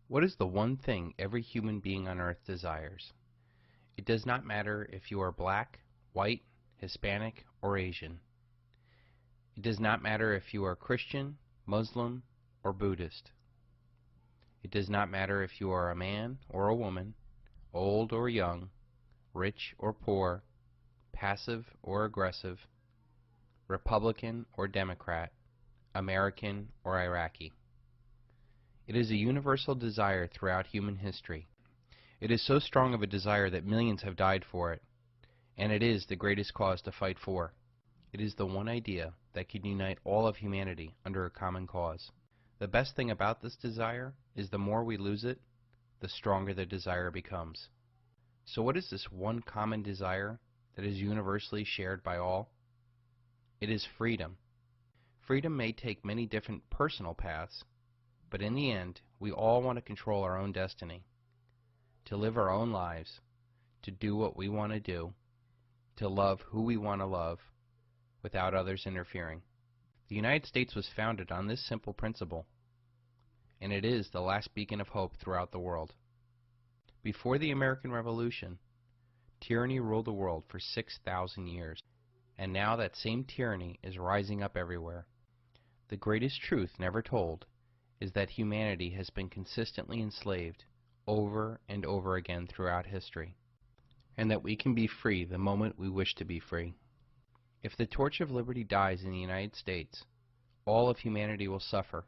What is the one thing every human being on earth desires? It does not matter if you are black, white, Hispanic, or Asian. It does not matter if you are Christian, Muslim, or Buddhist. It does not matter if you are a man or a woman, old or young, rich or poor, passive or aggressive, Republican or Democrat, American or Iraqi. It is a universal desire throughout human history. It is so strong of a desire that millions have died for it, and it is the greatest cause to fight for. It is the one idea that can unite all of humanity under a common cause. The best thing about this desire is the more we lose it, the stronger the desire becomes. So what is this one common desire that is universally shared by all? It is freedom. Freedom may take many different personal paths, but in the end, we all want to control our own destiny, to live our own lives, to do what we want to do, to love who we want to love, without others interfering. The United States was founded on this simple principle, and it is the last beacon of hope throughout the world. Before the American Revolution, tyranny ruled the world for 6,000 years, and now that same tyranny is rising up everywhere. The greatest truth never told is that humanity has been consistently enslaved over and over again throughout history, and that we can be free the moment we wish to be free. If the torch of liberty dies in the United States, all of humanity will suffer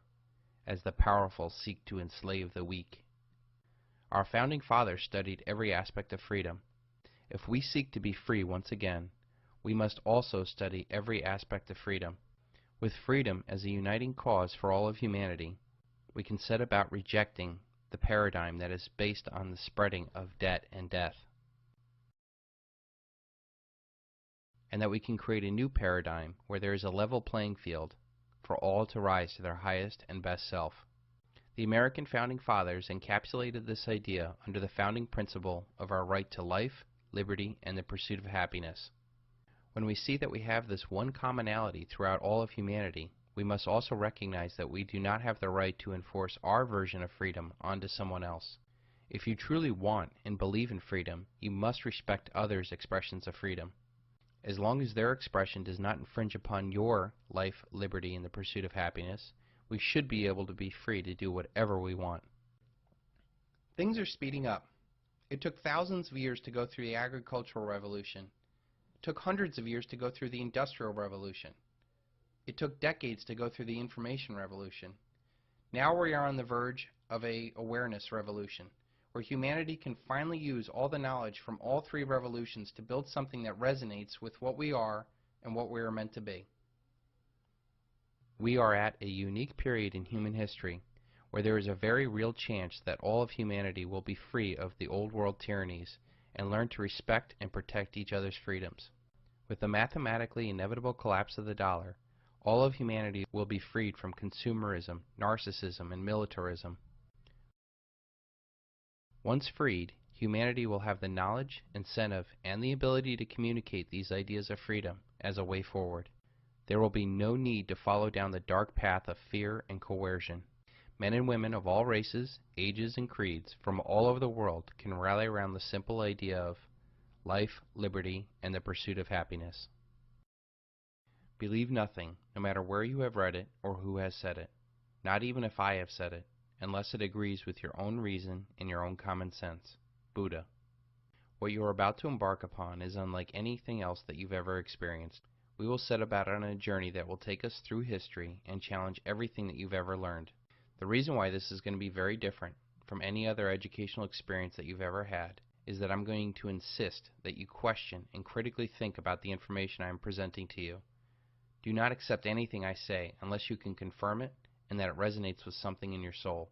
as the powerful seek to enslave the weak. Our founding fathers studied every aspect of freedom. If we seek to be free once again, we must also study every aspect of freedom. With freedom as a uniting cause for all of humanity, we can set about rejecting the paradigm that is based on the spreading of debt and death, and that we can create a new paradigm where there is a level playing field for all to rise to their highest and best self. The American Founding Fathers encapsulated this idea under the founding principle of our right to life, liberty, and the pursuit of happiness. When we see that we have this one commonality throughout all of humanity, we must also recognize that we do not have the right to enforce our version of freedom onto someone else. If you truly want and believe in freedom, you must respect others' expressions of freedom. As long as their expression does not infringe upon your life, liberty, and the pursuit of happiness, we should be able to be free to do whatever we want. Things are speeding up. It took thousands of years to go through the agricultural revolution. It took hundreds of years to go through the industrial revolution. It took decades to go through the information revolution. Now we are on the verge of an awareness revolution, where humanity can finally use all the knowledge from all three revolutions to build something that resonates with what we are and what we are meant to be. We are at a unique period in human history where there is a very real chance that all of humanity will be free of the old world tyrannies and learn to respect and protect each other's freedoms. With the mathematically inevitable collapse of the dollar, all of humanity will be freed from consumerism, narcissism, and militarism. Once freed, humanity will have the knowledge, incentive, and the ability to communicate these ideas of freedom as a way forward. There will be no need to follow down the dark path of fear and coercion. Men and women of all races, ages, and creeds from all over the world can rally around the simple idea of life, liberty, and the pursuit of happiness. Believe nothing, no matter where you have read it or who has said it, not even if I have said it, unless it agrees with your own reason and your own common sense. Buddha. What you are about to embark upon is unlike anything else that you've ever experienced. We will set about on a journey that will take us through history and challenge everything that you've ever learned. The reason why this is going to be very different from any other educational experience that you've ever had is that I'm going to insist that you question and critically think about the information I am presenting to you. Do not accept anything I say unless you can confirm it and that it resonates with something in your soul.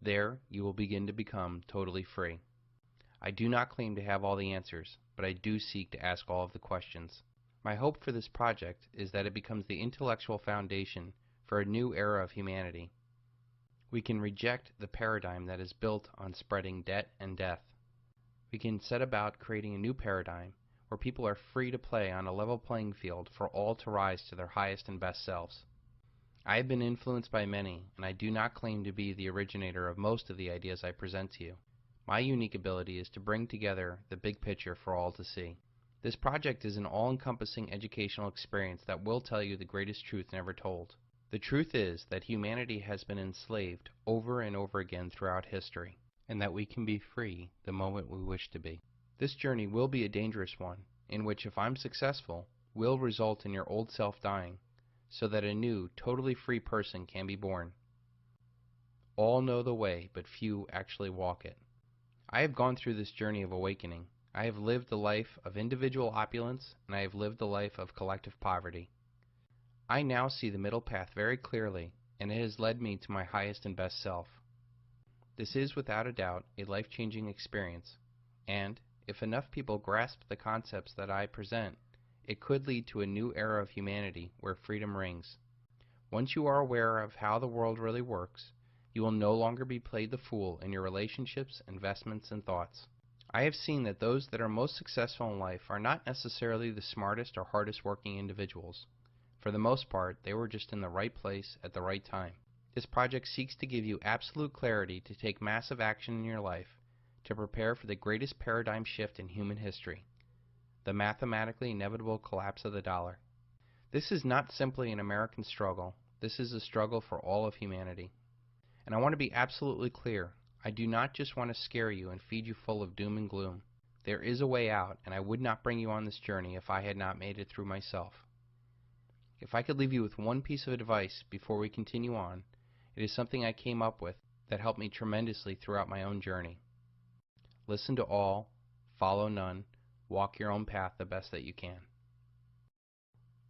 There, you will begin to become totally free. I do not claim to have all the answers, but I do seek to ask all of the questions. My hope for this project is that it becomes the intellectual foundation for a new era of humanity. We can reject the paradigm that is built on spreading debt and death. We can set about creating a new paradigm where people are free to play on a level playing field for all to rise to their highest and best selves. I have been influenced by many, and I do not claim to be the originator of most of the ideas I present to you. My unique ability is to bring together the big picture for all to see. This project is an all-encompassing educational experience that will tell you the greatest truth never told. The truth is that humanity has been enslaved over and over again throughout history, and that we can be free the moment we wish to be. This journey will be a dangerous one, in which, if I'm successful, will result in your old self dying, so that a new, totally free person can be born. All know the way, but few actually walk it. I have gone through this journey of awakening. I have lived the life of individual opulence, and I have lived the life of collective poverty. I now see the middle path very clearly, and it has led me to my highest and best self. This is, without a doubt, a life-changing experience, and if enough people grasp the concepts that I present, it could lead to a new era of humanity where freedom rings. Once you are aware of how the world really works, you will no longer be played the fool in your relationships, investments, and thoughts. I have seen that those that are most successful in life are not necessarily the smartest or hardest working individuals. For the most part, they were just in the right place at the right time. This project seeks to give you absolute clarity to take massive action in your life to prepare for the greatest paradigm shift in human history, the mathematically inevitable collapse of the dollar. This is not simply an American struggle. This is a struggle for all of humanity. And I want to be absolutely clear. I do not just want to scare you and feed you full of doom and gloom. There is a way out, and I would not bring you on this journey if I had not made it through myself. If I could leave you with one piece of advice before we continue on, it is something I came up with that helped me tremendously throughout my own journey. Listen to all, follow none, walk your own path the best that you can.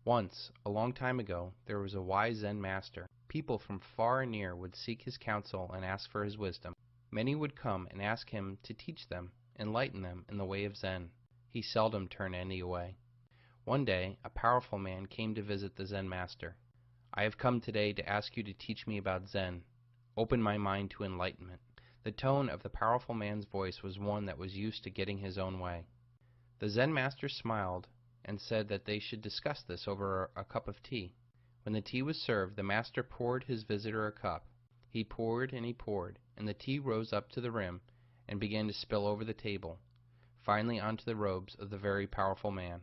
Once, a long time ago, there was a wise Zen master. People from far and near would seek his counsel and ask for his wisdom. Many would come and ask him to teach them, enlighten them in the way of Zen. He seldom turned any away. One day, a powerful man came to visit the Zen master. I have come today to ask you to teach me about Zen. Open my mind to enlightenment. The tone of the powerful man's voice was one that was used to getting his own way. The Zen master smiled and said that they should discuss this over a cup of tea. When the tea was served, the master poured his visitor a cup. He poured, and the tea rose up to the rim and began to spill over the table, finally onto the robes of the very powerful man.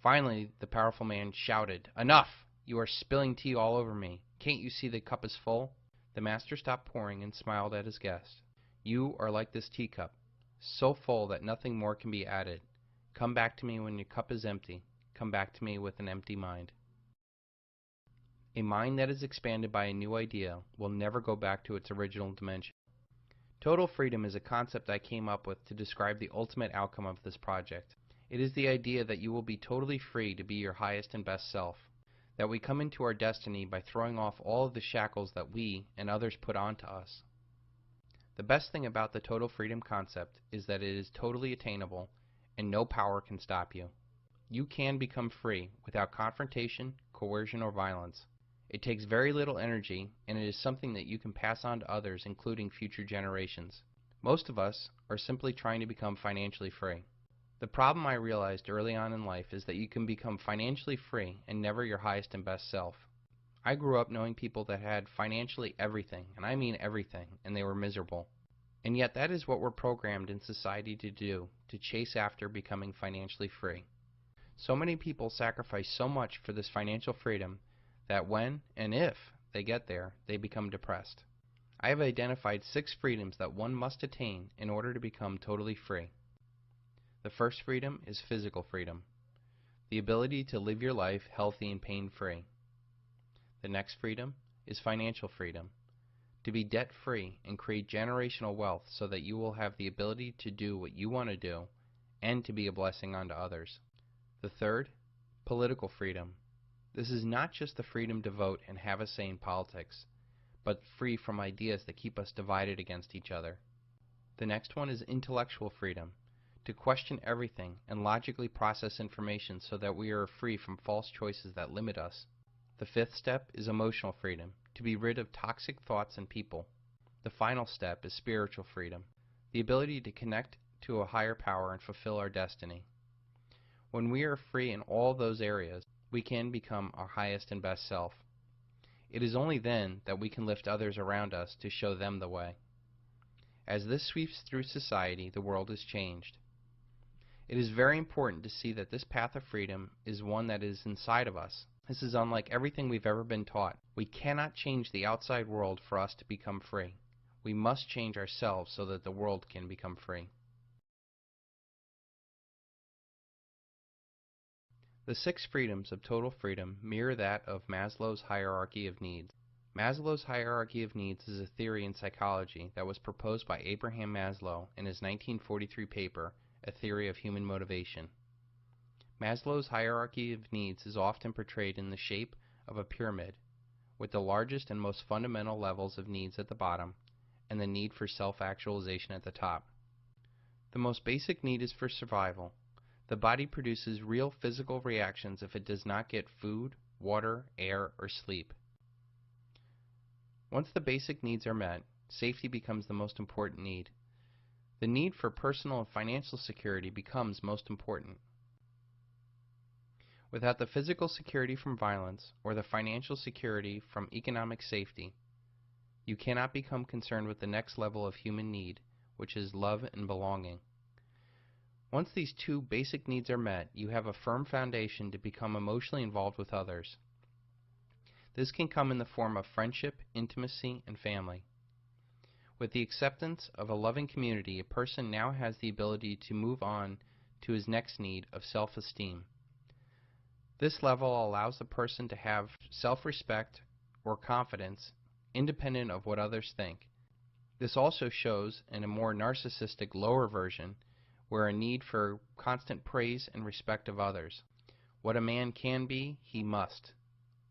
Finally, the powerful man shouted, "Enough! You are spilling tea all over me. Can't you see the cup is full?" The master stopped pouring and smiled at his guest. "You are like this teacup, so full that nothing more can be added. Come back to me when your cup is empty. Come back to me with an empty mind." A mind that is expanded by a new idea will never go back to its original dimension. Total freedom is a concept I came up with to describe the ultimate outcome of this project. It is the idea that you will be totally free to be your highest and best self, that we come into our destiny by throwing off all of the shackles that we and others put onto us. The best thing about the total freedom concept is that it is totally attainable and no power can stop you. You can become free without confrontation, coercion, or violence. It takes very little energy, and it is something that you can pass on to others, including future generations. Most of us are simply trying to become financially free. The problem I realized early on in life is that you can become financially free and never your highest and best self. I grew up knowing people that had financially everything, and I mean everything, and they were miserable. And yet that is what we're programmed in society to do, to chase after becoming financially free. So many people sacrifice so much for this financial freedom that when and if they get there, they become depressed. I have identified 6 freedoms that one must attain in order to become totally free. The first freedom is physical freedom, the ability to live your life healthy and pain-free. The next freedom is financial freedom, to be debt-free and create generational wealth so that you will have the ability to do what you want to do and to be a blessing unto others. The third, political freedom. This is not just the freedom to vote and have a say in politics, but free from ideas that keep us divided against each other. The next one is intellectual freedom, to question everything and logically process information so that we are free from false choices that limit us. The fifth step is emotional freedom, to be rid of toxic thoughts and people. The final step is spiritual freedom, the ability to connect to a higher power and fulfill our destiny. When we are free in all those areas, we can become our highest and best self. It is only then that we can lift others around us to show them the way. As this sweeps through society, the world is changed. It is very important to see that this path of freedom is one that is inside of us. This is unlike everything we've ever been taught. We cannot change the outside world for us to become free. We must change ourselves so that the world can become free. The 6 freedoms of total freedom mirror that of Maslow's hierarchy of needs. Maslow's hierarchy of needs is a theory in psychology that was proposed by Abraham Maslow in his 1943 paper, A Theory of Human Motivation. Maslow's hierarchy of needs is often portrayed in the shape of a pyramid, with the largest and most fundamental levels of needs at the bottom, and the need for self-actualization at the top. The most basic need is for survival. The body produces real physical reactions if it does not get food, water, air, or sleep. Once the basic needs are met, safety becomes the most important need. The need for personal and financial security becomes most important. Without the physical security from violence or the financial security from economic safety, you cannot become concerned with the next level of human need, which is love and belonging. Once these 2 basic needs are met, you have a firm foundation to become emotionally involved with others. This can come in the form of friendship, intimacy, and family. With the acceptance of a loving community, a person now has the ability to move on to his next need of self-esteem. This level allows the person to have self-respect or confidence independent of what others think. This also shows in a more narcissistic lower version where a need for constant praise and respect of others. What a man can be, he must.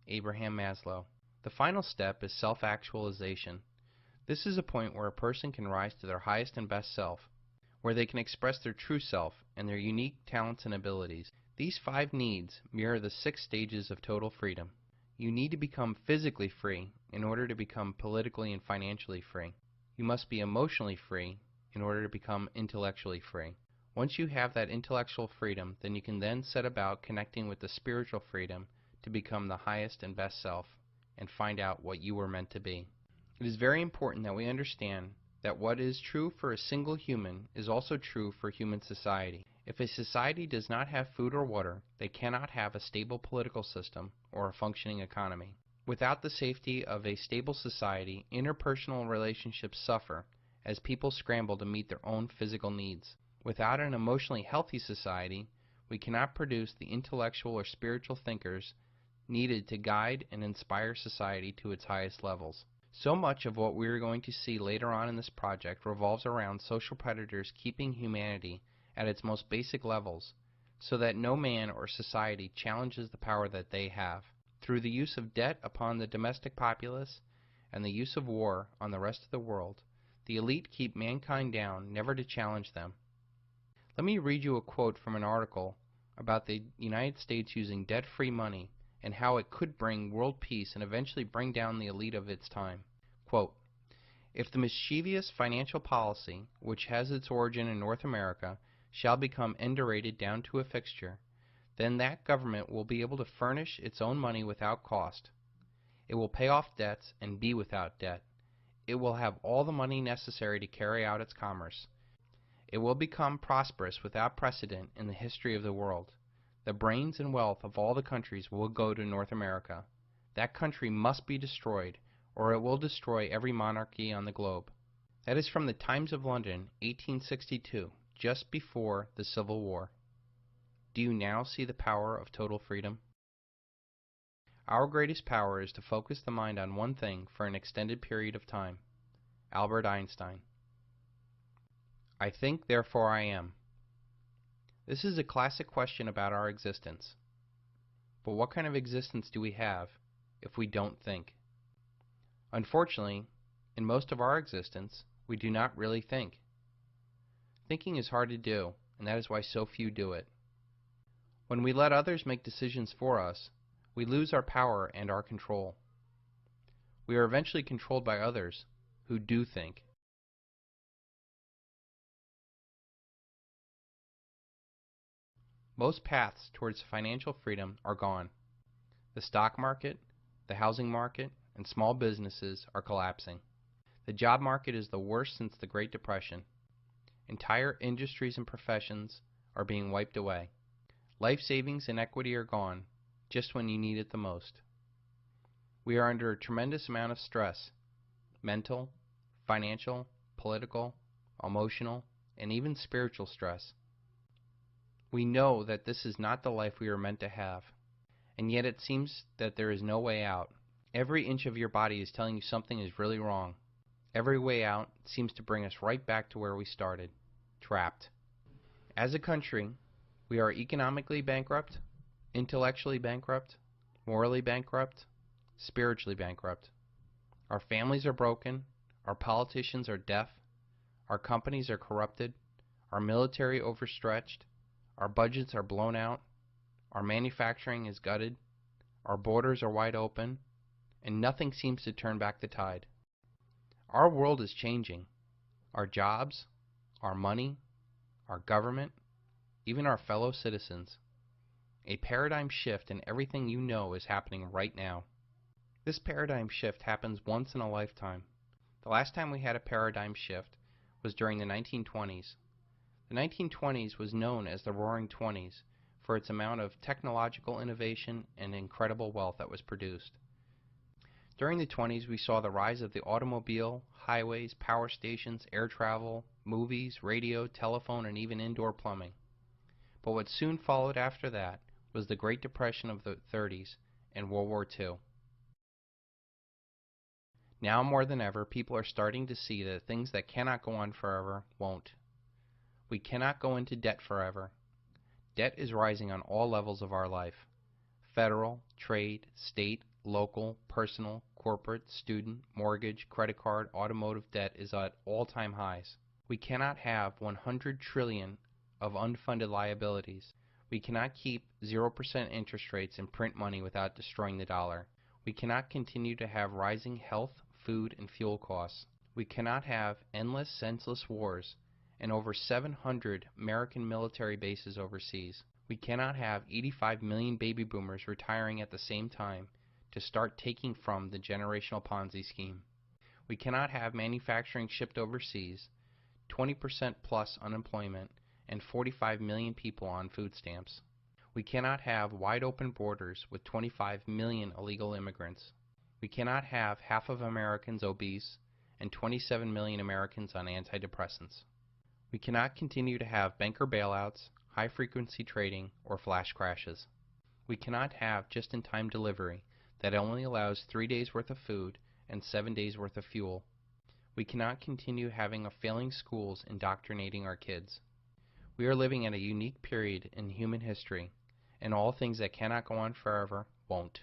Abraham Maslow. The final step is self-actualization. This is a point where a person can rise to their highest and best self, where they can express their true self and their unique talents and abilities. These 5 needs mirror the 6 stages of total freedom. You need to become physically free in order to become politically and financially free. You must be emotionally free in order to become intellectually free. Once you have that intellectual freedom, then you can then set about connecting with the spiritual freedom to become the highest and best self and find out what you were meant to be. It is very important that we understand that what is true for a single human is also true for human society. If a society does not have food or water, they cannot have a stable political system or a functioning economy. Without the safety of a stable society, interpersonal relationships suffer as people scramble to meet their own physical needs. Without an emotionally healthy society, we cannot produce the intellectual or spiritual thinkers needed to guide and inspire society to its highest levels. So much of what we are going to see later on in this project revolves around social predators keeping humanity at its most basic levels so that no man or society challenges the power that they have. Through the use of debt upon the domestic populace and the use of war on the rest of the world, the elite keep mankind down, never to challenge them. Let me read you a quote from an article about the United States using debt-free money and how it could bring world peace and eventually bring down the elite of its time. Quote, "If the mischievous financial policy, which has its origin in North America, shall become indurated down to a fixture, then that government will be able to furnish its own money without cost. It will pay off debts and be without debt. It will have all the money necessary to carry out its commerce. It will become prosperous without precedent in the history of the world. The brains and wealth of all the countries will go to North America. That country must be destroyed, or it will destroy every monarchy on the globe." That is from the Times of London, 1862, just before the Civil War. Do you now see the power of total freedom? Our greatest power is to focus the mind on one thing for an extended period of time. Albert Einstein. I think, therefore I am. This is a classic question about our existence. But what kind of existence do we have if we don't think? Unfortunately, in most of our existence, we do not really think. Thinking is hard to do, and that is why so few do it. When we let others make decisions for us, we lose our power and our control. We are eventually controlled by others who do think. Most paths towards financial freedom are gone. The stock market, the housing market, and small businesses are collapsing. The job market is the worst since the Great Depression. Entire industries and professions are being wiped away. Life savings and equity are gone, just when you need it the most. We are under a tremendous amount of stress, mental, financial, political, emotional, and even spiritual stress. We know that this is not the life we are meant to have, and yet it seems that there is no way out. Every inch of your body is telling you something is really wrong. Every way out seems to bring us right back to where we started, trapped. As a country, we are economically bankrupt, intellectually bankrupt, morally bankrupt, spiritually bankrupt. Our families are broken, our politicians are deaf, our companies are corrupted, our military overstretched, our budgets are blown out, our manufacturing is gutted, our borders are wide open, and nothing seems to turn back the tide. Our world is changing. Our jobs, our money, our government, even our fellow citizens. A paradigm shift in everything you know is happening right now. This paradigm shift happens once in a lifetime. The last time we had a paradigm shift was during the 1920s. The 1920s was known as the Roaring Twenties for its amount of technological innovation and incredible wealth that was produced. During the 20s, we saw the rise of the automobile, highways, power stations, air travel, movies, radio, telephone, and even indoor plumbing. But what soon followed after that was the Great Depression of the 30s and World War II. Now more than ever, people are starting to see that things that cannot go on forever won't. We cannot go into debt forever. Debt is rising on all levels of our life. Federal, trade, state, local, personal, corporate, student, mortgage, credit card, automotive debt is at all-time highs. We cannot have 100 trillion of unfunded liabilities. We cannot keep 0% interest rates and print money without destroying the dollar. We cannot continue to have rising health, food, and fuel costs. We cannot have endless, senseless wars and over 700 American military bases overseas. We cannot have 85 million baby boomers retiring at the same time to start taking from the generational Ponzi scheme. We cannot have manufacturing shipped overseas, 20% plus unemployment, and 45 million people on food stamps. We cannot have wide open borders with 25 million illegal immigrants. We cannot have half of Americans obese and 27 million Americans on antidepressants. We cannot continue to have banker bailouts, high-frequency trading, or flash crashes. We cannot have just-in-time delivery that only allows 3 days worth of food and 7 days worth of fuel. We cannot continue having failing schools indoctrinating our kids. We are living in a unique period in human history, and all things that cannot go on forever won't.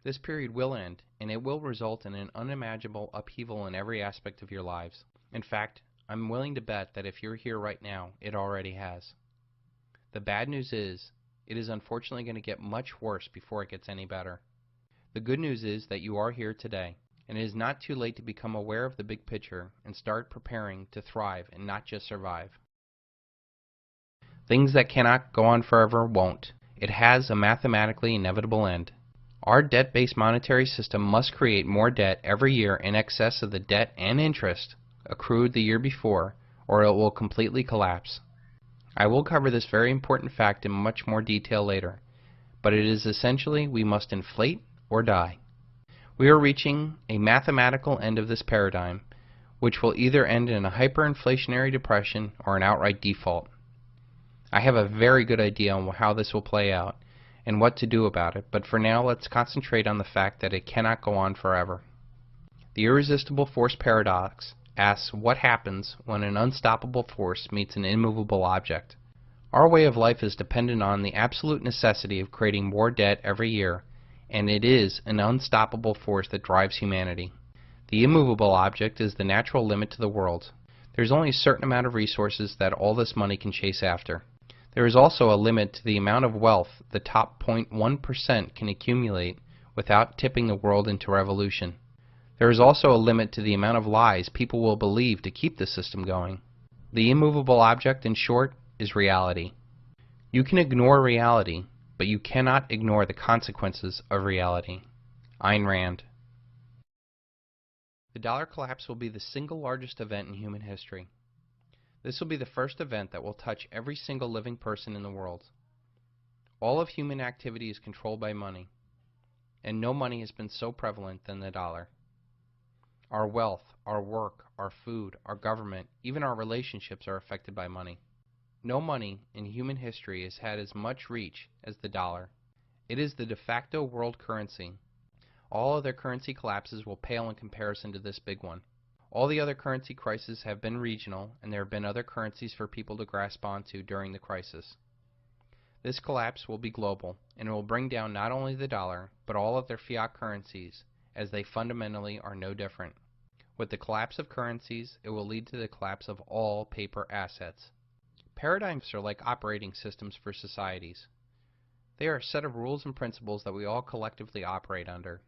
This period will end, and it will result in an unimaginable upheaval in every aspect of your lives. In fact, I'm willing to bet that if you're here right now, it already has. The bad news is, it is unfortunately going to get much worse before it gets any better. The good news is that you are here today, and it is not too late to become aware of the big picture and start preparing to thrive and not just survive. Things that cannot go on forever won't. It has a mathematically inevitable end. Our debt-based monetary system must create more debt every year in excess of the debt and interest accrued the year before, or it will completely collapse. I will cover this very important fact in much more detail later, but it is essentially we must inflate or die. We are reaching a mathematical end of this paradigm, which will either end in a hyperinflationary depression or an outright default. I have a very good idea on how this will play out and what to do about it, but for now let's concentrate on the fact that it cannot go on forever. The irresistible force paradox asks what happens when an unstoppable force meets an immovable object. Our way of life is dependent on the absolute necessity of creating more debt every year, and it is an unstoppable force that drives humanity. The immovable object is the natural limit to the world. There's only a certain amount of resources that all this money can chase after. There is also a limit to the amount of wealth the top 0.1% can accumulate without tipping the world into revolution. There is also a limit to the amount of lies people will believe to keep the system going. The immovable object, in short, is reality. You can ignore reality, but you cannot ignore the consequences of reality. Ayn Rand. The dollar collapse will be the single largest event in human history. This will be the first event that will touch every single living person in the world. All of human activity is controlled by money, and no money has been so prevalent than the dollar. Our wealth, our work, our food, our government, even our relationships are affected by money. No money in human history has had as much reach as the dollar. It is the de facto world currency. All other currency collapses will pale in comparison to this big one. All the other currency crises have been regional, and there have been other currencies for people to grasp onto during the crisis. This collapse will be global, and it will bring down not only the dollar, but all other fiat currencies, as they fundamentally are no different. With the collapse of currencies, it will lead to the collapse of all paper assets. Paradigms are like operating systems for societies. They are a set of rules and principles that we all collectively operate under.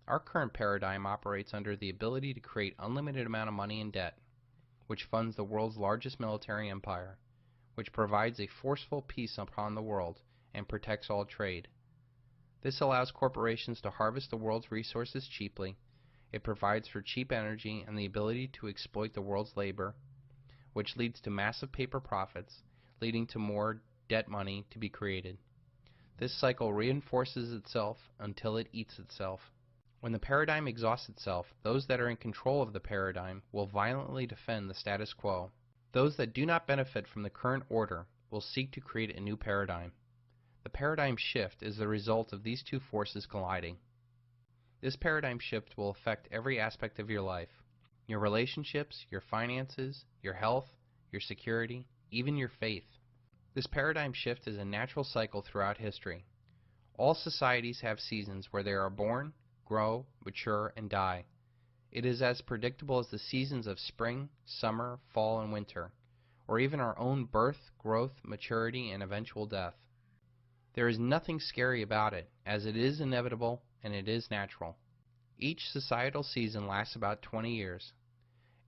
Our current paradigm operates under the ability to create unlimited amount of money and debt, which funds the world's largest military empire, which provides a forceful peace upon the world and protects all trade. This allows corporations to harvest the world's resources cheaply. It provides for cheap energy and the ability to exploit the world's labor, which leads to massive paper profits, leading to more debt money to be created. This cycle reinforces itself until it eats itself. When the paradigm exhausts itself, those that are in control of the paradigm will violently defend the status quo. Those that do not benefit from the current order will seek to create a new paradigm. The paradigm shift is the result of these two forces colliding. This paradigm shift will affect every aspect of your life: your relationships, your finances, your health, your security, even your faith. This paradigm shift is a natural cycle throughout history. All societies have seasons where they are born, grow, mature, and die. It is as predictable as the seasons of spring, summer, fall, and winter, or even our own birth, growth, maturity, and eventual death. There is nothing scary about it, as it is inevitable and it is natural. Each societal season lasts about 20 years.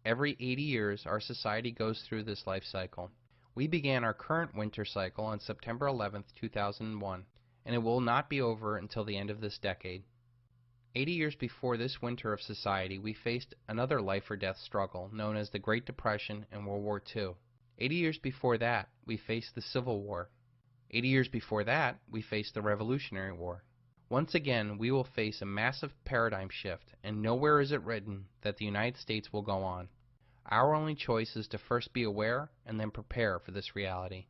Every 80 years, our society goes through this life cycle. We began our current winter cycle on September 11, 2001, and it will not be over until the end of this decade. 80 years before this winter of society, we faced another life-or-death struggle known as the Great Depression and World War II. 80 years before that, we faced the Civil War. 80 years before that, we faced the Revolutionary War. Once again, we will face a massive paradigm shift, and nowhere is it written that the United States will go on. Our only choice is to first be aware and then prepare for this reality.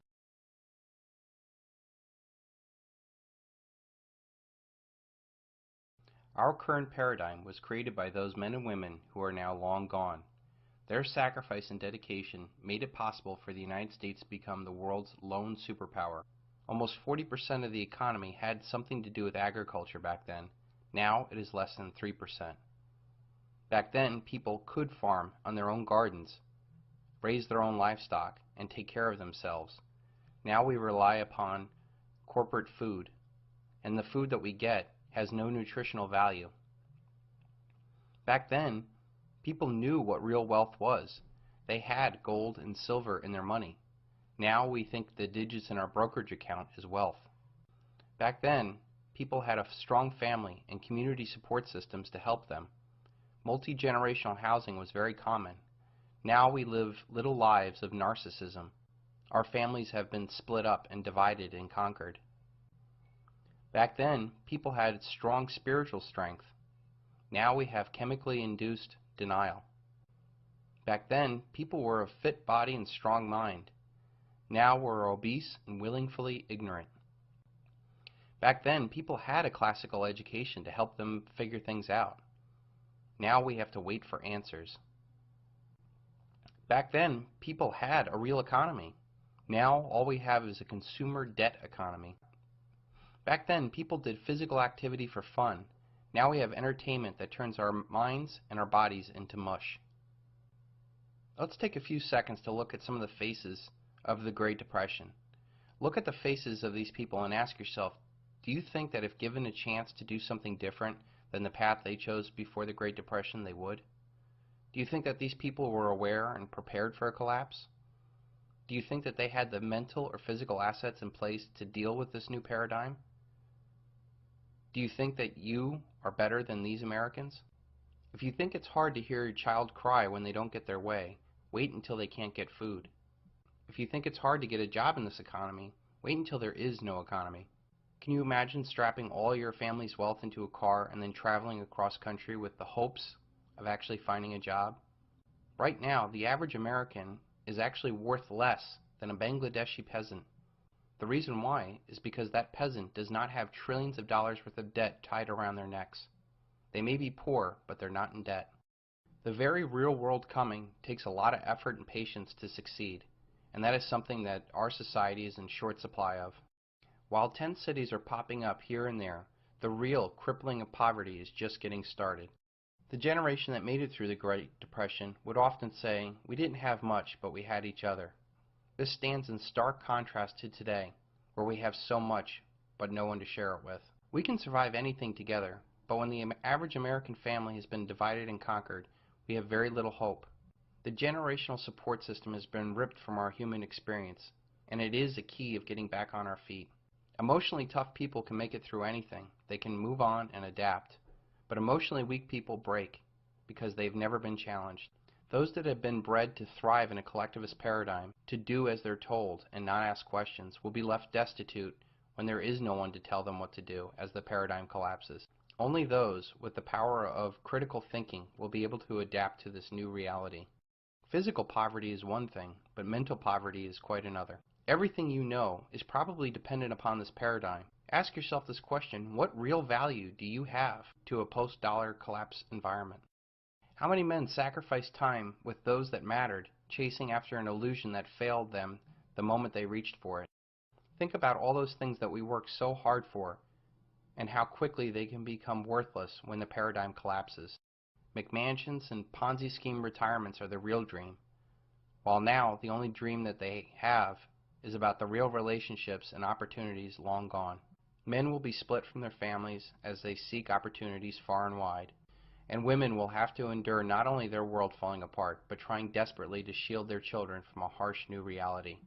Our current paradigm was created by those men and women who are now long gone. Their sacrifice and dedication made it possible for the United States to become the world's lone superpower. Almost 40% of the economy had something to do with agriculture back then. Now it is less than 3%. Back then, people could farm on their own gardens, raise their own livestock, and take care of themselves. Now we rely upon corporate food, and the food that we get has no nutritional value. Back then, people knew what real wealth was. They had gold and silver in their money. Now we think the digits in our brokerage account is wealth. Back then, people had a strong family and community support systems to help them. Multi-generational housing was very common. Now we live little lives of narcissism. Our families have been split up and divided and conquered. Back then, people had strong spiritual strength. Now we have chemically induced denial. Back then, people were of fit body and strong mind. Now we're obese and willfully ignorant. Back then, people had a classical education to help them figure things out. Now we have to wait for answers. Back then, people had a real economy. Now all we have is a consumer debt economy. Back then, people did physical activity for fun. Now we have entertainment that turns our minds and our bodies into mush. Let's take a few seconds to look at some of the faces of the Great Depression. Look at the faces of these people and ask yourself, do you think that if given a chance to do something different than the path they chose before the Great Depression, they would? Do you think that these people were aware and prepared for a collapse? Do you think that they had the mental or physical assets in place to deal with this new paradigm? Do you think that you are better than these Americans? If you think it's hard to hear your child cry when they don't get their way, wait until they can't get food. If you think it's hard to get a job in this economy, wait until there is no economy. Can you imagine strapping all your family's wealth into a car and then traveling across country with the hopes of actually finding a job? Right now, the average American is actually worth less than a Bangladeshi peasant. The reason why is because that peasant does not have trillions of dollars worth of debt tied around their necks. They may be poor, but they're not in debt. The very real world coming takes a lot of effort and patience to succeed, and that is something that our society is in short supply of. While tent cities are popping up here and there, the real crippling of poverty is just getting started. The generation that made it through the Great Depression would often say, "We didn't have much, but we had each other." This stands in stark contrast to today, where we have so much, but no one to share it with. We can survive anything together, but when the average American family has been divided and conquered, we have very little hope. The generational support system has been ripped from our human experience, and it is a key of getting back on our feet. Emotionally tough people can make it through anything. They can move on and adapt. But emotionally weak people break because they've never been challenged. Those that have been bred to thrive in a collectivist paradigm, to do as they're told and not ask questions, will be left destitute when there is no one to tell them what to do as the paradigm collapses. Only those with the power of critical thinking will be able to adapt to this new reality. Physical poverty is one thing, but mental poverty is quite another. Everything you know is probably dependent upon this paradigm. Ask yourself this question: what real value do you have to a post-dollar collapse environment? How many men sacrificed time with those that mattered, chasing after an illusion that failed them the moment they reached for it? Think about all those things that we work so hard for, and how quickly they can become worthless when the paradigm collapses. McMansions and Ponzi scheme retirements are the real dream, while now the only dream that they have is about the real relationships and opportunities long gone. Men will be split from their families as they seek opportunities far and wide, and women will have to endure not only their world falling apart, but trying desperately to shield their children from a harsh new reality.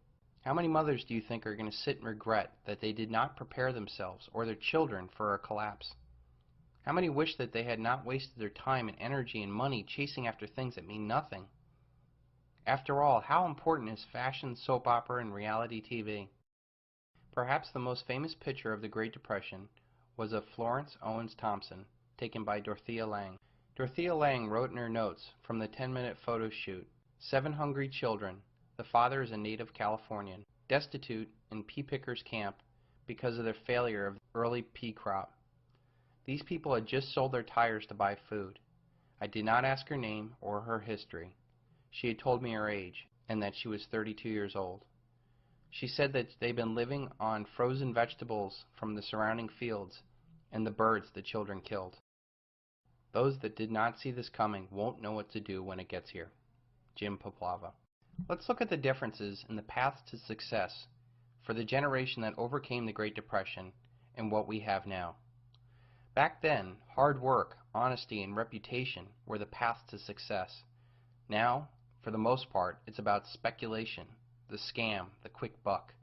How many mothers do you think are going to sit and regret that they did not prepare themselves or their children for a collapse? How many wish that they had not wasted their time and energy and money chasing after things that mean nothing? After all, how important is fashion, soap opera, and reality TV? Perhaps the most famous picture of the Great Depression was of Florence Owens Thompson, taken by Dorothea Lange. Dorothea Lange wrote in her notes from the 10-minute photo shoot, 7 hungry children. The father is a native Californian, destitute in pea pickers' camp because of their failure of the early pea crop. These people had just sold their tires to buy food. I did not ask her name or her history. She had told me her age, and that she was 32 years old. She said that they'd been living on frozen vegetables from the surrounding fields and the birds the children killed. Those that did not see this coming won't know what to do when it gets here. Jim Poplava. Let's look at the differences in the paths to success for the generation that overcame the Great Depression and what we have now. Back then, hard work, honesty, and reputation were the paths to success. Now, for the most part, it's about speculation, the scam, the quick buck.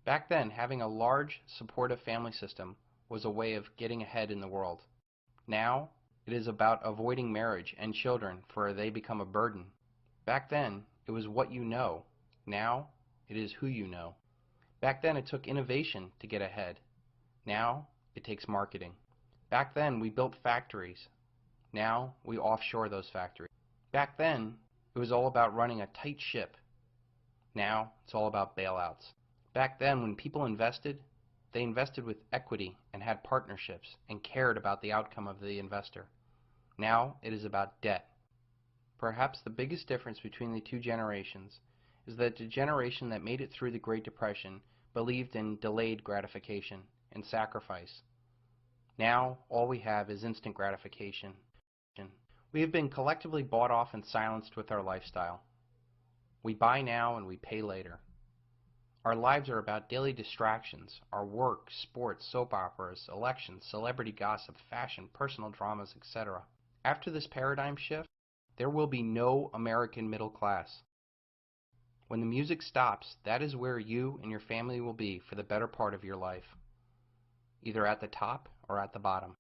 Back then, having a large, supportive family system was a way of getting ahead in the world. Now, it is about avoiding marriage and children, for they become a burden. Back then, it was what you know. Now, it is who you know. Back then, it took innovation to get ahead. Now, it takes marketing. Back then, we built factories. Now, we offshore those factories. Back then, it was all about running a tight ship. Now, it's all about bailouts. Back then, when people invested, they invested with equity and had partnerships and cared about the outcome of the investor. Now, it is about debt. Perhaps the biggest difference between the two generations is that the generation that made it through the Great Depression believed in delayed gratification and sacrifice. Now, all we have is instant gratification. We have been collectively bought off and silenced with our lifestyle. We buy now and we pay later. Our lives are about daily distractions, our work, sports, soap operas, elections, celebrity gossip, fashion, personal dramas, etc. After this paradigm shift, there will be no American middle class. When the music stops, that is where you and your family will be for the better part of your life, either at the top or at the bottom.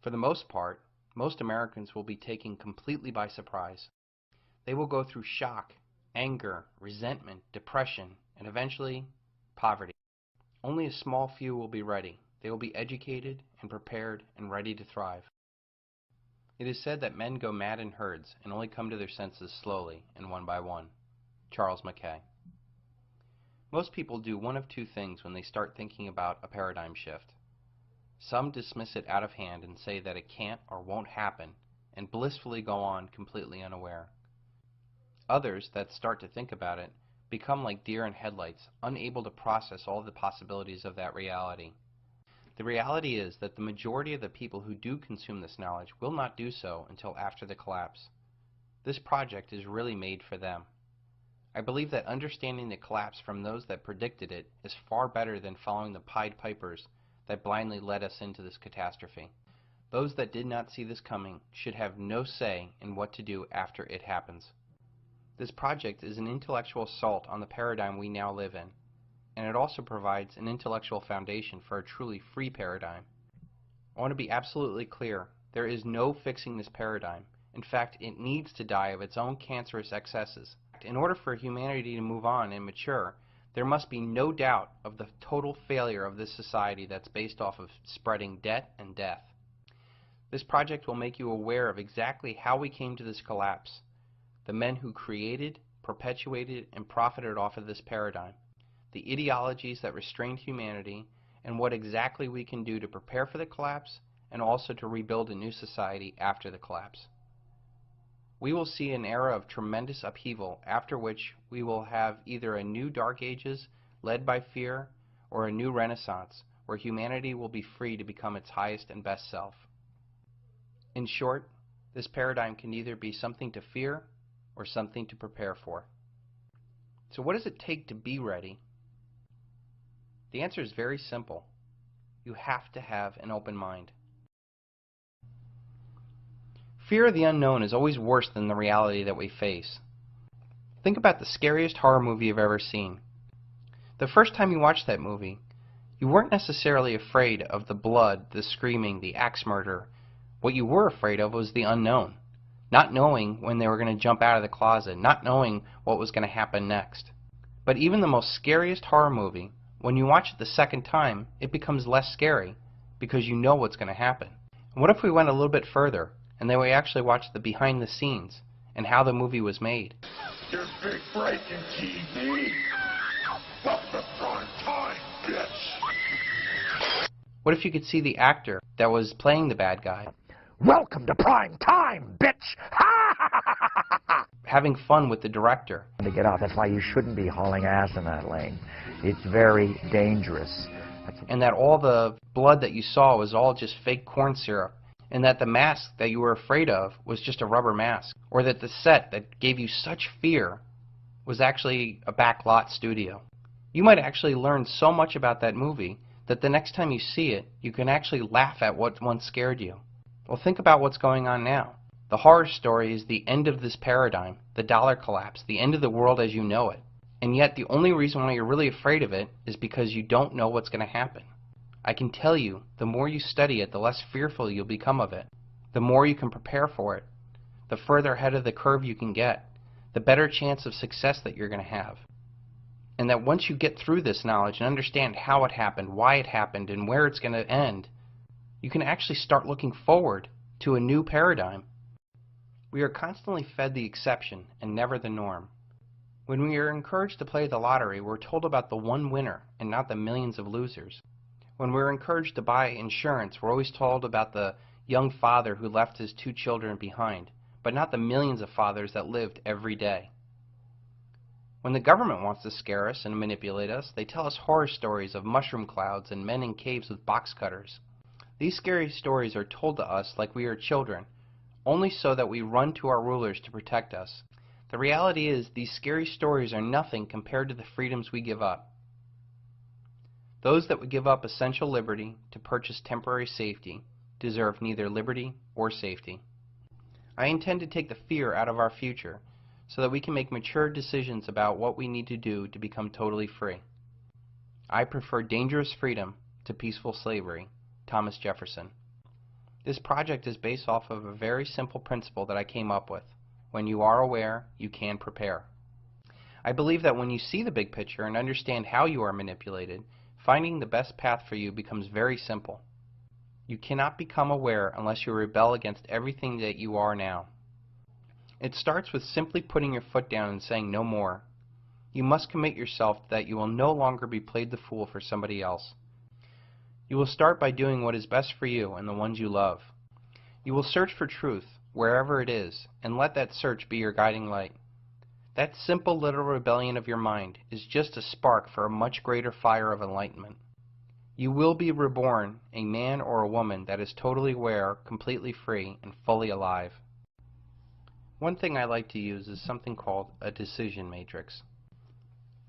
For the most part, Most Americans will be taken completely by surprise. They will go through shock, anger, resentment, depression, and eventually, poverty. Only a small few will be ready. They will be educated and prepared and ready to thrive. It is said that men go mad in herds and only come to their senses slowly and one by one. Charles Mackay. Most people do one of two things when they start thinking about a paradigm shift. Some dismiss it out of hand and say that it can't or won't happen, and blissfully go on completely unaware. Others that start to think about it become like deer in headlights, unable to process all the possibilities of that reality. The reality is that the majority of the people who do consume this knowledge will not do so until after the collapse. This project is really made for them. I believe that understanding the collapse from those that predicted it is far better than following the Pied Pipers that blindly led us into this catastrophe. Those that did not see this coming should have no say in what to do after it happens. This project is an intellectual assault on the paradigm we now live in, and it also provides an intellectual foundation for a truly free paradigm. I want to be absolutely clear, there is no fixing this paradigm. In fact, it needs to die of its own cancerous excesses. In order for humanity to move on and mature, there must be no doubt of the total failure of this society that's based off of spreading debt and death. This project will make you aware of exactly how we came to this collapse, the men who created, perpetuated, and profited off of this paradigm, the ideologies that restrained humanity, and what exactly we can do to prepare for the collapse and also to rebuild a new society after the collapse. We will see an era of tremendous upheaval, after which we will have either a new Dark Ages led by fear or a new Renaissance where humanity will be free to become its highest and best self. In short, this paradigm can either be something to fear or something to prepare for. So what does it take to be ready? The answer is very simple. You have to have an open mind. Fear of the unknown is always worse than the reality that we face. Think about the scariest horror movie you've ever seen. The first time you watched that movie, you weren't necessarily afraid of the blood, the screaming, the axe murder. What you were afraid of was the unknown. Not knowing when they were going to jump out of the closet, not knowing what was going to happen next. But even the most scariest horror movie, when you watch it the second time, it becomes less scary because you know what's going to happen. And what if we went a little bit further and then we actually watched the behind the scenes and how the movie was made? Your big break in TV. Welcome to prime time, bitch. What if you could see the actor that was playing the bad guy? Welcome to prime time, bitch. Having fun with the director. To get out. That's why you shouldn't be hauling ass in that lane. It's very dangerous. And that all the blood that you saw was all just fake corn syrup. And that the mask that you were afraid of was just a rubber mask. Or that the set that gave you such fear was actually a backlot studio. You might actually learn so much about that movie that the next time you see it, you can actually laugh at what once scared you. Well, think about what's going on now. The horror story is the end of this paradigm, the dollar collapse, the end of the world as you know it. And yet the only reason why you're really afraid of it is because you don't know what's going to happen. I can tell you, the more you study it, the less fearful you'll become of it. The more you can prepare for it, the further ahead of the curve you can get, the better chance of success that you're going to have. And that once you get through this knowledge and understand how it happened, why it happened, and where it's going to end, you can actually start looking forward to a new paradigm. We are constantly fed the exception and never the norm. When we are encouraged to play the lottery, we're told about the one winner and not the millions of losers. When we're encouraged to buy insurance, we're always told about the young father who left his 2 children behind, but not the millions of fathers that lived every day. When the government wants to scare us and manipulate us, they tell us horror stories of mushroom clouds and men in caves with box cutters. These scary stories are told to us like we are children, only so that we run to our rulers to protect us. The reality is, these scary stories are nothing compared to the freedoms we give up. Those that would give up essential liberty to purchase temporary safety deserve neither liberty or safety. I intend to take the fear out of our future so that we can make mature decisions about what we need to do to become totally free. I prefer dangerous freedom to peaceful slavery. Thomas Jefferson. This project is based off of a very simple principle that I came up with. When you are aware, you can prepare. I believe that when you see the big picture and understand how you are manipulated, finding the best path for you becomes very simple. You cannot become aware unless you rebel against everything that you are now. It starts with simply putting your foot down and saying no more. You must commit yourself that you will no longer be played the fool for somebody else. You will start by doing what is best for you and the ones you love. You will search for truth, wherever it is, and let that search be your guiding light. That simple little rebellion of your mind is just a spark for a much greater fire of enlightenment. You will be reborn a man or a woman that is totally aware, completely free, and fully alive. One thing I like to use is something called a decision matrix.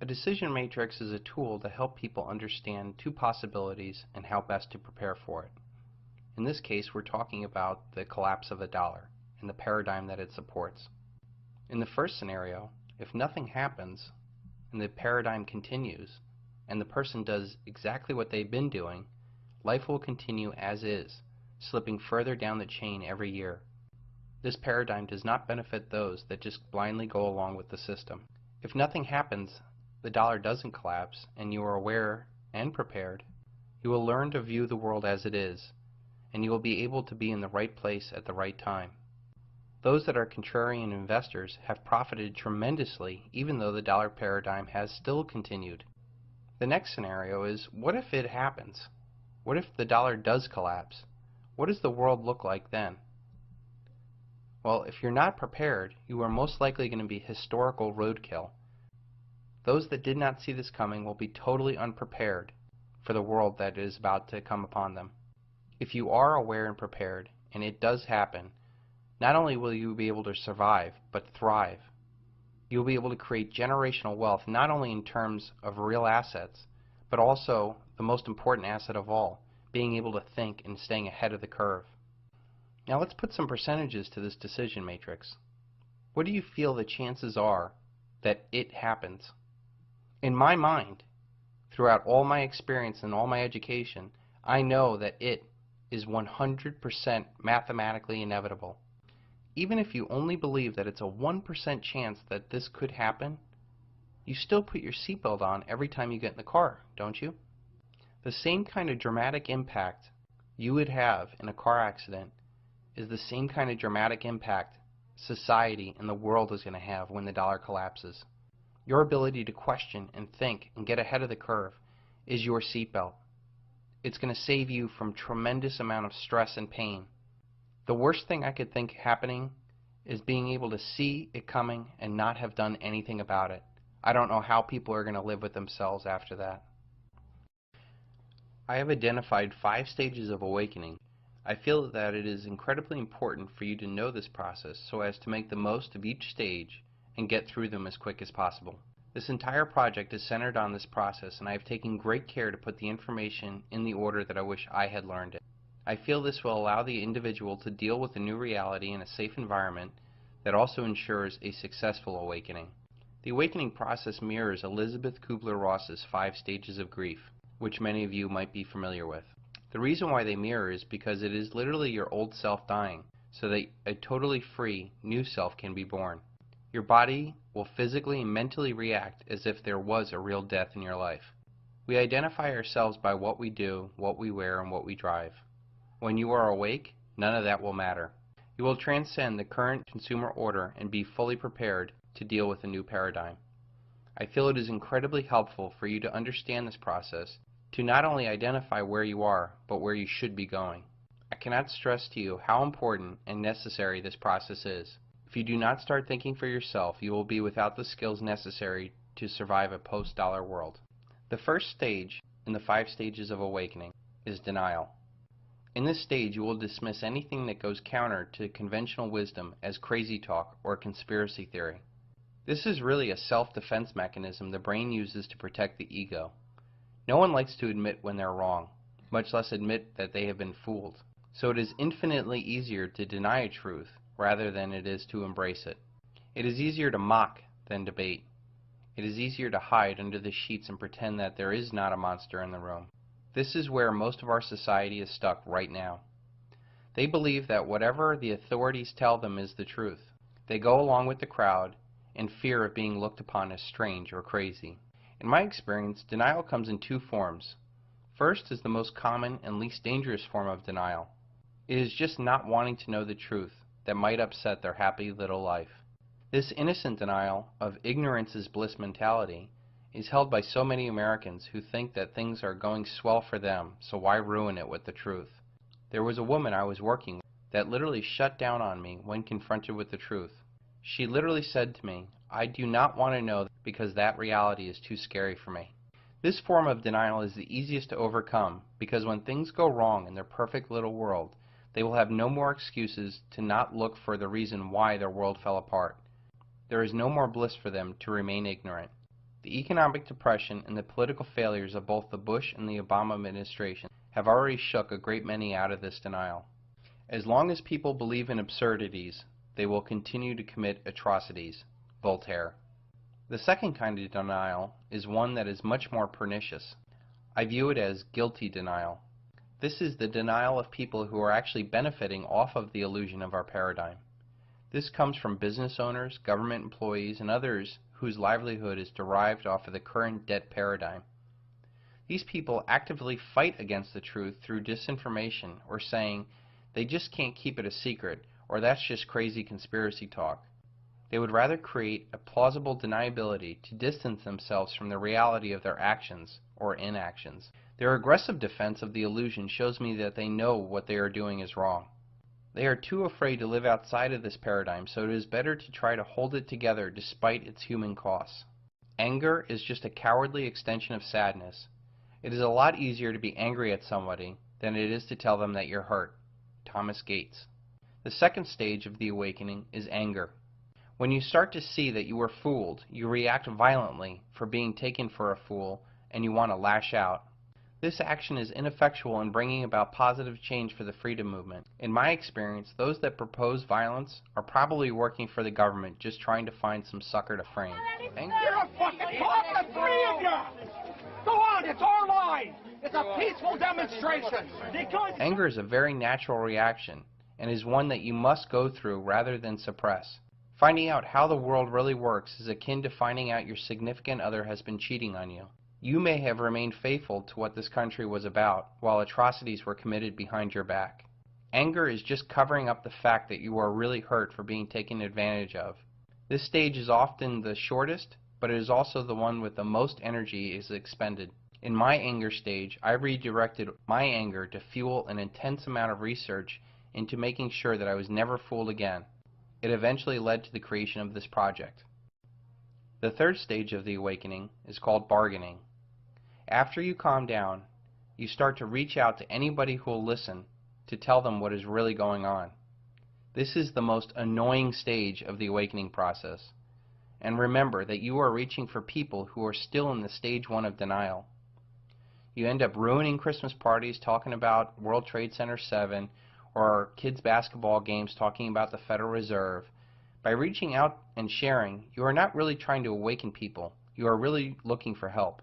A decision matrix is a tool to help people understand two possibilities and how best to prepare for it. In this case, we're talking about the collapse of the dollar and the paradigm that it supports. In the first scenario, if nothing happens and the paradigm continues and the person does exactly what they've been doing, life will continue as is, slipping further down the chain every year. This paradigm does not benefit those that just blindly go along with the system. If nothing happens, the dollar doesn't collapse, and you are aware and prepared, you will learn to view the world as it is, and you will be able to be in the right place at the right time. Those that are contrarian investors have profited tremendously even though the dollar paradigm has still continued. The next scenario is, what if it happens? What if the dollar does collapse? What does the world look like then? Well, if you're not prepared, you are most likely going to be historical roadkill. Those that did not see this coming will be totally unprepared for the world that is about to come upon them. If you are aware and prepared, and it does happen, not only will you be able to survive, but thrive. You'll be able to create generational wealth, not only in terms of real assets, but also the most important asset of all, being able to think and staying ahead of the curve. Now let's put some percentages to this decision matrix. What do you feel the chances are that it happens? In my mind, throughout all my experience and all my education, I know that it is 100% mathematically inevitable. Even if you only believe that it's a 1% chance that this could happen, you still put your seatbelt on every time you get in the car, don't you? The same kind of dramatic impact you would have in a car accident is the same kind of dramatic impact society and the world is going to have when the dollar collapses. Your ability to question and think and get ahead of the curve is your seatbelt. It's going to save you from tremendous amount of stress and pain. The worst thing I could think happening is being able to see it coming and not have done anything about it. I don't know how people are going to live with themselves after that. I have identified 5 stages of awakening. I feel that it is incredibly important for you to know this process so as to make the most of each stage and get through them as quick as possible. This entire project is centered on this process, and I have taken great care to put the information in the order that I wish I had learned it. I feel this will allow the individual to deal with the new reality in a safe environment that also ensures a successful awakening. The awakening process mirrors Elizabeth Kubler-Ross's 5 stages of grief, which many of you might be familiar with. The reason why they mirror is because it is literally your old self dying, so that a totally free, new self can be born. Your body will physically and mentally react as if there was a real death in your life. We identify ourselves by what we do, what we wear, and what we drive. When you are awake, none of that will matter. You will transcend the current consumer order and be fully prepared to deal with a new paradigm. I feel it is incredibly helpful for you to understand this process, to not only identify where you are, but where you should be going. I cannot stress to you how important and necessary this process is. If you do not start thinking for yourself, you will be without the skills necessary to survive a post-dollar world. The first stage in the 5 stages of awakening is denial. In this stage, you will dismiss anything that goes counter to conventional wisdom as crazy talk or conspiracy theory. This is really a self-defense mechanism the brain uses to protect the ego. No one likes to admit when they're wrong, much less admit that they have been fooled. So it is infinitely easier to deny a truth rather than it is to embrace it. It is easier to mock than debate. It is easier to hide under the sheets and pretend that there is not a monster in the room. This is where most of our society is stuck right now. They believe that whatever the authorities tell them is the truth. They go along with the crowd in fear of being looked upon as strange or crazy. In my experience, denial comes in two forms. First is the most common and least dangerous form of denial. It is just not wanting to know the truth that might upset their happy little life. This innocent denial of ignorance is bliss mentality is held by so many Americans who think that things are going swell for them, so why ruin it with the truth? There was a woman I was working with that literally shut down on me when confronted with the truth. She literally said to me, "I do not want to know because that reality is too scary for me." This form of denial is the easiest to overcome because when things go wrong in their perfect little world, they will have no more excuses to not look for the reason why their world fell apart. There is no more bliss for them to remain ignorant. The economic depression and the political failures of both the Bush and the Obama administration have already shook a great many out of this denial. As long as people believe in absurdities, they will continue to commit atrocities. Voltaire. The second kind of denial is one that is much more pernicious. I view it as guilty denial. This is the denial of people who are actually benefiting off of the illusion of our paradigm. This comes from business owners, government employees, and others whose livelihood is derived off of the current debt paradigm. These people actively fight against the truth through disinformation or saying they just can't keep it a secret or that's just crazy conspiracy talk. They would rather create a plausible deniability to distance themselves from the reality of their actions or inactions. Their aggressive defense of the illusion shows me that they know what they are doing is wrong. They are too afraid to live outside of this paradigm, so it is better to try to hold it together despite its human costs. Anger is just a cowardly extension of sadness. It is a lot easier to be angry at somebody than it is to tell them that you're hurt. Thomas Gates. The second stage of the awakening is anger. When you start to see that you were fooled, you react violently for being taken for a fool and you want to lash out. This action is ineffectual in bringing about positive change for the freedom movement. In my experience, those that propose violence are probably working for the government just trying to find some sucker to frame. You're a fucking cop, the three of you! Go on, it's our line! It's a peaceful demonstration! Anger is a very natural reaction and is one that you must go through rather than suppress. Finding out how the world really works is akin to finding out your significant other has been cheating on you. You may have remained faithful to what this country was about while atrocities were committed behind your back. Anger is just covering up the fact that you are really hurt for being taken advantage of. This stage is often the shortest, but it is also the one with the most energy is expended. In my anger stage, I redirected my anger to fuel an intense amount of research into making sure that I was never fooled again. It eventually led to the creation of this project. The third stage of the awakening is called bargaining. After you calm down, you start to reach out to anybody who will listen to tell them what is really going on. This is the most annoying stage of the awakening process. And remember that you are reaching for people who are still in the stage 1 of denial. You end up ruining Christmas parties talking about World Trade Center 7 or kids' basketball games talking about the Federal Reserve. By reaching out and sharing, you are not really trying to awaken people. You are really looking for help.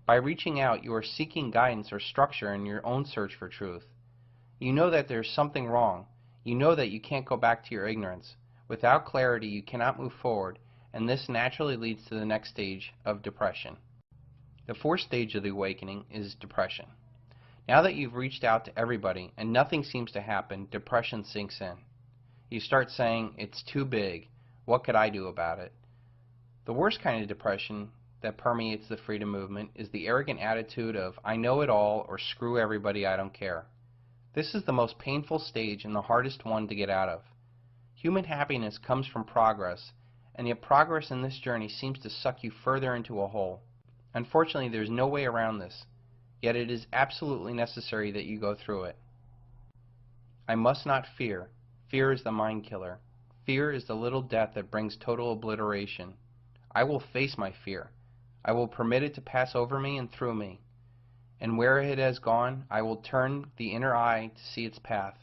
By reaching out, you are seeking guidance or structure in your own search for truth. You know that there's something wrong. You know that you can't go back to your ignorance. Without clarity, you cannot move forward, and this naturally leads to the next stage of depression. The fourth stage of the awakening is depression. Now that you've reached out to everybody and nothing seems to happen, depression sinks in. You start saying, "It's too big. What could I do about it?" The worst kind of depression that permeates the freedom movement is the arrogant attitude of, "I know it all," or "Screw everybody, I don't care." This is the most painful stage and the hardest one to get out of. Human happiness comes from progress, and yet progress in this journey seems to suck you further into a hole. Unfortunately, there's no way around this, yet it is absolutely necessary that you go through it. I must not fear. Fear is the mind killer. Fear is the little death that brings total obliteration. I will face my fear. I will permit it to pass over me and through me. And where it has gone, I will turn the inner eye to see its path.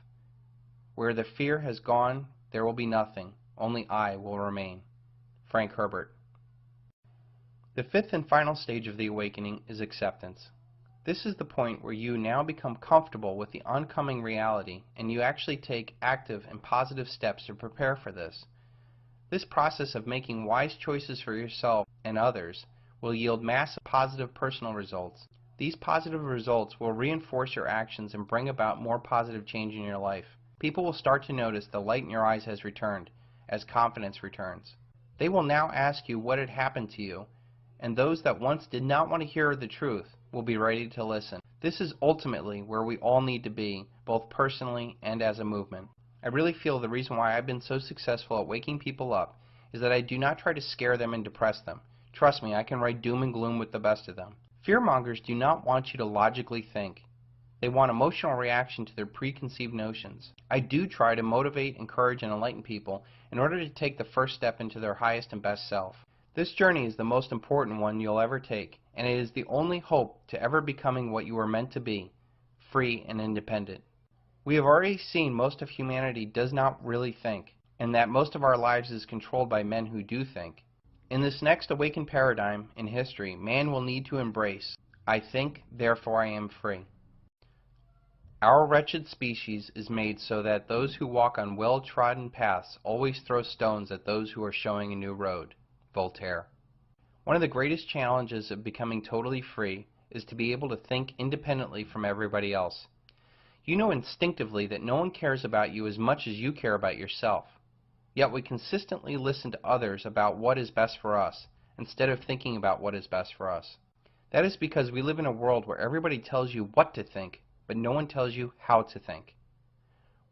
Where the fear has gone, there will be nothing. Only I will remain. Frank Herbert. The fifth and final stage of the awakening is acceptance. This is the point where you now become comfortable with the oncoming reality and you actually take active and positive steps to prepare for this. This process of making wise choices for yourself and others will yield massive positive personal results. These positive results will reinforce your actions and bring about more positive change in your life. People will start to notice the light in your eyes has returned as confidence returns. They will now ask you what had happened to you, and those that once did not want to hear the truth will be ready to listen. This is ultimately where we all need to be, both personally and as a movement. I really feel the reason why I've been so successful at waking people up is that I do not try to scare them and depress them. Trust me, I can write doom and gloom with the best of them. Fearmongers do not want you to logically think. They want emotional reaction to their preconceived notions. I do try to motivate, encourage, and enlighten people in order to take the first step into their highest and best self. This journey is the most important one you'll ever take, and it is the only hope to ever becoming what you were meant to be, free and independent. We have already seen most of humanity does not really think, and that most of our lives is controlled by men who do think. In this next awakened paradigm in history, man will need to embrace, I think, therefore I am free. Our wretched species is made so that those who walk on well-trodden paths always throw stones at those who are showing a new road. Voltaire. One of the greatest challenges of becoming totally free is to be able to think independently from everybody else. You know instinctively that no one cares about you as much as you care about yourself. Yet we consistently listen to others about what is best for us, instead of thinking about what is best for us. That is because we live in a world where everybody tells you what to think, but no one tells you how to think.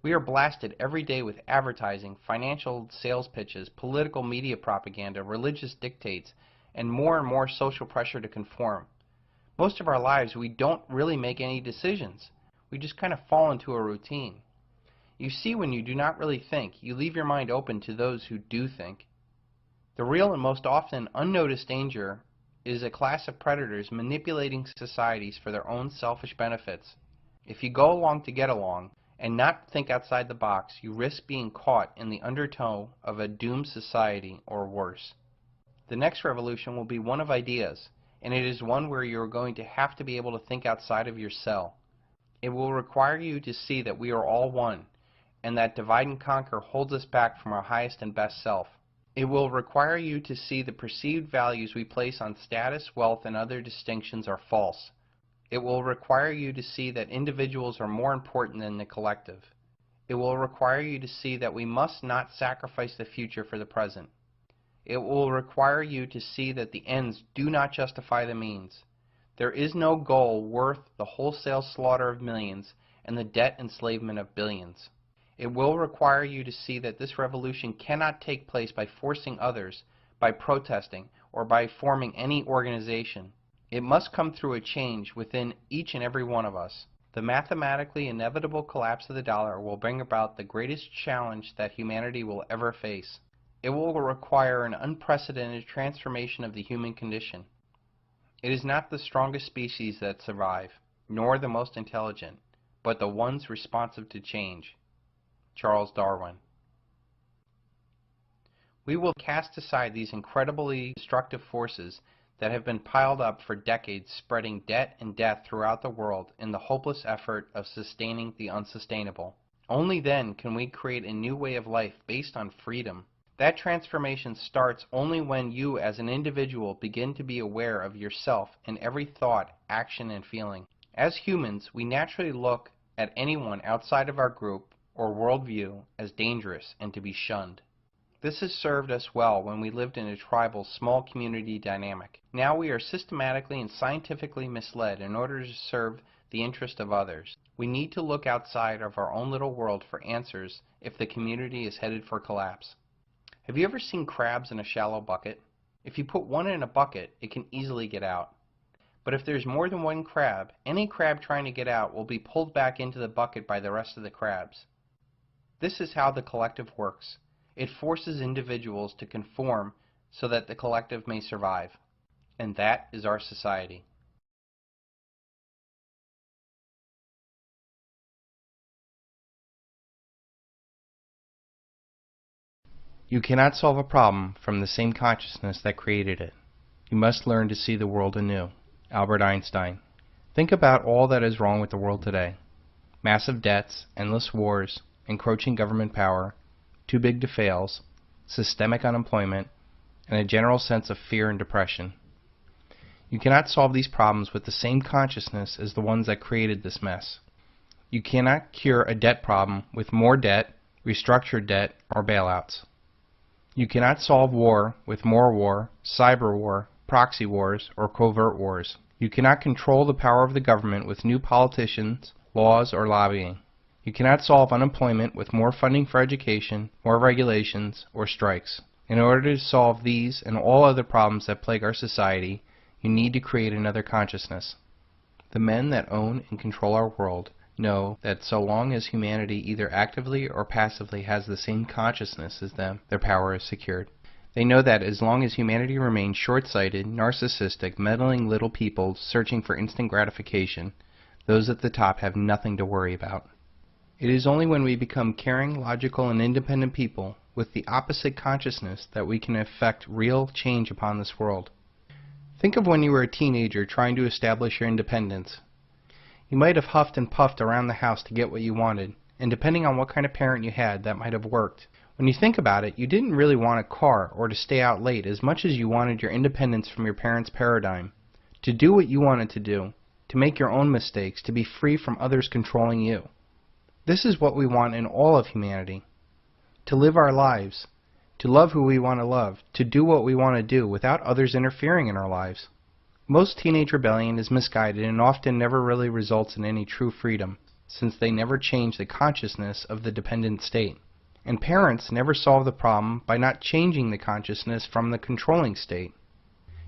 We are blasted every day with advertising, financial sales pitches, political media propaganda, religious dictates, and more social pressure to conform. Most of our lives we don't really make any decisions. We just kind of fall into a routine. You see, when you do not really think, you leave your mind open to those who do think. The real and most often unnoticed danger is a class of predators manipulating societies for their own selfish benefits. If you go along to get along, and not think outside the box, you risk being caught in the undertow of a doomed society or worse. The next revolution will be one of ideas, and it is one where you are going to have to be able to think outside of your cell. It will require you to see that we are all one, and that divide and conquer holds us back from our highest and best self. It will require you to see the perceived values we place on status, wealth, and other distinctions are false. It will require you to see that individuals are more important than the collective. It will require you to see that we must not sacrifice the future for the present. It will require you to see that the ends do not justify the means. There is no goal worth the wholesale slaughter of millions and the debt enslavement of billions. It will require you to see that this revolution cannot take place by forcing others, by protesting, or by forming any organization. It must come through a change within each and every one of us. The mathematically inevitable collapse of the dollar will bring about the greatest challenge that humanity will ever face. It will require an unprecedented transformation of the human condition. It is not the strongest species that survive, nor the most intelligent, but the ones responsive to change. Charles Darwin. We will cast aside these incredibly destructive forces that have been piled up for decades, spreading debt and death throughout the world in the hopeless effort of sustaining the unsustainable. Only then can we create a new way of life based on freedom. That transformation starts only when you as an individual begin to be aware of yourself in every thought, action, and feeling. As humans, we naturally look at anyone outside of our group or worldview as dangerous and to be shunned. This has served us well when we lived in a tribal, small community dynamic. Now we are systematically and scientifically misled in order to serve the interest of others. We need to look outside of our own little world for answers if the community is headed for collapse. Have you ever seen crabs in a shallow bucket? If you put one in a bucket, it can easily get out. But if there's more than one crab, any crab trying to get out will be pulled back into the bucket by the rest of the crabs. This is how the collective works. It forces individuals to conform so that the collective may survive. And that is our society. You cannot solve a problem from the same consciousness that created it. You must learn to see the world anew. Albert Einstein. Think about all that is wrong with the world today. Massive debts, endless wars, encroaching government power, too big to fails, systemic unemployment, and a general sense of fear and depression. You cannot solve these problems with the same consciousness as the ones that created this mess. You cannot cure a debt problem with more debt, restructured debt, or bailouts. You cannot solve war with more war, cyber war, proxy wars, or covert wars. You cannot control the power of the government with new politicians, laws, or lobbying. You cannot solve unemployment with more funding for education, more regulations, or strikes. In order to solve these and all other problems that plague our society, you need to create another consciousness. The men that own and control our world know that so long as humanity either actively or passively has the same consciousness as them, their power is secured. They know that as long as humanity remains short-sighted, narcissistic, meddling little people searching for instant gratification, those at the top have nothing to worry about. It is only when we become caring, logical, and independent people with the opposite consciousness that we can effect real change upon this world. Think of when you were a teenager trying to establish your independence. You might have huffed and puffed around the house to get what you wanted, and depending on what kind of parent you had, that might have worked. When you think about it, you didn't really want a car or to stay out late as much as you wanted your independence from your parents' paradigm, to do what you wanted to do, to make your own mistakes, to be free from others controlling you. This is what we want in all of humanity. To live our lives, to love who we want to love, to do what we want to do without others interfering in our lives. Most teenage rebellion is misguided and often never really results in any true freedom, since they never change the consciousness of the dependent state. And parents never solve the problem by not changing the consciousness from the controlling state.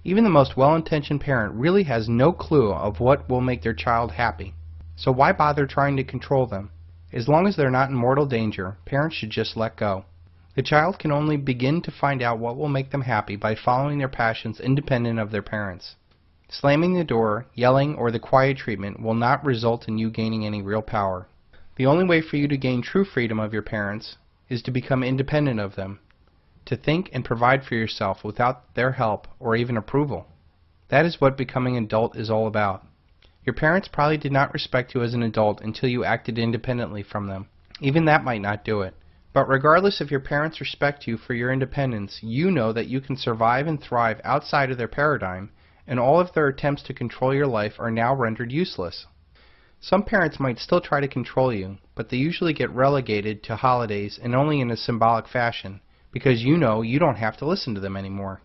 Even the most well-intentioned parent really has no clue of what will make their child happy. So why bother trying to control them? As long as they're not in mortal danger, parents should just let go. The child can only begin to find out what will make them happy by following their passions independent of their parents. Slamming the door, yelling, or the quiet treatment will not result in you gaining any real power. The only way for you to gain true freedom of your parents is to become independent of them, to think and provide for yourself without their help or even approval. That is what becoming an adult is all about. Your parents probably did not respect you as an adult until you acted independently from them. Even that might not do it. But regardless if your parents respect you for your independence, you know that you can survive and thrive outside of their paradigm, and all of their attempts to control your life are now rendered useless. Some parents might still try to control you, but they usually get relegated to holidays and only in a symbolic fashion, because you know you don't have to listen to them anymore.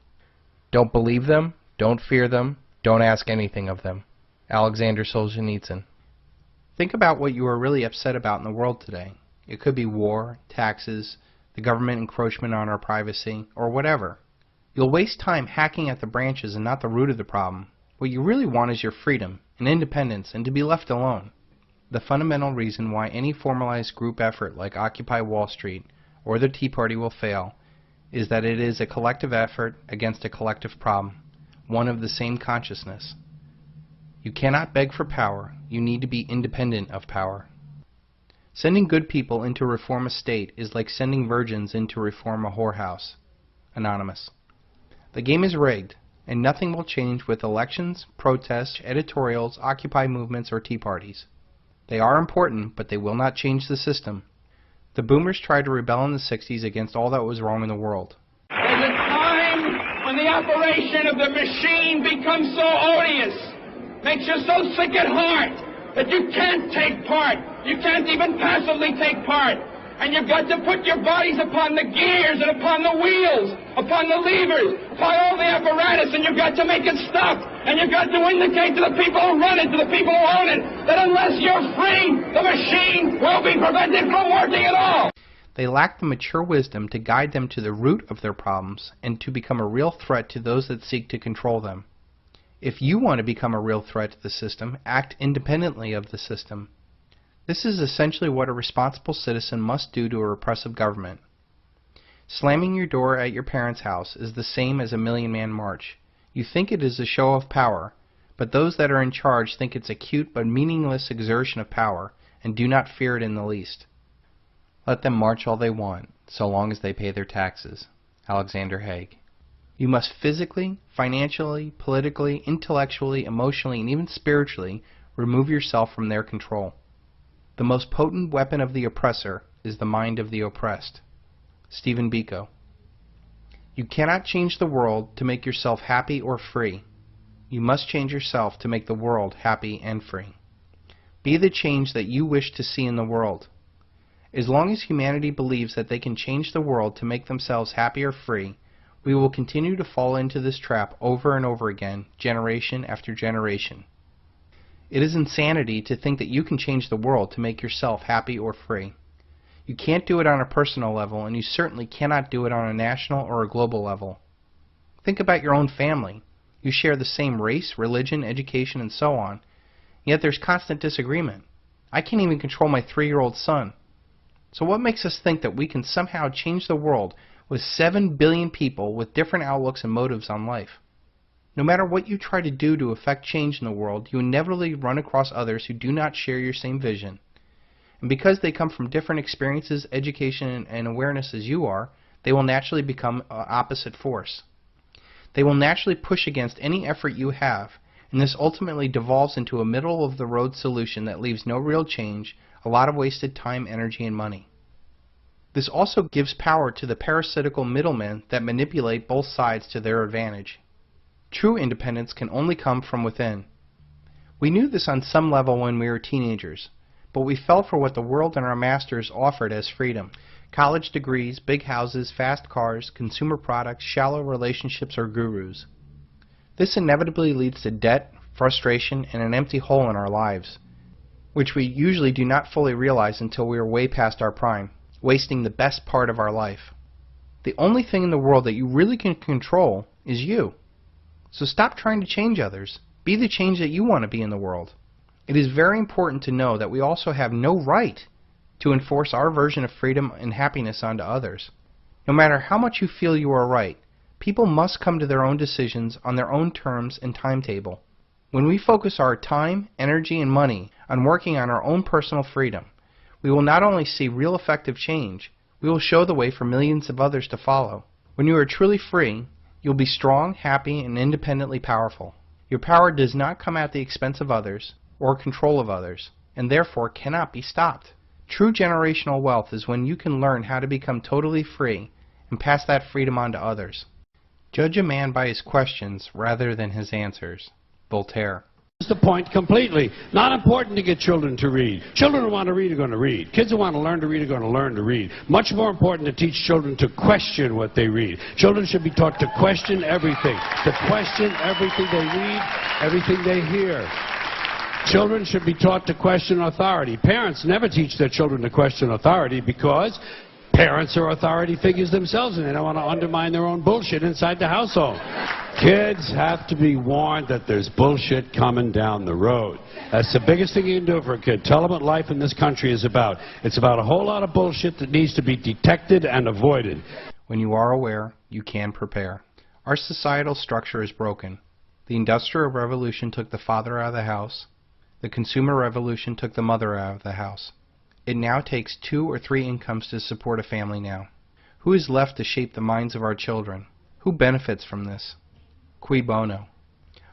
Don't believe them, don't fear them, don't ask anything of them. Alexander Solzhenitsyn. Think about what you are really upset about in the world today. It could be war, taxes, the government encroachment on our privacy, or whatever. You'll waste time hacking at the branches and not the root of the problem. What you really want is your freedom and independence and to be left alone. The fundamental reason why any formalized group effort like Occupy Wall Street or the Tea Party will fail is that it is a collective effort against a collective problem, one of the same consciousness. You cannot beg for power. You need to be independent of power. Sending good people in to reform a state is like sending virgins in to reform a whorehouse. Anonymous. The game is rigged, and nothing will change with elections, protests, editorials, Occupy movements, or Tea Parties. They are important, but they will not change the system. The boomers tried to rebel in the 60s against all that was wrong in the world. There's a time when the operation of the machine becomes so odious, makes you so sick at heart, that you can't take part. You can't even passively take part. And you've got to put your bodies upon the gears and upon the wheels, upon the levers, upon all the apparatus, and you've got to make it stop. And you've got to indicate to the people who run it, to the people who own it, that unless you're free, the machine will be prevented from working at all. They lack the mature wisdom to guide them to the root of their problems and to become a real threat to those that seek to control them. If you want to become a real threat to the system, act independently of the system. This is essentially what a responsible citizen must do to a repressive government. Slamming your door at your parents' house is the same as a million-man march. You think it is a show of power, but those that are in charge think it's a cute but meaningless exertion of power and do not fear it in the least. Let them march all they want, so long as they pay their taxes. Alexander Haig. You must physically, financially, politically, intellectually, emotionally, and even spiritually Remove yourself from their control. The most potent weapon of the oppressor is the mind of the oppressed. Stephen Biko. You cannot change the world to make yourself happy or free. You must change yourself to make the world happy and free. Be the change that you wish to see in the world. As long as humanity believes that they can change the world to make themselves happy or free, we will continue to fall into this trap over and over again, generation after generation. It is insanity to think that you can change the world to make yourself happy or free. You can't do it on a personal level, and you certainly cannot do it on a national or a global level. Think about your own family. You share the same race, religion, education, and so on, yet there's constant disagreement. I can't even control my 3-year-old son. So what makes us think that we can somehow change the world with 7 billion people with different outlooks and motives on life? No matter what you try to do to affect change in the world, you inevitably run across others who do not share your same vision. And because they come from different experiences, education, and awareness as you are, they will naturally become an opposite force. They will naturally push against any effort you have, and this ultimately devolves into a middle-of-the-road solution that leaves no real change, a lot of wasted time, energy, and money. This also gives power to the parasitical middlemen that manipulate both sides to their advantage. True independence can only come from within. We knew this on some level when we were teenagers, but we fell for what the world and our masters offered as freedom. College degrees, big houses, fast cars, consumer products, shallow relationships, or gurus. This inevitably leads to debt, frustration, and an empty hole in our lives, which we usually do not fully realize until we are way past our prime, wasting the best part of our life. The only thing in the world that you really can control is you. So stop trying to change others. Be the change that you want to be in the world. It is very important to know that we also have no right to enforce our version of freedom and happiness onto others. No matter how much you feel you are right, people must come to their own decisions on their own terms and timetable. When we focus our time, energy, and money on working on our own personal freedom, we will not only see real effective change, we will show the way for millions of others to follow. When you are truly free, you'll be strong, happy, and independently powerful. Your power does not come at the expense of others or control of others, and therefore cannot be stopped. True generational wealth is when you can learn how to become totally free and pass that freedom on to others. Judge a man by his questions rather than his answers. Voltaire. The point completely. Not important to get children to read. Children who want to read are going to read. Kids who want to learn to read are going to learn to read. Much more important to teach children to question what they read. Children should be taught to question everything. To question everything they read, everything they hear. Children should be taught to question authority. Parents never teach their children to question authority because parents are authority figures themselves and they don't want to undermine their own bullshit inside the household. Kids have to be warned that there's bullshit coming down the road. That's the biggest thing you can do for a kid. Tell them what life in this country is about. It's about a whole lot of bullshit that needs to be detected and avoided. When you are aware, you can prepare. Our societal structure is broken. The Industrial Revolution took the father out of the house. The Consumer Revolution took the mother out of the house. It now takes 2 or 3 incomes to support a family now. Who is left to shape the minds of our children? Who benefits from this? Cui bono?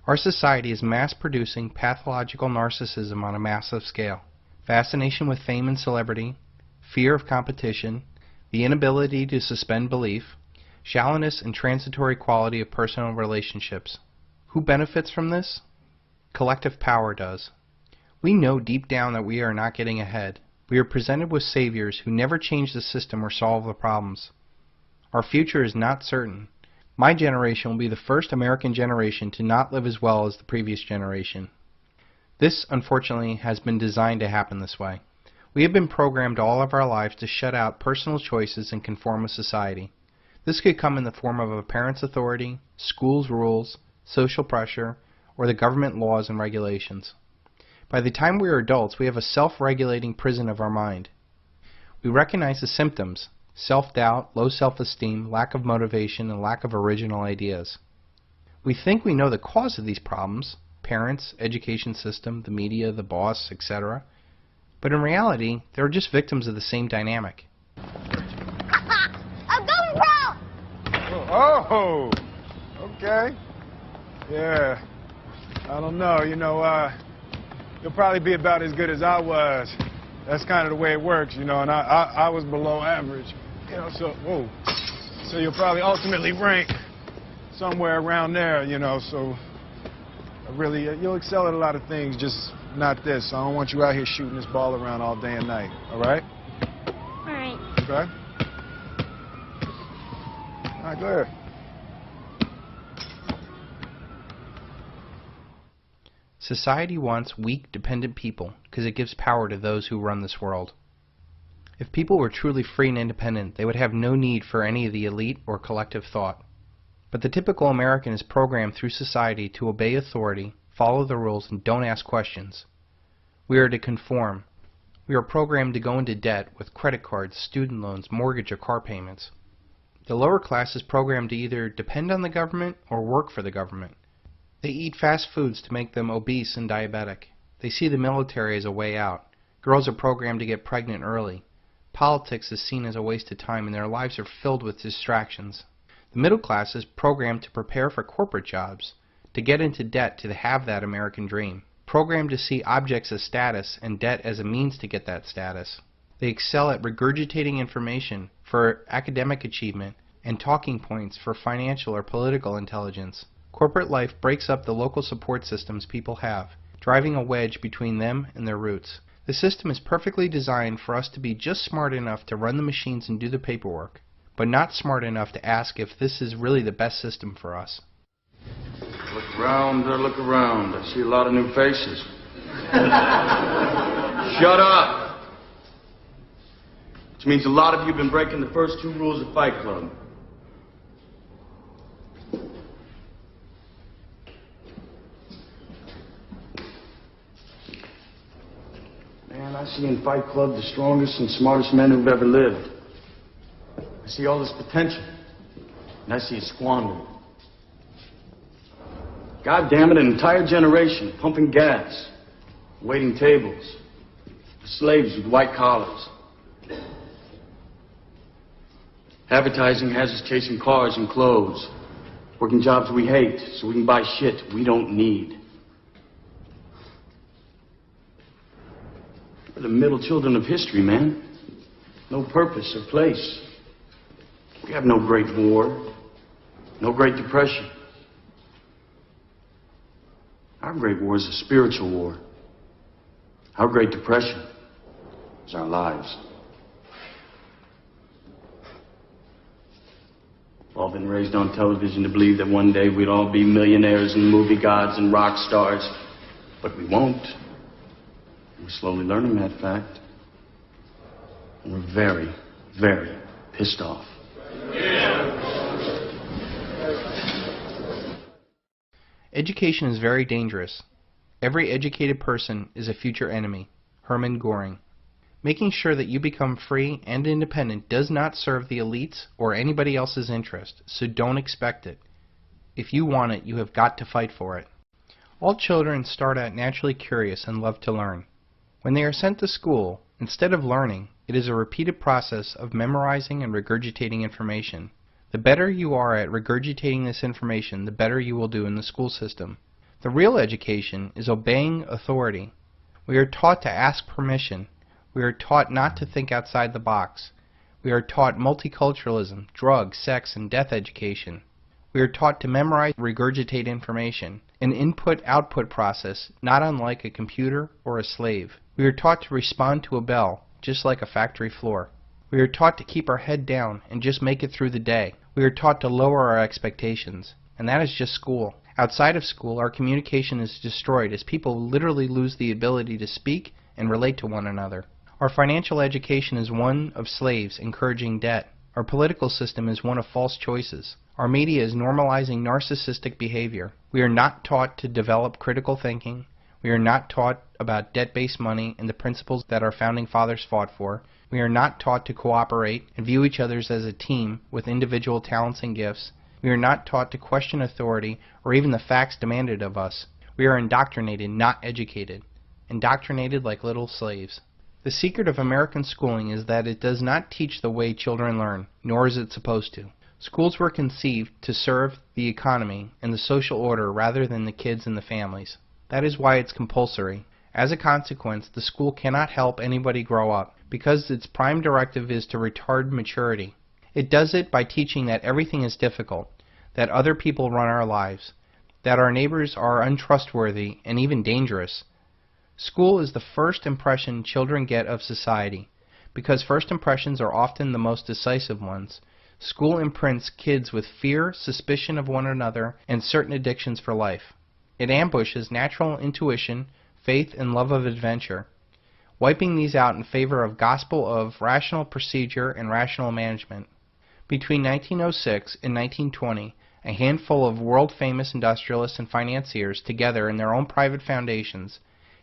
Our society is mass-producing pathological narcissism on a massive scale. Fascination with fame and celebrity, fear of competition, the inability to suspend belief, shallowness and transitory quality of personal relationships. Who benefits from this? Collective power does. We know deep down that we are not getting ahead. We are presented with saviors who never change the system or solve the problems. Our future is not certain. My generation will be the first American generation to not live as well as the previous generation. This, unfortunately, has been designed to happen this way. We have been programmed all of our lives to shut out personal choices and conform with society. This could come in the form of a parent's authority, school's rules, social pressure, or the government laws and regulations. By the time we are adults, we have a self-regulating prison of our mind. We recognize the symptoms: self-doubt, low self-esteem, lack of motivation, and lack of original ideas. We think we know the cause of these problems: parents, education system, the media, the boss, etc. But in reality, they're just victims of the same dynamic. I'm going brown! Oh, okay. Yeah. I don't know, you'll probably be about as good as I was. That's kind of the way it works, you know, and I was below average. You know, so, whoa. So you'll probably ultimately rank somewhere around there, you know, so really, you'll excel at a lot of things, just not this. I don't want you out here shooting this ball around all day and night, all right? All right. Okay? All right, go ahead. Society wants weak, dependent people because it gives power to those who run this world. If people were truly free and independent, they would have no need for any of the elite or collective thought. But the typical American is programmed through society to obey authority, follow the rules, and don't ask questions. We are to conform. We are programmed to go into debt with credit cards, student loans, mortgage, or car payments. The lower class is programmed to either depend on the government or work for the government. They eat fast foods to make them obese and diabetic. They see the military as a way out. Girls are programmed to get pregnant early. Politics is seen as a waste of time, and their lives are filled with distractions. The middle class is programmed to prepare for corporate jobs, to get into debt to have that American dream, programmed to see objects as status and debt as a means to get that status. They excel at regurgitating information for academic achievement and talking points for financial or political intelligence. Corporate life breaks up the local support systems people have, driving a wedge between them and their roots. The system is perfectly designed for us to be just smart enough to run the machines and do the paperwork, but not smart enough to ask if this is really the best system for us. Look around, look around. I see a lot of new faces. Shut up! Which means a lot of you have been breaking the first 2 rules of Fight Club. Man, I see in Fight Club the strongest and smartest men who've ever lived. I see all this potential, and I see it squandered. God damn it, an entire generation pumping gas, waiting tables, slaves with white collars. Advertising has us chasing cars and clothes, working jobs we hate so we can buy shit we don't need. We're the middle children of history, man. No purpose or place. We have no Great War, no Great Depression. Our Great War is a spiritual war. Our Great Depression is our lives. We've all been raised on television to believe that one day we'd all be millionaires and movie gods and rock stars, but we won't. We're slowly learning that fact. And we're very, very pissed off. Education is very dangerous. Every educated person is a future enemy. Hermann Göring. Making sure that you become free and independent does not serve the elites or anybody else's interest, so don't expect it. If you want it, you have got to fight for it. All children start out naturally curious and love to learn. When they are sent to school, instead of learning, it is a repeated process of memorizing and regurgitating information. The better you are at regurgitating this information, the better you will do in the school system. The real education is obeying authority. We are taught to ask permission. We are taught not to think outside the box. We are taught multiculturalism, drugs, sex, and death education. We are taught to memorize, regurgitate information, an input-output process not unlike a computer or a slave. We are taught to respond to a bell, just like a factory floor. We are taught to keep our head down and just make it through the day. We are taught to lower our expectations, and that is just school. Outside of school, our communication is destroyed as people literally lose the ability to speak and relate to one another. Our financial education is one of slaves encouraging debt. Our political system is one of false choices. Our media is normalizing narcissistic behavior. We are not taught to develop critical thinking. We are not taught about debt-based money and the principles that our founding fathers fought for. We are not taught to cooperate and view each other as a team with individual talents and gifts. We are not taught to question authority or even the facts demanded of us. We are indoctrinated, not educated. Indoctrinated like little slaves. The secret of American schooling is that it does not teach the way children learn, nor is it supposed to. Schools were conceived to serve the economy and the social order rather than the kids and the families. That is why it's compulsory. As a consequence, the school cannot help anybody grow up, because its prime directive is to retard maturity. It does it by teaching that everything is difficult, that other people run our lives, that our neighbors are untrustworthy and even dangerous. School is the first impression children get of society. Because first impressions are often the most decisive ones, school imprints kids with fear, suspicion of one another, and certain addictions for life. It ambushes natural intuition, faith, and love of adventure, wiping these out in favor of gospel of rational procedure and rational management. Between 1906 and 1920, a handful of world-famous industrialists and financiers, together in their own private foundations,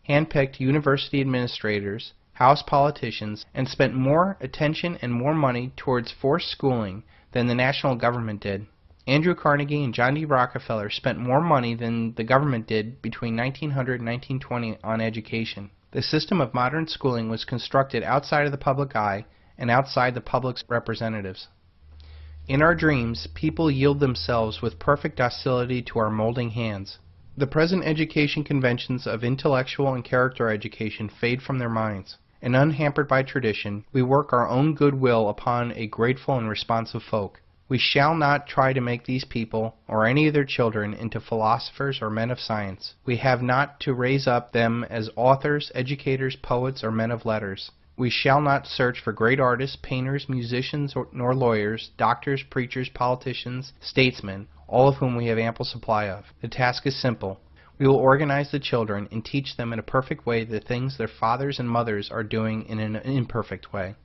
handpicked university administrators, House politicians, and spent more attention and more money towards forced schooling than the national government did. Andrew Carnegie and John D. Rockefeller spent more money than the government did between 1900 and 1920 on education. The system of modern schooling was constructed outside of the public eye and outside the public's representatives. In our dreams, people yield themselves with perfect docility to our molding hands. The present education conventions of intellectual and character education fade from their minds, and unhampered by tradition, we work our own good will upon a grateful and responsive folk. We shall not try to make these people, or any of their children, into philosophers or men of science. We have not to raise up them as authors, educators, poets, or men of letters. We shall not search for great artists, painters, musicians, nor lawyers, doctors, preachers, politicians, statesmen, all of whom we have ample supply of. The task is simple. We will organize the children and teach them in a perfect way the things their fathers and mothers are doing in an imperfect way.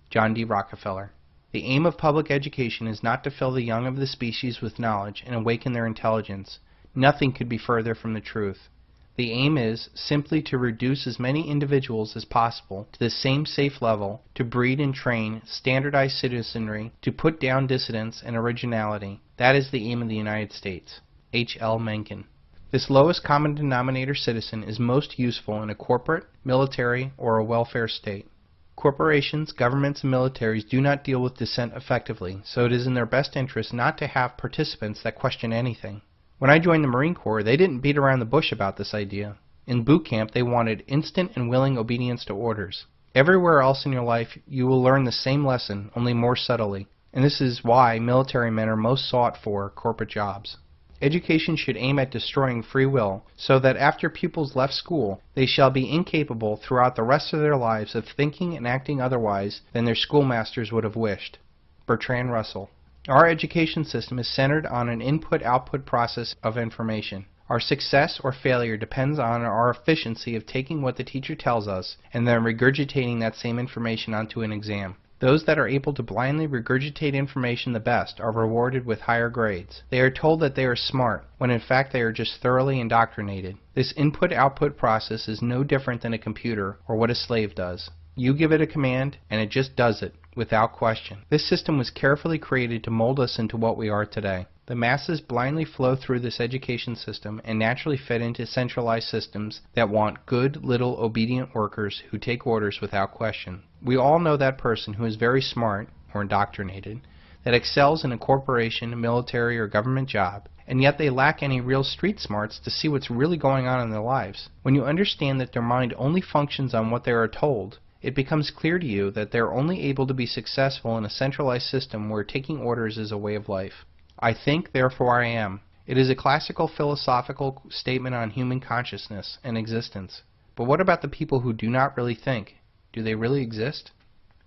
John D. Rockefeller. The aim of public education is not to fill the young of the species with knowledge and awaken their intelligence. Nothing could be further from the truth. The aim is simply to reduce as many individuals as possible to the same safe level, to breed and train standardized citizenry, to put down dissidence and originality. That is the aim of the United States. H. L. Mencken. This lowest common denominator citizen is most useful in a corporate, military, or a welfare state. Corporations, governments, and militaries do not deal with dissent effectively, so it is in their best interest not to have participants that question anything. When I joined the Marine Corps, they didn't beat around the bush about this idea. In boot camp, they wanted instant and willing obedience to orders. Everywhere else in your life, you will learn the same lesson, only more subtly, and this is why military men are most sought for corporate jobs. Education should aim at destroying free will, so that after pupils left school, they shall be incapable throughout the rest of their lives of thinking and acting otherwise than their schoolmasters would have wished. Bertrand Russell. Our education system is centered on an input-output process of information. Our success or failure depends on our efficiency of taking what the teacher tells us and then regurgitating that same information onto an exam. Those that are able to blindly regurgitate information the best are rewarded with higher grades. They are told that they are smart, when in fact they are just thoroughly indoctrinated. This input-output process is no different than a computer or what a slave does. You give it a command, and it just does it, without question. This system was carefully created to mold us into what we are today. The masses blindly flow through this education system and naturally fit into centralized systems that want good, little, obedient workers who take orders without question. We all know that person who is very smart, or indoctrinated, that excels in a corporation, military, or government job, and yet they lack any real street smarts to see what's really going on in their lives. When you understand that their mind only functions on what they are told, it becomes clear to you that they are only able to be successful in a centralized system where taking orders is a way of life. I think, therefore I am. It is a classical philosophical statement on human consciousness and existence. But what about the people who do not really think? Do they really exist?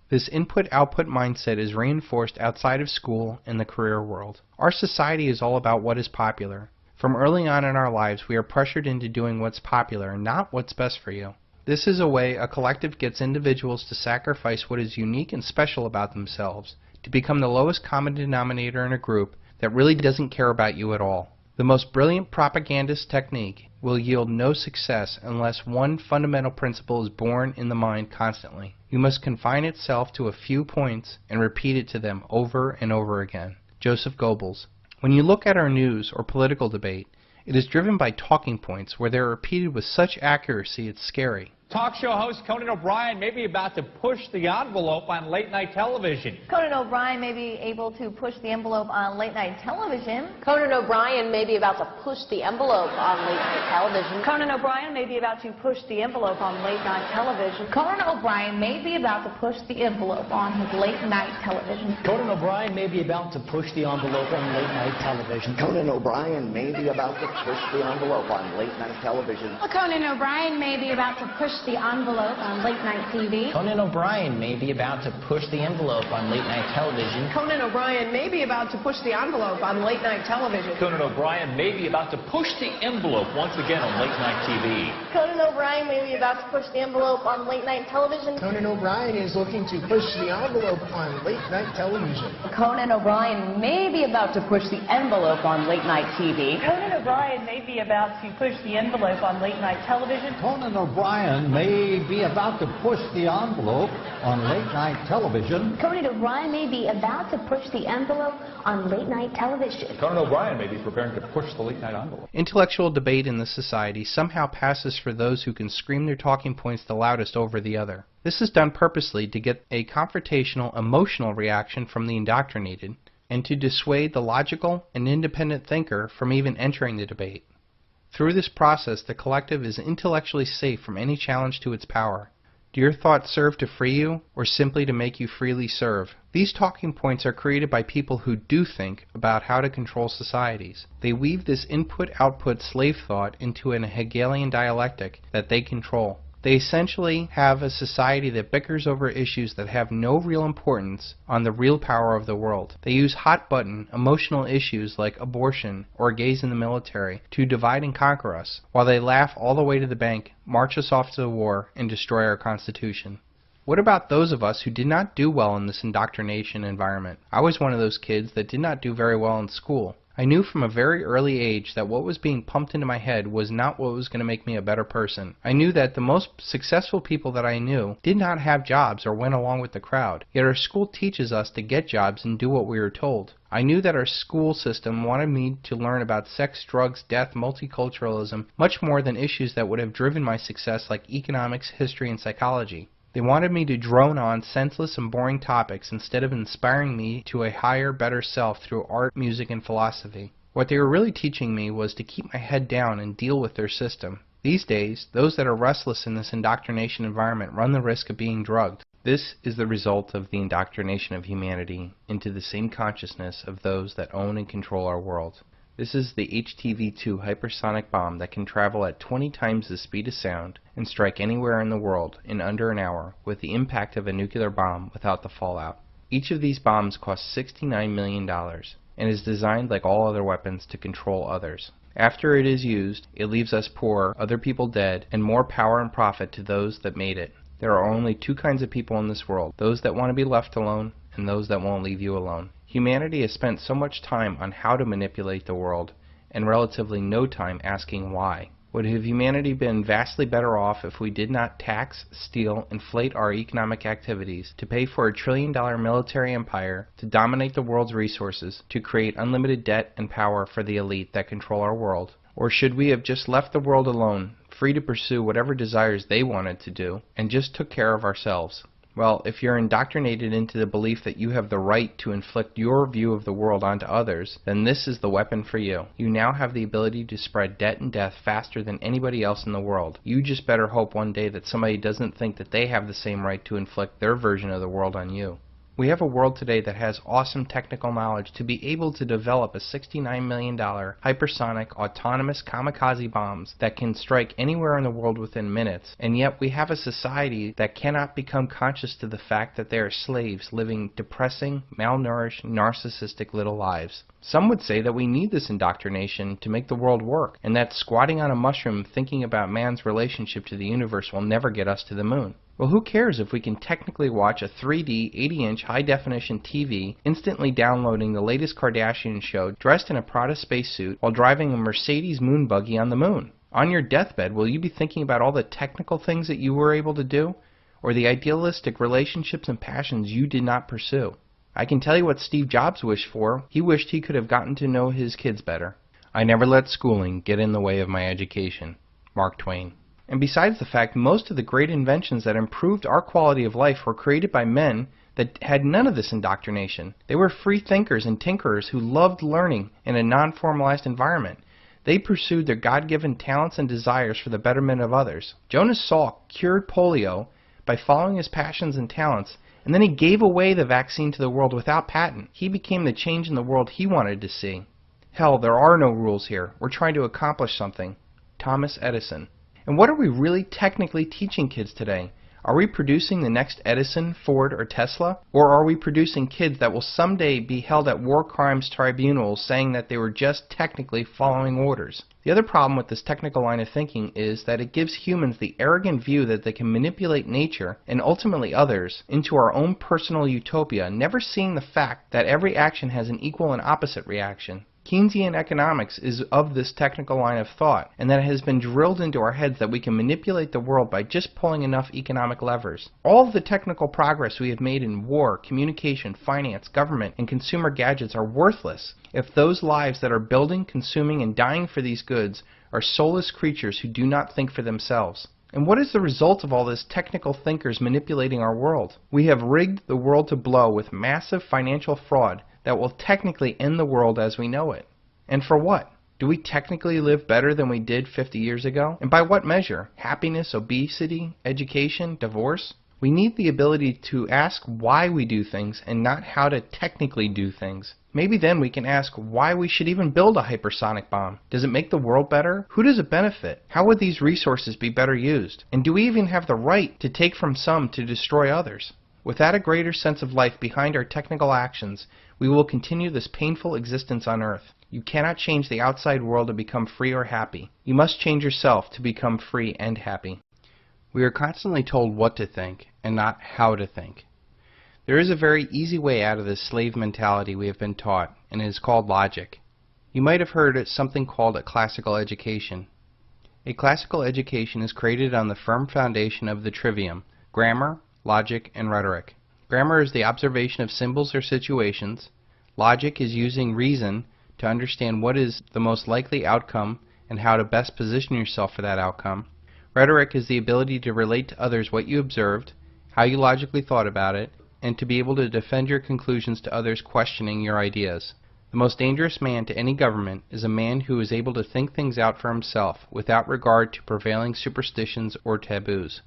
This input-output mindset is reinforced outside of school and the career world. Our society is all about what is popular. From early on in our lives, we are pressured into doing what's popular, not what's best for you. This is a way a collective gets individuals to sacrifice what is unique and special about themselves, to become the lowest common denominator in a group that really doesn't care about you at all. The most brilliant propagandist technique will yield no success unless one fundamental principle is born in the mind constantly. You must confine itself to a few points and repeat it to them over and over again. Joseph Goebbels. When you look at our news or political debate, it is driven by talking points where they are repeated with such accuracy it's scary. Talk show host Conan O'Brien may be about to push the envelope on late-night television. Conan O'Brien may be able to push the envelope on late-night television. Conan O'Brien may be about to push the envelope on late-night television. Conan O'Brien may be about to push the envelope on late-night television. Conan O'Brien may be about to push the envelope on his late-night television. Conan O'Brien may be about to push the envelope on late-night television. Conan O'Brien may be about to push the envelope on late-night television. Conan O'Brien may be about to push the envelope on late-night TV. Conan O'Brien may be about to push the envelope on late-night television. Conan O'Brien may be about to push the envelope on late-night television. Conan O'Brien may be about to push the envelope once again on late-night TV. Conan O'Brien may be about to push the envelope on late-night television. Conan O'Brien is looking to push the envelope on late-night television. Conan O'Brien may be about to push the envelope on late-night TV. Conan O'Brien may be about to push the envelope on late-night television. Conan O'Brien may be about to push the envelope on late-night television. Conan O'Brien may be about to push the envelope on late-night television. Conan O'Brien may be preparing to push the late-night envelope. Intellectual debate in this society somehow passes for those who can scream their talking points the loudest over the other. This is done purposely to get a confrontational, emotional reaction from the indoctrinated, and to dissuade the logical and independent thinker from even entering the debate. Through this process, the collective is intellectually safe from any challenge to its power. Do your thoughts serve to free you, or simply to make you freely serve? These talking points are created by people who do think about how to control societies. They weave this input-output slave thought into an Hegelian dialectic that they control. They essentially have a society that bickers over issues that have no real importance on the real power of the world. They use hot-button, emotional issues like abortion or gays in the military to divide and conquer us, while they laugh all the way to the bank, march us off to the war, and destroy our Constitution. What about those of us who did not do well in this indoctrination environment? I was one of those kids that did not do very well in school. I knew from a very early age that what was being pumped into my head was not what was going to make me a better person. I knew that the most successful people that I knew did not have jobs or went along with the crowd, yet our school teaches us to get jobs and do what we are told. I knew that our school system wanted me to learn about sex, drugs, death, multiculturalism, much more than issues that would have driven my success like economics, history, and psychology. They wanted me to drone on senseless and boring topics instead of inspiring me to a higher, better self through art, music, and philosophy. What they were really teaching me was to keep my head down and deal with their system. These days, those that are restless in this indoctrination environment run the risk of being drugged. This is the result of the indoctrination of humanity into the same consciousness of those that own and control our world. This is the HTV-2 hypersonic bomb that can travel at 20 times the speed of sound and strike anywhere in the world in under an hour with the impact of a nuclear bomb without the fallout. Each of these bombs costs $69 million and is designed like all other weapons to control others. After it is used, it leaves us poor, other people dead, and more power and profit to those that made it. There are only two kinds of people in this world, those that want to be left alone and those that won't leave you alone. Humanity has spent so much time on how to manipulate the world, and relatively no time asking why. Would have humanity been vastly better off if we did not tax, steal, inflate our economic activities to pay for a $1 trillion military empire, to dominate the world's resources, to create unlimited debt and power for the elite that control our world? Or should we have just left the world alone, free to pursue whatever desires they wanted to do, and just took care of ourselves? Well, if you're indoctrinated into the belief that you have the right to inflict your view of the world onto others, then this is the weapon for you. You now have the ability to spread debt and death faster than anybody else in the world. You just better hope one day that somebody doesn't think that they have the same right to inflict their version of the world on you. We have a world today that has awesome technical knowledge to be able to develop a $69 million hypersonic autonomous kamikaze bombs that can strike anywhere in the world within minutes, and yet we have a society that cannot become conscious to the fact that they are slaves living depressing, malnourished, narcissistic little lives. Some would say that we need this indoctrination to make the world work, and that squatting on a mushroom thinking about man's relationship to the universe will never get us to the moon. Well, who cares if we can technically watch a 3D, 80-inch high-definition TV, instantly downloading the latest Kardashian show, dressed in a Prada spacesuit, while driving a Mercedes moon buggy on the moon? On your deathbed, will you be thinking about all the technical things that you were able to do, or the idealistic relationships and passions you did not pursue? I can tell you what Steve Jobs wished for. He wished he could have gotten to know his kids better. I never let schooling get in the way of my education. Mark Twain. And besides the fact, most of the great inventions that improved our quality of life were created by men that had none of this indoctrination. They were free thinkers and tinkerers who loved learning in a non-formalized environment. They pursued their God-given talents and desires for the betterment of others. Jonas Salk cured polio by following his passions and talents, and then he gave away the vaccine to the world without patent. He became the change in the world he wanted to see. Hell, there are no rules here. We're trying to accomplish something. Thomas Edison. And what are we really technically teaching kids today? Are we producing the next Edison, Ford, or Tesla? Or are we producing kids that will someday be held at war crimes tribunals saying that they were just technically following orders? The other problem with this technical line of thinking is that it gives humans the arrogant view that they can manipulate nature and ultimately others into our own personal utopia, never seeing the fact that every action has an equal and opposite reaction. Keynesian economics is of this technical line of thought, and that it has been drilled into our heads that we can manipulate the world by just pulling enough economic levers. All of the technical progress we have made in war, communication, finance, government, and consumer gadgets are worthless if those lives that are building, consuming, and dying for these goods are soulless creatures who do not think for themselves. And what is the result of all this technical thinkers manipulating our world? We have rigged the world to blow with massive financial fraud that will technically end the world as we know it. And for what? Do we technically live better than we did 50 years ago? And by what measure? Happiness, obesity, education, divorce? We need the ability to ask why we do things and not how to technically do things. Maybe then we can ask why we should even build a hypersonic bomb. Does it make the world better? Who does it benefit? How would these resources be better used? And do we even have the right to take from some to destroy others? Without a greater sense of life behind our technical actions, we will continue this painful existence on Earth. You cannot change the outside world to become free or happy. You must change yourself to become free and happy. We are constantly told what to think and not how to think. There is a very easy way out of this slave mentality we have been taught, and it is called logic. You might have heard of something called a classical education. A classical education is created on the firm foundation of the trivium: grammar, logic, and rhetoric. Grammar is the observation of symbols or situations. Logic is using reason to understand what is the most likely outcome and how to best position yourself for that outcome. Rhetoric is the ability to relate to others what you observed, how you logically thought about it, and to be able to defend your conclusions to others questioning your ideas. The most dangerous man to any government is a man who is able to think things out for himself without regard to prevailing superstitions or taboos.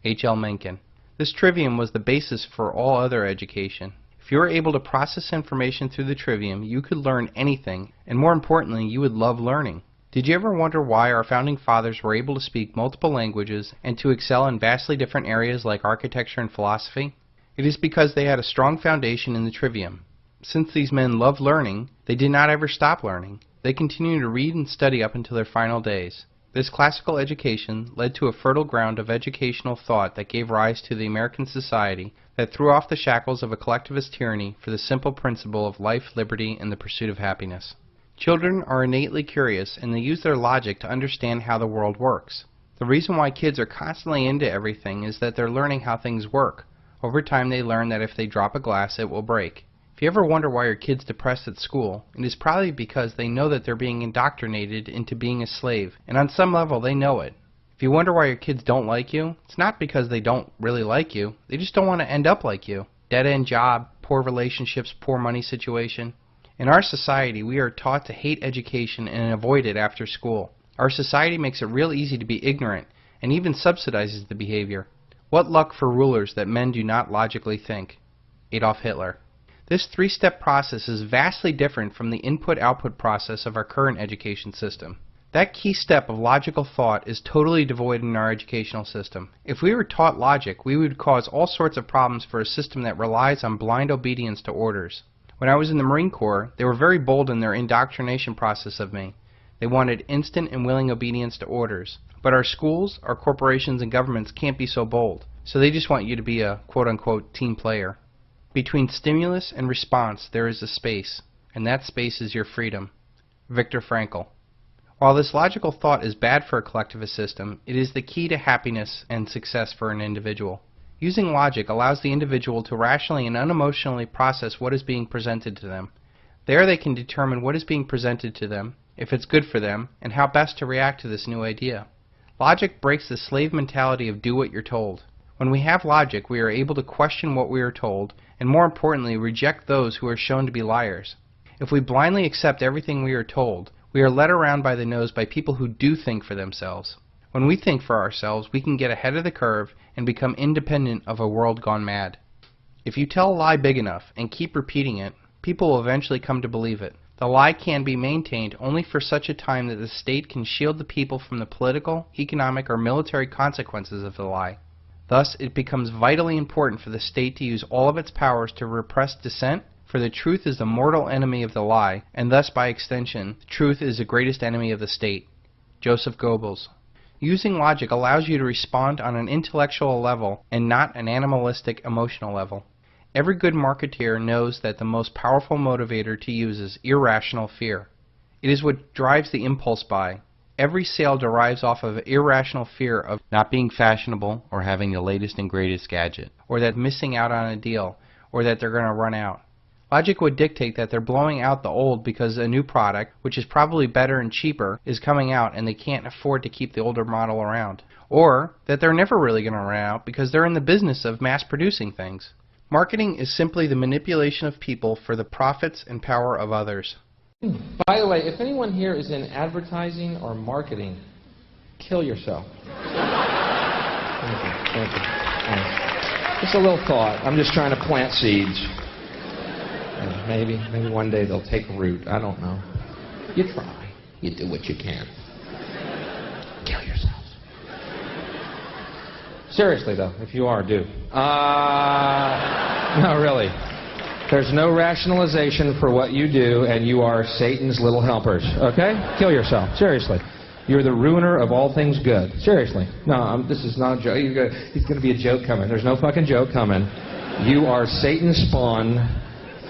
H.L. Mencken. This trivium was the basis for all other education. If you were able to process information through the trivium, you could learn anything, and more importantly, you would love learning. Did you ever wonder why our founding fathers were able to speak multiple languages and to excel in vastly different areas like architecture and philosophy? It is because they had a strong foundation in the trivium. Since these men loved learning, they did not ever stop learning. They continued to read and study up until their final days. This classical education led to a fertile ground of educational thought that gave rise to the American society that threw off the shackles of a collectivist tyranny for the simple principle of life, liberty, and the pursuit of happiness. Children are innately curious, and they use their logic to understand how the world works. The reason why kids are constantly into everything is that they're learning how things work. Over time they learn that if they drop a glass, it will break. If you ever wonder why your kid's depressed at school, it is probably because they know that they're being indoctrinated into being a slave, and on some level they know it. If you wonder why your kids don't like you, it's not because they don't really like you, they just don't want to end up like you. Dead-end job, poor relationships, poor money situation. In our society, we are taught to hate education and avoid it after school. Our society makes it real easy to be ignorant, and even subsidizes the behavior. What luck for rulers that men do not logically think. Adolf Hitler. This three-step process is vastly different from the input-output process of our current education system. That key step of logical thought is totally devoid in our educational system. If we were taught logic, we would cause all sorts of problems for a system that relies on blind obedience to orders. When I was in the Marine Corps, they were very bold in their indoctrination process of me. They wanted instant and willing obedience to orders. But our schools, our corporations, and governments can't be so bold. So they just want you to be a quote-unquote team player. Between stimulus and response, there is a space, and that space is your freedom. Viktor Frankl. While this logical thought is bad for a collectivist system, it is the key to happiness and success for an individual. Using logic allows the individual to rationally and unemotionally process what is being presented to them. There they can determine what is being presented to them, if it's good for them, and how best to react to this new idea. Logic breaks the slave mentality of do what you're told. When we have logic, we are able to question what we are told, and more importantly, reject those who are shown to be liars. If we blindly accept everything we are told, we are led around by the nose by people who do think for themselves. When we think for ourselves, we can get ahead of the curve and become independent of a world gone mad. If you tell a lie big enough and keep repeating it, people will eventually come to believe it. The lie can be maintained only for such a time that the state can shield the people from the political, economic, or military consequences of the lie. Thus, it becomes vitally important for the state to use all of its powers to repress dissent, for the truth is the mortal enemy of the lie, and thus, by extension, the truth is the greatest enemy of the state. Joseph Goebbels. Using logic allows you to respond on an intellectual level and not an animalistic emotional level. Every good marketeer knows that the most powerful motivator to use is irrational fear. It is what drives the impulse buy. Every sale derives off of irrational fear of not being fashionable or having the latest and greatest gadget, or that missing out on a deal, or that they're going to run out. Logic would dictate that they're blowing out the old because a new product, which is probably better and cheaper, is coming out and they can't afford to keep the older model around. Or that they're never really going to run out because they're in the business of mass producing things. Marketing is simply the manipulation of people for the profits and power of others. By the way, if anyone here is in advertising or marketing, kill yourself. Thank you. Thank you. Thanks. Just a little thought. I'm just trying to plant seeds. And maybe one day they'll take root. I don't know. You try. You do what you can. Kill yourselves. Seriously, though, if you are, do. No, really. There's no rationalization for what you do, and you are Satan's little helpers, okay? Kill yourself. Seriously. You're the ruiner of all things good. Seriously. No, this is not a joke. He's going to be a joke coming. There's no fucking joke coming. You are Satan's spawn,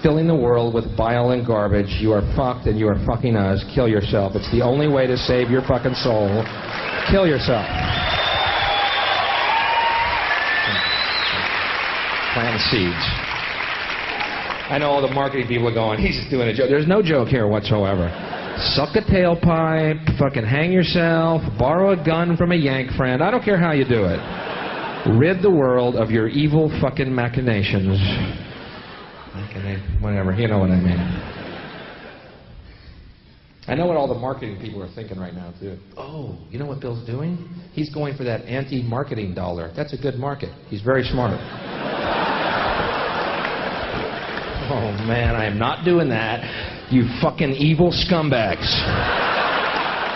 filling the world with bile and garbage. You are fucked, and you are fucking us. Kill yourself. It's the only way to save your fucking soul. Kill yourself. Plant seeds. I know all the marketing people are going, he's doing a joke. There's no joke here whatsoever. Suck a tailpipe, fucking hang yourself, borrow a gun from a yank friend. I don't care how you do it. Rid the world of your evil fucking machinations. Whatever, you know what I mean. I know what all the marketing people are thinking right now, too. Oh, you know what Bill's doing? He's going for that anti-marketing dollar. That's a good market. He's very smart. Oh, man, I am not doing that. You fucking evil scumbags.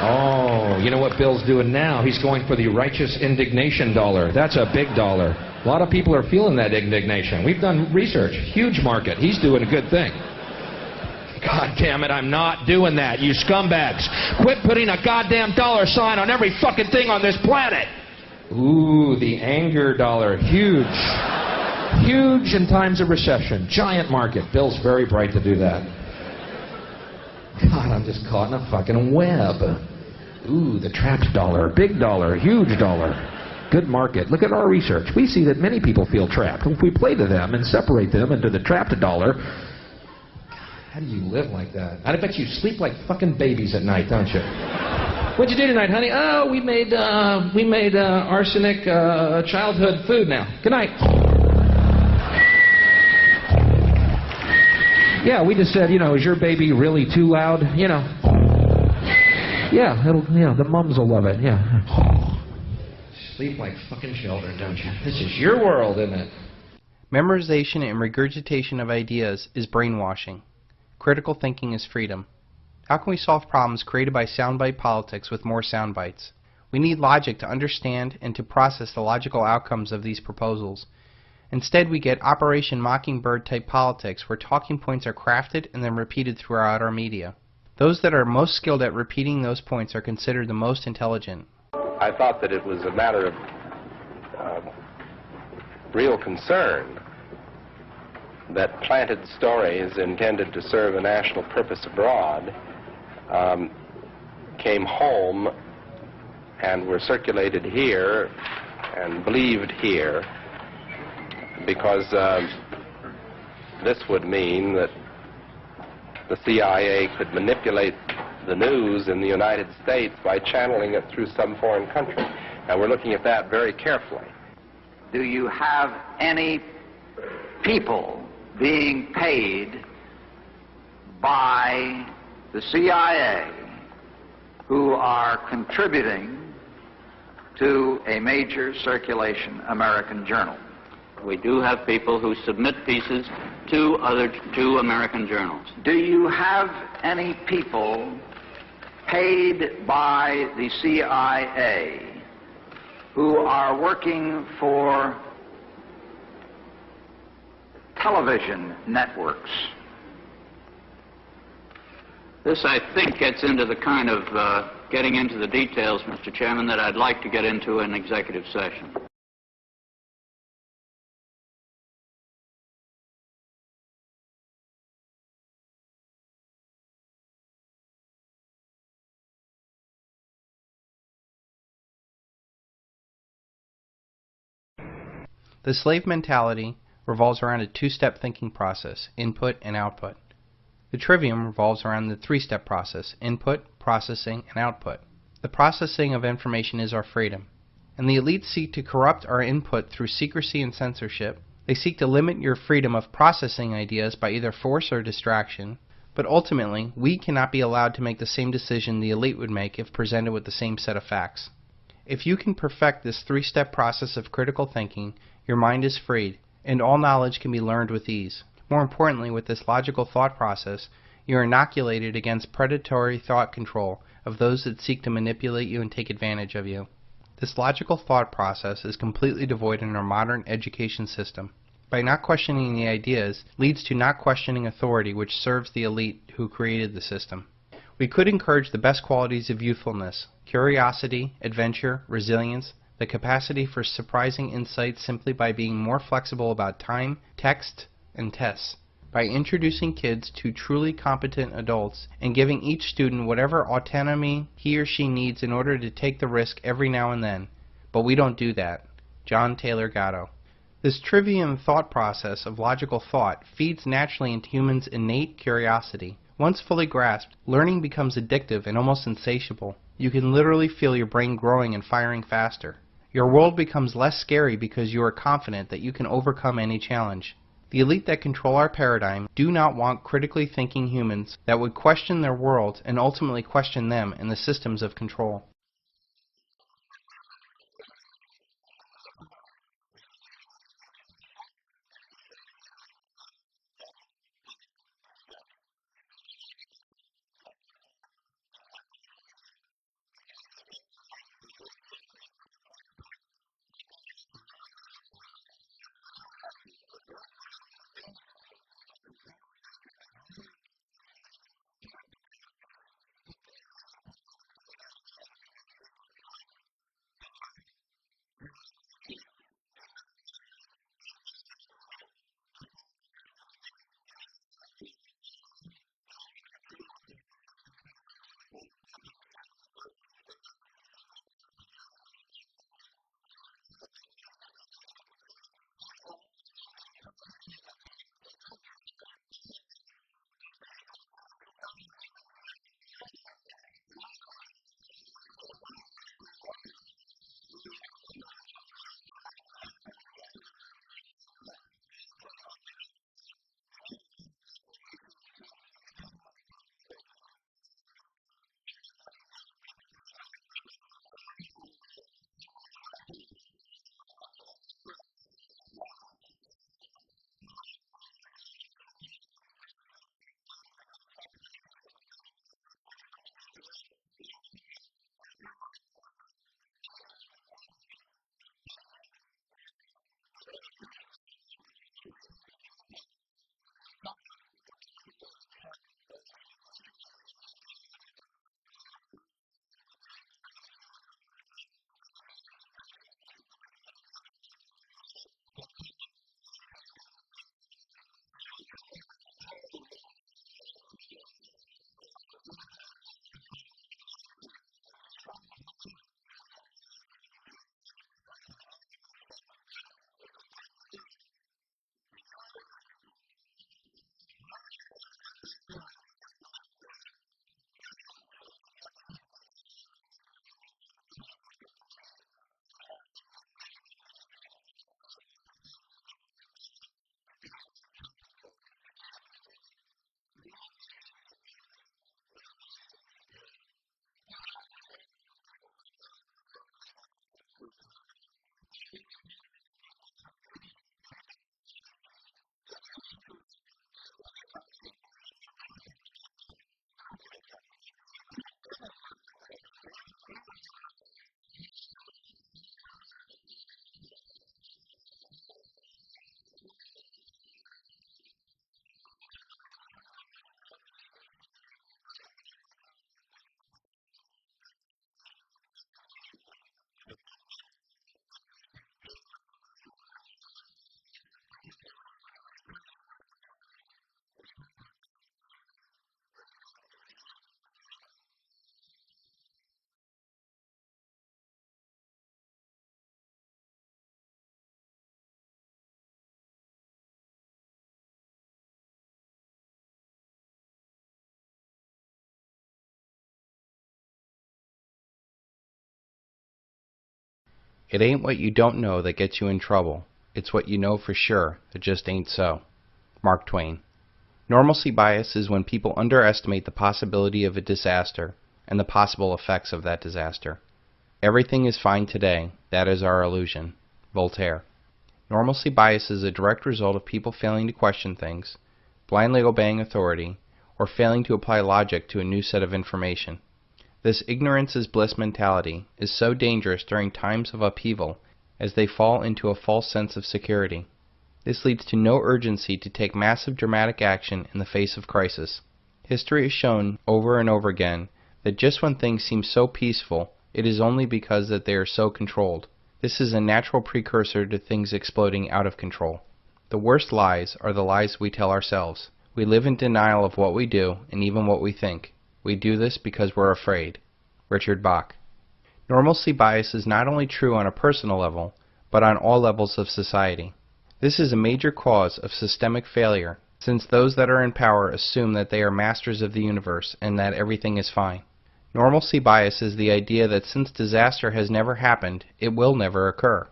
Oh, you know what Bill's doing now? He's going for the righteous indignation dollar. That's a big dollar. A lot of people are feeling that indignation. We've done research. Huge market. He's doing a good thing. God damn it, I'm not doing that, you scumbags. Quit putting a goddamn dollar sign on every fucking thing on this planet. Ooh, the anger dollar. Huge. Huge in times of recession. Giant market. Bill's very bright to do that. God, I'm just caught in a fucking web. Ooh, the trapped dollar. Big dollar. Huge dollar. Good market. Look at our research. We see that many people feel trapped. If we play to them and separate them into the trapped dollar, how do you live like that? I bet you sleep like fucking babies at night, don't you? What'd you do tonight, honey? Oh, we made arsenic childhood food now. Good night. Yeah, we just said, is your baby really too loud? Yeah, the mums will love it. Yeah. Sleep like fucking children, don't you? This is your world, isn't it? Memorization and regurgitation of ideas is brainwashing. Critical thinking is freedom. How can we solve problems created by soundbite politics with more soundbites? We need logic to understand and to process the logical outcomes of these proposals. Instead, we get Operation Mockingbird type politics where talking points are crafted and then repeated throughout our media. Those that are most skilled at repeating those points are considered the most intelligent. I thought that it was a matter of real concern that planted stories intended to serve a national purpose abroad came home and were circulated here and believed here, because this would mean that the CIA could manipulate the news in the United States by channeling it through some foreign country. And we're looking at that very carefully. Do you have any people being paid by the CIA who are contributing to a major circulation American journal? We do have people who submit pieces to American journals. Do you have any people paid by the CIA who are working for television networks? This, I think, gets into the kind of getting into the details, Mr. Chairman, that I'd like to get into in executive session. The slave mentality revolves around a two-step thinking process, input and output. The trivium revolves around the three-step process, input, processing, and output. The processing of information is our freedom, and the elites seek to corrupt our input through secrecy and censorship. They seek to limit your freedom of processing ideas by either force or distraction, but ultimately, we cannot be allowed to make the same decision the elite would make if presented with the same set of facts. If you can perfect this three-step process of critical thinking, your mind is freed, and all knowledge can be learned with ease. More importantly, with this logical thought process, you are inoculated against predatory thought control of those that seek to manipulate you and take advantage of you. This logical thought process is completely devoid in our modern education system. By not questioning the ideas leads to not questioning authority, which serves the elite who created the system. We could encourage the best qualities of youthfulness: curiosity, adventure, resilience, the capacity for surprising insights simply by being more flexible about time, text, and tests. By introducing kids to truly competent adults and giving each student whatever autonomy he or she needs in order to take the risk every now and then. But we don't do that. John Taylor Gatto. This trivium thought process of logical thought feeds naturally into humans' innate curiosity. Once fully grasped, learning becomes addictive and almost insatiable. You can literally feel your brain growing and firing faster. Your world becomes less scary because you are confident that you can overcome any challenge. The elite that control our paradigm do not want critically thinking humans that would question their world and ultimately question them and the systems of control. It ain't what you don't know that gets you in trouble. It's what you know for sure that just ain't so. Mark Twain. Normalcy bias is when people underestimate the possibility of a disaster and the possible effects of that disaster. Everything is fine today. That is our illusion. Voltaire. Normalcy bias is a direct result of people failing to question things, blindly obeying authority, or failing to apply logic to a new set of information. This ignorance is bliss mentality is so dangerous during times of upheaval as they fall into a false sense of security. This leads to no urgency to take massive dramatic action in the face of crisis. History has shown over and over again that just when things seem so peaceful, it is only because that they are so controlled. This is a natural precursor to things exploding out of control. The worst lies are the lies we tell ourselves. We live in denial of what we do and even what we think. We do this because we're afraid. Richard Bach. Normalcy bias is not only true on a personal level, but on all levels of society. This is a major cause of systemic failure, since those that are in power assume that they are masters of the universe and that everything is fine. Normalcy bias is the idea that since disaster has never happened, it will never occur.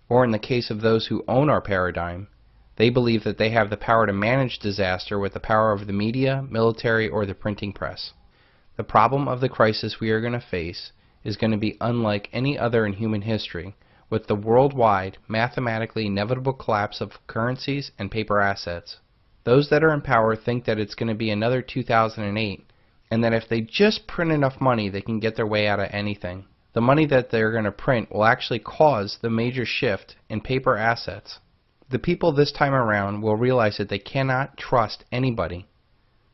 Or in the case of those who own our paradigm, they believe that they have the power to manage disaster with the power of the media, military, or the printing press. The problem of the crisis we are going to face is going to be unlike any other in human history, with the worldwide, mathematically inevitable collapse of currencies and paper assets. Those that are in power think that it's going to be another 2008, and that if they just print enough money they can get their way out of anything. The money that they're going to print will actually cause the major shift in paper assets. The people this time around will realize that they cannot trust anybody.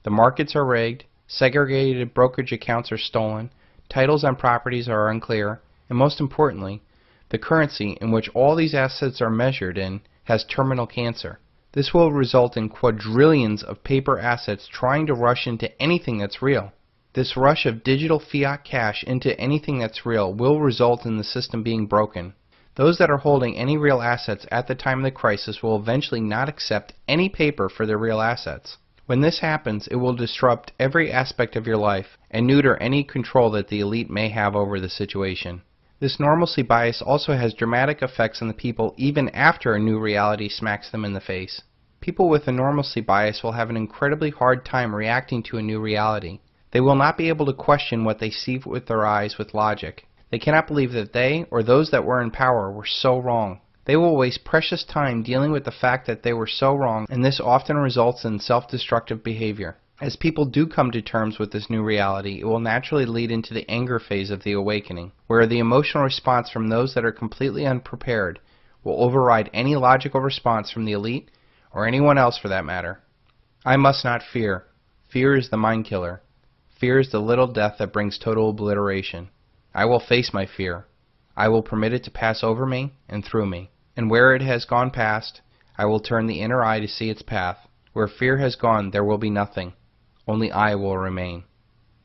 The markets are rigged, segregated brokerage accounts are stolen, titles on properties are unclear, and most importantly, the currency in which all these assets are measured in has terminal cancer. This will result in quadrillions of paper assets trying to rush into anything that's real. This rush of digital fiat cash into anything that's real will result in the system being broken. Those that are holding any real assets at the time of the crisis will eventually not accept any paper for their real assets. When this happens, it will disrupt every aspect of your life and neuter any control that the elite may have over the situation. This normalcy bias also has dramatic effects on the people even after a new reality smacks them in the face. People with a normalcy bias will have an incredibly hard time reacting to a new reality. They will not be able to question what they see with their eyes with logic. They cannot believe that they or those that were in power were so wrong. They will waste precious time dealing with the fact that they were so wrong, and this often results in self-destructive behavior. As people do come to terms with this new reality, it will naturally lead into the anger phase of the awakening, where the emotional response from those that are completely unprepared will override any logical response from the elite, or anyone else for that matter. I must not fear. Fear is the mind killer. Fear is the little death that brings total obliteration. I will face my fear. I will permit it to pass over me and through me. And where it has gone past, I will turn the inner eye to see its path. Where fear has gone, there will be nothing. Only I will remain.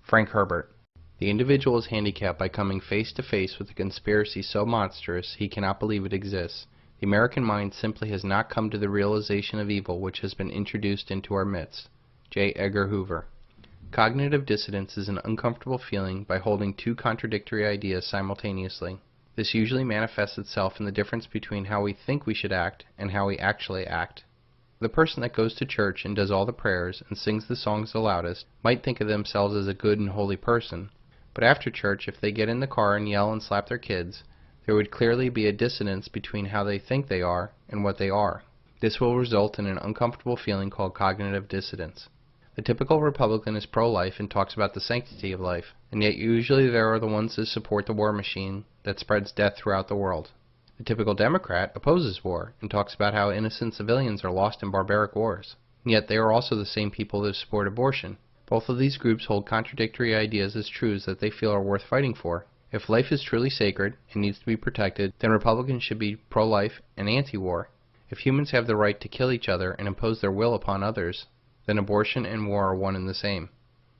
Frank Herbert. The individual is handicapped by coming face to face with a conspiracy so monstrous he cannot believe it exists. The American mind simply has not come to the realization of evil which has been introduced into our midst. J. Edgar Hoover. Cognitive dissonance is an uncomfortable feeling by holding two contradictory ideas simultaneously. This usually manifests itself in the difference between how we think we should act and how we actually act. The person that goes to church and does all the prayers and sings the songs the loudest might think of themselves as a good and holy person, but after church, if they get in the car and yell and slap their kids, there would clearly be a dissonance between how they think they are and what they are. This will result in an uncomfortable feeling called cognitive dissonance. The typical Republican is pro-life and talks about the sanctity of life, and yet usually there are the ones that support the war machine that spreads death throughout the world. The typical Democrat opposes war and talks about how innocent civilians are lost in barbaric wars, and yet they are also the same people that support abortion. Both of these groups hold contradictory ideas as truths that they feel are worth fighting for. If life is truly sacred and needs to be protected, then Republicans should be pro-life and anti-war. If humans have the right to kill each other and impose their will upon others, then abortion and war are one and the same.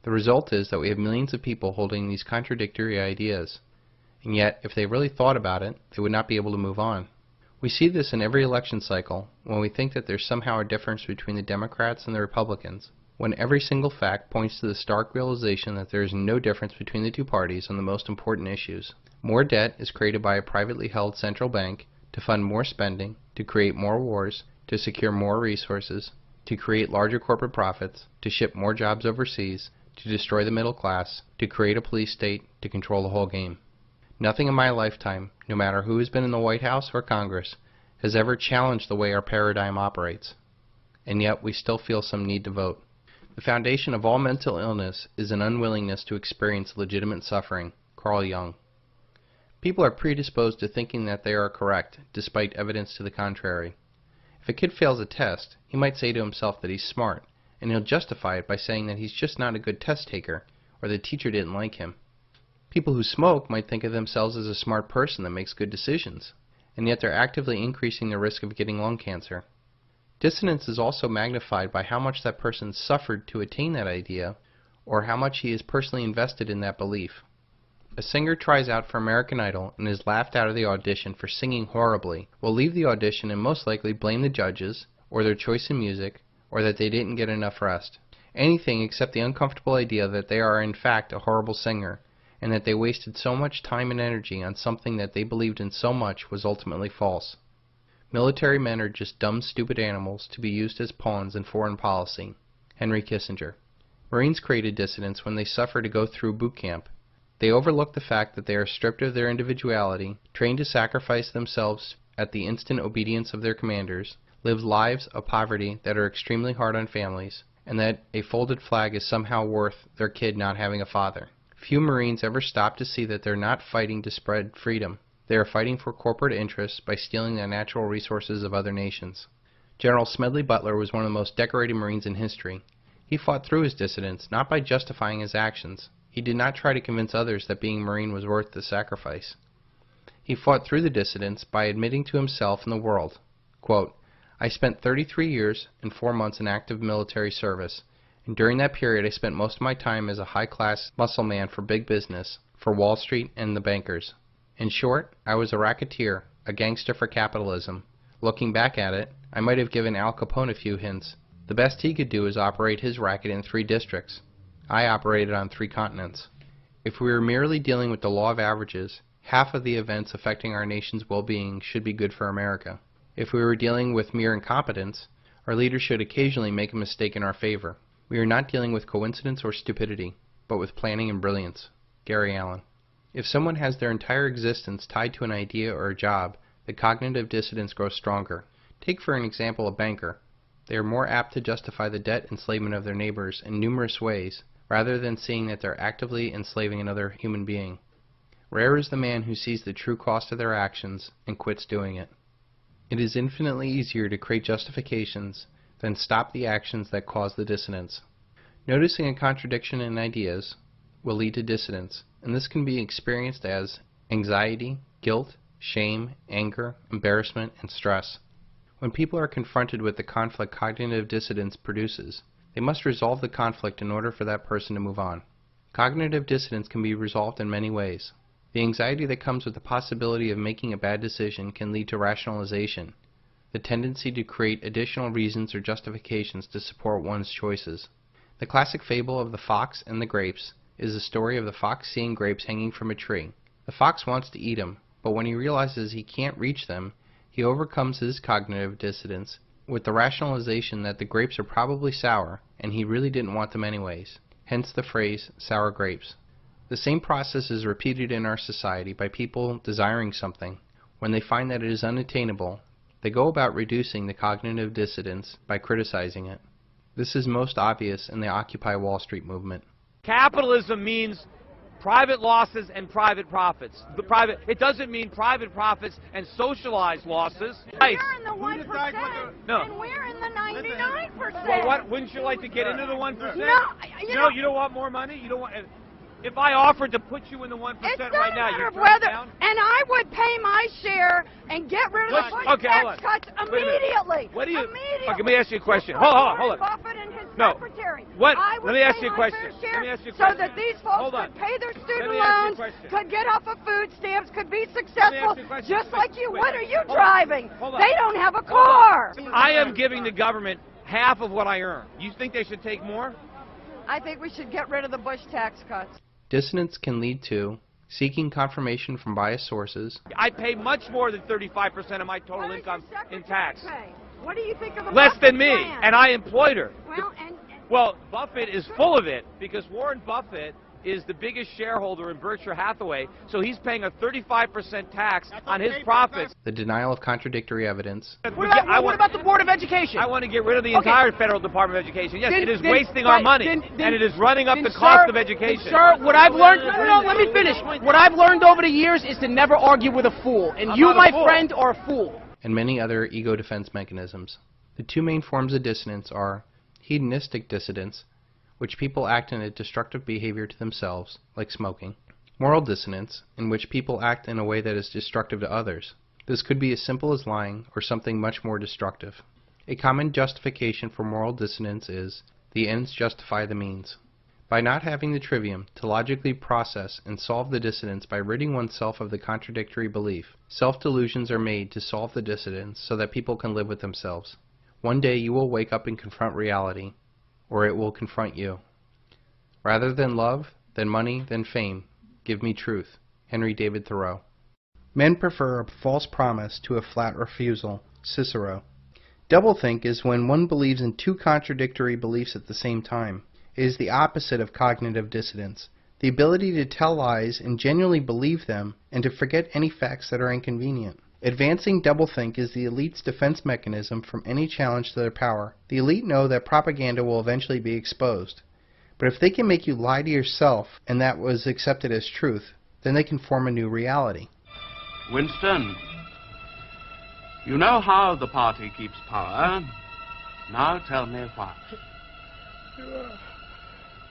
The result is that we have millions of people holding these contradictory ideas. And yet, if they really thought about it, they would not be able to move on. We see this in every election cycle when we think that there's somehow a difference between the Democrats and the Republicans. when every single fact points to the stark realization that there is no difference between the two parties on the most important issues. More debt is created by a privately held central bank to fund more spending, to create more wars, to secure more resources, to create larger corporate profits, to ship more jobs overseas, to destroy the middle class, to create a police state, to control the whole game. Nothing in my lifetime, no matter who has been in the White House or Congress, has ever challenged the way our paradigm operates. And yet we still feel some need to vote. The foundation of all mental illness is an unwillingness to experience legitimate suffering. Carl Jung. People are predisposed to thinking that they are correct, despite evidence to the contrary. If a kid fails a test, he might say to himself that he's smart, and he'll justify it by saying that he's just not a good test taker, or the teacher didn't like him. People who smoke might think of themselves as a smart person that makes good decisions, and yet they're actively increasing the risk of getting lung cancer. Dissonance is also magnified by how much that person suffered to attain that idea, or how much he is personally invested in that belief. A singer tries out for American Idol and is laughed out of the audition for singing horribly, will leave the audition and most likely blame the judges, or their choice in music, or that they didn't get enough rest. Anything except the uncomfortable idea that they are in fact a horrible singer, and that they wasted so much time and energy on something that they believed in so much was ultimately false. Military men are just dumb, stupid animals to be used as pawns in foreign policy. Henry Kissinger. Marines created dissidents when they suffer to go through boot camp. They overlook the fact that they are stripped of their individuality, trained to sacrifice themselves at the instant obedience of their commanders, live lives of poverty that are extremely hard on families, and that a folded flag is somehow worth their kid not having a father. Few Marines ever stop to see that they're not fighting to spread freedom. They are fighting for corporate interests by stealing the natural resources of other nations. General Smedley Butler was one of the most decorated Marines in history. He fought through his dissidence, not by justifying his actions. He did not try to convince others that being a Marine was worth the sacrifice. He fought through the dissidence by admitting to himself and the world, quote, "I spent 33 years and 4 months in active military service, and during that period I spent most of my time as a high-class muscle man for big business, for Wall Street and the bankers. In short, I was a racketeer, a gangster for capitalism. Looking back at it, I might have given Al Capone a few hints. The best he could do is operate his racket in 3 districts. I operated on 3 continents. If we were merely dealing with the law of averages, half of the events affecting our nation's well-being should be good for America. If we were dealing with mere incompetence, our leaders should occasionally make a mistake in our favor. We are not dealing with coincidence or stupidity, but with planning and brilliance." Gary Allen. If someone has their entire existence tied to an idea or a job, the cognitive dissonance grows stronger. Take for an example a banker. They are more apt to justify the debt enslavement of their neighbors in numerous ways, rather than seeing that they're actively enslaving another human being. Rare is the man who sees the true cost of their actions and quits doing it. It is infinitely easier to create justifications than stop the actions that cause the dissonance. Noticing a contradiction in ideas will lead to dissonance, and this can be experienced as anxiety, guilt, shame, anger, embarrassment, and stress. When people are confronted with the conflict cognitive dissonance produces, they must resolve the conflict in order for that person to move on. Cognitive dissonance can be resolved in many ways. The anxiety that comes with the possibility of making a bad decision can lead to rationalization, the tendency to create additional reasons or justifications to support one's choices. The classic fable of the fox and the grapes is the story of the fox seeing grapes hanging from a tree. The fox wants to eat them, but when he realizes he can't reach them, he overcomes his cognitive dissonance with the rationalization that the grapes are probably sour, and he really didn't want them anyways. Hence the phrase, sour grapes. The same process is repeated in our society by people desiring something. When they find that it is unattainable, they go about reducing the cognitive dissonance by criticizing it. This is most obvious in the Occupy Wall Street movement. Capitalism means private losses and private profits. It doesn't mean private profits and socialized losses. We're in the 1%, no. And we're in the 99%. Well, what, wouldn't you like to get into the 1%? No, you don't want more money? You don't want... If I offered to put you in the 1% right now, you'd turn it down? And I would pay my share and get rid of the tax cuts immediately. What do you... Immediately. Okay, let me ask you a question. Hold on. Buffett and his secretary. What? I would Let me ask you a pay question. my fair share Let me ask you a so question. that these folks could pay their student Let me ask you a loans, question. could get off of food stamps, could be successful, you a question. just like you. Wait, What are you hold on. driving? Hold on. They don't have a car. I am giving the government half of what I earn. You think they should take more? I think we should get rid of the Bush tax cuts. Dissonance can lead to seeking confirmation from biased sources. I pay much more than 35% of my total income in tax. What do you think of the Less Buffett than me, plan? and I employed her. Well, Buffett is full of it because Warren Buffett is the biggest shareholder in Berkshire Hathaway, so he's paying a 35% tax on his profits. The denial of contradictory evidence. What about the Board of Education? I want to get rid of the entire Federal Department of Education. Yes, it is wasting our right, money, and it is running up the cost of education. Sir, what I've learned, no, let me finish. What I've learned over the years is to never argue with a fool, and you, my friend, are a fool. And many other ego defense mechanisms. The two main forms of dissonance are hedonistic dissonance, which people act in a destructive behavior to themselves, like smoking. Moral dissonance, in which people act in a way that is destructive to others. This could be as simple as lying or something much more destructive. A common justification for moral dissonance is, the ends justify the means. By not having the trivium to logically process and solve the dissonance by ridding oneself of the contradictory belief, self-delusions are made to solve the dissonance so that people can live with themselves. One day you will wake up and confront reality, or it will confront you. Rather than love, than money, than fame, give me truth. Henry David Thoreau. Men prefer a false promise to a flat refusal. Cicero. Doublethink is when one believes in two contradictory beliefs at the same time. It is the opposite of cognitive dissonance. The ability to tell lies and genuinely believe them, and to forget any facts that are inconvenient. Advancing doublethink is the elite's defense mechanism from any challenge to their power. The elite know that propaganda will eventually be exposed. But if they can make you lie to yourself, and that was accepted as truth, then they can form a new reality. Winston, you know how the party keeps power. Now tell me what.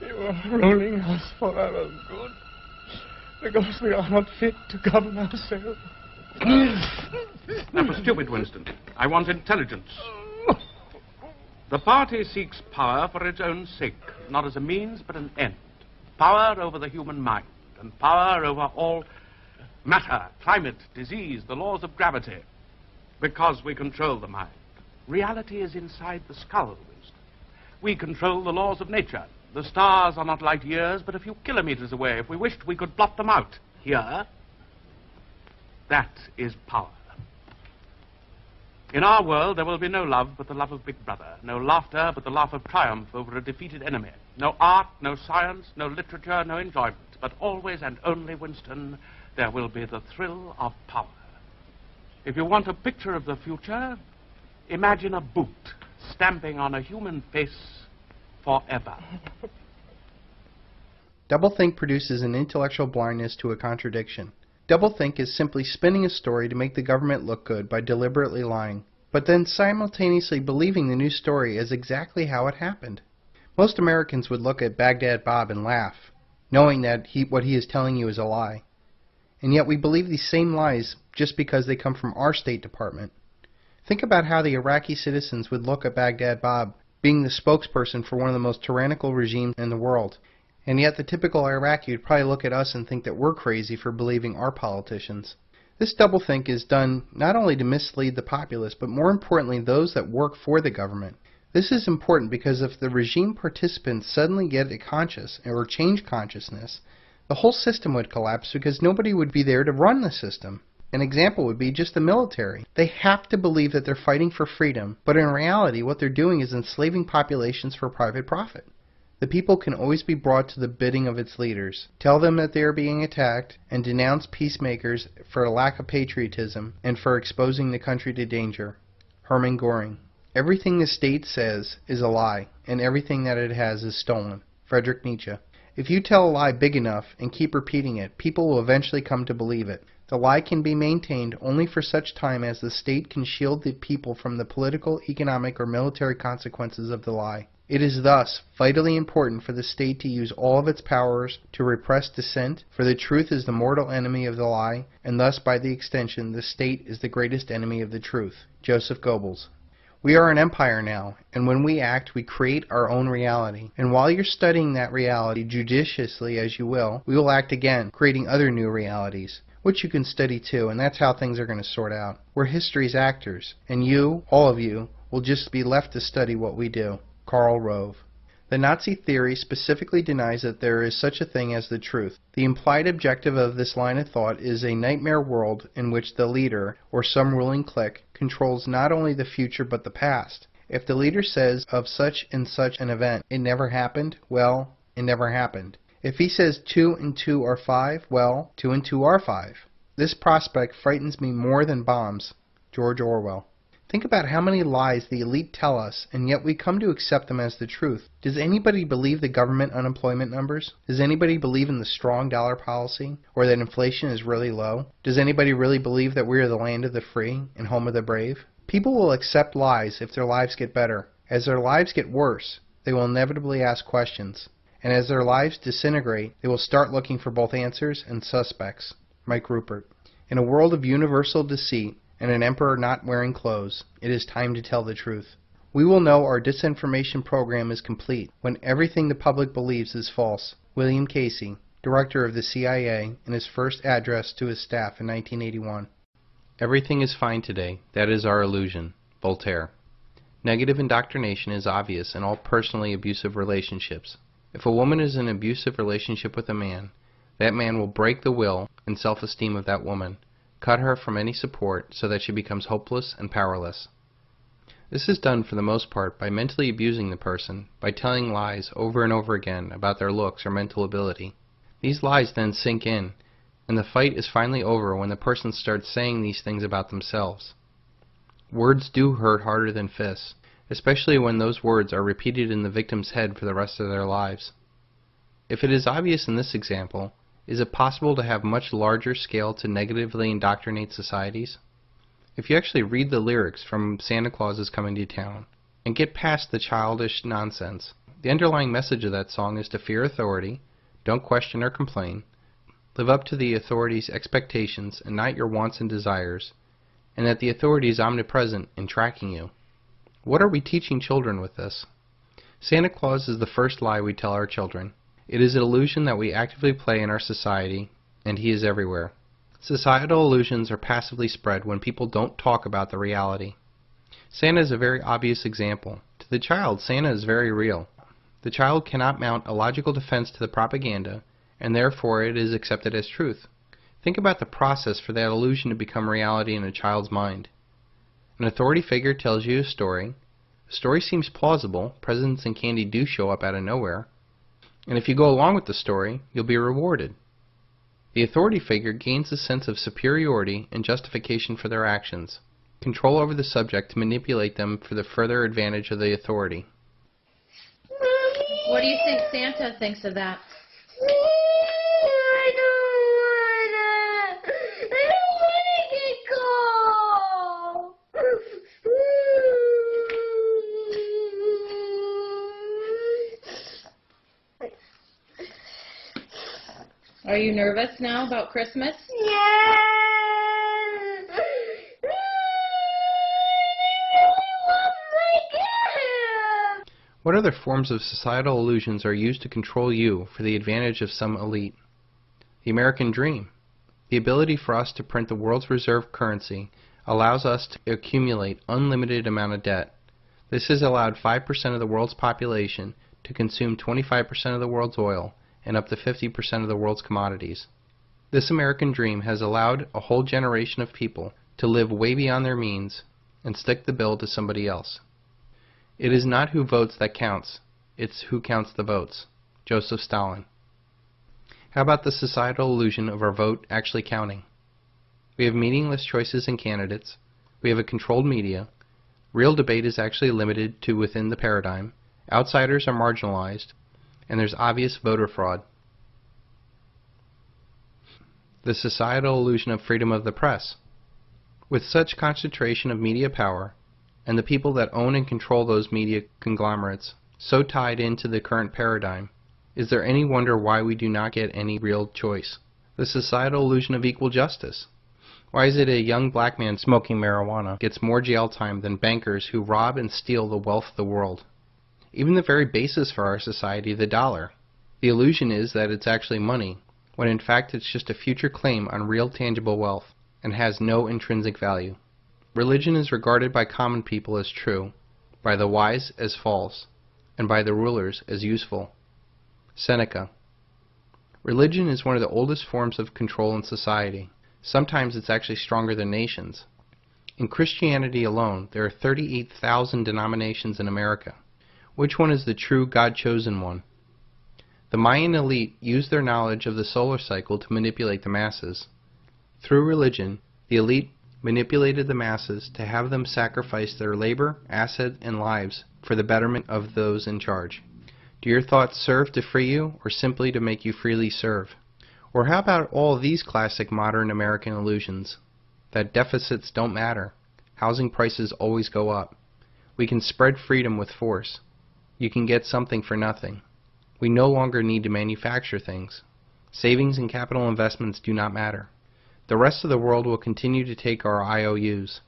You are ruling us for our own good, because we are not fit to govern ourselves. That was stupid, Winston. I want intelligence. The party seeks power for its own sake, not as a means but an end. Power over the human mind, and power over all matter, climate, disease, the laws of gravity, because we control the mind. Reality is inside the skull, Winston. We control the laws of nature. The stars are not light years, but a few kilometers away. If we wished, we could blot them out. Here, that is power. In our world, there will be no love but the love of Big Brother, no laughter but the laugh of triumph over a defeated enemy, no art, no science, no literature, no enjoyment, but always and only, Winston, there will be the thrill of power. If you want a picture of the future, imagine a boot stamping on a human face forever. Doublethink produces an intellectual blindness to a contradiction. Doublethink is simply spinning a story to make the government look good by deliberately lying, but then simultaneously believing the new story as exactly how it happened. Most Americans would look at Baghdad Bob and laugh, knowing that what he is telling you is a lie. And yet we believe these same lies just because they come from our State Department. Think about how the Iraqi citizens would look at Baghdad Bob being the spokesperson for one of the most tyrannical regimes in the world. And yet the typical Iraqi would probably look at us and think that we're crazy for believing our politicians. This doublethink is done not only to mislead the populace, but more importantly those that work for the government. This is important because if the regime participants suddenly get a conscious or change consciousness, the whole system would collapse because nobody would be there to run the system. An example would be just the military. They have to believe that they're fighting for freedom, but in reality what they're doing is enslaving populations for private profit. The people can always be brought to the bidding of its leaders, tell them that they are being attacked, and denounce peacemakers for a lack of patriotism and for exposing the country to danger. Hermann Göring. Everything the state says is a lie, and everything that it has is stolen. Friedrich Nietzsche. If you tell a lie big enough and keep repeating it, people will eventually come to believe it. The lie can be maintained only for such time as the state can shield the people from the political, economic, or military consequences of the lie. It is thus vitally important for the state to use all of its powers to repress dissent, for the truth is the mortal enemy of the lie, and thus by the extension the state is the greatest enemy of the truth. Joseph Goebbels. We are an empire now, and when we act, we create our own reality. And while you're studying that reality judiciously as you will, we will act again, creating other new realities. which you can study too, and that's how things are going to sort out. We're history's actors, and you, all of you, will just be left to study what we do. Karl Rove. The Nazi theory specifically denies that there is such a thing as the truth. The implied objective of this line of thought is a nightmare world in which the leader, or some ruling clique, controls not only the future but the past. If the leader says of such and such an event, it never happened, well, it never happened. If he says 2 and 2 are 5, well, 2 and 2 are 5. This prospect frightens me more than bombs. George Orwell. Think about how many lies the elite tell us, and yet we come to accept them as the truth. Does anybody believe the government unemployment numbers? Does anybody believe in the strong dollar policy, or that inflation is really low? Does anybody really believe that we are the land of the free and home of the brave? People will accept lies if their lives get better. As their lives get worse, they will inevitably ask questions. And as their lives disintegrate, they will start looking for both answers and suspects. Mike Rupert. In a world of universal deceit, and an emperor not wearing clothes, it is time to tell the truth. We will know our disinformation program is complete when everything the public believes is false. William Casey, director of the CIA, in his first address to his staff in 1981. Everything is fine today. That is our illusion. Voltaire. Negative indoctrination is obvious in all personally abusive relationships. If a woman is in an abusive relationship with a man, that man will break the will and self-esteem of that woman, cut her from any support so that she becomes hopeless and powerless. This is done for the most part by mentally abusing the person, by telling lies over and over again about their looks or mental ability. These lies then sink in, and the fight is finally over when the person starts saying these things about themselves. Words do hurt harder than fists, especially when those words are repeated in the victim's head for the rest of their lives. If it is obvious in this example, is it possible to have much larger scale to negatively indoctrinate societies? If you actually read the lyrics from Santa Claus is Coming to Town and get past the childish nonsense, the underlying message of that song is to fear authority, don't question or complain, live up to the authority's expectations and not your wants and desires, and that the authority is omnipresent in tracking you. What are we teaching children with this? Santa Claus is the first lie we tell our children. It is an illusion that we actively play in our society, and he is everywhere. Societal illusions are passively spread when people don't talk about the reality. Santa is a very obvious example. To the child, Santa is very real. The child cannot mount a logical defense to the propaganda, and therefore it is accepted as truth. Think about the process for that illusion to become reality in a child's mind. An authority figure tells you a story. The story seems plausible. Presents and candy do show up out of nowhere. And if you go along with the story, you'll be rewarded. The authority figure gains a sense of superiority and justification for their actions, control over the subject to manipulate them for the further advantage of the authority. What do you think Santa thinks of that? I don't wanna get cold. Are you nervous now about Christmas? Yeah. What other forms of societal illusions are used to control you for the advantage of some elite? The American dream. The ability for us to print the world's reserve currency allows us to accumulate unlimited amount of debt. This has allowed 5% of the world's population to consume 25% of the world's oil and up to 50% of the world's commodities. This American dream has allowed a whole generation of people to live way beyond their means and stick the bill to somebody else. It is not who votes that counts, it's who counts the votes. Joseph Stalin. How about the societal illusion of our vote actually counting? We have meaningless choices in candidates, we have a controlled media, real debate is actually limited to within the paradigm, outsiders are marginalized, and there's obvious voter fraud. The societal illusion of freedom of the press. With such concentration of media power, and the people that own and control those media conglomerates so tied into the current paradigm, is there any wonder why we do not get any real choice? The societal illusion of equal justice. Why is it a young black man smoking marijuana gets more jail time than bankers who rob and steal the wealth of the world? Even the very basis for our society, the dollar. The illusion is that it's actually money, when in fact it's just a future claim on real tangible wealth and has no intrinsic value. Religion is regarded by common people as true, by the wise as false, and by the rulers as useful. Seneca. Religion is one of the oldest forms of control in society. Sometimes it's actually stronger than nations. In Christianity alone, there are 38,000 denominations in America. Which one is the true God-chosen one? The Mayan elite used their knowledge of the solar cycle to manipulate the masses. Through religion, the elite manipulated the masses to have them sacrifice their labor, asset, and lives for the betterment of those in charge. Do your thoughts serve to free you, or simply to make you freely serve? Or how about all these classic modern American illusions? That deficits don't matter. Housing prices always go up. We can spread freedom with force. You can get something for nothing. We no longer need to manufacture things. Savings and capital investments do not matter. The rest of the world will continue to take our IOUs.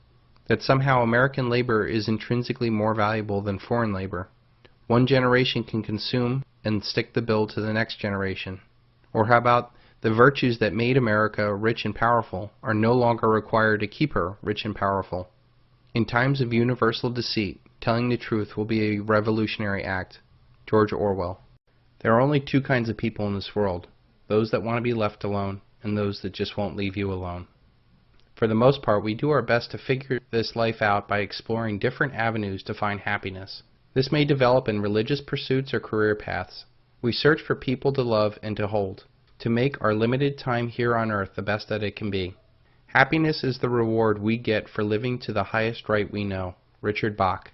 That somehow American labor is intrinsically more valuable than foreign labor. One generation can consume and stick the bill to the next generation. Or how about the virtues that made America rich and powerful are no longer required to keep her rich and powerful. In times of universal deceit, telling the truth will be a revolutionary act. George Orwell. There are only two kinds of people in this world, those that want to be left alone and those that just won't leave you alone. For the most part, we do our best to figure this life out by exploring different avenues to find happiness. This may develop in religious pursuits or career paths. We search for people to love and to hold, to make our limited time here on earth the best that it can be. Happiness is the reward we get for living to the highest right we know. Richard Bach.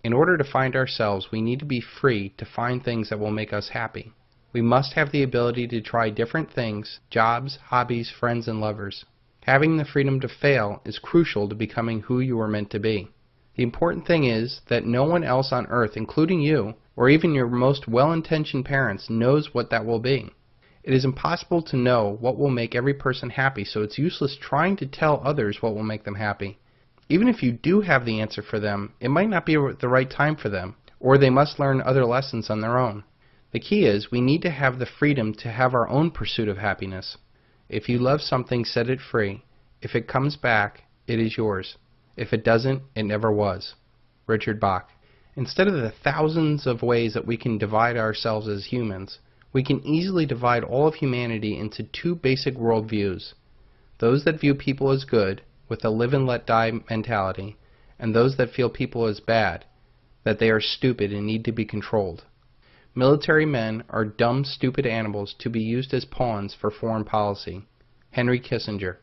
In order to find ourselves, we need to be free to find things that will make us happy. We must have the ability to try different things, jobs, hobbies, friends, and lovers. Having the freedom to fail is crucial to becoming who you are meant to be. The important thing is that no one else on earth, including you, or even your most well-intentioned parents, knows what that will be. It is impossible to know what will make every person happy, so it's useless trying to tell others what will make them happy. Even if you do have the answer for them, it might not be the right time for them, or they must learn other lessons on their own. The key is we need to have the freedom to have our own pursuit of happiness. If you love something, set it free. If it comes back, it is yours. If it doesn't, it never was. Richard Bach. Instead of the thousands of ways that we can divide ourselves as humans, we can easily divide all of humanity into two basic worldviews. Those that view people as good, with a live and let die mentality, and those that feel people as bad, that they are stupid and need to be controlled. Military men are dumb, stupid animals to be used as pawns for foreign policy. Henry Kissinger.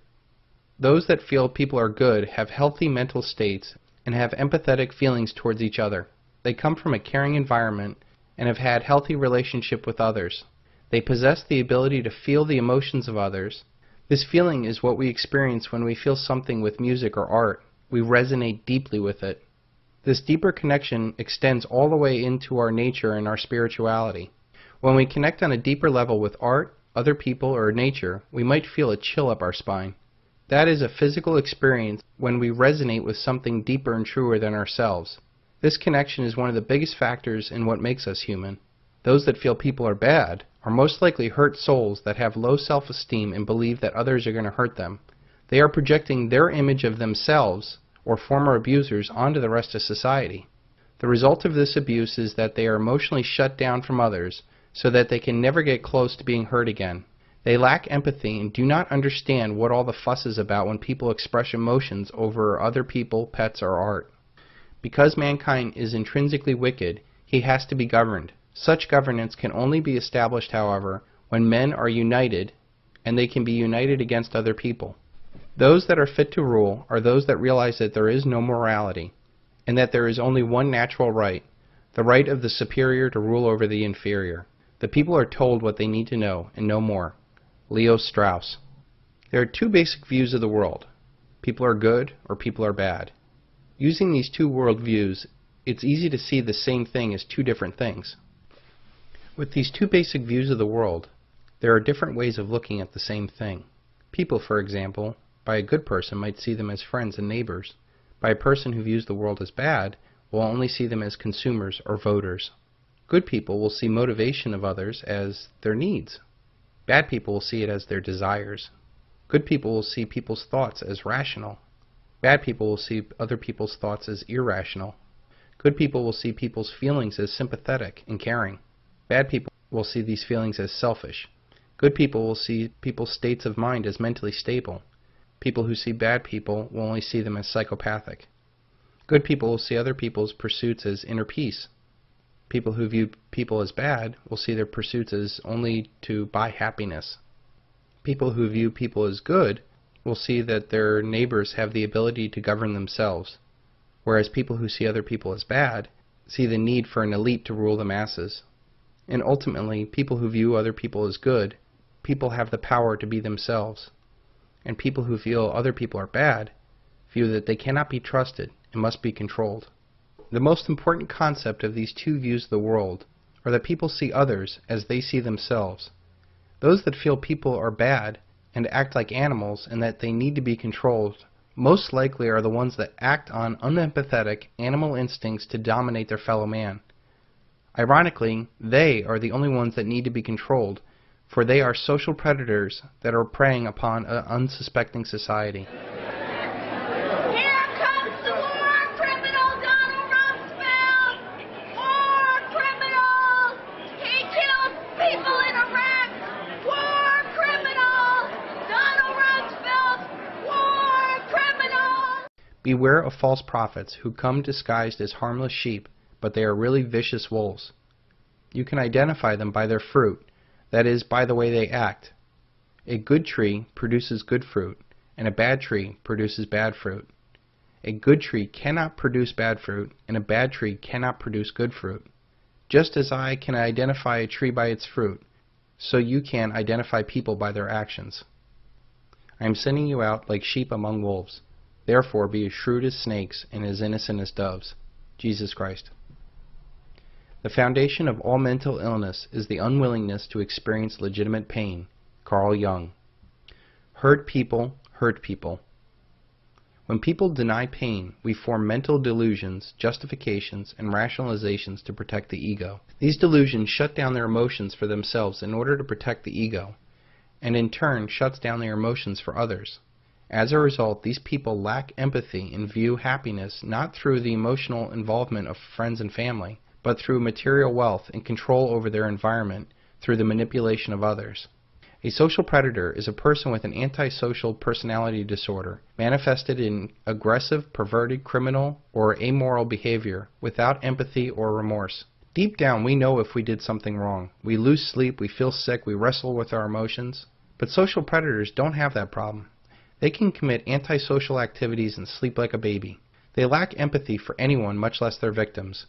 Those that feel people are good have healthy mental states and have empathetic feelings towards each other. They come from a caring environment and have had healthy relationship with others. They possess the ability to feel the emotions of others. This feeling is what we experience when we feel something with music or art. We resonate deeply with it. This deeper connection extends all the way into our nature and our spirituality. When we connect on a deeper level with art, other people, or nature, we might feel a chill up our spine. That is a physical experience when we resonate with something deeper and truer than ourselves. This connection is one of the biggest factors in what makes us human. Those that feel people are bad are most likely hurt souls that have low self-esteem and believe that others are going to hurt them. They are projecting their image of themselves or former abusers onto the rest of society. The result of this abuse is that they are emotionally shut down from others so that they can never get close to being hurt again. They lack empathy and do not understand what all the fuss is about when people express emotions over other people, pets, or art. Because mankind is intrinsically wicked, he has to be governed. Such governance can only be established, however, when men are united, and they can be united against other people. Those that are fit to rule are those that realize that there is no morality, and that there is only one natural right, the right of the superior to rule over the inferior. The people are told what they need to know, and no more. Leo Strauss. There are two basic views of the world. People are good or people are bad. Using these two worldviews, it's easy to see the same thing as two different things. With these two basic views of the world, there are different ways of looking at the same thing. People, for example, by a good person might see them as friends and neighbors. By a person who views the world as bad, will only see them as consumers or voters. Good people will see motivation of others as their needs. Bad people will see it as their desires. Good people will see people's thoughts as rational. Bad people will see other people's thoughts as irrational. Good people will see people's feelings as sympathetic and caring. Bad people will see these feelings as selfish. Good people will see people's states of mind as mentally stable. People who see bad people will only see them as psychopathic. Good people will see other people's pursuits as inner peace. People who view people as bad will see their pursuits as only to buy happiness. People who view people as good will see that their neighbors have the ability to govern themselves, whereas people who see other people as bad see the need for an elite to rule the masses. And ultimately, people who view other people as good, people have the power to be themselves. And people who feel other people are bad view that they cannot be trusted and must be controlled. The most important concept of these two views of the world are that people see others as they see themselves. Those that feel people are bad and act like animals and that they need to be controlled most likely are the ones that act on unempathetic animal instincts to dominate their fellow man. Ironically, they are the only ones that need to be controlled, for they are social predators that are preying upon an unsuspecting society. Beware of false prophets who come disguised as harmless sheep, but they are really vicious wolves. You can identify them by their fruit, that is, by the way they act. A good tree produces good fruit, and a bad tree produces bad fruit. A good tree cannot produce bad fruit, and a bad tree cannot produce good fruit. Just as I can identify a tree by its fruit, so you can identify people by their actions. I am sending you out like sheep among wolves. Therefore be as shrewd as snakes and as innocent as doves. Jesus Christ. The foundation of all mental illness is the unwillingness to experience legitimate pain. Carl Jung. Hurt people hurt people. When people deny pain, we form mental delusions, justifications, and rationalizations to protect the ego. These delusions shut down their emotions for themselves in order to protect the ego, and in turn shuts down their emotions for others. As a result, these people lack empathy and view happiness not through the emotional involvement of friends and family, but through material wealth and control over their environment through the manipulation of others. A social predator is a person with an antisocial personality disorder, manifested in aggressive, perverted, criminal, or amoral behavior without empathy or remorse. Deep down, we know if we did something wrong. We lose sleep, we feel sick, we wrestle with our emotions. But social predators don't have that problem. They can commit antisocial activities and sleep like a baby. They lack empathy for anyone, much less their victims.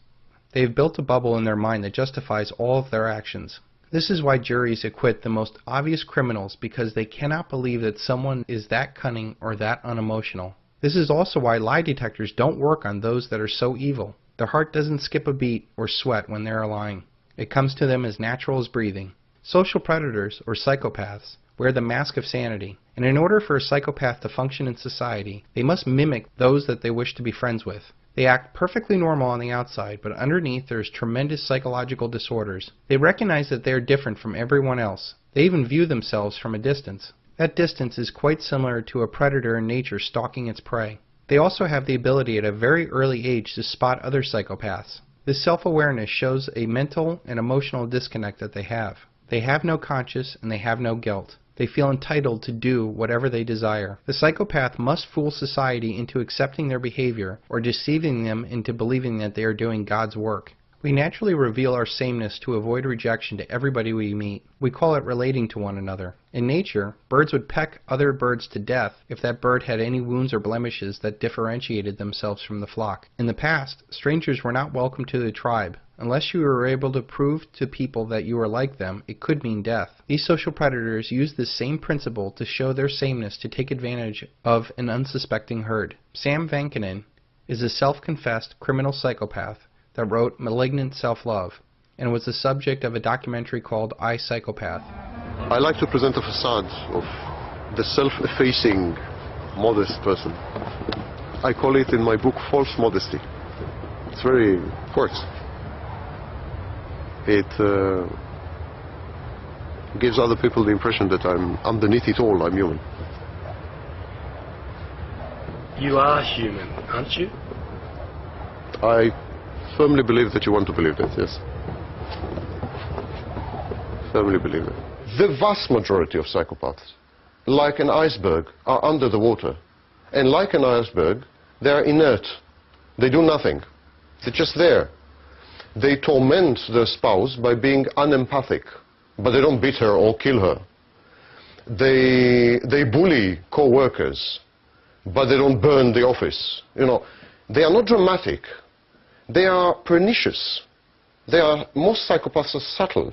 They have built a bubble in their mind that justifies all of their actions. This is why juries acquit the most obvious criminals, because they cannot believe that someone is that cunning or that unemotional. This is also why lie detectors don't work on those that are so evil. Their heart doesn't skip a beat or sweat when they are lying. It comes to them as natural as breathing. Social predators, or psychopaths, wear the mask of sanity, and in order for a psychopath to function in society, they must mimic those that they wish to be friends with. They act perfectly normal on the outside, but underneath there is tremendous psychological disorders. They recognize that they are different from everyone else. They even view themselves from a distance. That distance is quite similar to a predator in nature stalking its prey. They also have the ability at a very early age to spot other psychopaths. This self-awareness shows a mental and emotional disconnect that they have. They have no conscience and they have no guilt. They feel entitled to do whatever they desire. The psychopath must fool society into accepting their behavior or deceiving them into believing that they are doing God's work. We naturally reveal our sameness to avoid rejection to everybody we meet. We call it relating to one another. In nature, birds would peck other birds to death if that bird had any wounds or blemishes that differentiated themselves from the flock. In the past, strangers were not welcome to the tribe. Unless you were able to prove to people that you were like them, it could mean death. These social predators use this same principle to show their sameness to take advantage of an unsuspecting herd. Sam Vankinen is a self-confessed criminal psychopath that wrote Malignant Self-Love and was the subject of a documentary called I, Psychopath. I like to present a facade of the self-effacing, modest person. I call it in my book false modesty. It's works. It gives other people the impression that I'm underneath it all, I'm human. You are human, aren't you? I firmly believe that you want to believe that, yes. Firmly believe that. The vast majority of psychopaths, like an iceberg, are under the water. And like an iceberg, they are inert. They do nothing. They're just there. They torment their spouse by being unempathic, but they don't beat her or kill her. They bully co-workers, but they don't burn the office. You know, they are not dramatic. They are pernicious. Most psychopaths are subtle.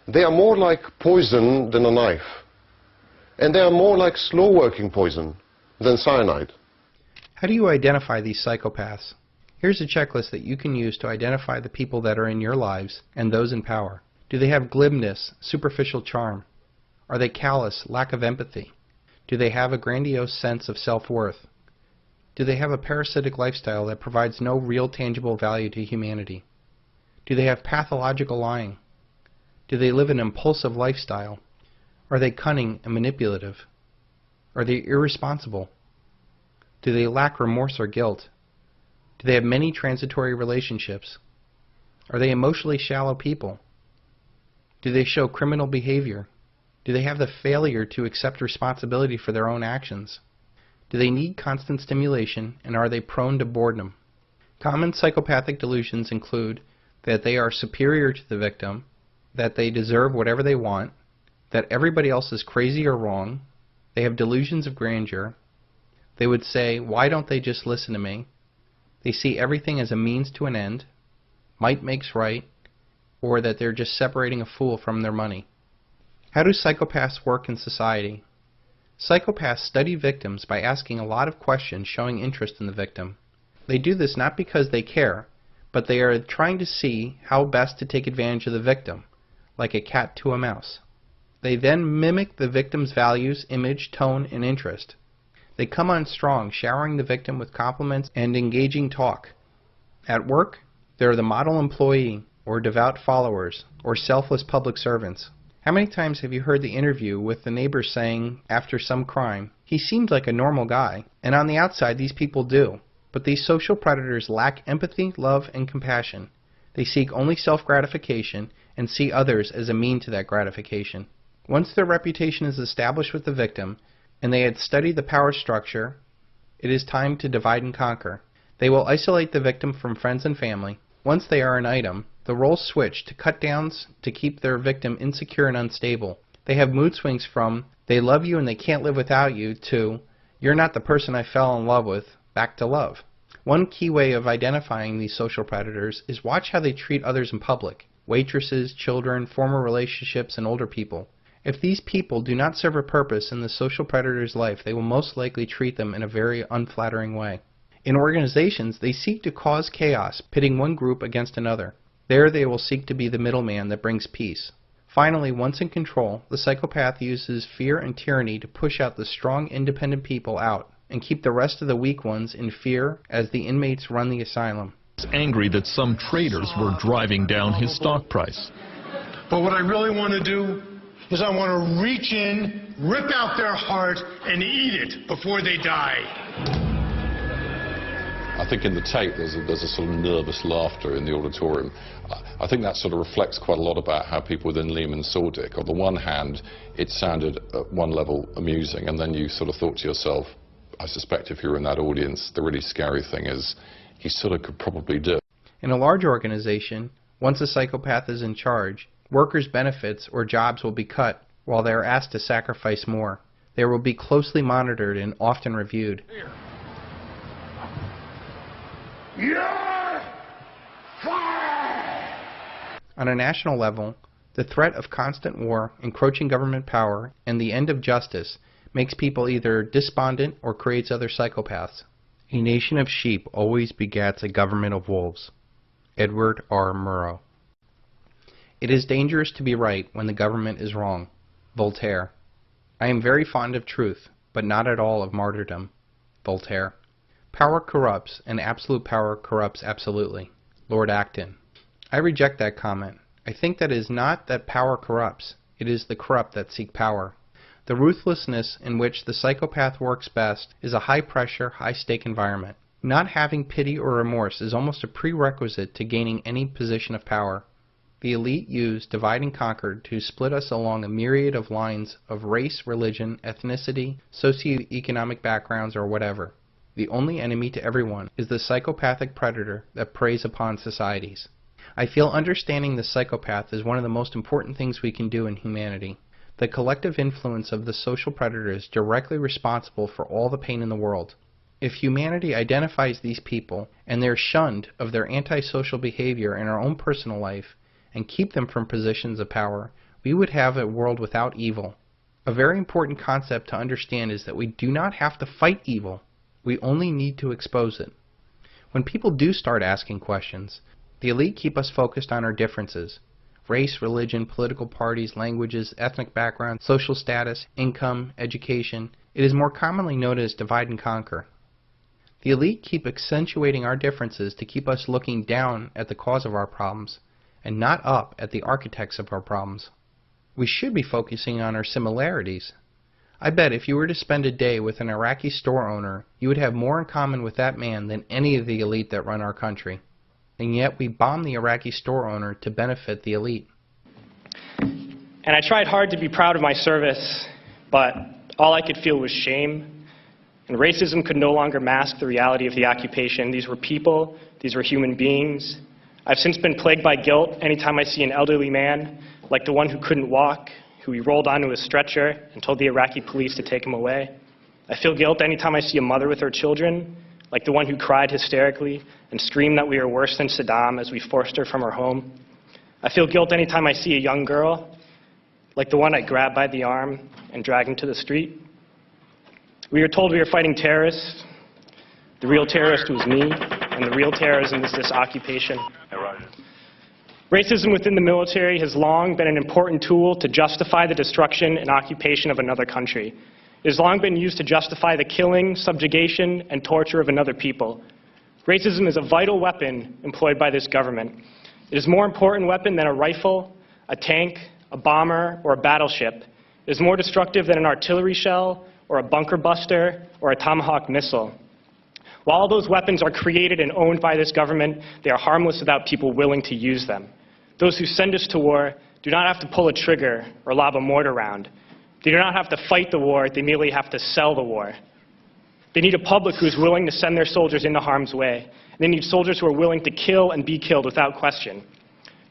They are more like poison than a knife. And they are more like slow-working poison than cyanide. How do you identify these psychopaths? Here's a checklist that you can use to identify the people that are in your lives and those in power. Do they have glibness, superficial charm? Are they callous, lack of empathy? Do they have a grandiose sense of self-worth? Do they have a parasitic lifestyle that provides no real tangible value to humanity? Do they have pathological lying? Do they live an impulsive lifestyle? Are they cunning and manipulative? Are they irresponsible? Do they lack remorse or guilt? Do they have many transitory relationships? Are they emotionally shallow people? Do they show criminal behavior? Do they have the failure to accept responsibility for their own actions? Do they need constant stimulation, and are they prone to boredom? Common psychopathic delusions include that they are superior to the victim, that they deserve whatever they want, that everybody else is crazy or wrong, they have delusions of grandeur, they would say, why don't they just listen to me? They see everything as a means to an end, might makes right, or that they're just separating a fool from their money. How do psychopaths work in society? Psychopaths study victims by asking a lot of questions showing interest in the victim. They do this not because they care, but they are trying to see how best to take advantage of the victim, like a cat to a mouse. They then mimic the victim's values, image, tone, and interest. They come on strong, showering the victim with compliments and engaging talk. At work, they're the model employee, or devout followers, or selfless public servants. How many times have you heard the interview with the neighbor saying, after some crime, he seemed like a normal guy, and on the outside these people do. But these social predators lack empathy, love, and compassion. They seek only self-gratification and see others as a mean to that gratification. Once their reputation is established with the victim, and they had studied the power structure, it is time to divide and conquer. They will isolate the victim from friends and family. Once they are an item, the roles switch to cut-downs to keep their victim insecure and unstable. They have mood swings from, they love you and they can't live without you, to, you're not the person I fell in love with, back to love. One key way of identifying these social predators is watch how they treat others in public, waitresses, children, former relationships, and older people. If these people do not serve a purpose in the social predator's life, they will most likely treat them in a very unflattering way. In organizations, they seek to cause chaos, pitting one group against another. There they will seek to be the middleman that brings peace. Finally, once in control, the psychopath uses fear and tyranny to push out the strong, independent people out and keep the rest of the weak ones in fear as the inmates run the asylum. He's angry that some traders were driving down his stock price. But what I really want to do is I want to reach in, rip out their heart, and eat it before they die. I think in the tape there's a sort of nervous laughter in the auditorium. I think that sort of reflects quite a lot about how people within Lehman saw Dick. On the one hand, it sounded at one level amusing, and then you sort of thought to yourself, I suspect if you were in that audience, the really scary thing is he sort of could probably do it. In a large organization, once a psychopath is in charge, workers' benefits or jobs will be cut while they are asked to sacrifice more. They will be closely monitored and often reviewed. You're fired! On a national level, the threat of constant war, encroaching government power, and the end of justice makes people either despondent or creates other psychopaths. A nation of sheep always begets a government of wolves. Edward R. Murrow. It is dangerous to be right when the government is wrong. Voltaire. I am very fond of truth, but not at all of martyrdom. Voltaire. Power corrupts, and absolute power corrupts absolutely. Lord Acton. I reject that comment. I think that it is not that power corrupts, It is the corrupt that seek power. The ruthlessness in which the psychopath works best is a high-pressure, high-stake environment. Not having pity or remorse is almost a prerequisite to gaining any position of power. The elite use divide and conquer to split us along a myriad of lines of race, religion, ethnicity, socioeconomic backgrounds, or whatever. The only enemy to everyone is the psychopathic predator that preys upon societies. I feel understanding the psychopath is one of the most important things we can do in humanity. The collective influence of the social predator is directly responsible for all the pain in the world. If humanity identifies these people and they're shunned of their antisocial behavior in our own personal life and keep them from positions of power, we would have a world without evil. A very important concept to understand is that we do not have to fight evil. We only need to expose it. When people do start asking questions, the elite keep us focused on our differences. Race, religion, political parties, languages, ethnic background, social status, income, education. It is more commonly known as divide and conquer. The elite keep accentuating our differences to keep us looking down at the cause of our problems and not up at the architects of our problems. We should be focusing on our similarities. I bet if you were to spend a day with an Iraqi store owner, you would have more in common with that man than any of the elite that run our country. And yet we bomb the Iraqi store owner to benefit the elite. And I tried hard to be proud of my service, but all I could feel was shame. And racism could no longer mask the reality of the occupation. These were people, these were human beings. I've since been plagued by guilt anytime I see an elderly man, like the one who couldn't walk, who we rolled onto a stretcher and told the Iraqi police to take him away. I feel guilt anytime I see a mother with her children, like the one who cried hysterically and screamed that we are worse than Saddam as we forced her from her home. I feel guilt anytime I see a young girl, like the one I grabbed by the arm and dragged into the street. We were told we were fighting terrorists. The real terrorist was me, and the real terrorism is this occupation. Racism within the military has long been an important tool to justify the destruction and occupation of another country. It has long been used to justify the killing, subjugation, and torture of another people. Racism is a vital weapon employed by this government. It is a more important weapon than a rifle, a tank, a bomber, or a battleship. It is more destructive than an artillery shell, or a bunker buster, or a Tomahawk missile. While all those weapons are created and owned by this government, they are harmless without people willing to use them. Those who send us to war do not have to pull a trigger or lob a mortar round. They do not have to fight the war, they merely have to sell the war. They need a public who is willing to send their soldiers into harm's way. They need soldiers who are willing to kill and be killed without question.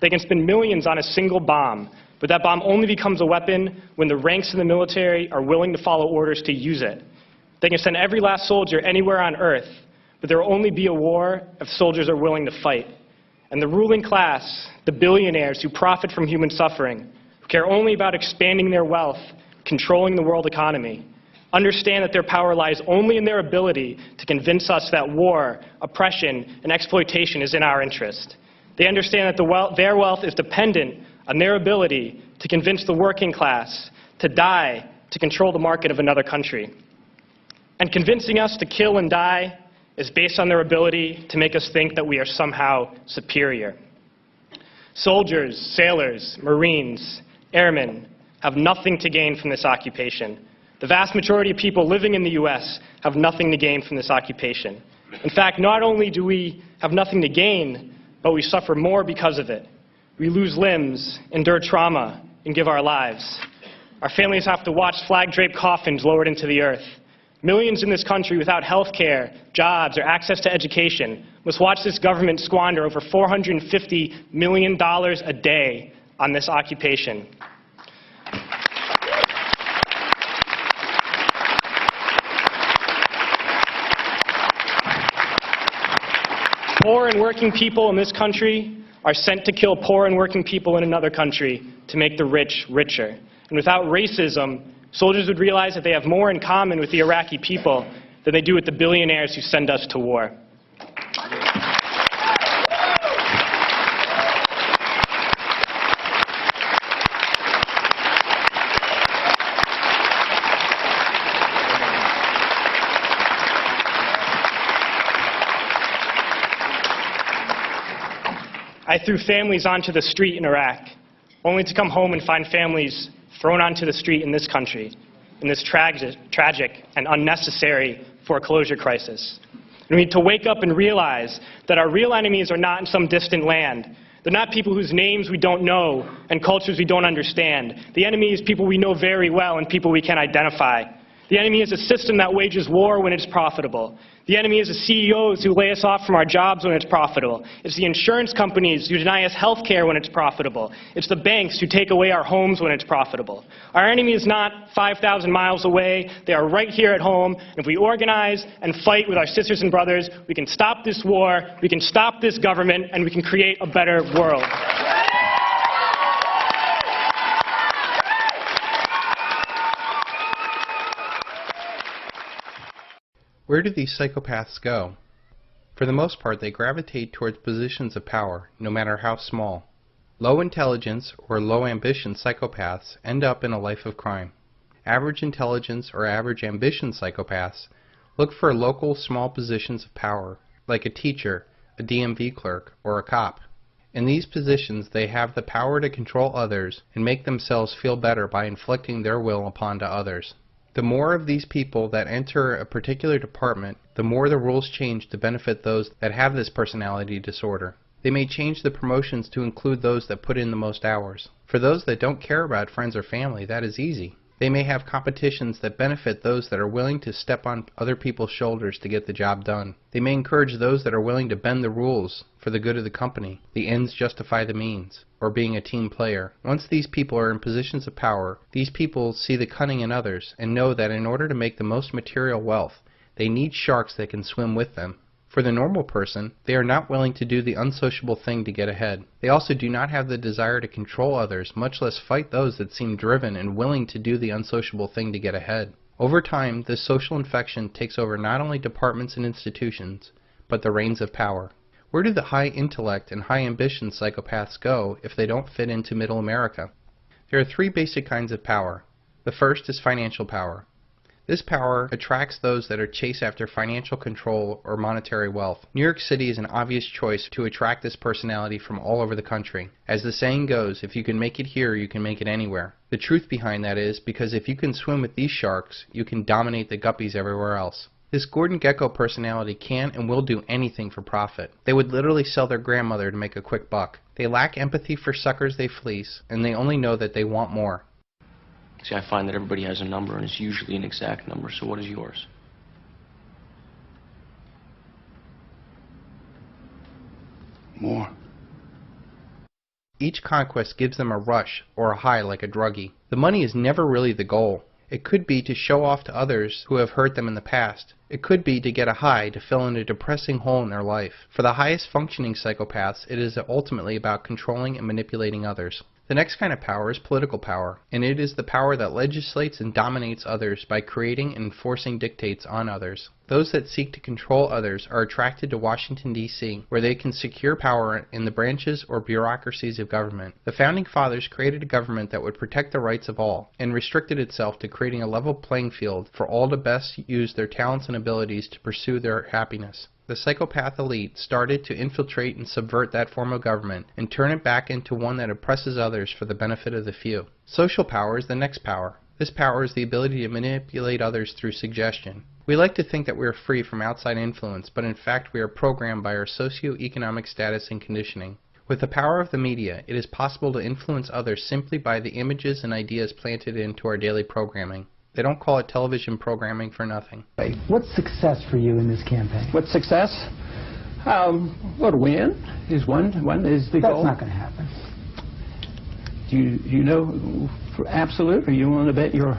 They can spend millions on a single bomb, but that bomb only becomes a weapon when the ranks in the military are willing to follow orders to use it. They can send every last soldier anywhere on earth, but there will only be a war if soldiers are willing to fight. And the ruling class, the billionaires who profit from human suffering, who care only about expanding their wealth, controlling the world economy, understand that their power lies only in their ability to convince us that war, oppression, and exploitation is in our interest. They understand that their wealth is dependent on their ability to convince the working class to die to control the market of another country. And convincing us to kill and die is based on their ability to make us think that we are somehow superior. Soldiers, sailors, Marines, airmen have nothing to gain from this occupation. The vast majority of people living in the U.S. have nothing to gain from this occupation. In fact, not only do we have nothing to gain, but we suffer more because of it. We lose limbs, endure trauma, and give our lives. Our families have to watch flag-draped coffins lowered into the earth. Millions in this country without health care, jobs, or access to education must watch this government squander over $450 million a day on this occupation. Poor and working people in this country are sent to kill poor and working people in another country to make the rich richer. And without racism, soldiers would realize that they have more in common with the Iraqi people than they do with the billionaires who send us to war. I threw families onto the street in Iraq. only to come home and find families thrown onto the street in this country, in this tragic and unnecessary foreclosure crisis. And we need to wake up and realize that our real enemies are not in some distant land. They're not people whose names we don't know and cultures we don't understand. The enemy is people we know very well and people we can identify. The enemy is a system that wages war when it's profitable. The enemy is the CEOs who lay us off from our jobs when it's profitable. It's the insurance companies who deny us health care when it's profitable. It's the banks who take away our homes when it's profitable. Our enemy is not 5,000 miles away. They are right here at home. And if we organize and fight with our sisters and brothers, we can stop this war, we can stop this government, and we can create a better world. Where do these psychopaths go? For the most part, they gravitate towards positions of power, no matter how small. Low intelligence or low ambition psychopaths end up in a life of crime. Average intelligence or average ambition psychopaths look for local small positions of power, like a teacher, a DMV clerk, or a cop. In these positions, they have the power to control others and make themselves feel better by inflicting their will upon to others. The more of these people that enter a particular department, the more the rules change to benefit those that have this personality disorder. They may change the promotions to include those that put in the most hours. For those that don't care about friends or family, that is easy. They may have competitions that benefit those that are willing to step on other people's shoulders to get the job done. They may encourage those that are willing to bend the rules for the good of the company. The ends justify the means, or being a team player. Once these people are in positions of power, these people see the cunning in others and know that in order to make the most material wealth, they need sharks that can swim with them. For the normal person, they are not willing to do the unsociable thing to get ahead. They also do not have the desire to control others, much less fight those that seem driven and willing to do the unsociable thing to get ahead. Over time, this social infection takes over not only departments and institutions, but the reins of power. Where do the high intellect and high ambition psychopaths go if they don't fit into middle America? There are three basic kinds of power. The first is financial power. This power attracts those that are chased after financial control or monetary wealth. New York City is an obvious choice to attract this personality from all over the country. As the saying goes, if you can make it here, you can make it anywhere. The truth behind that is, because if you can swim with these sharks, you can dominate the guppies everywhere else. This Gordon Gekko personality can and will do anything for profit. They would literally sell their grandmother to make a quick buck. They lack empathy for suckers they fleece, and they only know that they want more. See, I find that everybody has a number, and it's usually an exact number, so what is yours? More. Each conquest gives them a rush or a high like a druggie. The money is never really the goal. It could be to show off to others who have hurt them in the past. It could be to get a high to fill in a depressing hole in their life. For the highest functioning psychopaths, it is ultimately about controlling and manipulating others. The next kind of power is political power, and it is the power that legislates and dominates others by creating and enforcing dictates on others. Those that seek to control others are attracted to Washington, D.C., where they can secure power in the branches or bureaucracies of government. The Founding Fathers created a government that would protect the rights of all, and restricted itself to creating a level playing field for all to best use their talents and abilities to pursue their happiness. The psychopath elite started to infiltrate and subvert that form of government and turn it back into one that oppresses others for the benefit of the few. Social power is the next power. This power is the ability to manipulate others through suggestion. We like to think that we are free from outside influence, but in fact we are programmed by our socio-economic status and conditioning. With the power of the media, it is possible to influence others simply by the images and ideas planted into our daily programming. They don't call it television programming for nothing. What's success for you in this campaign? What's success? Well, to win is one is the goal. That's not going to happen. Do you know for absolute, or you want to bet your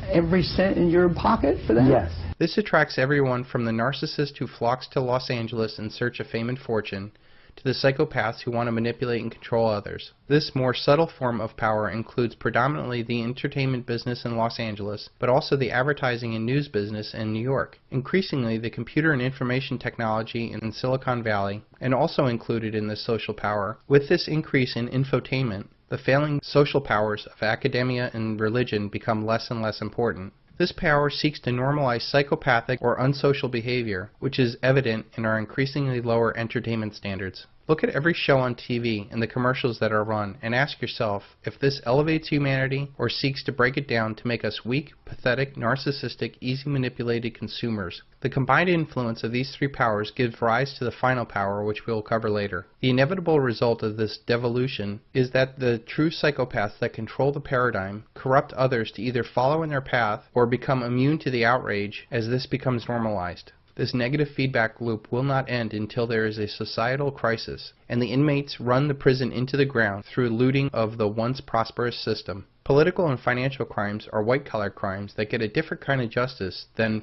every cent in your pocket for that? Yes. This attracts everyone from the narcissist who flocks to Los Angeles in search of fame and fortune, to the psychopaths who want to manipulate and control others. This more subtle form of power includes predominantly the entertainment business in Los Angeles, but also the advertising and news business in New York. Increasingly, the computer and information technology in Silicon Valley, and also included in this social power. With this increase in infotainment, the failing social powers of academia and religion become less and less important. This power seeks to normalize psychopathic or unsocial behavior, which is evident in our increasingly lower entertainment standards. Look at every show on TV and the commercials that are run and ask yourself if this elevates humanity or seeks to break it down to make us weak, pathetic, narcissistic, easy manipulated consumers. The combined influence of these three powers gives rise to the final power, which we will cover later. The inevitable result of this devolution is that the true psychopaths that control the paradigm corrupt others to either follow in their path or become immune to the outrage as this becomes normalized. This negative feedback loop will not end until there is a societal crisis, and the inmates run the prison into the ground through looting of the once prosperous system. Political and financial crimes are white-collar crimes that get a different kind of justice than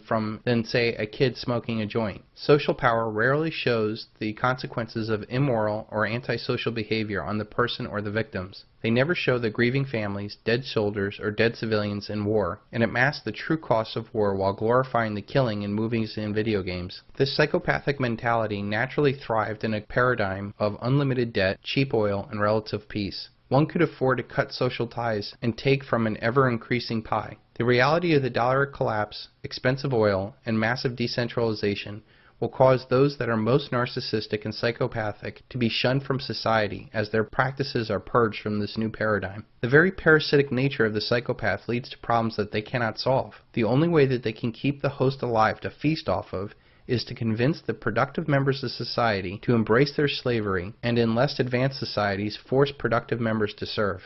say, a kid smoking a joint. Social power rarely shows the consequences of immoral or antisocial behavior on the person or the victims. They never show the grieving families, dead soldiers, or dead civilians in war, and it masks the true costs of war while glorifying the killing in movies and video games. This psychopathic mentality naturally thrived in a paradigm of unlimited debt, cheap oil, and relative peace. One could afford to cut social ties and take from an ever-increasing pie. The reality of the dollar collapse, expensive oil, and massive decentralization will cause those that are most narcissistic and psychopathic to be shunned from society as their practices are purged from this new paradigm. The very parasitic nature of the psychopath leads to problems that they cannot solve. The only way that they can keep the host alive to feast off of is to convince the productive members of society to embrace their slavery, and in less advanced societies force productive members to serve.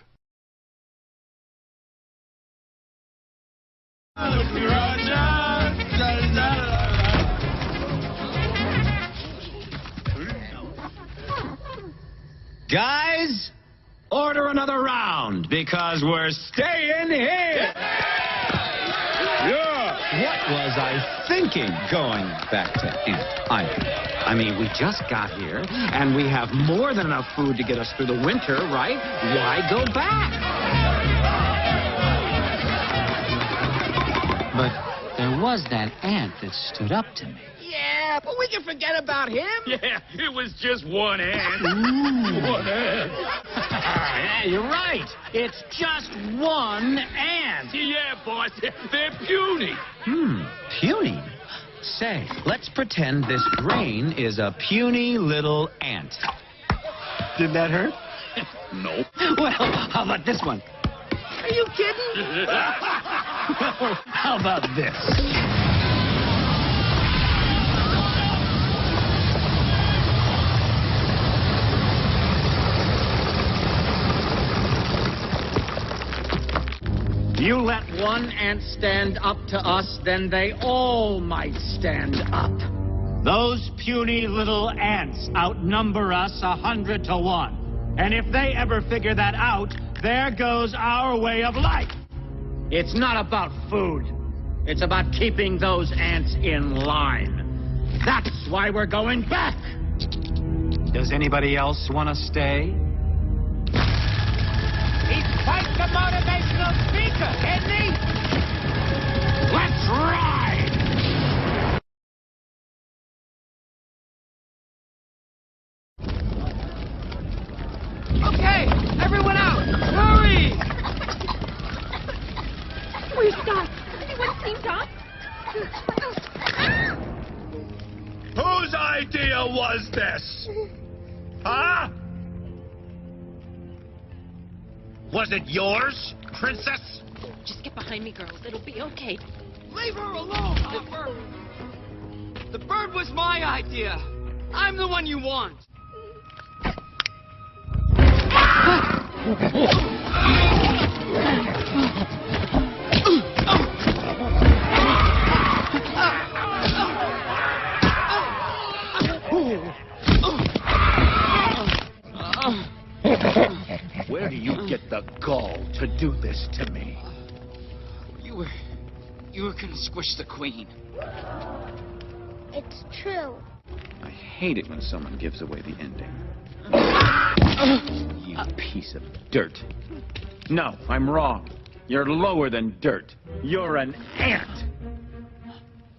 Guys, order another round because we're staying here. What was I thinking going back to Ant Island? I mean, we just got here, and we have more than enough food to get us through the winter, right? Why go back? But there was that ant that stood up to me. Yeah, but we can forget about him. Yeah, it was just one ant. Ooh. One ant. Yeah, you're right. It's just one ant. Yeah, boss. They're puny. Puny? Say, let's pretend this brain is a puny little ant. Did that hurt? Nope. Well, how about this one? Are you kidding? How about this? You let one ant stand up to us, then they all might stand up. Those puny little ants outnumber us 100 to 1. And if they ever figure that out, there goes our way of life. It's not about food. It's about keeping those ants in line. That's why we're going back. Does anybody else want to stay? He's quite the motivational speaker, isn't he? Let's ride! Okay, everyone out! Hurry! Where's Doc? Anyone seen Doc? Whose idea was this? Huh? Was it yours, Princess? Just get behind me, girls. It'll be okay. Leave her alone, Hopper! The bird was my idea. I'm the one you want. Where do you get the gall to do this to me? You were gonna squish the queen. It's true. I hate it when someone gives away the ending. You piece of dirt. No, I'm wrong. You're lower than dirt. You're an ant.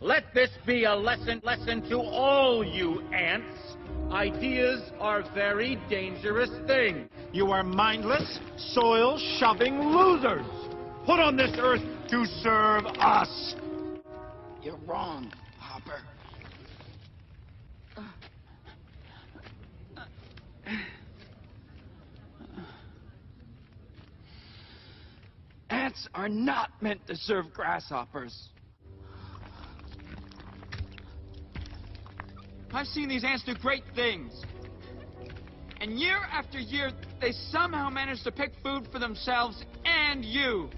Let this be a lesson to all you ants. Ideas are very dangerous things. You are mindless, soil-shoving losers, put on this earth to serve us. You're wrong, Hopper. are not meant to serve grasshoppers. I've seen these ants do great things. And year after year, they somehow manage to pick food for themselves and you.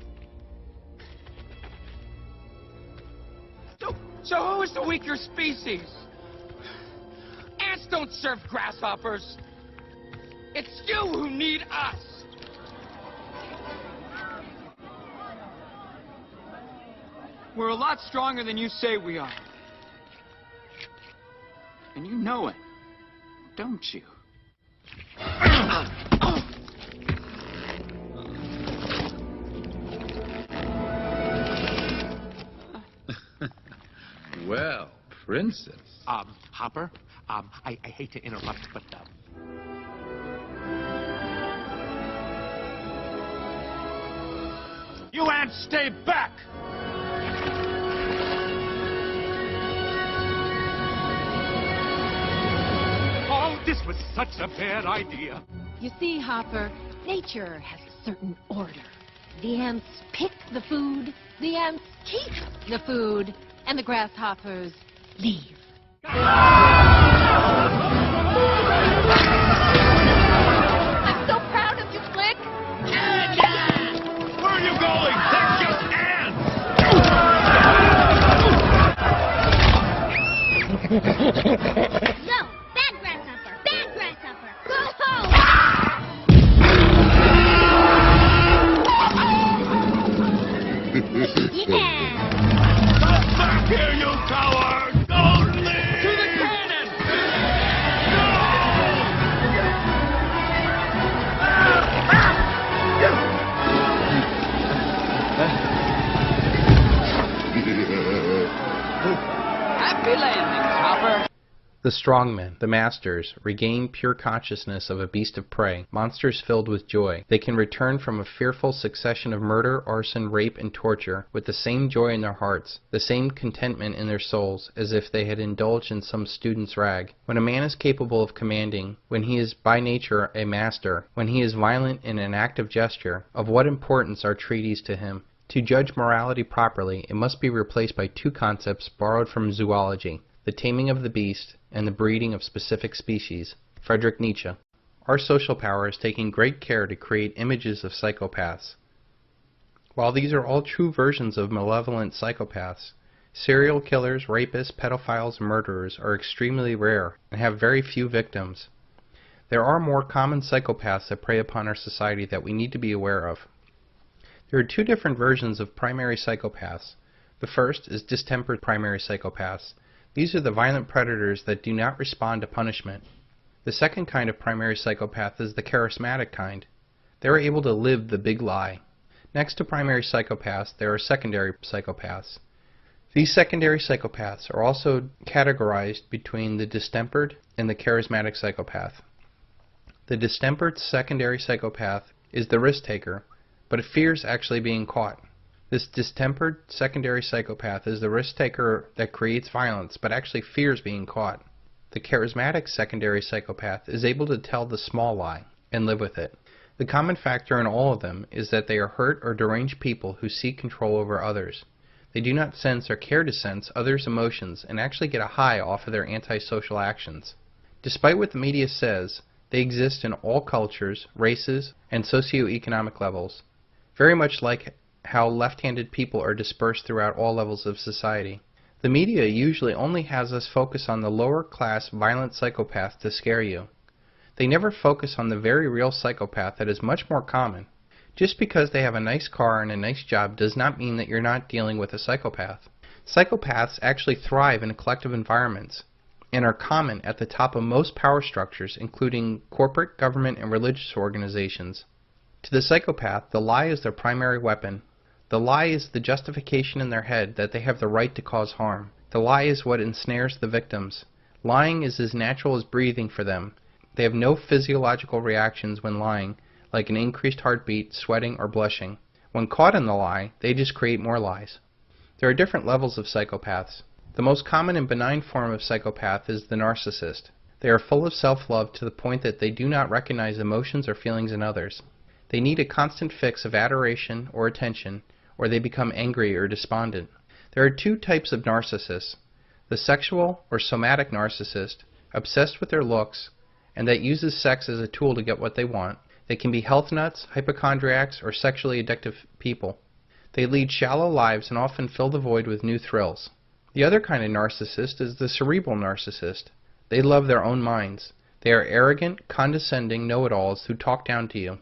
So who is the weaker species? Ants don't serve grasshoppers. It's you who need us. We're a lot stronger than you say we are. And you know it, don't you? Well, Princess. Hopper, I hate to interrupt, but, you ants stay back! Oh, this was such a bad idea. You see, Hopper, nature has a certain order. The ants pick the food, the ants keep the food, and the grasshoppers leave. I'm so proud of you, Flick. Where are you going? They're just ants! No! Bad grasshopper! Bad grasshopper! Go home! Yeah! Come back here, you coward! Don't leave! To the cannon! Happy landings, Hopper. The strongmen, the masters, regain pure consciousness of a beast of prey, monsters filled with joy. They can return from a fearful succession of murder, arson, rape, and torture with the same joy in their hearts, the same contentment in their souls, as if they had indulged in some student's rag. When a man is capable of commanding, when he is by nature a master, when he is violent in an active gesture, of what importance are treaties to him? To judge morality properly, it must be replaced by two concepts borrowed from zoology: the taming of the beast, and the breeding of specific species. Friedrich Nietzsche. Our social power is taking great care to create images of psychopaths. While these are all true versions of malevolent psychopaths, serial killers, rapists, pedophiles, and murderers are extremely rare and have very few victims. There are more common psychopaths that prey upon our society that we need to be aware of. There are two different versions of primary psychopaths. The first is distempered primary psychopaths. These are the violent predators that do not respond to punishment. The second kind of primary psychopath is the charismatic kind. They are able to live the big lie. Next to primary psychopaths, there are secondary psychopaths. These secondary psychopaths are also categorized between the distempered and the charismatic psychopath. The distempered secondary psychopath is the risk taker, but it fears actually being caught. This distempered secondary psychopath is the risk taker that creates violence, but actually fears being caught. The charismatic secondary psychopath is able to tell the small lie and live with it. The common factor in all of them is that they are hurt or deranged people who seek control over others. They do not sense or care to sense others' emotions and actually get a high off of their antisocial actions. Despite what the media says, they exist in all cultures, races, and socioeconomic levels, very much like how left-handed people are dispersed throughout all levels of society. The media usually only has us focus on the lower-class violent psychopath to scare you. They never focus on the very real psychopath that is much more common. Just because they have a nice car and a nice job does not mean that you're not dealing with a psychopath. Psychopaths actually thrive in collective environments and are common at the top of most power structures, including corporate, government, and religious organizations. To the psychopath, the lie is their primary weapon. The lie is the justification in their head that they have the right to cause harm. The lie is what ensnares the victims. Lying is as natural as breathing for them. They have no physiological reactions when lying, like an increased heartbeat, sweating, or blushing. When caught in the lie, they just create more lies. There are different levels of psychopaths. The most common and benign form of psychopath is the narcissist. They are full of self-love to the point that they do not recognize emotions or feelings in others. They need a constant fix of adoration or attention, or they become angry or despondent. There are two types of narcissists: the sexual or somatic narcissist, obsessed with their looks, and that uses sex as a tool to get what they want. They can be health nuts, hypochondriacs, or sexually addictive people. They lead shallow lives and often fill the void with new thrills. The other kind of narcissist is the cerebral narcissist. They love their own minds. They are arrogant, condescending know-it-alls who talk down to you.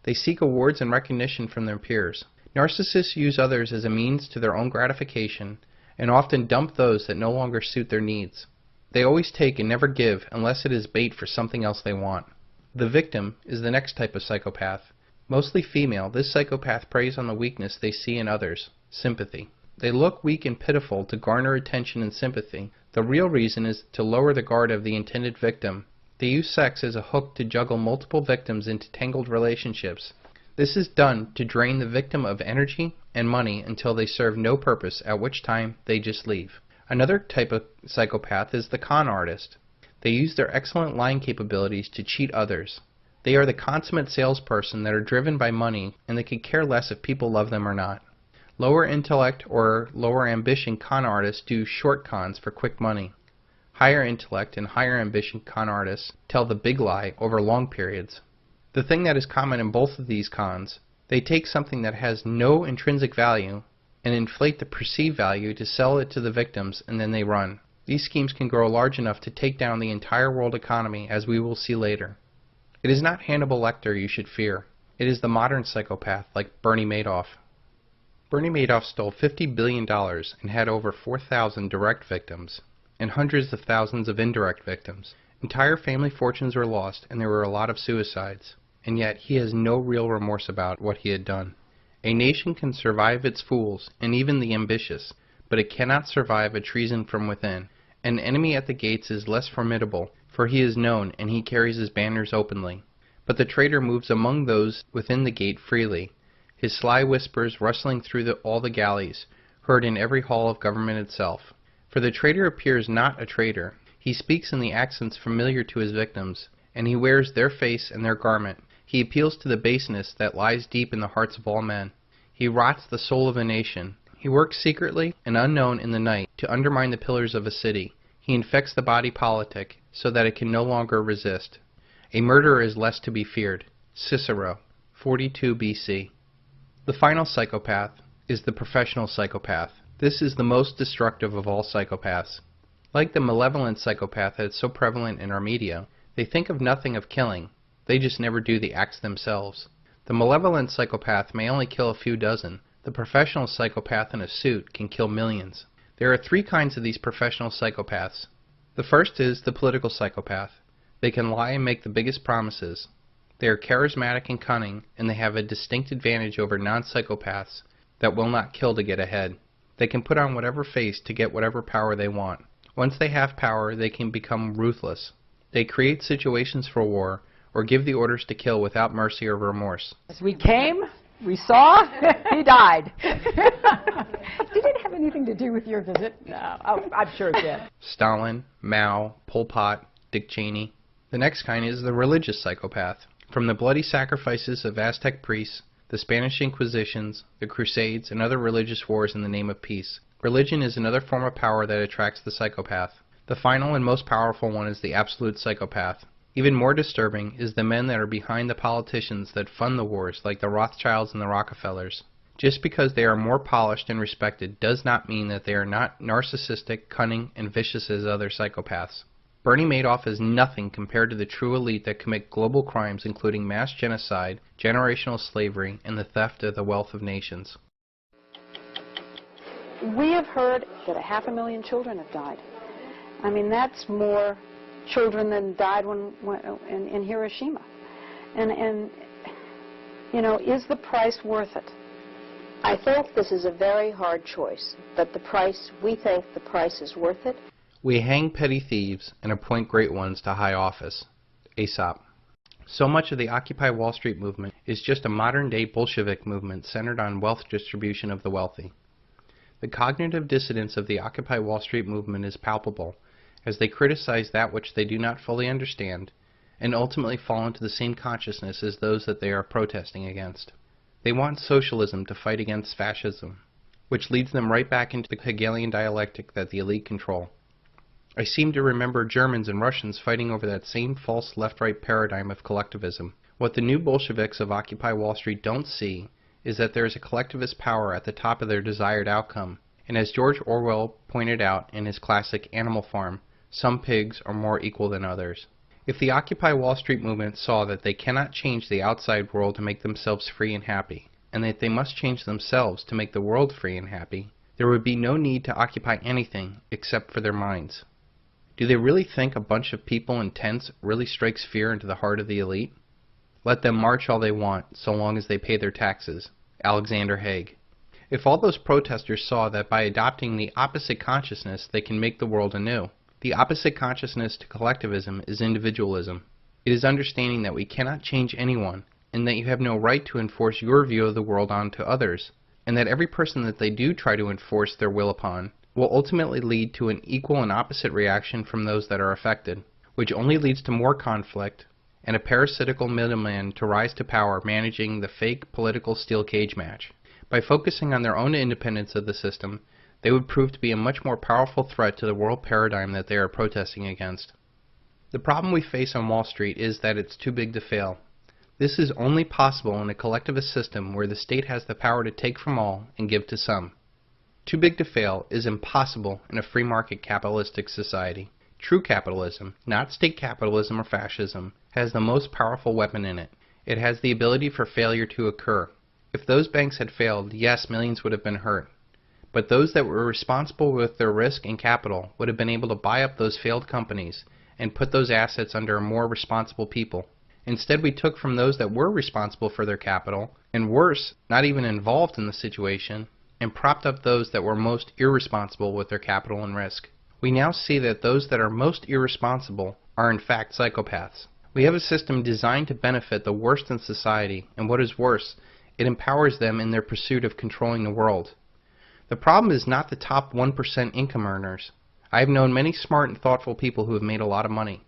They seek awards and recognition from their peers. Narcissists use others as a means to their own gratification and often dump those that no longer suit their needs. They always take and never give unless it is bait for something else they want. The victim is the next type of psychopath. Mostly female, this psychopath preys on the weakness they see in others: sympathy. They look weak and pitiful to garner attention and sympathy. The real reason is to lower the guard of the intended victim. They use sex as a hook to juggle multiple victims into tangled relationships. This is done to drain the victim of energy and money until they serve no purpose, at which time they just leave. Another type of psychopath is the con artist. They use their excellent lying capabilities to cheat others. They are the consummate salesperson that are driven by money, and they could care less if people love them or not. Lower intellect or lower ambition con artists do short cons for quick money. Higher intellect and higher ambition con artists tell the big lie over long periods. The thing that is common in both of these cons: they take something that has no intrinsic value and inflate the perceived value to sell it to the victims, and then they run. These schemes can grow large enough to take down the entire world economy, as we will see later. It is not Hannibal Lecter you should fear. It is the modern psychopath like Bernie Madoff. Bernie Madoff stole $50 billion and had over 4,000 direct victims and hundreds of thousands of indirect victims. Entire family fortunes were lost, and there were a lot of suicides. And yet he has no real remorse about what he had done. A nation can survive its fools, and even the ambitious, but it cannot survive a treason from within. An enemy at the gates is less formidable, for he is known, and he carries his banners openly. But the traitor moves among those within the gate freely, his sly whispers rustling through all the galleys, heard in every hall of government itself. For the traitor appears not a traitor. He speaks in the accents familiar to his victims, and he wears their face and their garment. He appeals to the baseness that lies deep in the hearts of all men. He rots the soul of a nation. He works secretly and unknown in the night to undermine the pillars of a city. He infects the body politic so that it can no longer resist. A murderer is less to be feared. Cicero, 42 BC. The final psychopath is the professional psychopath. This is the most destructive of all psychopaths. Like the malevolent psychopath that's so prevalent in our media, they think of nothing of killing. They just never do the acts themselves. The malevolent psychopath may only kill a few dozen. The professional psychopath in a suit can kill millions. There are three kinds of these professional psychopaths. The first is the political psychopath. They can lie and make the biggest promises. They are charismatic and cunning, and they have a distinct advantage over non-psychopaths that will not kill to get ahead. They can put on whatever face to get whatever power they want. Once they have power, they can become ruthless. They create situations for war, or give the orders to kill without mercy or remorse. As we came, we saw, he died. Did it have anything to do with your visit? No, I'm sure it did. Stalin, Mao, Pol Pot, Dick Cheney. The next kind is the religious psychopath. From the bloody sacrifices of Aztec priests, the Spanish Inquisitions, the Crusades, and other religious wars in the name of peace, religion is another form of power that attracts the psychopath. The final and most powerful one is the absolute psychopath. Even more disturbing is the men that are behind the politicians that fund the wars, like the Rothschilds and the Rockefellers. Just because they are more polished and respected does not mean that they are not narcissistic, cunning, and vicious as other psychopaths. Bernie Madoff is nothing compared to the true elite that commit global crimes including mass genocide, generational slavery, and the theft of the wealth of nations. We have heard that 500,000 children have died. I mean, that's more children than died in Hiroshima. And you know, is the price worth it? I think this is a very hard choice, but we think the price is worth it. We hang petty thieves and appoint great ones to high office. Aesop. So much of the Occupy Wall Street movement is just a modern-day Bolshevik movement centered on wealth distribution of the wealthy. The cognitive dissonance of the Occupy Wall Street movement is palpable, as they criticize that which they do not fully understand, and ultimately fall into the same consciousness as those that they are protesting against. They want socialism to fight against fascism, which leads them right back into the Hegelian dialectic that the elite control. I seem to remember Germans and Russians fighting over that same false left-right paradigm of collectivism. What the new Bolsheviks of Occupy Wall Street don't see is that there is a collectivist power at the top of their desired outcome, and as George Orwell pointed out in his classic Animal Farm, some pigs are more equal than others. If the Occupy Wall Street movement saw that they cannot change the outside world to make themselves free and happy, and that they must change themselves to make the world free and happy, there would be no need to occupy anything except for their minds. Do they really think a bunch of people in tents really strikes fear into the heart of the elite? Let them march all they want, so long as they pay their taxes. Alexander Haig. If all those protesters saw that by adopting the opposite consciousness they can make the world anew. The opposite consciousness to collectivism is individualism. It is understanding that we cannot change anyone, and that you have no right to enforce your view of the world onto others, and that every person that they do try to enforce their will upon will ultimately lead to an equal and opposite reaction from those that are affected, which only leads to more conflict and a parasitical middleman to rise to power managing the fake political steel cage match. By focusing on their own independence of the system, they would prove to be a much more powerful threat to the world paradigm that they are protesting against. The problem we face on Wall Street is that it's too big to fail. This is only possible in a collectivist system where the state has the power to take from all and give to some. Too big to fail is impossible in a free market capitalistic society. True capitalism, not state capitalism or fascism, has the most powerful weapon in it. It has the ability for failure to occur. If those banks had failed, yes, millions would have been hurt. But those that were responsible with their risk and capital would have been able to buy up those failed companies and put those assets under more responsible people. Instead, we took from those that were responsible for their capital, and worse, not even involved in the situation, and propped up those that were most irresponsible with their capital and risk. We now see that those that are most irresponsible are in fact psychopaths. We have a system designed to benefit the worst in society, and what is worse, it empowers them in their pursuit of controlling the world. The problem is not the top 1% income earners. I have known many smart and thoughtful people who have made a lot of money.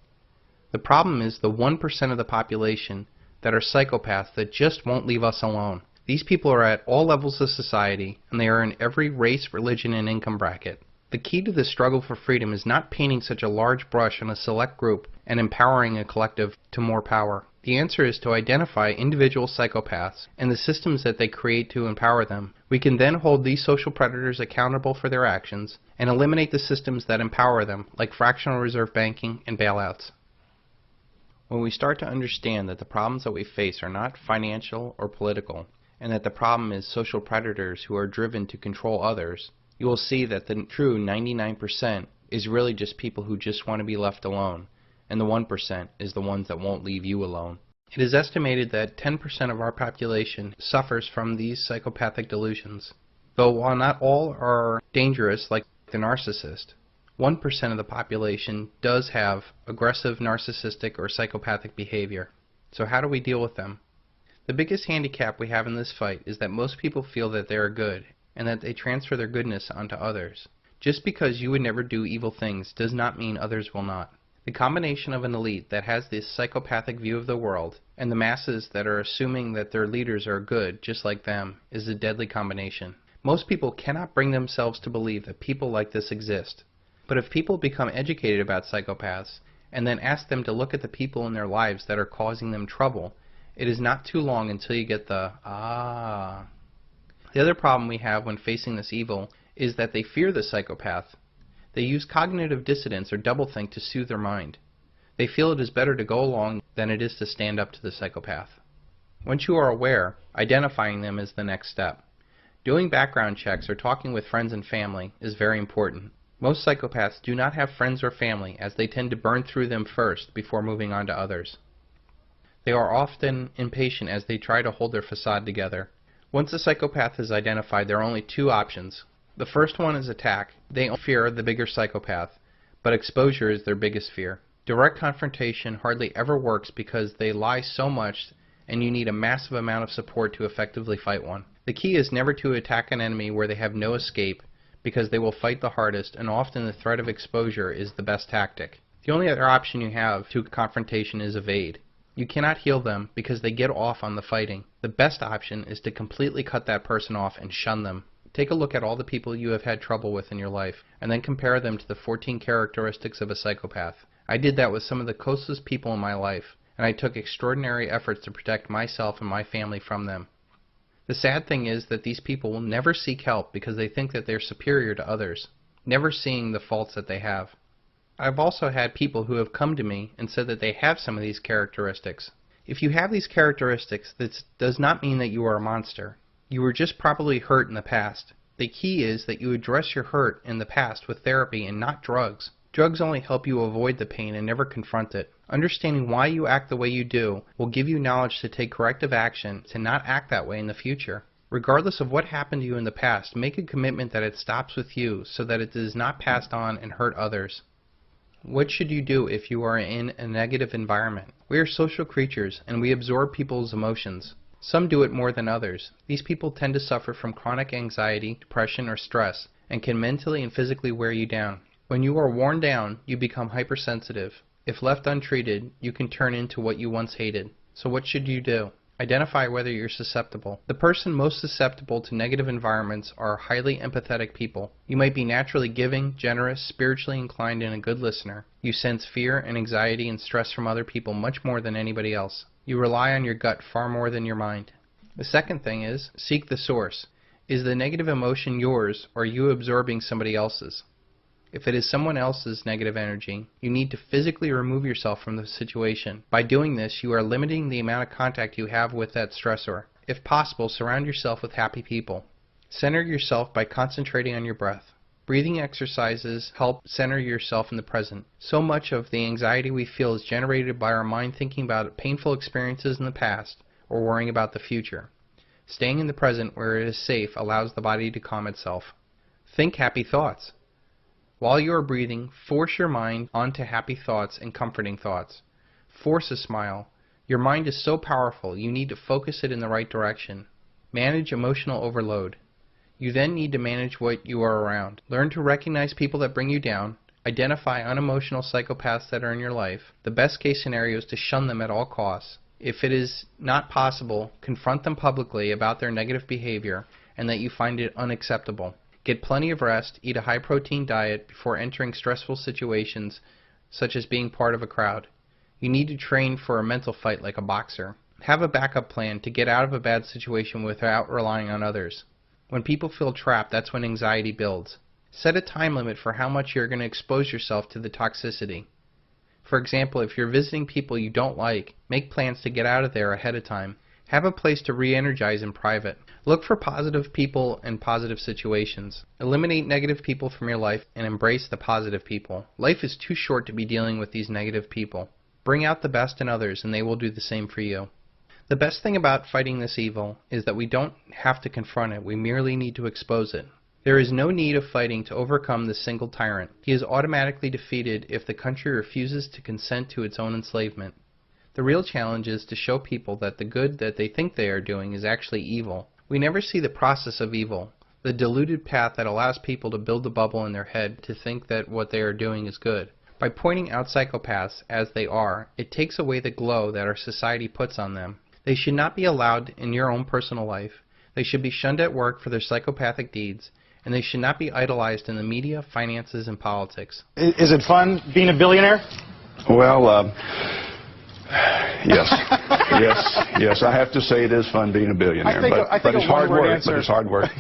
The problem is the 1% of the population that are psychopaths that just won't leave us alone. These people are at all levels of society, and they are in every race, religion, and income bracket. The key to the struggle for freedom is not painting such a large brush on a select group and empowering a collective to more power. The answer is to identify individual psychopaths and the systems that they create to empower them. We can then hold these social predators accountable for their actions and eliminate the systems that empower them, like fractional reserve banking and bailouts. When we start to understand that the problems that we face are not financial or political, and that the problem is social predators who are driven to control others, you will see that the true 99% is really just people who just want to be left alone, and the 1% is the ones that won't leave you alone. It is estimated that 10% of our population suffers from these psychopathic delusions, though while not all are dangerous like the narcissist, 1% of the population does have aggressive narcissistic or psychopathic behavior. So how do we deal with them? The biggest handicap we have in this fight is that most people feel that they are good, and that they transfer their goodness onto others. Just because you would never do evil things does not mean others will not. The combination of an elite that has this psychopathic view of the world and the masses that are assuming that their leaders are good just like them is a deadly combination. Most people cannot bring themselves to believe that people like this exist. But if people become educated about psychopaths and then ask them to look at the people in their lives that are causing them trouble, it is not too long until you get the ah. The other problem we have when facing this evil is that they fear the psychopath. They use cognitive dissonance or doublethink to soothe their mind. They feel it is better to go along than it is to stand up to the psychopath. Once you are aware, identifying them is the next step. Doing background checks or talking with friends and family is very important. Most psychopaths do not have friends or family, as they tend to burn through them first before moving on to others. They are often impatient as they try to hold their facade together. Once a psychopath is identified, there are only two options. The first one is attack. They fear the bigger psychopath, but exposure is their biggest fear. Direct confrontation hardly ever works because they lie so much and you need a massive amount of support to effectively fight one. The key is never to attack an enemy where they have no escape, because they will fight the hardest, and often the threat of exposure is the best tactic. The only other option you have to confrontation is evade. You cannot heal them because they get off on the fighting. The best option is to completely cut that person off and shun them. Take a look at all the people you have had trouble with in your life, and then compare them to the 14 characteristics of a psychopath. I did that with some of the closest people in my life, and I took extraordinary efforts to protect myself and my family from them. The sad thing is that these people will never seek help because they think that they're superior to others, never seeing the faults that they have. I've also had people who have come to me and said that they have some of these characteristics. If you have these characteristics, this does not mean that you are a monster. You were just probably hurt in the past. The key is that you address your hurt in the past with therapy and not drugs. Drugs only help you avoid the pain and never confront it. Understanding why you act the way you do will give you knowledge to take corrective action to not act that way in the future. Regardless of what happened to you in the past, make a commitment that it stops with you so that it is not passed on and hurt others. What should you do if you are in a negative environment? We are social creatures and we absorb people's emotions. Some do it more than others. These people tend to suffer from chronic anxiety, depression, or stress and can mentally and physically wear you down. When you are worn down, you become hypersensitive. If left untreated, you can turn into what you once hated. So what should you do? Identify whether you're susceptible. The person most susceptible to negative environments are highly empathetic people. You might be naturally giving, generous, spiritually inclined, and a good listener. You sense fear and anxiety and stress from other people much more than anybody else. You rely on your gut far more than your mind. The second thing is, seek the source. Is the negative emotion yours, or are you absorbing somebody else's? If it is someone else's negative energy, you need to physically remove yourself from the situation. By doing this, you are limiting the amount of contact you have with that stressor. If possible, surround yourself with happy people. Center yourself by concentrating on your breath. Breathing exercises help center yourself in the present. So much of the anxiety we feel is generated by our mind thinking about painful experiences in the past or worrying about the future. Staying in the present where it is safe allows the body to calm itself. Think happy thoughts. While you are breathing, force your mind onto happy thoughts and comforting thoughts. Force a smile. Your mind is so powerful, you need to focus it in the right direction. Manage emotional overload. You then need to manage what you are around. Learn to recognize people that bring you down. Identify unemotional psychopaths that are in your life. The best case scenario is to shun them at all costs. If it is not possible, confront them publicly about their negative behavior and that you find it unacceptable. Get plenty of rest, eat a high-protein diet before entering stressful situations, such as being part of a crowd. You need to train for a mental fight like a boxer. Have a backup plan to get out of a bad situation without relying on others. When people feel trapped, that's when anxiety builds. Set a time limit for how much you're going to expose yourself to the toxicity. For example, if you're visiting people you don't like, make plans to get out of there ahead of time. Have a place to re-energize in private. Look for positive people and positive situations. Eliminate negative people from your life and embrace the positive people. Life is too short to be dealing with these negative people. Bring out the best in others and they will do the same for you. The best thing about fighting this evil is that we don't have to confront it, we merely need to expose it. There is no need of fighting to overcome this single tyrant. He is automatically defeated if the country refuses to consent to its own enslavement. The real challenge is to show people that the good that they think they are doing is actually evil. We never see the process of evil, the diluted path that allows people to build a bubble in their head to think that what they are doing is good. By pointing out psychopaths as they are, it takes away the glow that our society puts on them. They should not be allowed in your own personal life. They should be shunned at work for their psychopathic deeds, and they should not be idolized in the media, finances, and politics. Is it fun being a billionaire? Well, yes. Yes, I have to say it is fun being a billionaire, but it's hard work. But it's hard work.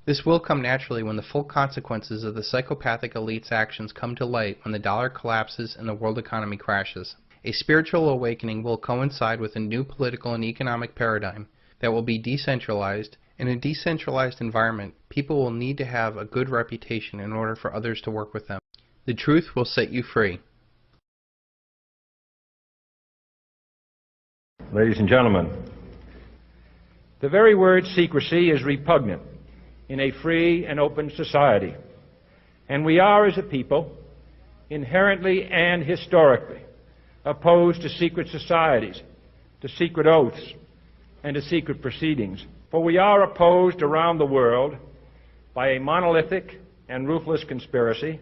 This will come naturally when the full consequences of the psychopathic elite's actions come to light when the dollar collapses and the world economy crashes. A spiritual awakening will coincide with a new political and economic paradigm that will be decentralized. In a decentralized environment, people will need to have a good reputation in order for others to work with them. The truth will set you free. Ladies and gentlemen, the very word secrecy is repugnant in a free and open society, and we are, as a people, inherently and historically opposed to secret societies, to secret oaths, and to secret proceedings. For we are opposed around the world by a monolithic and ruthless conspiracy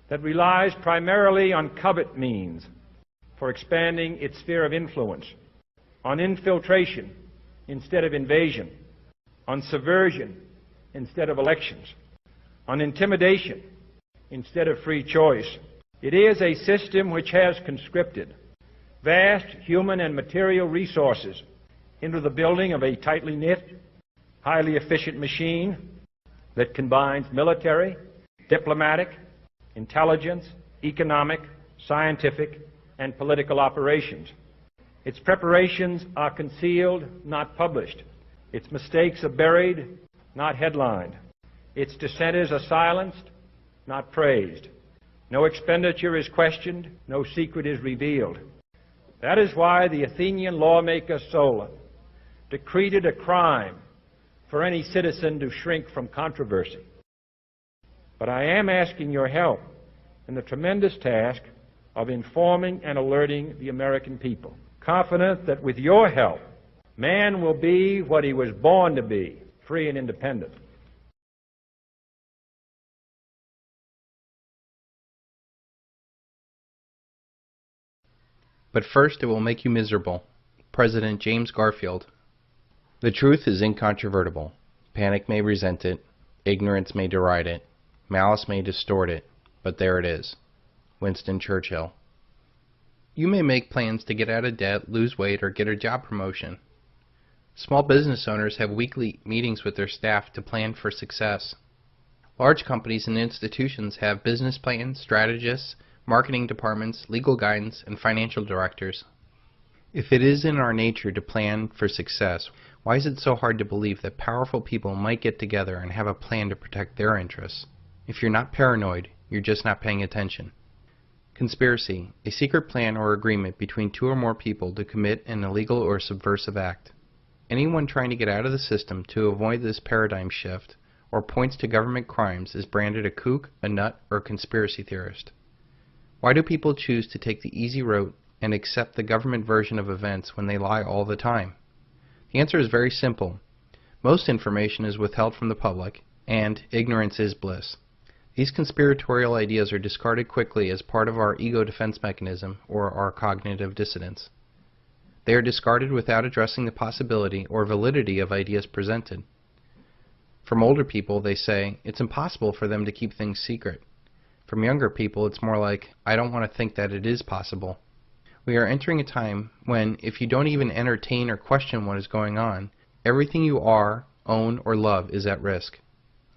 that relies primarily on covert means for expanding its sphere of influence, on infiltration instead of invasion, on subversion instead of elections, on intimidation instead of free choice. It is a system which has conscripted vast human and material resources into the building of a tightly knit, highly efficient machine that combines military, diplomatic, intelligence, economic, scientific, and political operations. Its preparations are concealed, not published. Its mistakes are buried, not headlined. Its dissenters are silenced, not praised. No expenditure is questioned, no secret is revealed. That is why the Athenian lawmaker Solon decreed it a crime for any citizen to shrink from controversy. But I am asking your help in the tremendous task of informing and alerting the American people, confident that with your help, man will be what he was born to be, free and independent. But first it will make you miserable. President James Garfield. The truth is incontrovertible. Panic may resent it, ignorance may deride it, malice may distort it, but there it is. Winston Churchill. You may make plans to get out of debt, lose weight, or get a job promotion. Small business owners have weekly meetings with their staff to plan for success. Large companies and institutions have business plans, strategists, marketing departments, legal guidance, and financial directors. If it is in our nature to plan for success, why is it so hard to believe that powerful people might get together and have a plan to protect their interests? If you're not paranoid, you're just not paying attention. Conspiracy, a secret plan or agreement between two or more people to commit an illegal or subversive act. Anyone trying to get out of the system to avoid this paradigm shift or points to government crimes is branded a kook, a nut, or a conspiracy theorist. Why do people choose to take the easy route and accept the government version of events when they lie all the time? The answer is very simple. Most information is withheld from the public, and ignorance is bliss. These conspiratorial ideas are discarded quickly as part of our ego defense mechanism or our cognitive dissonance. They are discarded without addressing the possibility or validity of ideas presented. From older people, they say it's impossible for them to keep things secret. From younger people, it's more like, I don't want to think that it is possible. We are entering a time when, if you don't even entertain or question what is going on, everything you are, own, or love is at risk.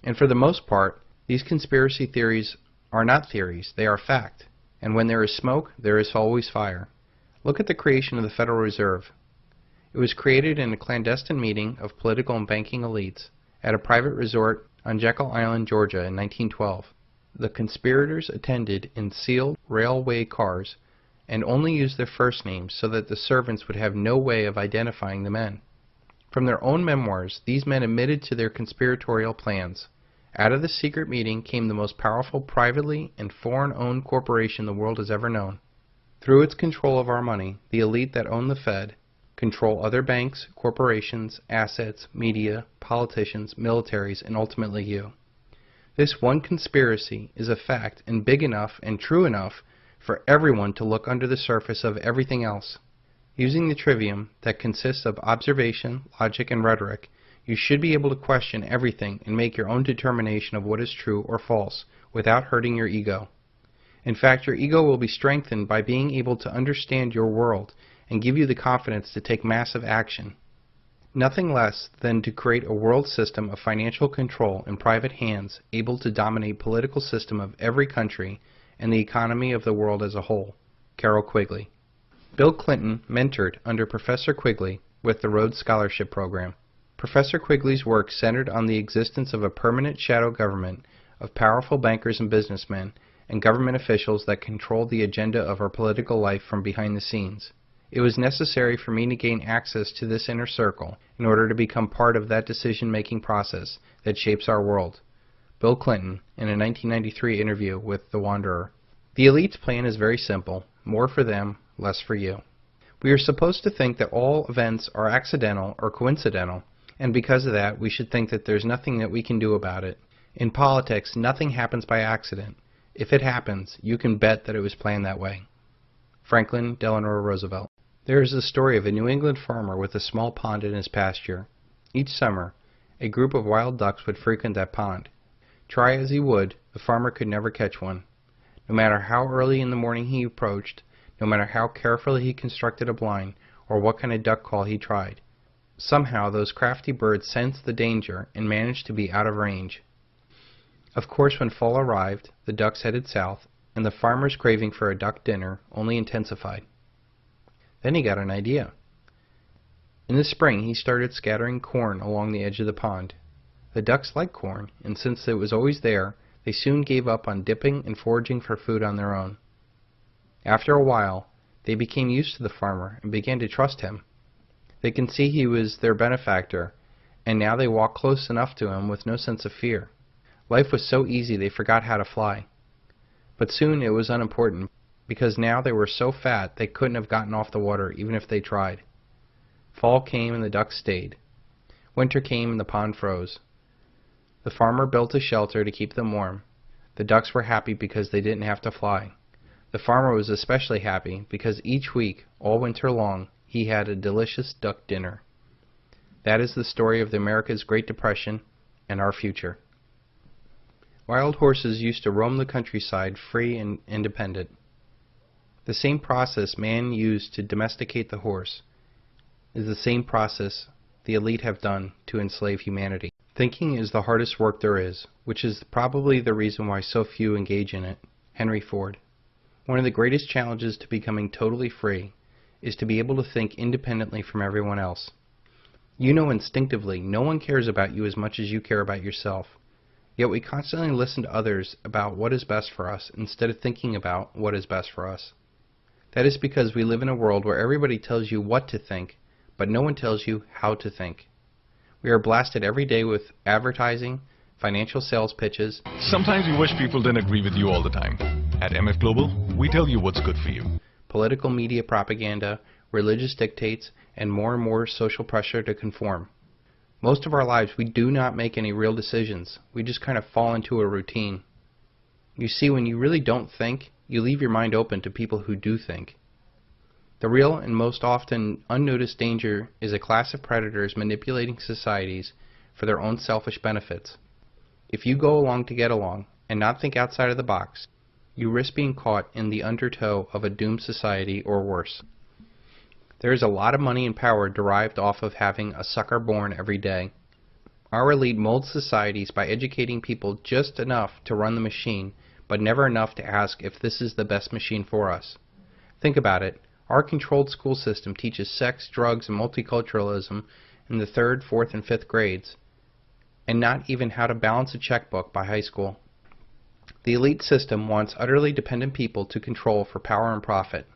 And for the most part, these conspiracy theories are not theories, they are fact. And when there is smoke, there is always fire. Look at the creation of the Federal Reserve. It was created in a clandestine meeting of political and banking elites at a private resort on Jekyll Island, Georgia in 1912. The conspirators attended in sealed railway cars and only used their first names so that the servants would have no way of identifying the men. From their own memoirs, these men admitted to their conspiratorial plans. Out of the secret meeting came the most powerful privately and foreign-owned corporation the world has ever known. Through its control of our money, the elite that own the Fed control other banks, corporations, assets, media, politicians, militaries, and ultimately you. This one conspiracy is a fact and big enough and true enough for everyone to look under the surface of everything else. Using the trivium that consists of observation, logic, and rhetoric, you should be able to question everything and make your own determination of what is true or false without hurting your ego. In fact, your ego will be strengthened by being able to understand your world and give you the confidence to take massive action. Nothing less than to create a world system of financial control in private hands able to dominate political system of every country and the economy of the world as a whole. Carroll Quigley. Bill Clinton mentored under Professor Quigley with the Rhodes Scholarship Program. Professor Quigley's work centered on the existence of a permanent shadow government of powerful bankers and businessmen and government officials that controlled the agenda of our political life from behind the scenes. It was necessary for me to gain access to this inner circle in order to become part of that decision-making process that shapes our world. Bill Clinton, in a 1993 interview with The Wanderer. The elite's plan is very simple. More for them, less for you. We are supposed to think that all events are accidental or coincidental, and because of that, we should think that there's nothing that we can do about it. In politics, nothing happens by accident. If it happens, you can bet that it was planned that way. Franklin Delano Roosevelt. There is the story of a New England farmer with a small pond in his pasture. Each summer, a group of wild ducks would frequent that pond. Try as he would, the farmer could never catch one. No matter how early in the morning he approached, no matter how carefully he constructed a blind, or what kind of duck call he tried, somehow those crafty birds sensed the danger and managed to be out of range. Of course, when fall arrived, the ducks headed south, and the farmer's craving for a duck dinner only intensified. Then he got an idea. In the spring, he started scattering corn along the edge of the pond. The ducks liked corn, and since it was always there, they soon gave up on dipping and foraging for food on their own. After a while, they became used to the farmer and began to trust him. They could see he was their benefactor, and now they walked close enough to him with no sense of fear. Life was so easy they forgot how to fly. But soon it was unimportant, because now they were so fat they couldn't have gotten off the water even if they tried. Fall came and the ducks stayed. Winter came and the pond froze. The farmer built a shelter to keep them warm. The ducks were happy because they didn't have to fly. The farmer was especially happy because each week, all winter long, he had a delicious duck dinner. That is the story of America's Great Depression and our future. Wild horses used to roam the countryside free and independent. The same process man used to domesticate the horse is the same process the elite have done to enslave humanity. Thinking is the hardest work there is, which is probably the reason why so few engage in it. Henry Ford. One of the greatest challenges to becoming totally free is to be able to think independently from everyone else. You know instinctively no one cares about you as much as you care about yourself. Yet we constantly listen to others about what is best for us instead of thinking about what is best for us. That is because we live in a world where everybody tells you what to think, but no one tells you how to think. We are blasted every day with advertising, financial sales pitches. Sometimes you wish people didn't agree with you all the time. At MF Global, we tell you what's good for you. Political media propaganda, religious dictates, and more social pressure to conform. Most of our lives we do not make any real decisions. We just kind of fall into a routine. You see, when you really don't think, you leave your mind open to people who do think. The real and most often unnoticed danger is a class of predators manipulating societies for their own selfish benefits. If you go along to get along and not think outside of the box, you risk being caught in the undertow of a doomed society or worse. There is a lot of money and power derived off of having a sucker born every day. Our elite molds societies by educating people just enough to run the machine, but never enough to ask if this is the best machine for us. Think about it. Our controlled school system teaches sex, drugs, and multiculturalism in the 3rd, 4th, and 5th grades, and not even how to balance a checkbook by high school. The elite system wants utterly dependent people to control for power and profit.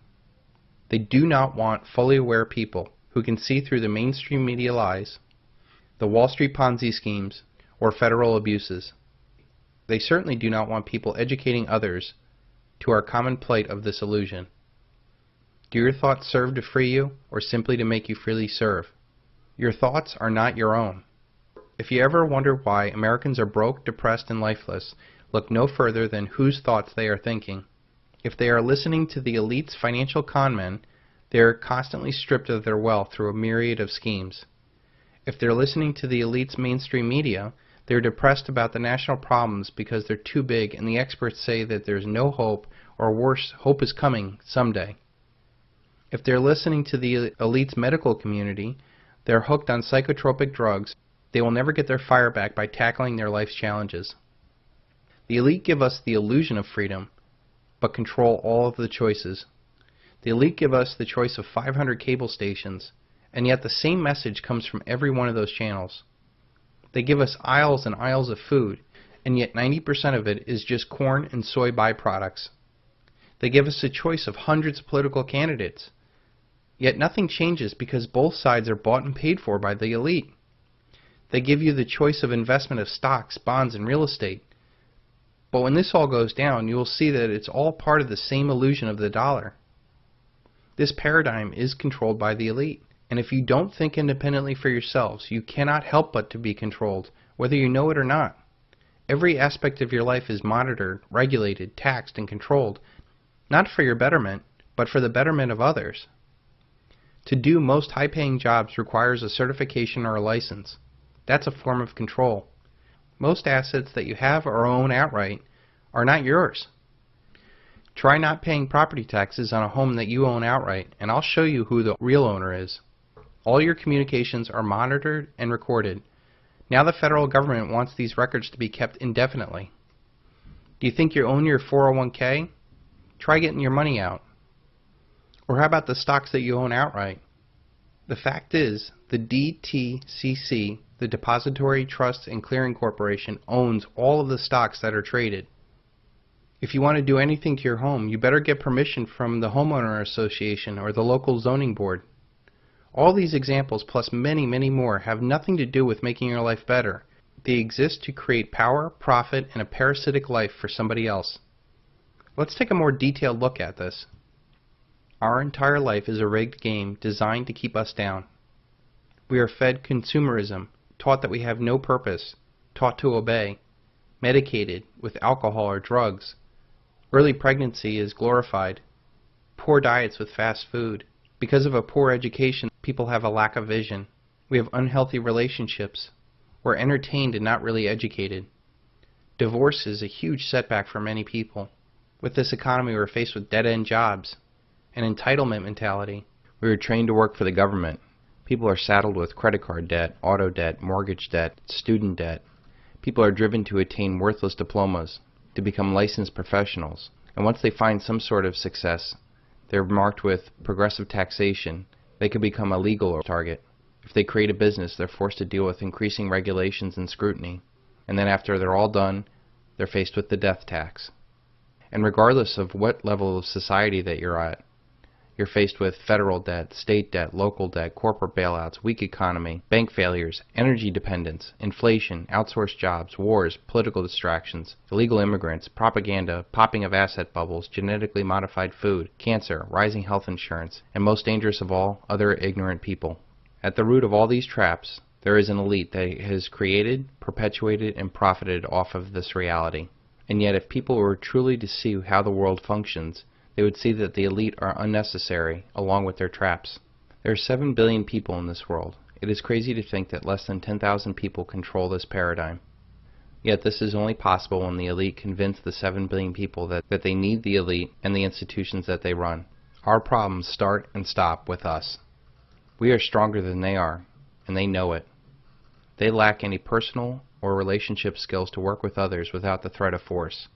They do not want fully aware people who can see through the mainstream media lies, the Wall Street Ponzi schemes, or federal abuses. They certainly do not want people educating others to our common plight of this illusion. Do your thoughts serve to free you, or simply to make you freely serve? Your thoughts are not your own. If you ever wonder why Americans are broke, depressed, and lifeless, look no further than whose thoughts they are thinking. If they are listening to the elite's financial conmen, they are constantly stripped of their wealth through a myriad of schemes. If they're listening to the elite's mainstream media, they're depressed about the national problems because they're too big and the experts say that there's no hope, or worse, hope is coming someday. If they're listening to the elite's medical community, they're hooked on psychotropic drugs. They will never get their fire back by tackling their life's challenges. The elite give us the illusion of freedom, but control all of the choices. The elite give us the choice of 500 cable stations, and yet the same message comes from every one of those channels. They give us aisles and aisles of food, and yet 90% of it is just corn and soy byproducts. They give us a choice of hundreds of political candidates, yet nothing changes because both sides are bought and paid for by the elite. They give you the choice of investment of stocks, bonds, and real estate. But when this all goes down, you will see that it's all part of the same illusion of the dollar. This paradigm is controlled by the elite, and if you don't think independently for yourselves, you cannot help but to be controlled, whether you know it or not. Every aspect of your life is monitored, regulated, taxed, and controlled, not for your betterment, but for the betterment of others. To do most high-paying jobs requires a certification or a license. That's a form of control. Most assets that you have or own outright are not yours. Try not paying property taxes on a home that you own outright, and I'll show you who the real owner is. All your communications are monitored and recorded. Now the federal government wants these records to be kept indefinitely. Do you think you own your 401k? Try getting your money out. Or how about the stocks that you own outright? The fact is, the DTCC, the Depository Trust and Clearing Corporation, owns all of the stocks that are traded. If you want to do anything to your home, you better get permission from the homeowner association or the local zoning board. All these examples, plus many, many more, have nothing to do with making your life better. They exist to create power, profit, and a parasitic life for somebody else. Let's take a more detailed look at this. Our entire life is a rigged game designed to keep us down. We are fed consumerism, taught that we have no purpose, taught to obey, medicated with alcohol or drugs. Early pregnancy is glorified. Poor diets with fast food. Because of a poor education, people have a lack of vision. We have unhealthy relationships. We're entertained and not really educated. Divorce is a huge setback for many people. With this economy, we're faced with dead-end jobs, an entitlement mentality. We are trained to work for the government. People are saddled with credit card debt, auto debt, mortgage debt, student debt. People are driven to attain worthless diplomas, to become licensed professionals. And once they find some sort of success, they're marked with progressive taxation. They could become a legal target. If they create a business, they're forced to deal with increasing regulations and scrutiny. And then after they're all done, they're faced with the death tax. And regardless of what level of society that you're at, you're faced with federal debt, state debt, local debt, corporate bailouts, weak economy, bank failures, energy dependence, inflation, outsourced jobs, wars, political distractions, illegal immigrants, propaganda, popping of asset bubbles, genetically modified food, cancer, rising health insurance, and most dangerous of all, other ignorant people. At the root of all these traps, there is an elite that has created, perpetuated, and profited off of this reality. And yet if people were truly to see how the world functions, they would see that the elite are unnecessary, along with their traps. There are 7 billion people in this world. It is crazy to think that less than 10,000 people control this paradigm. Yet this is only possible when the elite convince the 7 billion people that they need the elite and the institutions that they run. Our problems start and stop with us. We are stronger than they are, and they know it. They lack any personal or relationship skills to work with others without the threat of force.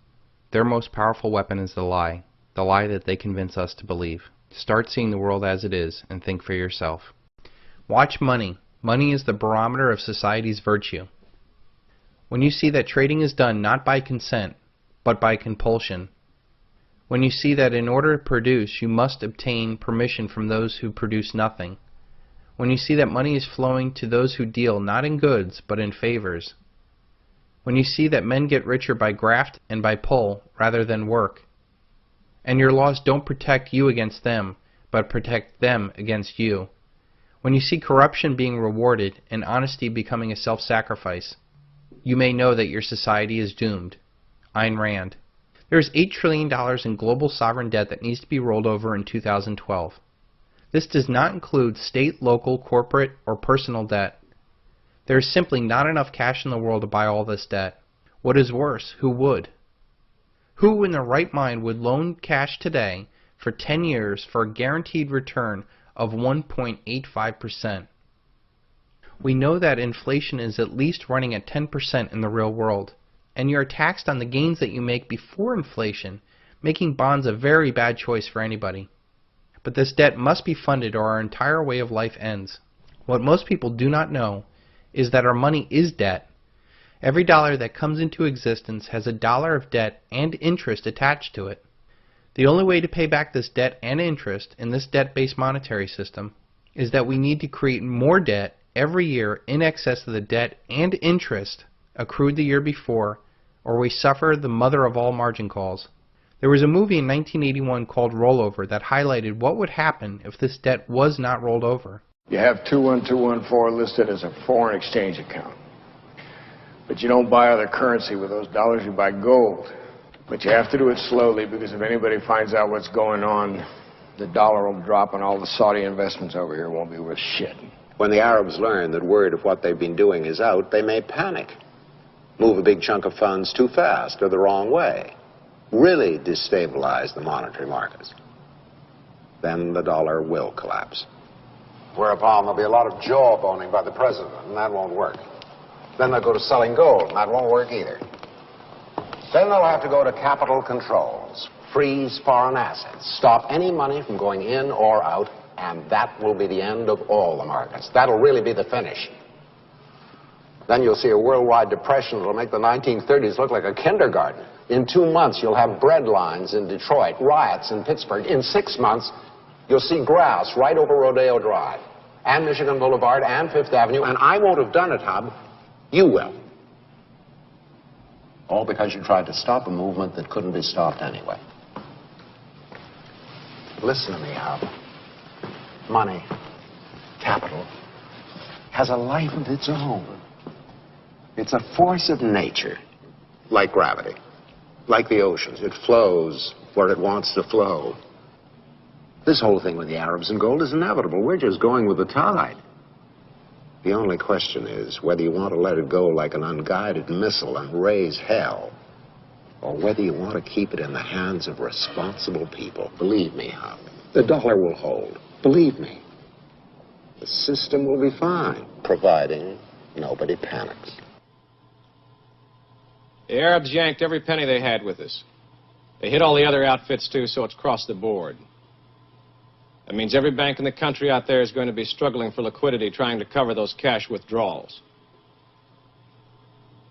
Their most powerful weapon is the lie that they convince us to believe. Start seeing the world as it is and think for yourself. Watch money. Money is the barometer of society's virtue. When you see that trading is done not by consent, but by compulsion, when you see that in order to produce you must obtain permission from those who produce nothing, when you see that money is flowing to those who deal not in goods but in favors, when you see that men get richer by graft and by pull rather than work, and your laws don't protect you against them, but protect them against you. When you see corruption being rewarded and honesty becoming a self-sacrifice, you may know that your society is doomed. Ayn Rand. There is $8 trillion in global sovereign debt that needs to be rolled over in 2012. This does not include state, local, corporate, or personal debt. There is simply not enough cash in the world to buy all this debt. What is worse, who would? Who in their right mind would loan cash today for 10 years for a guaranteed return of 1.85%? We know that inflation is at least running at 10% in the real world, and you are taxed on the gains that you make before inflation, making bonds a very bad choice for anybody. But this debt must be funded or our entire way of life ends. What most people do not know is that our money is debt. Every dollar that comes into existence has $1 of debt and interest attached to it. The only way to pay back this debt and interest in this debt-based monetary system is that we need to create more debt every year in excess of the debt and interest accrued the year before, or we suffer the mother of all margin calls. There was a movie in 1981 called Rollover that highlighted what would happen if this debt was not rolled over. You have 21214 listed as a foreign exchange account. But you don't buy other currency with those dollars, you buy gold. But you have to do it slowly because if anybody finds out what's going on, the dollar will drop and all the Saudi investments over here won't be worth shit. When the Arabs learn that word of what they've been doing is out, they may panic. Move a big chunk of funds too fast or the wrong way. Really destabilize the monetary markets. Then the dollar will collapse. Whereupon there'll be a lot of jawboning by the president, and that won't work. Then they'll go to selling gold, and that won't work either. Then they'll have to go to capital controls, freeze foreign assets, stop any money from going in or out, and that will be the end of all the markets. That'll really be the finish. Then you'll see a worldwide depression that'll make the 1930s look like a kindergarten. In 2 months, you'll have bread lines in Detroit, riots in Pittsburgh. In 6 months, you'll see grass right over Rodeo Drive, and Michigan Boulevard, and Fifth Avenue, and I won't have done it, Hub. You will. All because you tried to stop a movement that couldn't be stopped anyway. Listen to me, Hub. Money, capital, has a life of its own. It's a force of nature, like gravity, like the oceans. It flows where it wants to flow. This whole thing with the Arabs and gold is inevitable. We're just going with the tide. The only question is whether you want to let it go like an unguided missile and raise hell, or whether you want to keep it in the hands of responsible people. Believe me, Hub, the dollar will hold. Believe me. The system will be fine, providing nobody panics. The Arabs yanked every penny they had with us. They hit all the other outfits, too, so it's across the board. That means every bank in the country out there is going to be struggling for liquidity, trying to cover those cash withdrawals.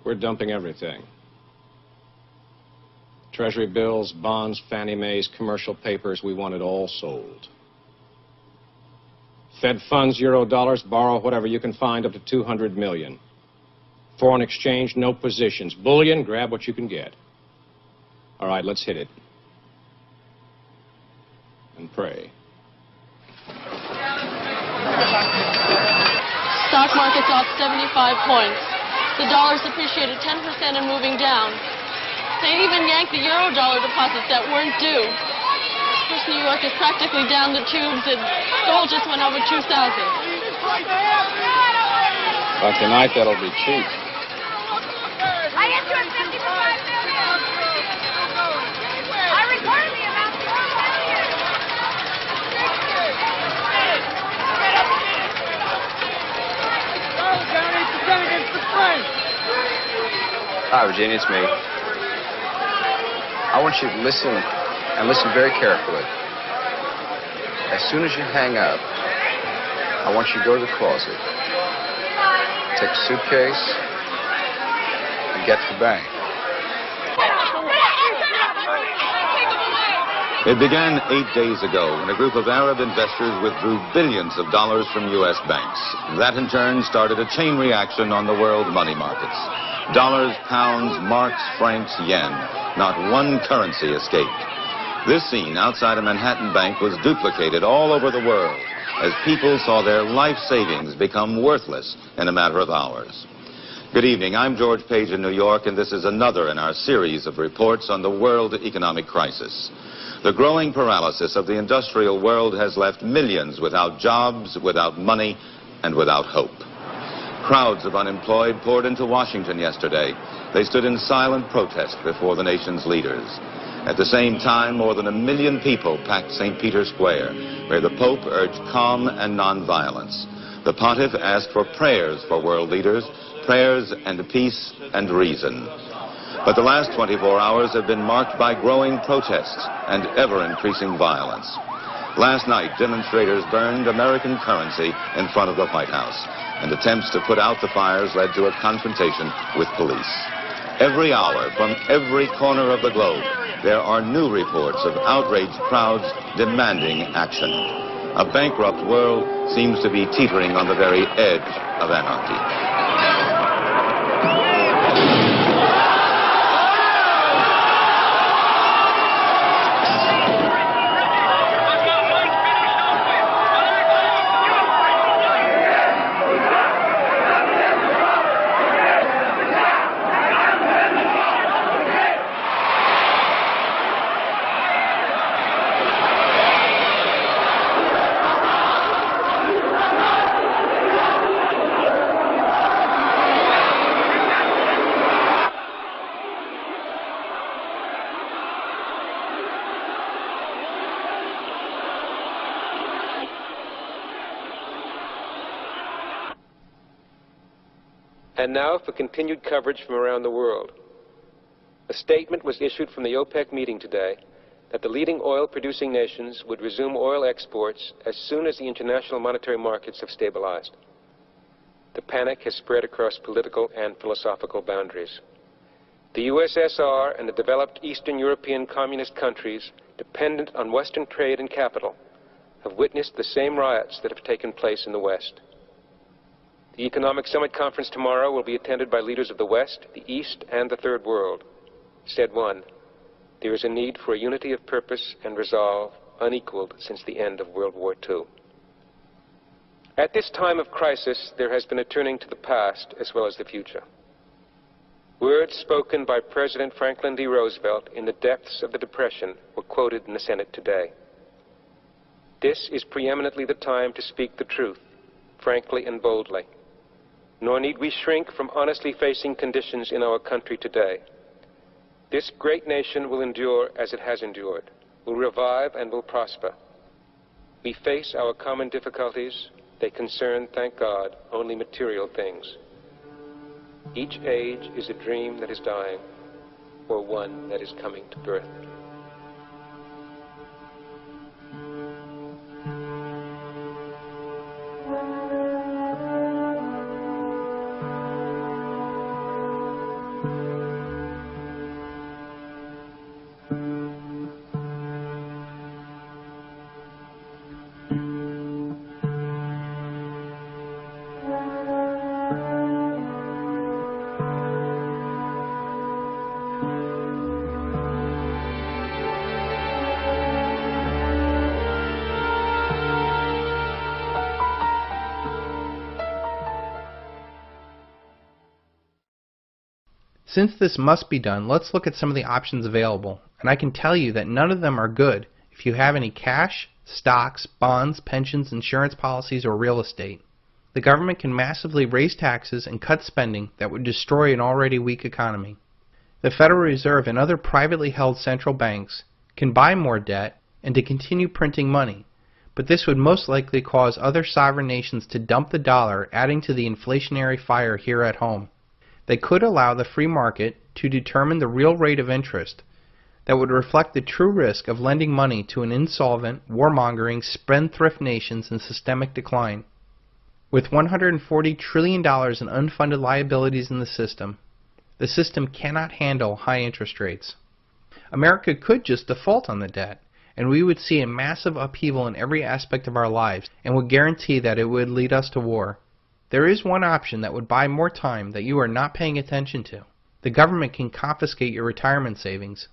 We're dumping everything. Treasury bills, bonds, Fannie Mae's, commercial papers, we want it all sold. Fed funds, euro dollars, borrow whatever you can find up to 200 million. Foreign exchange, no positions. Bullion, grab what you can get. All right, let's hit it. And pray. Stock market's off 75 points. The dollar's appreciated 10% and moving down. They even yanked the euro dollar deposits that weren't due. Of course, New York is practically down the tubes, and gold just went over 2,000. But tonight, that'll be cheap. I enter at 55 million. I record the amount to 4 million. Down 8% against the French. Hi, Virginia, it's me. I want you to listen, and listen very carefully. As soon as you hang up, I want you to go to the closet, take a suitcase, and get to the bank. It began 8 days ago when a group of Arab investors withdrew billions of dollars from U.S. banks. That, in turn, started a chain reaction on the world money markets. Dollars, pounds, marks, francs, yen. Not one currency escaped. This scene outside a Manhattan bank was duplicated all over the world as people saw their life savings become worthless in a matter of hours. Good evening. I'm George Page in New York, and this is another in our series of reports on the world economic crisis. The growing paralysis of the industrial world has left millions without jobs, without money, and without hope. Crowds of unemployed poured into Washington yesterday. They stood in silent protest before the nation's leaders. At the same time, more than 1 million people packed St. Peter's Square, where the Pope urged calm and nonviolence. The Pontiff asked for prayers for world leaders, prayers and peace and reason. But the last 24 hours have been marked by growing protests and ever-increasing violence. Last night, demonstrators burned American currency in front of the White House, and attempts to put out the fires led to a confrontation with police. Every hour, from every corner of the globe, there are new reports of outraged crowds demanding action. A bankrupt world seems to be teetering on the very edge of anarchy. And now for continued coverage from around the world. A statement was issued from the OPEC meeting today that the leading oil-producing nations would resume oil exports as soon as the international monetary markets have stabilized. The panic has spread across political and philosophical boundaries. The USSR and the developed Eastern European communist countries dependent on Western trade and capital have witnessed the same riots that have taken place in the West. The Economic Summit Conference tomorrow will be attended by leaders of the West, the East, and the Third World. Said one, there is a need for a unity of purpose and resolve unequaled since the end of World War II. At this time of crisis, there has been a turning to the past as well as the future. Words spoken by President Franklin D. Roosevelt in the depths of the Depression were quoted in the Senate today. This is preeminently the time to speak the truth, frankly and boldly. Nor need we shrink from honestly facing conditions in our country today. This great nation will endure as it has endured, will revive and will prosper. We face our common difficulties. They concern, thank God, only material things. Each age is a dream that is dying, or one that is coming to birth. Since this must be done, let's look at some of the options available, and I can tell you that none of them are good if you have any cash, stocks, bonds, pensions, insurance policies, or real estate. The government can massively raise taxes and cut spending that would destroy an already weak economy. The Federal Reserve and other privately held central banks can buy more debt and to continue printing money, but this would most likely cause other sovereign nations to dump the dollar, adding to the inflationary fire here at home. They could allow the free market to determine the real rate of interest that would reflect the true risk of lending money to an insolvent, warmongering, spendthrift nations in systemic decline. With $140 trillion in unfunded liabilities in the system cannot handle high interest rates. America could just default on the debt, and we would see a massive upheaval in every aspect of our lives and would guarantee that it would lead us to war. There is one option that would buy more time that you are not paying attention to. The government can confiscate your retirement savings.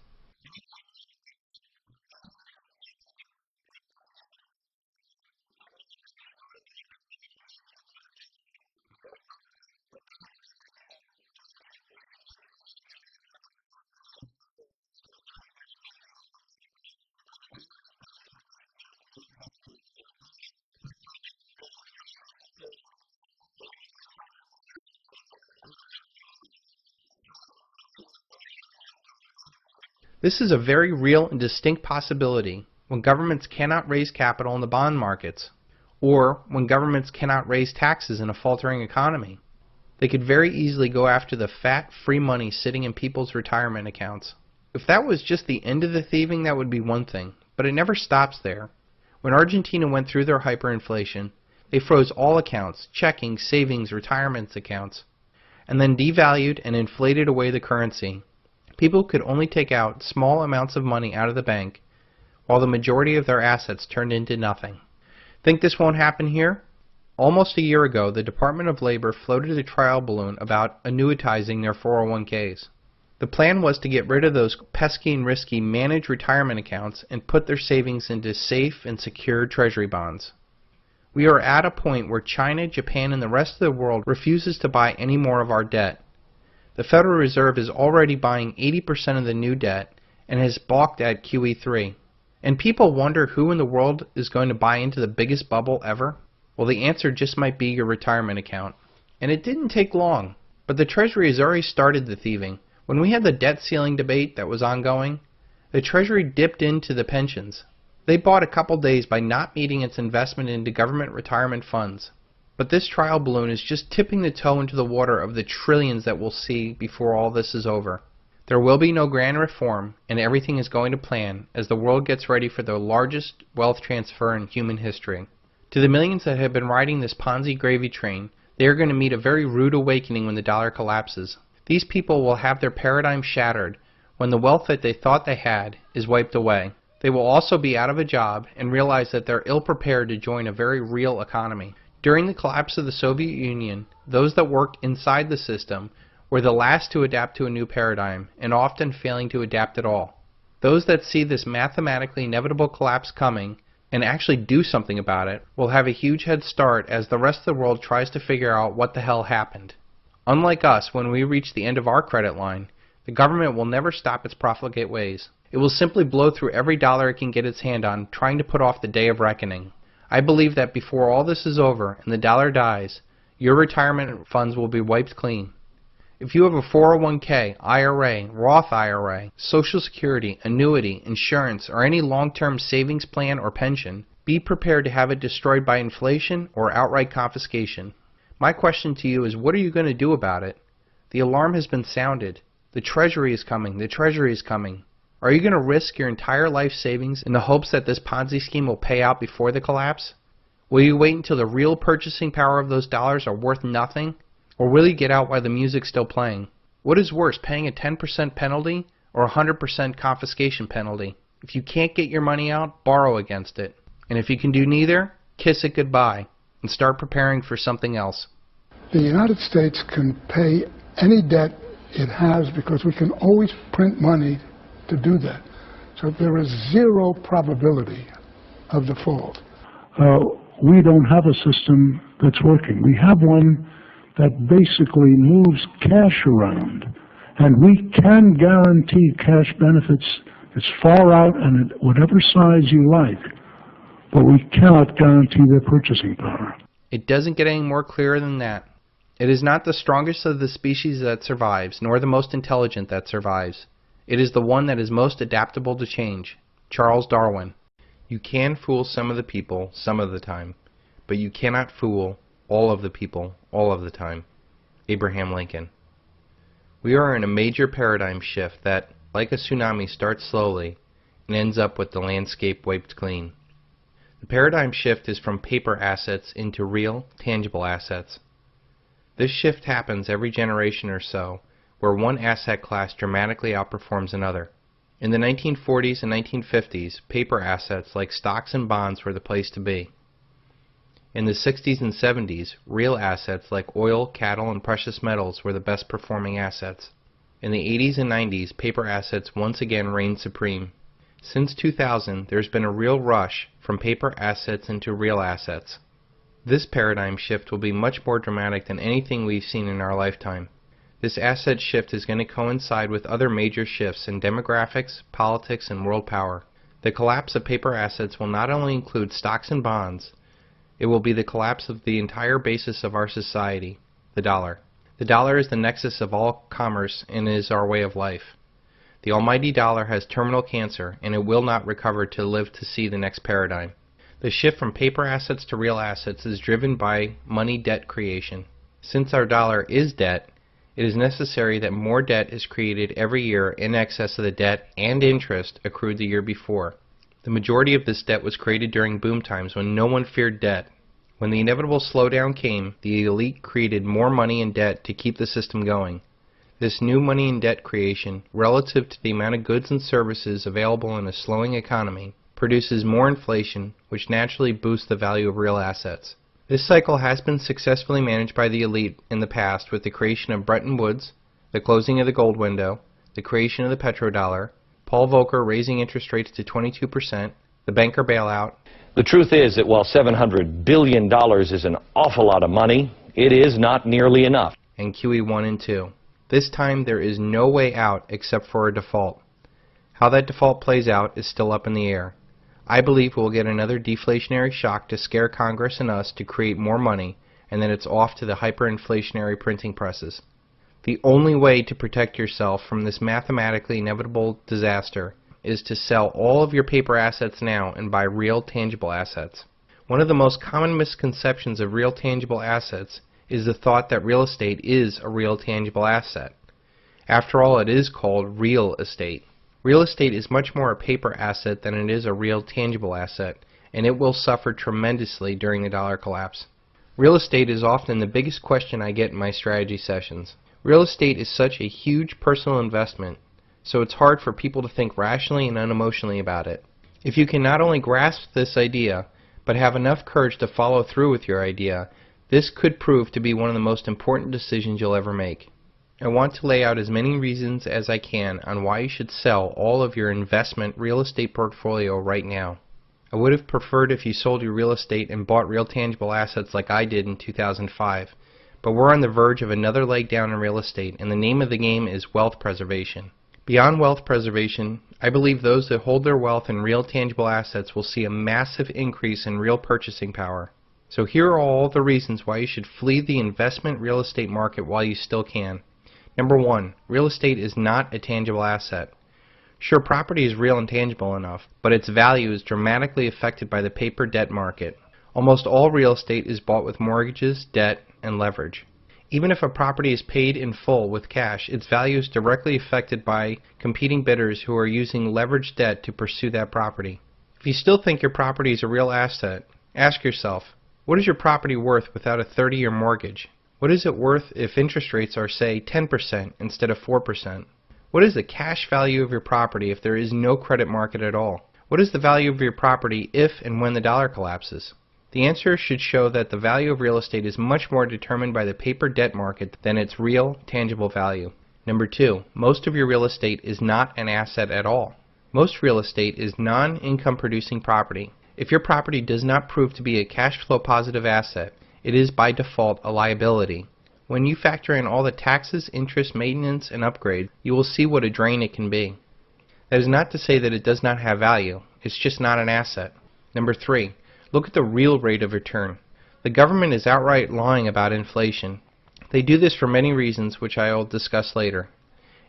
This is a very real and distinct possibility when governments cannot raise capital in the bond markets, or when governments cannot raise taxes in a faltering economy. They could very easily go after the fat, free money sitting in people's retirement accounts. If that was just the end of the thieving, that would be one thing, but it never stops there. When Argentina went through their hyperinflation, they froze all accounts, checking, savings, retirement accounts, and then devalued and inflated away the currency. People could only take out small amounts of money out of the bank, while the majority of their assets turned into nothing. Think this won't happen here? Almost a year ago, the Department of Labor floated a trial balloon about annuitizing their 401ks. The plan was to get rid of those pesky and risky managed retirement accounts and put their savings into safe and secure treasury bonds. We are at a point where China, Japan, and the rest of the world refuses to buy any more of our debt. The Federal Reserve is already buying 80% of the new debt and has balked at QE3. And people wonder who in the world is going to buy into the biggest bubble ever? Well, the answer just might be your retirement account. And it didn't take long, but the Treasury has already started the thieving. When we had the debt ceiling debate that was ongoing, the Treasury dipped into the pensions. They bought a couple days by not meeting its investment into government retirement funds. But this trial balloon is just tipping the toe into the water of the trillions that we'll see before all this is over. There will be no grand reform, and everything is going to plan as the world gets ready for the largest wealth transfer in human history. To the millions that have been riding this Ponzi gravy train, they are going to meet a very rude awakening when the dollar collapses. These people will have their paradigm shattered when the wealth that they thought they had is wiped away. They will also be out of a job and realize that they're ill-prepared to join a very real economy. During the collapse of the Soviet Union, those that worked inside the system were the last to adapt to a new paradigm, and often failing to adapt at all. Those that see this mathematically inevitable collapse coming and actually do something about it will have a huge head start as the rest of the world tries to figure out what the hell happened. Unlike us, when we reach the end of our credit line, the government will never stop its profligate ways. It will simply blow through every dollar it can get its hand on, trying to put off the day of reckoning. I believe that before all this is over and the dollar dies, your retirement funds will be wiped clean. If you have a 401k, IRA, Roth IRA, Social Security, annuity, insurance, or any long-term savings plan or pension, be prepared to have it destroyed by inflation or outright confiscation. My question to you is, what are you going to do about it? The alarm has been sounded. The Treasury is coming. The Treasury is coming. Are you going to risk your entire life savings in the hopes that this Ponzi scheme will pay out before the collapse? Will you wait until the real purchasing power of those dollars are worth nothing? Or will you get out while the music's still playing? What is worse, paying a 10% penalty or a 100% confiscation penalty? If you can't get your money out, borrow against it. And if you can do neither, kiss it goodbye and start preparing for something else. The United States can pay any debt it has because we can always print money to do that. So there is zero probability of default. We don't have a system that's working. We have one that basically moves cash around, and we can guarantee cash benefits as far out and at whatever size you like, but we cannot guarantee their purchasing power. It doesn't get any more clear than that. It is not the strongest of the species that survives, nor the most intelligent that survives. It is the one that is most adaptable to change. Charles Darwin. You can fool some of the people some of the time, but you cannot fool all of the people all of the time. Abraham Lincoln. We are in a major paradigm shift that, like a tsunami, starts slowly and ends up with the landscape wiped clean. The paradigm shift is from paper assets into real, tangible assets. This shift happens every generation or so, where one asset class dramatically outperforms another. In the 1940s and 1950s, paper assets like stocks and bonds were the place to be. In the 60s and 70s, real assets like oil, cattle, and precious metals were the best performing assets. In the 80s and 90s, paper assets once again reigned supreme. Since 2000, there's been a real rush from paper assets into real assets. This paradigm shift will be much more dramatic than anything we've seen in our lifetime. This asset shift is going to coincide with other major shifts in demographics, politics, and world power. The collapse of paper assets will not only include stocks and bonds, it will be the collapse of the entire basis of our society, the dollar. The dollar is the nexus of all commerce and is our way of life. The almighty dollar has terminal cancer, and it will not recover to live to see the next paradigm. The shift from paper assets to real assets is driven by money debt creation. Since our dollar is debt, it is necessary that more debt is created every year in excess of the debt and interest accrued the year before. The majority of this debt was created during boom times when no one feared debt. When the inevitable slowdown came, the elite created more money and debt to keep the system going. This new money and debt creation, relative to the amount of goods and services available in a slowing economy, produces more inflation, which naturally boosts the value of real assets. This cycle has been successfully managed by the elite in the past with the creation of Bretton Woods, the closing of the gold window, the creation of the petrodollar, Paul Volcker raising interest rates to 22%, the banker bailout. The truth is that while $700 billion is an awful lot of money, it is not nearly enough. And QE 1 and 2. This time there is no way out except for a default. How that default plays out is still up in the air. I believe we'll get another deflationary shock to scare Congress and us to create more money, and then it's off to the hyperinflationary printing presses. The only way to protect yourself from this mathematically inevitable disaster is to sell all of your paper assets now and buy real tangible assets. One of the most common misconceptions of real tangible assets is the thought that real estate is a real tangible asset. After all, it is called real estate. Real estate is much more a paper asset than it is a real tangible asset, and it will suffer tremendously during the dollar collapse. Real estate is often the biggest question I get in my strategy sessions. Real estate is such a huge personal investment, so it's hard for people to think rationally and unemotionally about it. If you can not only grasp this idea, but have enough courage to follow through with your idea, this could prove to be one of the most important decisions you'll ever make. I want to lay out as many reasons as I can on why you should sell all of your investment real estate portfolio right now. I would have preferred if you sold your real estate and bought real tangible assets like I did in 2005, but we're on the verge of another leg down in real estate, and the name of the game is wealth preservation. Beyond wealth preservation, I believe those that hold their wealth in real tangible assets will see a massive increase in real purchasing power. So here are all the reasons why you should flee the investment real estate market while you still can. Number 1, real estate is not a tangible asset. Sure, property is real and tangible enough, but its value is dramatically affected by the paper debt market. Almost all real estate is bought with mortgages, debt, and leverage. Even if a property is paid in full with cash, its value is directly affected by competing bidders who are using leveraged debt to pursue that property. If you still think your property is a real asset, ask yourself, what is your property worth without a 30-year mortgage? What is it worth if interest rates are, say, 10% instead of 4%? What is the cash value of your property if there is no credit market at all? What is the value of your property if and when the dollar collapses? The answer should show that the value of real estate is much more determined by the paper debt market than its real, tangible value. Number 2, most of your real estate is not an asset at all. Most real estate is non-income producing property. If your property does not prove to be a cash flow positive asset, it is by default a liability. When you factor in all the taxes, interest, maintenance, and upgrades, you will see what a drain it can be. That is not to say that it does not have value. It's just not an asset. Number 3, look at the real rate of return. The government is outright lying about inflation. They do this for many reasons, which I will discuss later.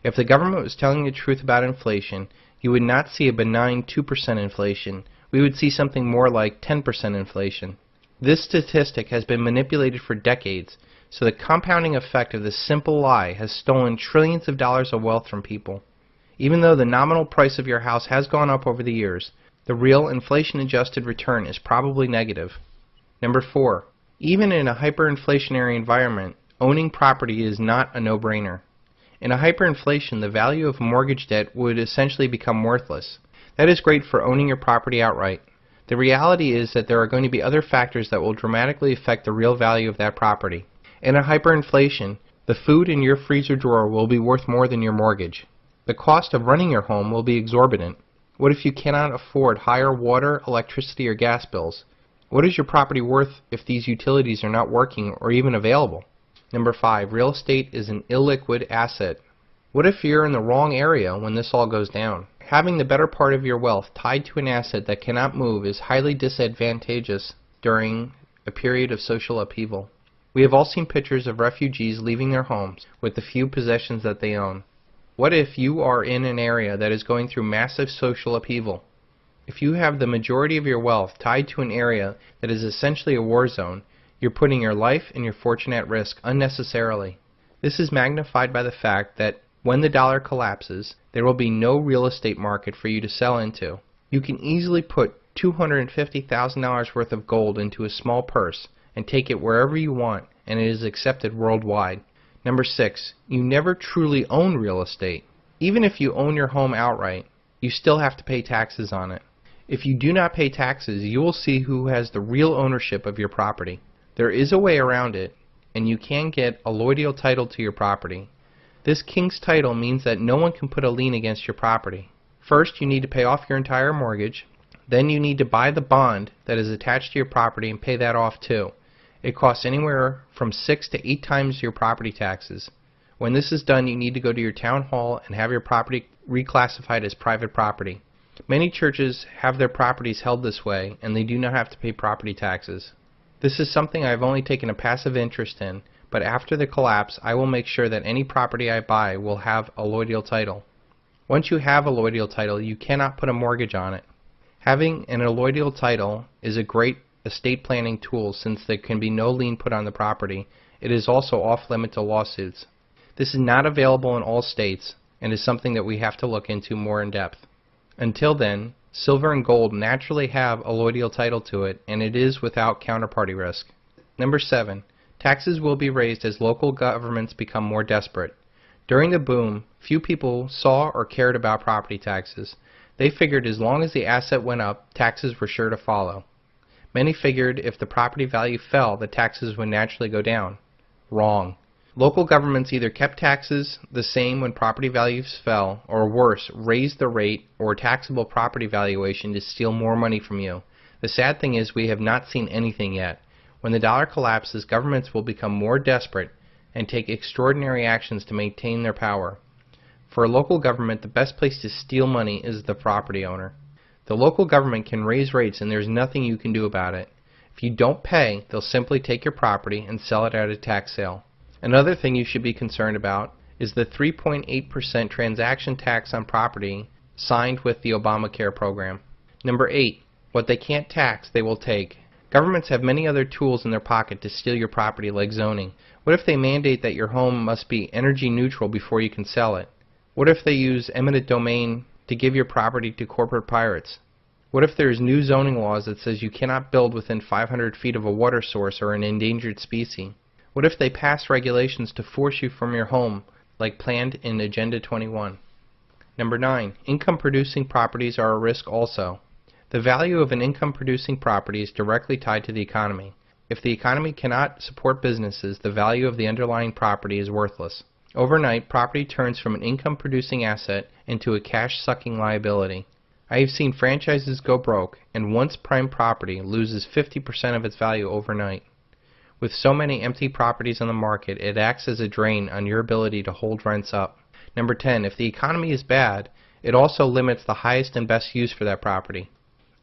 If the government was telling the truth about inflation, you would not see a benign 2% inflation. We would see something more like 10% inflation. This statistic has been manipulated for decades, so the compounding effect of this simple lie has stolen trillions of dollars of wealth from people. Even though the nominal price of your house has gone up over the years, the real inflation-adjusted return is probably negative. Number 4, even in a hyperinflationary environment, owning property is not a no-brainer. In a hyperinflation, the value of mortgage debt would essentially become worthless. That is great for owning your property outright. The reality is that there are going to be other factors that will dramatically affect the real value of that property. In a hyperinflation, the food in your freezer drawer will be worth more than your mortgage. The cost of running your home will be exorbitant. What if you cannot afford higher water, electricity, or gas bills? What is your property worth if these utilities are not working or even available? Number 5, real estate is an illiquid asset. What if you're in the wrong area when this all goes down? Having the better part of your wealth tied to an asset that cannot move is highly disadvantageous during a period of social upheaval. We have all seen pictures of refugees leaving their homes with the few possessions that they own. What if you are in an area that is going through massive social upheaval? If you have the majority of your wealth tied to an area that is essentially a war zone, you're putting your life and your fortune at risk unnecessarily. This is magnified by the fact that when the dollar collapses, there will be no real estate market for you to sell into. You can easily put $250,000 worth of gold into a small purse and take it wherever you want, and it is accepted worldwide. Number 6, you never truly own real estate. Even if you own your home outright, you still have to pay taxes on it. If you do not pay taxes, you will see who has the real ownership of your property. There is a way around it, and you can get a allodial title to your property. This king's title means that no one can put a lien against your property. First, you need to pay off your entire mortgage. Then you need to buy the bond that is attached to your property and pay that off too. It costs anywhere from 6 to 8 times your property taxes. When this is done, you need to go to your town hall and have your property reclassified as private property. Many churches have their properties held this way, and they do not have to pay property taxes. This is something I have only taken a passive interest in, but after the collapse, I will make sure that any property I buy will have a allodial title. Once you have a allodial title, you cannot put a mortgage on it. Having an allodial title is a great estate planning tools since there can be no lien put on the property. It is also off-limit to lawsuits. This is not available in all states and is something that we have to look into more in depth. Until then, silver and gold naturally have a allodial title to it, and it is without counterparty risk. Number 7. Taxes will be raised as local governments become more desperate. During the boom, few people saw or cared about property taxes. They figured as long as the asset went up, taxes were sure to follow. Many figured if the property value fell, the taxes would naturally go down. Wrong. Local governments either kept taxes the same when property values fell, or worse, raised the rate or taxable property valuation to steal more money from you. The sad thing is we have not seen anything yet. When the dollar collapses, governments will become more desperate and take extraordinary actions to maintain their power. For a local government, the best place to steal money is the property owner. The local government can raise rates and there's nothing you can do about it. If you don't pay, they'll simply take your property and sell it at a tax sale. Another thing you should be concerned about is the 3.8% transaction tax on property signed with the Obamacare program. Number 8. What they can't tax, they will take. Governments have many other tools in their pocket to steal your property, like zoning. What if they mandate that your home must be energy neutral before you can sell it? What if they use eminent domain to give your property to corporate pirates? What if there's new zoning laws that says you cannot build within 500 feet of a water source or an endangered species? What if they pass regulations to force you from your home, like planned in Agenda 21? Number 9. Income-producing properties are a risk also. The value of an income-producing property is directly tied to the economy. If the economy cannot support businesses, the value of the underlying property is worthless. Overnight, property turns from an income-producing asset into a cash-sucking liability. I have seen franchises go broke, and once prime property loses 50% of its value overnight. With so many empty properties on the market, it acts as a drain on your ability to hold rents up. Number 10. If the economy is bad, it also limits the highest and best use for that property.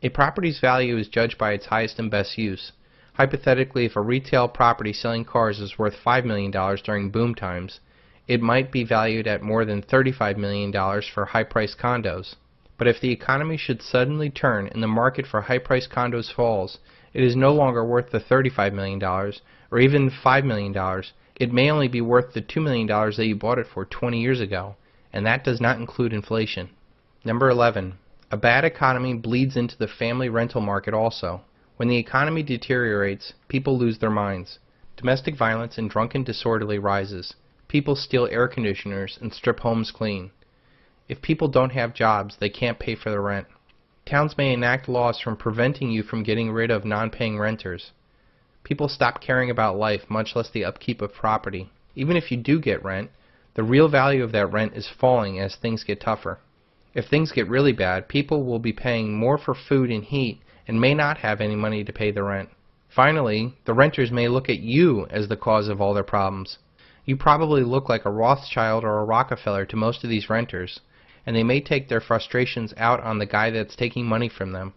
A property's value is judged by its highest and best use. Hypothetically, if a retail property selling cars is worth $5 million during boom times, it might be valued at more than $35 million for high-priced condos. But if the economy should suddenly turn and the market for high-priced condos falls, it is no longer worth the $35 million or even $5 million. It may only be worth the $2 million that you bought it for 20 years ago, and that does not include inflation. Number 11. A bad economy bleeds into the family rental market also. When the economy deteriorates, people lose their minds. Domestic violence and drunken disorderly rises. People steal air conditioners and strip homes clean. If people don't have jobs, they can't pay for their rent. Towns may enact laws from preventing you from getting rid of non-paying renters. People stop caring about life, much less the upkeep of property. Even if you do get rent, the real value of that rent is falling as things get tougher. If things get really bad, people will be paying more for food and heat and may not have any money to pay the rent. Finally, the renters may look at you as the cause of all their problems. You probably look like a Rothschild or a Rockefeller to most of these renters, and they may take their frustrations out on the guy that's taking money from them.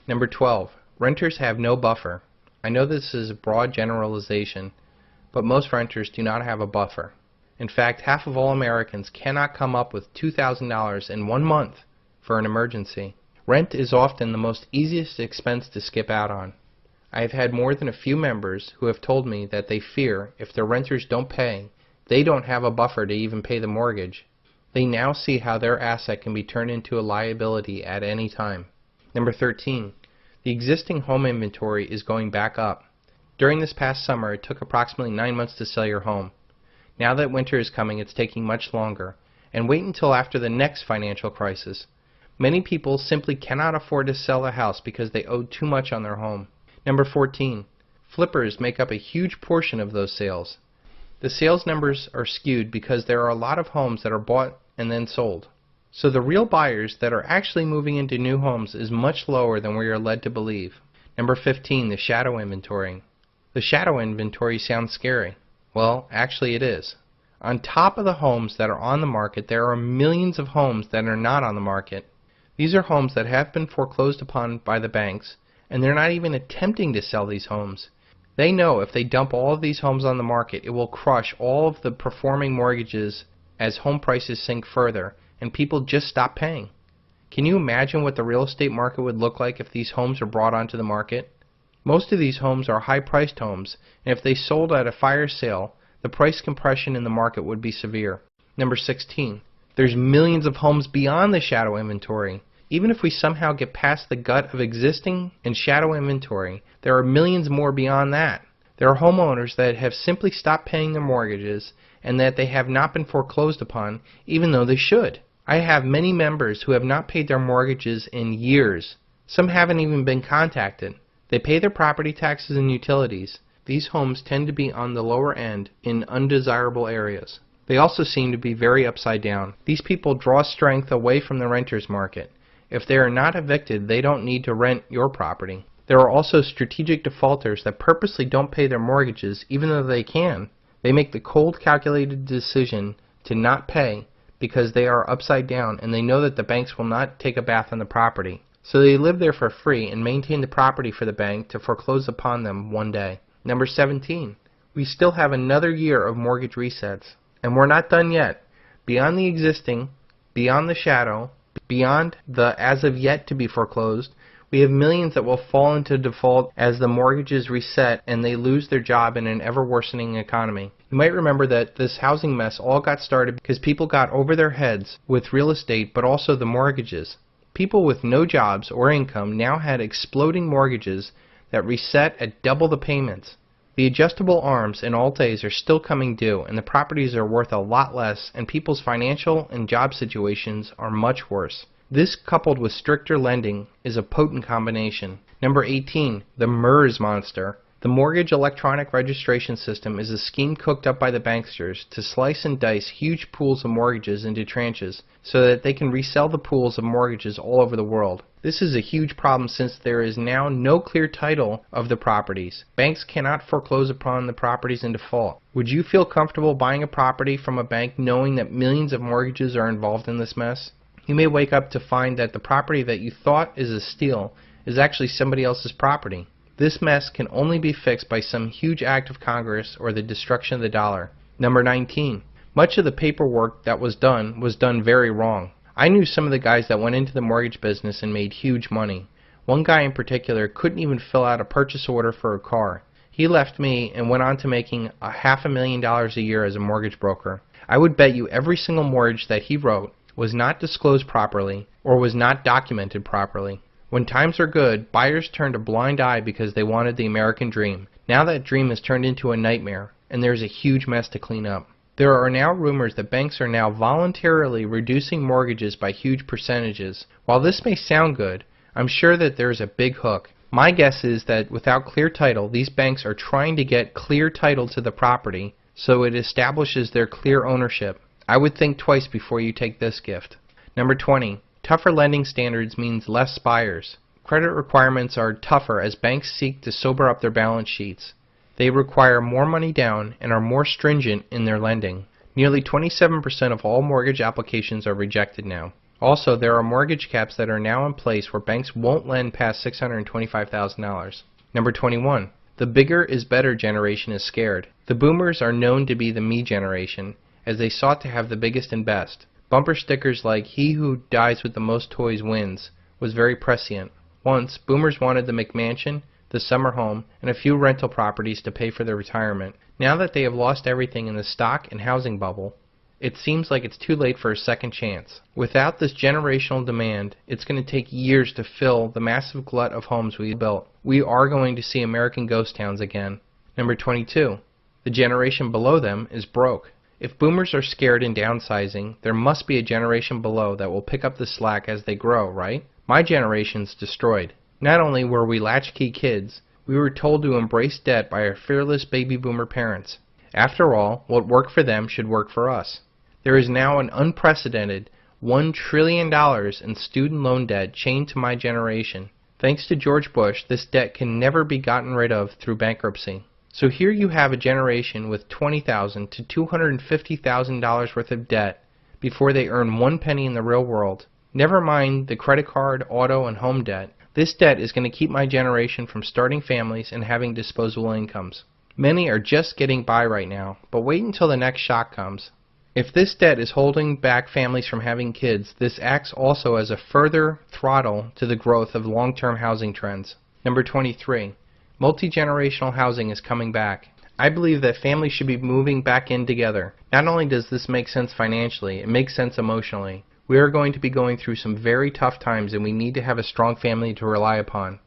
Number 12. Renters have no buffer. I know this is a broad generalization, but most renters do not have a buffer. In fact, half of all Americans cannot come up with $2,000 in 1 month for an emergency. Rent is often the most easiest expense to skip out on. I have had more than a few members who have told me that they fear if their renters don't pay, they don't have a buffer to even pay the mortgage. They now see how their asset can be turned into a liability at any time. Number 13. The existing home inventory is going back up. During this past summer, it took approximately 9 months to sell your home. Now that winter is coming, it's taking much longer. And wait until after the next financial crisis. Many people simply cannot afford to sell a house because they owe too much on their home. Number 14. Flippers make up a huge portion of those sales. The sales numbers are skewed because there are a lot of homes that are bought and then sold. So the real buyers that are actually moving into new homes is much lower than we are led to believe. Number 15. The shadow inventory. The shadow inventory sounds scary. Well, actually it is. On top of the homes that are on the market, there are millions of homes that are not on the market. These are homes that have been foreclosed upon by the banks, and they're not even attempting to sell these homes. They know if they dump all of these homes on the market, it will crush all of the performing mortgages as home prices sink further, and people just stop paying. Can you imagine what the real estate market would look like if these homes were brought onto the market? Most of these homes are high-priced homes, and if they sold at a fire sale, the price compression in the market would be severe. Number 16. There's millions of homes beyond the shadow inventory. Even if we somehow get past the gut of existing and shadow inventory, there are millions more beyond that. There are homeowners that have simply stopped paying their mortgages and that they have not been foreclosed upon, even though they should. I have many members who have not paid their mortgages in years. Some haven't even been contacted. They pay their property taxes and utilities. These homes tend to be on the lower end in undesirable areas. They also seem to be very upside down. These people draw strength away from the renter's market. If they are not evicted, they don't need to rent your property. There are also strategic defaulters that purposely don't pay their mortgages even though they can. They make the cold, calculated decision to not pay because they are upside down and they know that the banks will not take a bath on the property. So they live there for free and maintain the property for the bank to foreclose upon them one day. Number 17. We still have another year of mortgage resets. And we're not done yet. Beyond the existing, beyond the shadow, beyond the as of yet to be foreclosed, we have millions that will fall into default as the mortgages reset and they lose their job in an ever-worsening economy. You might remember that this housing mess all got started because people got over their heads with real estate but also the mortgages. People with no jobs or income now had exploding mortgages that reset at double the payments. The adjustable arms in Alt-A's are still coming due and the properties are worth a lot less and people's financial and job situations are much worse. This, coupled with stricter lending, is a potent combination. Number 18. The MERS monster. The Mortgage Electronic Registration System is a scheme cooked up by the banksters to slice and dice huge pools of mortgages into tranches so that they can resell the pools of mortgages all over the world. This is a huge problem since there is now no clear title of the properties. Banks cannot foreclose upon the properties in default. Would you feel comfortable buying a property from a bank knowing that millions of mortgages are involved in this mess? You may wake up to find that the property that you thought is a steal is actually somebody else's property. This mess can only be fixed by some huge act of Congress or the destruction of the dollar. Number 19. Much of the paperwork that was done very wrong. I knew some of the guys that went into the mortgage business and made huge money. One guy in particular couldn't even fill out a purchase order for a car. He left me and went on to making $500,000 a year as a mortgage broker. I would bet you every single mortgage that he wrote was not disclosed properly or was not documented properly. When times are good, buyers turned a blind eye because they wanted the American dream. Now that dream has turned into a nightmare, and there's a huge mess to clean up. There are now rumors that banks are now voluntarily reducing mortgages by huge percentages. While this may sound good, I'm sure that there's a big hook. My guess is that without clear title, these banks are trying to get clear title to the property so it establishes their clear ownership. I would think twice before you take this gift. Number 20. Tougher lending standards means less buyers. Credit requirements are tougher as banks seek to sober up their balance sheets. They require more money down and are more stringent in their lending. Nearly 27% of all mortgage applications are rejected now. Also, there are mortgage caps that are now in place where banks won't lend past $625,000. Number 21. The bigger is better generation is scared. The boomers are known to be the me generation, as they sought to have the biggest and best. Bumper stickers like "He who dies with the most toys wins" was very prescient. Once, boomers wanted the McMansion, the summer home, and a few rental properties to pay for their retirement. Now that they have lost everything in the stock and housing bubble, it seems like it's too late for a second chance. Without this generational demand, it's going to take years to fill the massive glut of homes we built. We are going to see American ghost towns again. Number 22. The generation below them is broke. If boomers are scared and downsizing, there must be a generation below that will pick up the slack as they grow, right? My generation's destroyed. Not only were we latchkey kids, we were told to embrace debt by our fearless baby boomer parents. After all, what worked for them should work for us. There is now an unprecedented $1 trillion in student loan debt chained to my generation. Thanks to George Bush, this debt can never be gotten rid of through bankruptcy. So here you have a generation with $20,000 to $250,000 worth of debt before they earn one penny in the real world. Never mind the credit card, auto, and home debt. This debt is going to keep my generation from starting families and having disposable incomes. Many are just getting by right now, but wait until the next shock comes. If this debt is holding back families from having kids, this acts also as a further throttle to the growth of long-term housing trends. Number 23. Multi-generational housing is coming back. I believe that families should be moving back in together. Not only does this make sense financially, it makes sense emotionally. We are going to be going through some very tough times and we need to have a strong family to rely upon.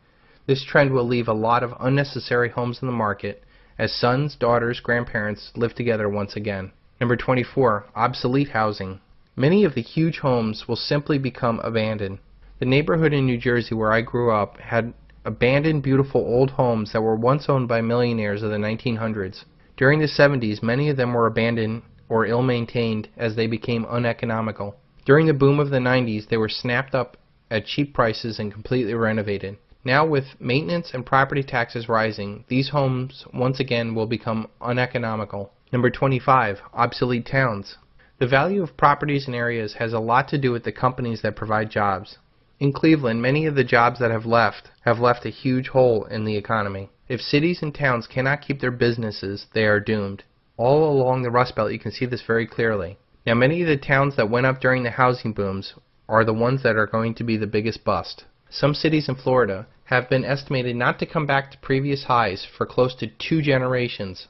This trend will leave a lot of unnecessary homes in the market as sons, daughters, grandparents live together once again. Number 24, obsolete housing. Many of the huge homes will simply become abandoned. The neighborhood in New Jersey where I grew up had abandoned beautiful old homes that were once owned by millionaires of the 1900s. During the 70s, many of them were abandoned or ill-maintained as they became uneconomical. During the boom of the 90s, they were snapped up at cheap prices and completely renovated. Now with maintenance and property taxes rising, these homes once again will become uneconomical. Number 25, obsolete towns. The value of properties and areas has a lot to do with the companies that provide jobs. In Cleveland, many of the jobs that have left a huge hole in the economy. If cities and towns cannot keep their businesses, they are doomed. All along the Rust Belt you can see this very clearly. Now many of the towns that went up during the housing booms are the ones that are going to be the biggest bust. Some cities in Florida have been estimated not to come back to previous highs for close to 2 generations.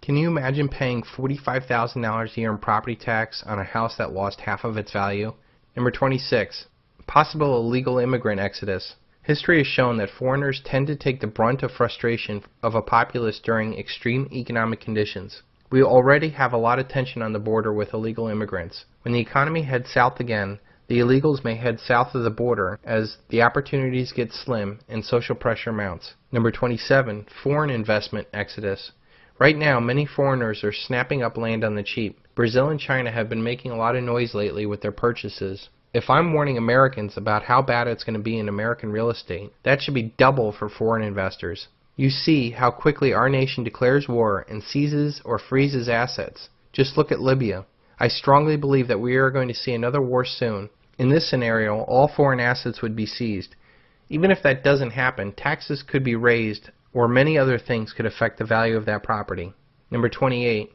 Can you imagine paying $45,000 a year in property tax on a house that lost half of its value? Number 26. Possible illegal immigrant exodus. History has shown that foreigners tend to take the brunt of frustration of a populace during extreme economic conditions. We already have a lot of tension on the border with illegal immigrants. When the economy heads south again, the illegals may head south of the border as the opportunities get slim and social pressure mounts. Number 27. Foreign investment exodus. Right now, many foreigners are snapping up land on the cheap. Brazil and China have been making a lot of noise lately with their purchases. If I'm warning Americans about how bad it's going to be in American real estate, that should be double for foreign investors. You see how quickly our nation declares war and seizes or freezes assets. Just look at Libya. I strongly believe that we are going to see another war soon. In this scenario, all foreign assets would be seized. Even if that doesn't happen, taxes could be raised or many other things could affect the value of that property. Number 28.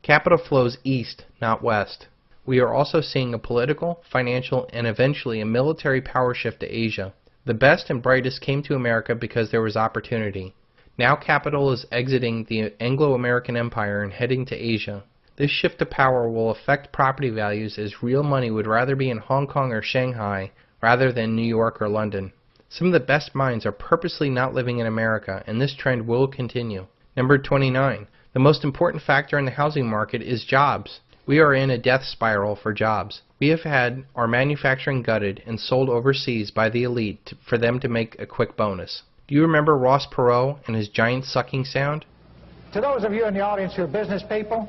Capital flows east, not west. We are also seeing a political, financial, and eventually a military power shift to Asia. The best and brightest came to America because there was opportunity. Now capital is exiting the Anglo-American Empire and heading to Asia. This shift to power will affect property values as real money would rather be in Hong Kong or Shanghai rather than New York or London. Some of the best minds are purposely not living in America, and this trend will continue. Number 29. The most important factor in the housing market is jobs. We are in a death spiral for jobs. We have had our manufacturing gutted and sold overseas by the elite for them to make a quick bonus. Do you remember Ross Perot and his giant sucking sound? To those of you in the audience who are business people,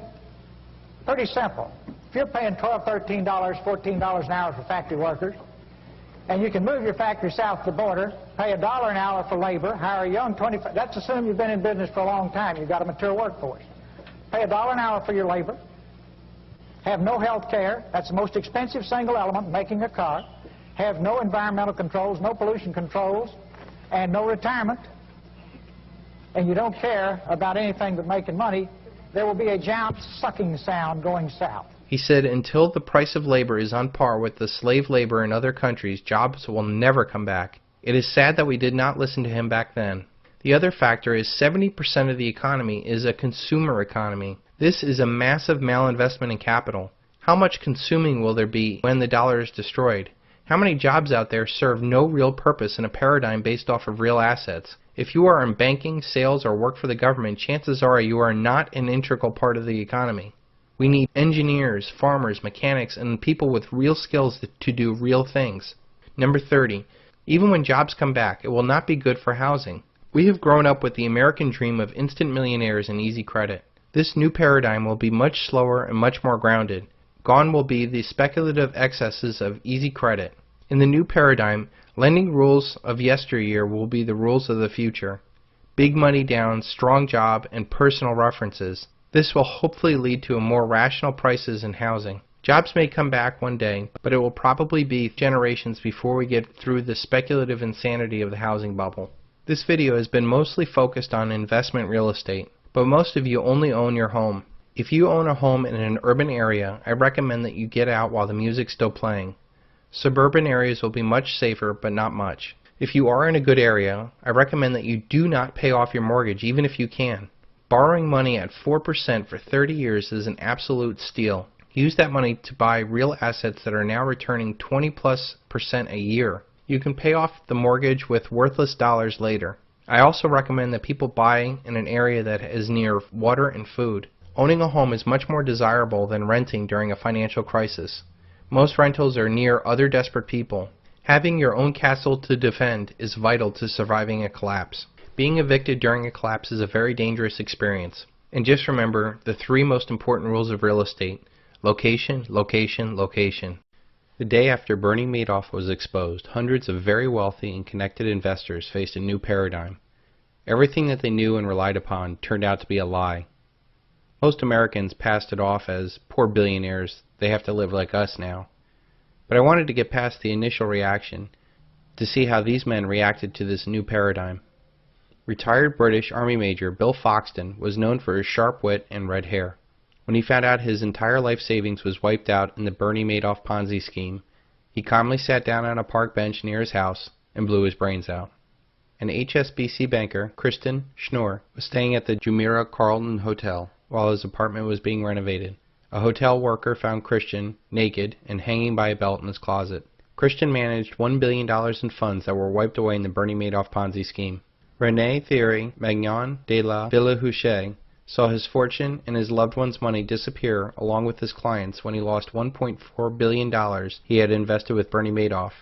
pretty simple. If you're paying $12, $13, $14 an hour for factory workers, and you can move your factory south of the border, pay $1 an hour for labor, hire a young 25, that's assuming you've been in business for a long time, you've got a mature workforce. Pay $1 an hour for your labor, have no health care, that's the most expensive single element making a car, have no environmental controls, no pollution controls, and no retirement, and you don't care about anything but making money, there will be a giant sucking sound going south. He said until the price of labor is on par with the slave labor in other countries, jobs will never come back. It is sad that we did not listen to him back then. The other factor is 70% of the economy is a consumer economy. This is a massive malinvestment in capital. How much consuming will there be when the dollar is destroyed? How many jobs out there serve no real purpose in a paradigm based off of real assets? If you are in banking, sales, or work for the government, chances are you are not an integral part of the economy. We need engineers, farmers, mechanics, and people with real skills to do real things. Number 30. Even when jobs come back, it will not be good for housing. We have grown up with the American dream of instant millionaires and easy credit. This new paradigm will be much slower and much more grounded. Gone will be the speculative excesses of easy credit. In the new paradigm, lending rules of yesteryear will be the rules of the future. Big money down, strong job, and personal references. This will hopefully lead to a more rational prices in housing. Jobs may come back one day, but it will probably be generations before we get through the speculative insanity of the housing bubble. This video has been mostly focused on investment real estate, but most of you only own your home. If you own a home in an urban area, I recommend that you get out while the music's still playing. Suburban areas will be much safer, but not much. If you are in a good area, I recommend that you do not pay off your mortgage even if you can. Borrowing money at 4% for 30 years is an absolute steal. Use that money to buy real assets that are now returning 20+% a year. You can pay off the mortgage with worthless dollars later. I also recommend that people buy in an area that is near water and food. Owning a home is much more desirable than renting during a financial crisis. Most rentals are near other desperate people. Having your own castle to defend is vital to surviving a collapse. Being evicted during a collapse is a very dangerous experience. And just remember the 3 most important rules of real estate: location, location, location. The day after Bernie Madoff was exposed, hundreds of very wealthy and connected investors faced a new paradigm. Everything that they knew and relied upon turned out to be a lie. Most Americans passed it off as poor billionaires, they have to live like us now. But I wanted to get past the initial reaction to see how these men reacted to this new paradigm. Retired British Army Major Bill Foxton was known for his sharp wit and red hair. When he found out his entire life savings was wiped out in the Bernie Madoff Ponzi scheme, he calmly sat down on a park bench near his house and blew his brains out. An HSBC banker, Kristen Schnorr, was staying at the Jumeirah Carlton Hotel while his apartment was being renovated. A hotel worker found Christian naked and hanging by a belt in his closet. Christian managed $1 billion in funds that were wiped away in the Bernie Madoff Ponzi scheme. René Thierry Magnan de la Villehouche saw his fortune and his loved one's money disappear along with his clients when he lost $1.4 billion he had invested with Bernie Madoff.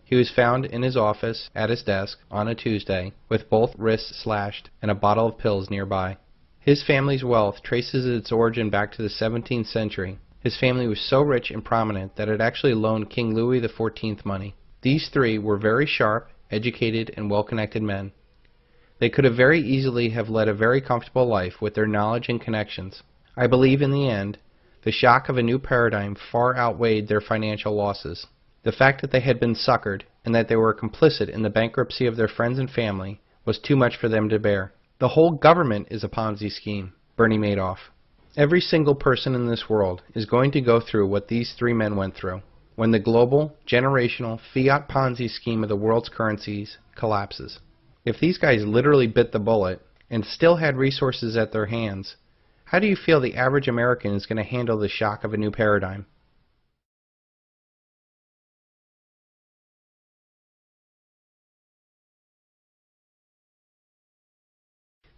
He was found in his office at his desk on a Tuesday with both wrists slashed and a bottle of pills nearby. His family's wealth traces its origin back to the 17th century. His family was so rich and prominent that it actually loaned King Louis XIV money. These 3 were very sharp, educated, and well-connected men. They could have very easily have led a very comfortable life with their knowledge and connections. I believe in the end, the shock of a new paradigm far outweighed their financial losses. The fact that they had been suckered and that they were complicit in the bankruptcy of their friends and family was too much for them to bear. The whole government is a Ponzi scheme. Bernie Madoff. Every single person in this world is going to go through what these 3 men went through when the global, generational, fiat Ponzi scheme of the world's currencies collapses. If these guys literally bit the bullet and still had resources at their hands, how do you feel the average American is going to handle the shock of a new paradigm?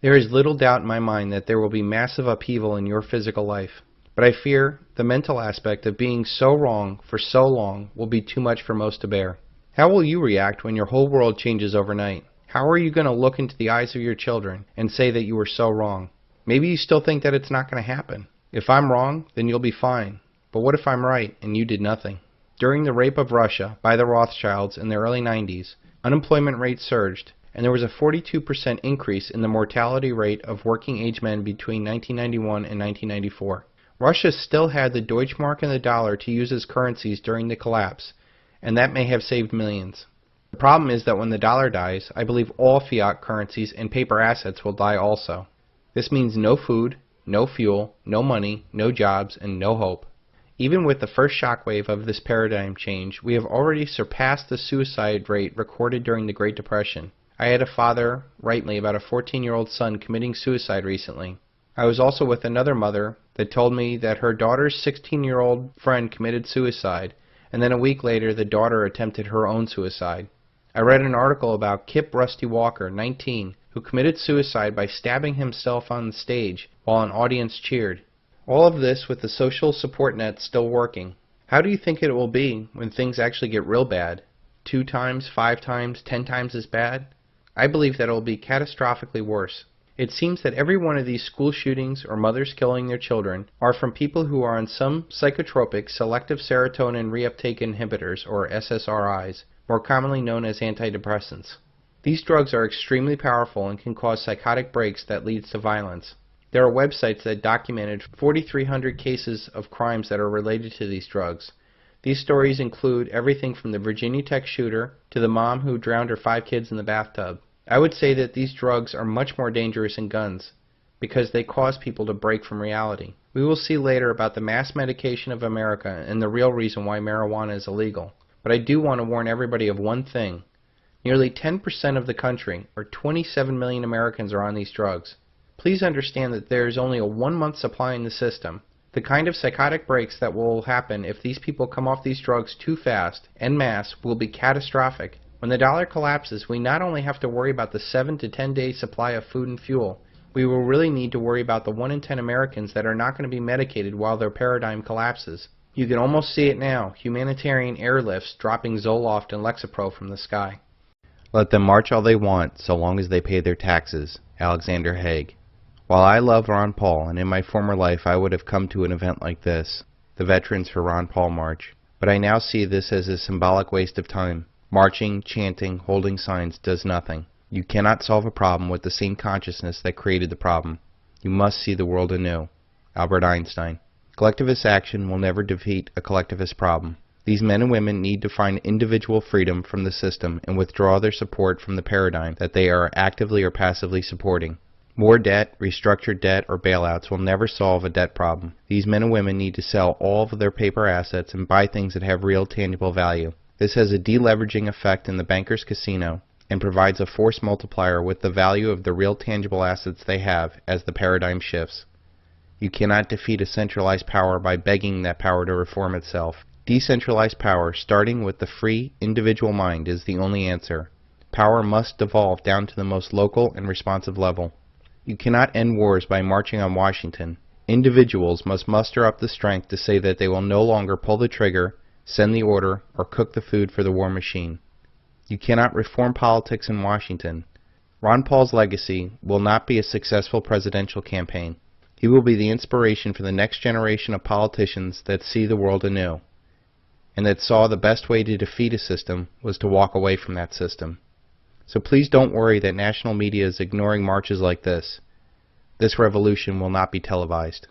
There is little doubt in my mind that there will be massive upheaval in your physical life, but I fear the mental aspect of being so wrong for so long will be too much for most to bear. How will you react when your whole world changes overnight? How are you going to look into the eyes of your children and say that you were so wrong? Maybe you still think that it's not going to happen. If I'm wrong, then you'll be fine. But what if I'm right and you did nothing? During the rape of Russia by the Rothschilds in the early 90s, unemployment rate surged, and there was a 42% increase in the mortality rate of working-age men between 1991 and 1994. Russia still had the Deutschmark and the dollar to use as currencies during the collapse, and that may have saved millions. The problem is that when the dollar dies, I believe all fiat currencies and paper assets will die also. This means no food, no fuel, no money, no jobs, and no hope. Even with the first shockwave of this paradigm change, we have already surpassed the suicide rate recorded during the Great Depression. I had a father write me about a 14-year-old son committing suicide recently. I was also with another mother that told me that her daughter's 16-year-old friend committed suicide, and then a week later the daughter attempted her own suicide. I read an article about Kip Rusty Walker, 19, who committed suicide by stabbing himself on the stage while an audience cheered. All of this with the social support net still working. How do you think it will be when things actually get real bad? 2 times, 5 times, 10 times as bad? I believe that it will be catastrophically worse. It seems that every one of these school shootings or mothers killing their children are from people who are on some psychotropic selective serotonin reuptake inhibitors, or SSRIs, more commonly known as antidepressants. These drugs are extremely powerful and can cause psychotic breaks that leads to violence. There are websites that documented 4,300 cases of crimes that are related to these drugs. These stories include everything from the Virginia Tech shooter to the mom who drowned her 5 kids in the bathtub. I would say that these drugs are much more dangerous than guns because they cause people to break from reality. We will see later about the mass medication of America and the real reason why marijuana is illegal. But I do want to warn everybody of one thing. Nearly 10% of the country, or 27 million Americans, are on these drugs. Please understand that there is only a 1-month supply in the system. The kind of psychotic breaks that will happen if these people come off these drugs too fast, en masse, will be catastrophic. When the dollar collapses, we not only have to worry about the 7 to 10 day supply of food and fuel, we will really need to worry about the 1 in 10 Americans that are not going to be medicated while their paradigm collapses. You can almost see it now, humanitarian airlifts dropping Zoloft and Lexapro from the sky. Let them march all they want, so long as they pay their taxes. Alexander Haig. While I love Ron Paul, and in my former life I would have come to an event like this, the Veterans for Ron Paul March, but I now see this as a symbolic waste of time. Marching, chanting, holding signs does nothing. You cannot solve a problem with the same consciousness that created the problem. You must see the world anew. Albert Einstein. Collectivist action will never defeat a collectivist problem. These men and women need to find individual freedom from the system and withdraw their support from the paradigm that they are actively or passively supporting. More debt, restructured debt, or bailouts will never solve a debt problem. These men and women need to sell all of their paper assets and buy things that have real tangible value. This has a deleveraging effect in the banker's casino and provides a force multiplier with the value of the real tangible assets they have as the paradigm shifts. You cannot defeat a centralized power by begging that power to reform itself. Decentralized power, starting with the free, individual mind, is the only answer. Power must devolve down to the most local and responsive level. You cannot end wars by marching on Washington. Individuals must muster up the strength to say that they will no longer pull the trigger, send the order, or cook the food for the war machine. You cannot reform politics in Washington. Ron Paul's legacy will not be a successful presidential campaign. He will be the inspiration for the next generation of politicians that see the world anew, and that saw the best way to defeat a system was to walk away from that system. So please don't worry that national media is ignoring marches like this. This revolution will not be televised.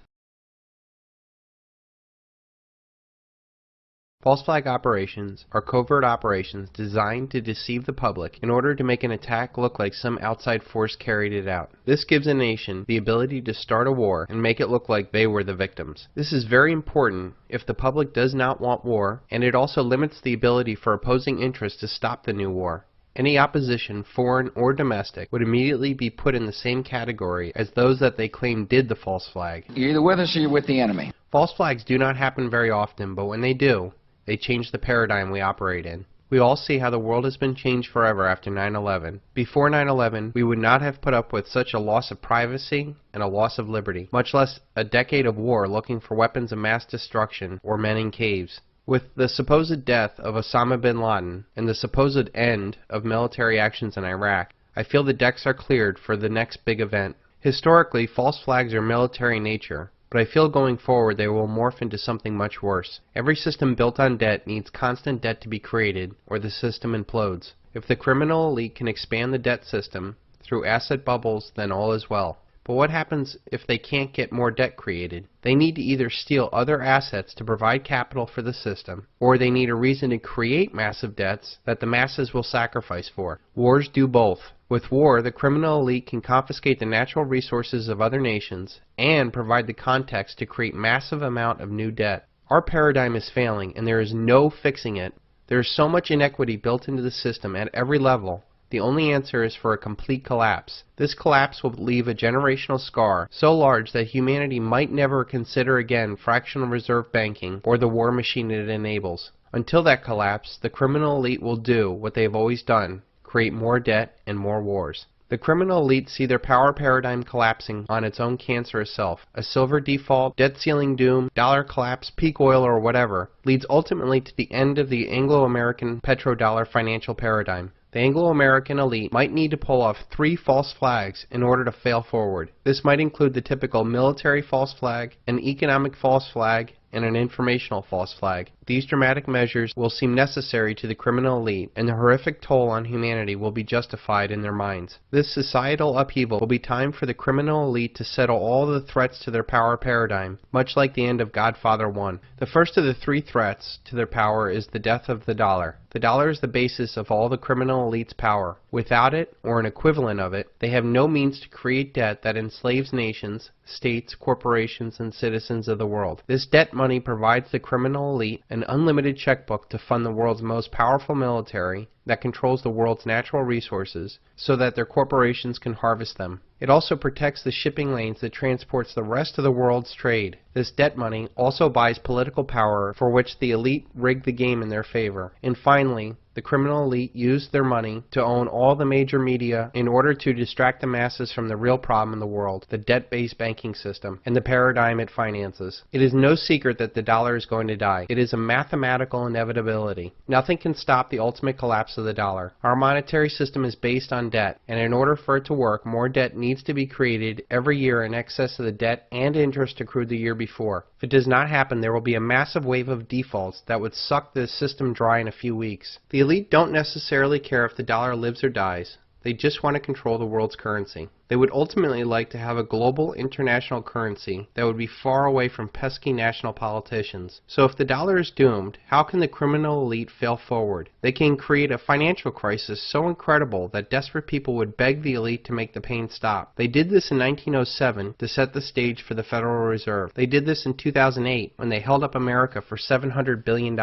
False flag operations are covert operations designed to deceive the public in order to make an attack look like some outside force carried it out. This gives a nation the ability to start a war and make it look like they were the victims. This is very important if the public does not want war, and it also limits the ability for opposing interests to stop the new war. Any opposition, foreign or domestic, would immediately be put in the same category as those that they claim did the false flag. You're either with us or you're with the enemy. False flags do not happen very often, but when they do, they change the paradigm we operate in. We all see how the world has been changed forever after 9/11. Before 9/11, we would not have put up with such a loss of privacy and a loss of liberty, much less a decade of war looking for weapons of mass destruction or men in caves. With the supposed death of Osama bin Laden and the supposed end of military actions in Iraq, I feel the decks are cleared for the next big event. Historically, false flags are military in nature, but I feel going forward they will morph into something much worse. Every system built on debt needs constant debt to be created, or the system implodes. If the criminal elite can expand the debt system through asset bubbles, then all is well. But what happens if they can't get more debt created? They need to either steal other assets to provide capital for the system, or they need a reason to create massive debts that the masses will sacrifice for. Wars do both. With war, the criminal elite can confiscate the natural resources of other nations and provide the context to create massive amount of new debt. Our paradigm is failing, and there is no fixing it. There is so much inequity built into the system at every level. The only answer is for a complete collapse. This collapse will leave a generational scar so large that humanity might never consider again fractional reserve banking or the war machine it enables. Until that collapse, the criminal elite will do what they have always done: create more debt and more wars. The criminal elite see their power paradigm collapsing on its own cancerous self. A silver default, debt ceiling doom, dollar collapse, peak oil, or whatever leads ultimately to the end of the Anglo-American petrodollar financial paradigm. The Anglo-American elite might need to pull off 3 false flags in order to fail forward. This might include the typical military false flag, an economic false flag, and an informational false flag. These dramatic measures will seem necessary to the criminal elite, and the horrific toll on humanity will be justified in their minds. This societal upheaval will be time for the criminal elite to settle all the threats to their power paradigm, much like the end of Godfather 1. The first of the 3 threats to their power is the death of the dollar. The dollar is the basis of all the criminal elite's power. Without it, or an equivalent of it, they have no means to create debt that enslaves nations, states, corporations, and citizens of the world. This debt money provides the criminal elite an an unlimited checkbook to fund the world's most powerful military that controls the world's natural resources so that their corporations can harvest them. It also protects the shipping lanes that transports the rest of the world's trade. This debt money also buys political power for which the elite rig the game in their favor. And finally, the criminal elite used their money to own all the major media in order to distract the masses from the real problem in the world, the debt-based banking system, and the paradigm it finances. It is no secret that the dollar is going to die. It is a mathematical inevitability. Nothing can stop the ultimate collapse of the dollar. Our monetary system is based on debt, and in order for it to work, more debt needs to be created every year in excess of the debt and interest accrued the year before. If it does not happen, there will be a massive wave of defaults that would suck the system dry in a few weeks. The elite don't necessarily care if the dollar lives or dies. They just want to control the world's currency. They would ultimately like to have a global international currency that would be far away from pesky national politicians. So if the dollar is doomed, how can the criminal elite fail forward? They can create a financial crisis so incredible that desperate people would beg the elite to make the pain stop. They did this in 1907 to set the stage for the Federal Reserve. They did this in 2008 when they held up America for $700 billion.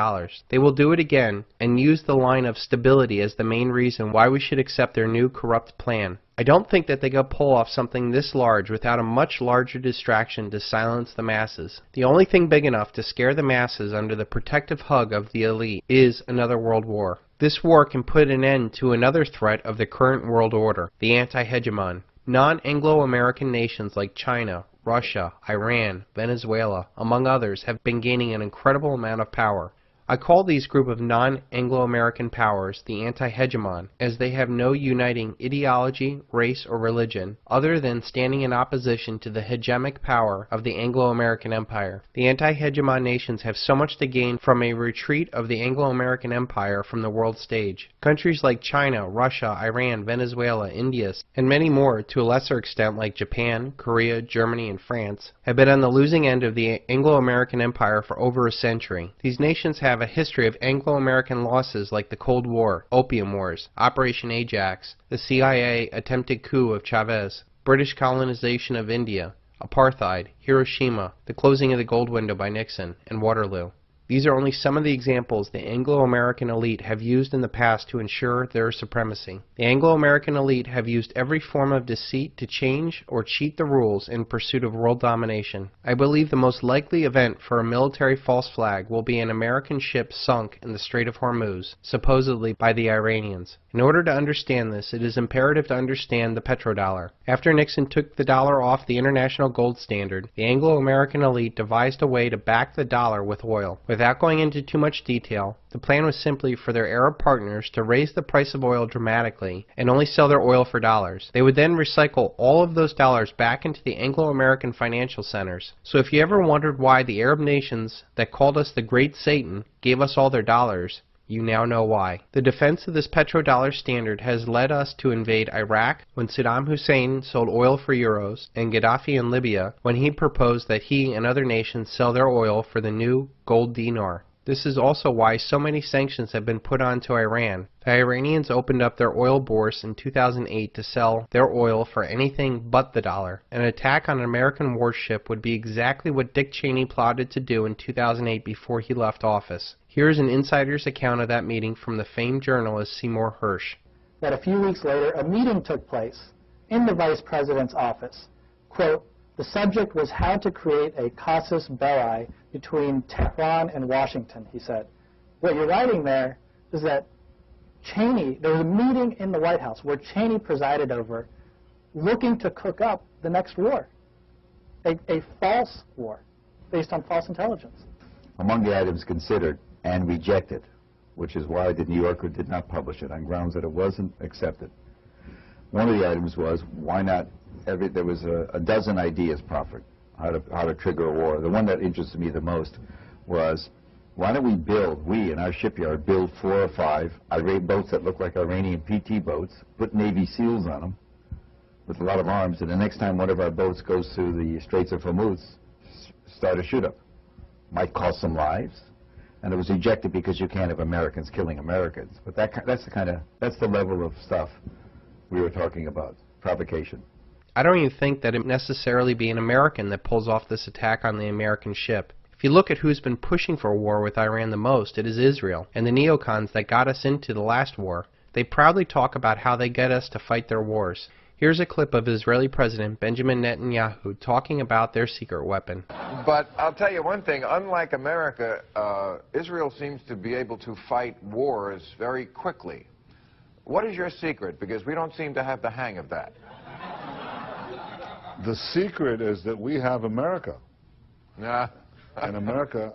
They will do it again and use the line of stability as the main reason why we should accept their new corrupt plan. I don't think that they could pull off something this large without a much larger distraction to silence the masses. The only thing big enough to scare the masses under the protective hug of the elite is another world war. This war can put an end to another threat of the current world order, the anti-hegemon. Non-Anglo-American nations like China, Russia, Iran, Venezuela, among others, have been gaining an incredible amount of power. I call these group of non-Anglo-American powers the anti-hegemon, as they have no uniting ideology, race, or religion, other than standing in opposition to the hegemonic power of the Anglo-American Empire. The anti-hegemon nations have so much to gain from a retreat of the Anglo-American Empire from the world stage. Countries like China, Russia, Iran, Venezuela, India, and many more, to a lesser extent like Japan, Korea, Germany, and France, have been on the losing end of the Anglo-American Empire for over a century. These nations have a history of Anglo-American losses like the Cold War, Opium Wars, Operation Ajax, the CIA attempted coup of Chavez, British colonization of India, apartheid, Hiroshima, the closing of the gold window by Nixon, and Waterloo. These are only some of the examples the Anglo-American elite have used in the past to ensure their supremacy. The Anglo-American elite have used every form of deceit to change or cheat the rules in pursuit of world domination. I believe the most likely event for a military false flag will be an American ship sunk in the Strait of Hormuz, supposedly by the Iranians. In order to understand this, it is imperative to understand the petrodollar. After Nixon took the dollar off the international gold standard, the Anglo-American elite devised a way to back the dollar with oil. Without going into too much detail, the plan was simply for their Arab partners to raise the price of oil dramatically and only sell their oil for dollars. They would then recycle all of those dollars back into the Anglo-American financial centers. So if you ever wondered why the Arab nations that called us the Great Satan gave us all their dollars, you now know why. The defense of this petrodollar standard has led us to invade Iraq when Saddam Hussein sold oil for euros, and Gaddafi in Libya when he proposed that he and other nations sell their oil for the new gold dinar. This is also why so many sanctions have been put on to Iran. The Iranians opened up their oil bourse in 2008 to sell their oil for anything but the dollar. An attack on an American warship would be exactly what Dick Cheney plotted to do in 2008 before he left office. Here is an insider's account of that meeting from the famed journalist Seymour Hersh. That a few weeks later, a meeting took place in the Vice President's office. Quote, the subject was how to create a casus belli between Tehran and Washington, he said. What you're writing there is that Cheney, there was a meeting in the White House where Cheney presided over, looking to cook up the next war, a false war based on false intelligence. Among the items considered and rejected, which is why the New Yorker did not publish it, on grounds that it wasn't accepted. One of the items was, why not, there was a dozen ideas proffered, how to trigger a war. The one that interested me the most was, why don't we in our shipyard, build 4 or 5 Iranian boats that look like Iranian PT boats, put Navy SEALs on them with a lot of arms, and the next time one of our boats goes through the Straits of Hormuz, start a shoot-up. Might cost some lives, and it was rejected because you can't have Americans killing Americans. But that's the level of stuff we were talking about, provocation. I don't even think that it necessarily be an American that pulls off this attack on the American ship. If you look at who's been pushing for war with Iran the most, it is Israel, and the neocons that got us into the last war. They proudly talk about how they get us to fight their wars. Here's a clip of Israeli President Benjamin Netanyahu talking about their secret weapon. But I'll tell you one thing, unlike America, Israel seems to be able to fight wars very quickly. What is your secret? Because we don't seem to have the hang of that. The secret is that we have America. Nah. And America,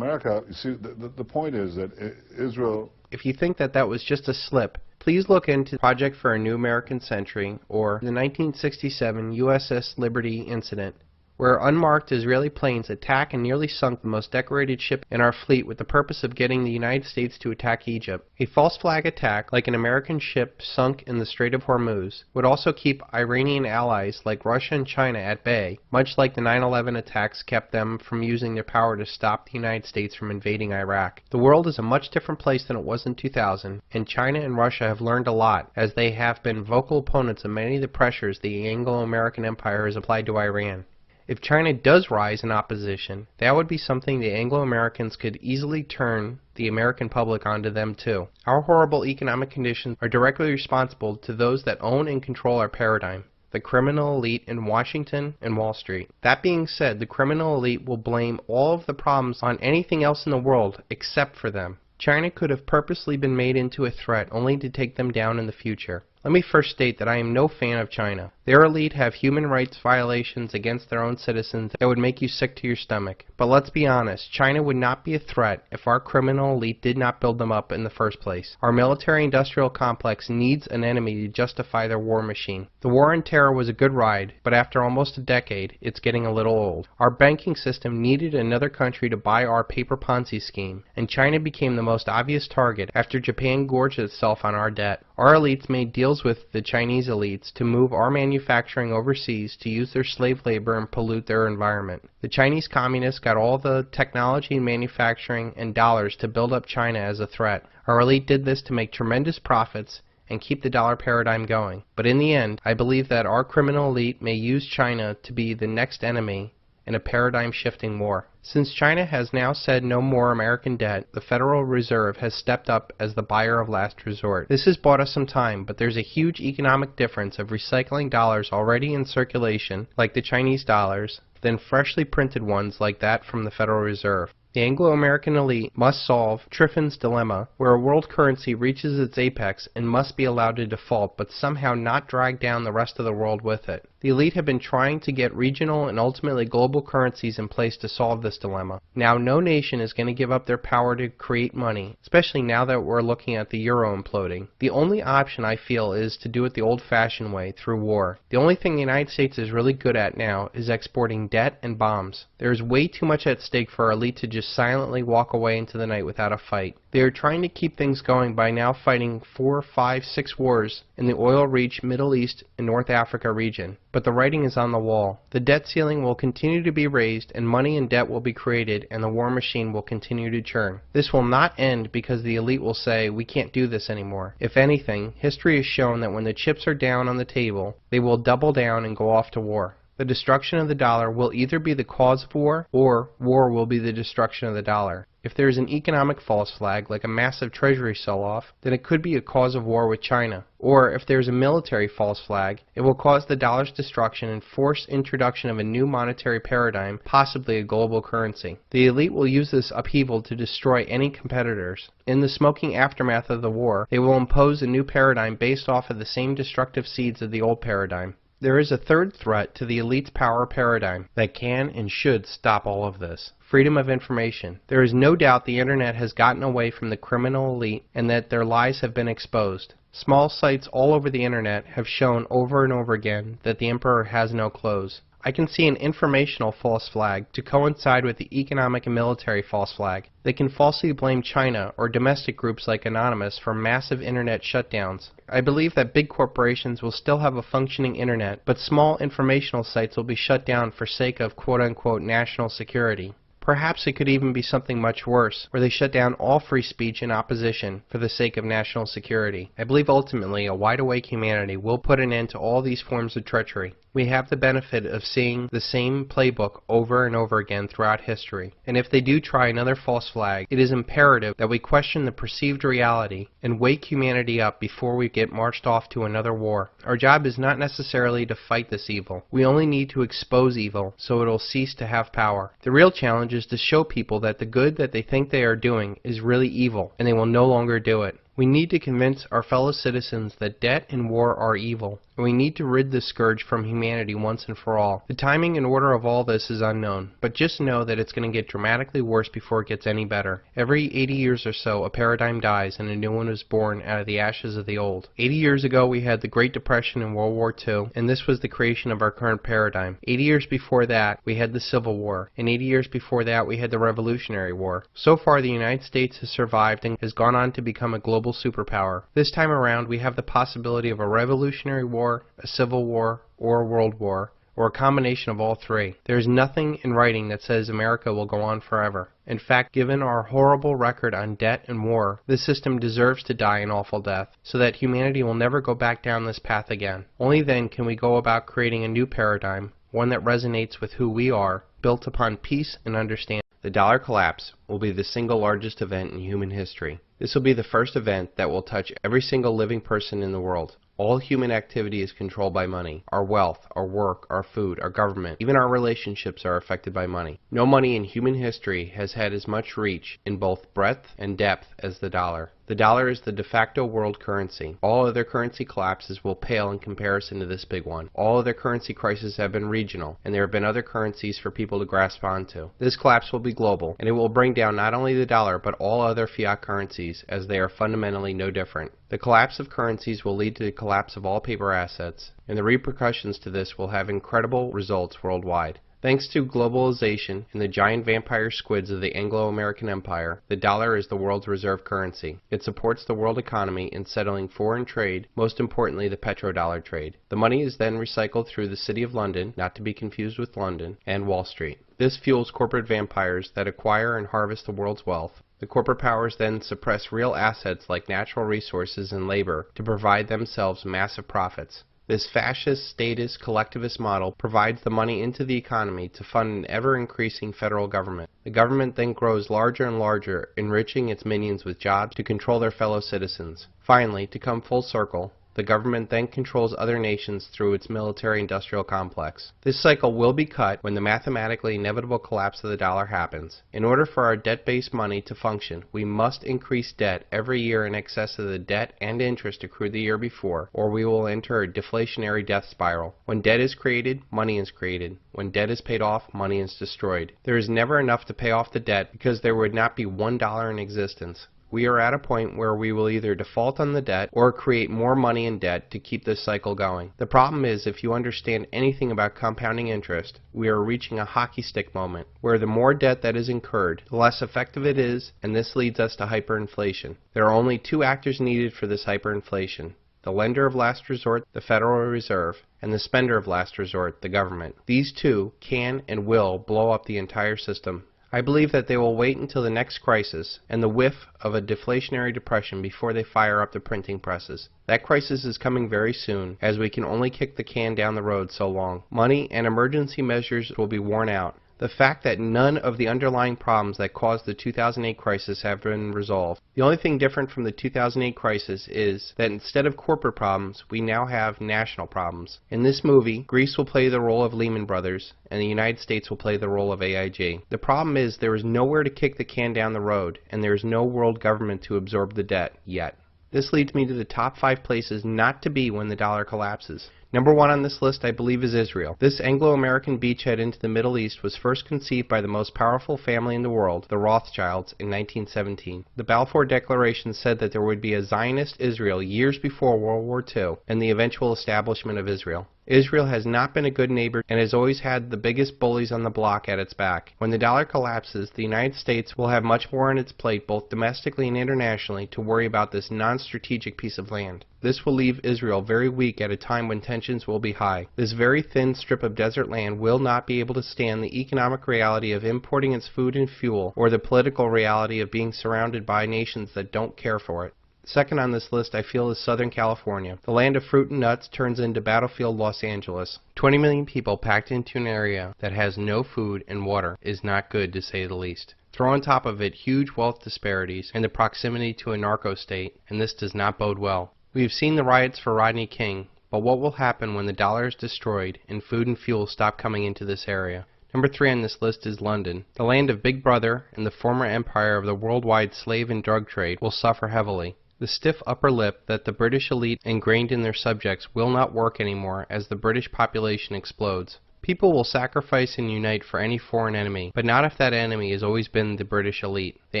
you see, the point is that Israel... If you think that that was just a slip, please look into Project for a New American Century or the 1967 USS Liberty incident, where unmarked Israeli planes attacked and nearly sunk the most decorated ship in our fleet with the purpose of getting the United States to attack Egypt. A false flag attack, like an American ship sunk in the Strait of Hormuz, would also keep Iranian allies like Russia and China at bay, much like the 9/11 attacks kept them from using their power to stop the United States from invading Iraq. The world is a much different place than it was in 2000, and China and Russia have learned a lot, as they have been vocal opponents of many of the pressures the Anglo-American empire has applied to Iran. If China does rise in opposition, that would be something the Anglo-Americans could easily turn the American public onto them too. Our horrible economic conditions are directly responsible to those that own and control our paradigm, the criminal elite in Washington and Wall Street. That being said, the criminal elite will blame all of the problems on anything else in the world except for them. China could have purposely been made into a threat only to take them down in the future. Let me first state that I am no fan of China. Their elite have human rights violations against their own citizens that would make you sick to your stomach. But let's be honest, China would not be a threat if our criminal elite did not build them up in the first place. Our military-industrial complex needs an enemy to justify their war machine. The war on terror was a good ride, but after almost a decade, it's getting a little old. Our banking system needed another country to buy our paper Ponzi scheme, and China became the most obvious target after Japan gorged itself on our debt. Our elites made deals with the Chinese elites to move our manufacturing overseas to use their slave labor and pollute their environment. The Chinese communists got all the technology and manufacturing and dollars to build up China as a threat. Our elite did this to make tremendous profits and keep the dollar paradigm going. But in the end, I believe that our criminal elite may use China to be the next enemy in a paradigm-shifting war. Since China has now said no more American debt, the Federal Reserve has stepped up as the buyer of last resort. This has bought us some time, but there's a huge economic difference of recycling dollars already in circulation, like the Chinese dollars, than freshly printed ones like that from the Federal Reserve. The Anglo-American elite must solve Triffin's dilemma, where a world currency reaches its apex and must be allowed to default, but somehow not drag down the rest of the world with it. The elite have been trying to get regional and ultimately global currencies in place to solve this dilemma. Now, no nation is going to give up their power to create money, especially now that we're looking at the euro imploding. The only option, I feel, is to do it the old-fashioned way, through war. The only thing the United States is really good at now is exporting debt and bombs. There is way too much at stake for our elite to just silently walk away into the night without a fight. They are trying to keep things going by now fighting 4, 5, 6 wars in the oil-rich Middle East and North Africa region. But the writing is on the wall. The debt ceiling will continue to be raised, and money and debt will be created, and the war machine will continue to churn. This will not end because the elite will say, we can't do this anymore. If anything, history has shown that when the chips are down on the table, they will double down and go off to war. The destruction of the dollar will either be the cause of war, or war will be the destruction of the dollar. If there is an economic false flag, like a massive treasury sell-off, then it could be a cause of war with China. Or if there is a military false flag, it will cause the dollar's destruction and force introduction of a new monetary paradigm, possibly a global currency. The elite will use this upheaval to destroy any competitors. In the smoking aftermath of the war, they will impose a new paradigm based off of the same destructive seeds of the old paradigm. There is a third threat to the elite's power paradigm that can and should stop all of this. Freedom of information. There is no doubt the internet has gotten away from the criminal elite and that their lies have been exposed. Small sites all over the internet have shown over and over again that the emperor has no clothes. I can see an informational false flag to coincide with the economic and military false flag. They can falsely blame China or domestic groups like Anonymous for massive internet shutdowns. I believe that big corporations will still have a functioning internet, but small informational sites will be shut down for sake of quote-unquote national security. Perhaps it could even be something much worse, where they shut down all free speech and opposition for the sake of national security. I believe ultimately a wide-awake humanity will put an end to all these forms of treachery. We have the benefit of seeing the same playbook over and over again throughout history, and if they do try another false flag, it is imperative that we question the perceived reality and wake humanity up before we get marched off to another war. Our job is not necessarily to fight this evil. We only need to expose evil so it will cease to have power. The real challenge is to show people that the good that they think they are doing is really evil, and they will no longer do it. We need to convince our fellow citizens that debt and war are evil, and we need to rid this scourge from humanity once and for all. The timing and order of all this is unknown, but just know that it's going to get dramatically worse before it gets any better. Every 80 years or so, a paradigm dies and a new one is born out of the ashes of the old. 80 years ago, we had the Great Depression and World War II, and this was the creation of our current paradigm. 80 years before that, we had the Civil War, and 80 years before that, we had the Revolutionary War. So far, the United States has survived and has gone on to become a global superpower. This time around, we have the possibility of a revolutionary war, a civil war, or a world war, or a combination of all three. There is nothing in writing that says America will go on forever. In fact, given our horrible record on debt and war, this system deserves to die an awful death, so that humanity will never go back down this path again. Only then can we go about creating a new paradigm, one that resonates with who we are, built upon peace and understanding. The dollar collapse will be the single largest event in human history. This will be the first event that will touch every single living person in the world. All human activity is controlled by money. Our wealth, our work, our food, our government, even our relationships are affected by money. No money in human history has had as much reach in both breadth and depth as the dollar. The dollar is the de facto world currency. All other currency collapses will pale in comparison to this big one. All other currency crises have been regional, and there have been other currencies for people to grasp onto. This collapse will be global, and it will bring down not only the dollar, but all other fiat currencies, as they are fundamentally no different. The collapse of currencies will lead to the collapse of all paper assets, and the repercussions to this will have incredible results worldwide. Thanks to globalization and the giant vampire squids of the Anglo-American Empire, the dollar is the world's reserve currency. It supports the world economy in settling foreign trade, most importantly the petrodollar trade. The money is then recycled through the City of London, not to be confused with London, and Wall Street. This fuels corporate vampires that acquire and harvest the world's wealth. The corporate powers then suppress real assets like natural resources and labor to provide themselves massive profits. This fascist, statist, collectivist model provides the money into the economy to fund an ever-increasing federal government. The government then grows larger and larger, enriching its minions with jobs to control their fellow citizens. Finally, to come full circle, the government then controls other nations through its military-industrial complex. This cycle will be cut when the mathematically inevitable collapse of the dollar happens. In order for our debt-based money to function, we must increase debt every year in excess of the debt and interest accrued the year before, or we will enter a deflationary death spiral. When debt is created, money is created. When debt is paid off, money is destroyed. There is never enough to pay off the debt because there would not be $1 in existence. We are at a point where we will either default on the debt or create more money in debt to keep this cycle going. The problem is, if you understand anything about compounding interest, we are reaching a hockey stick moment, where the more debt that is incurred, the less effective it is, and this leads us to hyperinflation. There are only two actors needed for this hyperinflation: the lender of last resort, the Federal Reserve, and the spender of last resort, the government. These two can and will blow up the entire system. I believe that they will wait until the next crisis and the whiff of a deflationary depression before they fire up the printing presses. That crisis is coming very soon, as we can only kick the can down the road so long. Money and emergency measures will be worn out. The fact that none of the underlying problems that caused the 2008 crisis have been resolved. The only thing different from the 2008 crisis is that instead of corporate problems, we now have national problems. In this movie, Greece will play the role of Lehman Brothers, and the United States will play the role of AIG. The problem is there is nowhere to kick the can down the road, and there is no world government to absorb the debt yet. This leads me to the top 5 places not to be when the dollar collapses. Number 1 on this list, I believe, is Israel. This Anglo-American beachhead into the Middle East was first conceived by the most powerful family in the world, the Rothschilds, in 1917. The Balfour Declaration said that there would be a Zionist Israel years before World War II and the eventual establishment of Israel. Israel has not been a good neighbor and has always had the biggest bullies on the block at its back. When the dollar collapses, the United States will have much more on its plate, both domestically and internationally, to worry about this non-strategic piece of land. This will leave Israel very weak at a time when tensions will be high. This very thin strip of desert land will not be able to stand the economic reality of importing its food and fuel, or the political reality of being surrounded by nations that don't care for it. Second on this list I feel is Southern California. The land of fruit and nuts turns into battlefield Los Angeles. 20 million people packed into an area that has no food and water is not good, to say the least. Throw on top of it huge wealth disparities and the proximity to a narco state, and this does not bode well. We have seen the riots for Rodney King, but what will happen when the dollar is destroyed and food and fuel stop coming into this area? Number 3 on this list is London. The land of Big Brother and the former empire of the worldwide slave and drug trade will suffer heavily. The stiff upper lip that the British elite ingrained in their subjects will not work anymore as the British population explodes. People will sacrifice and unite for any foreign enemy, but not if that enemy has always been the British elite. The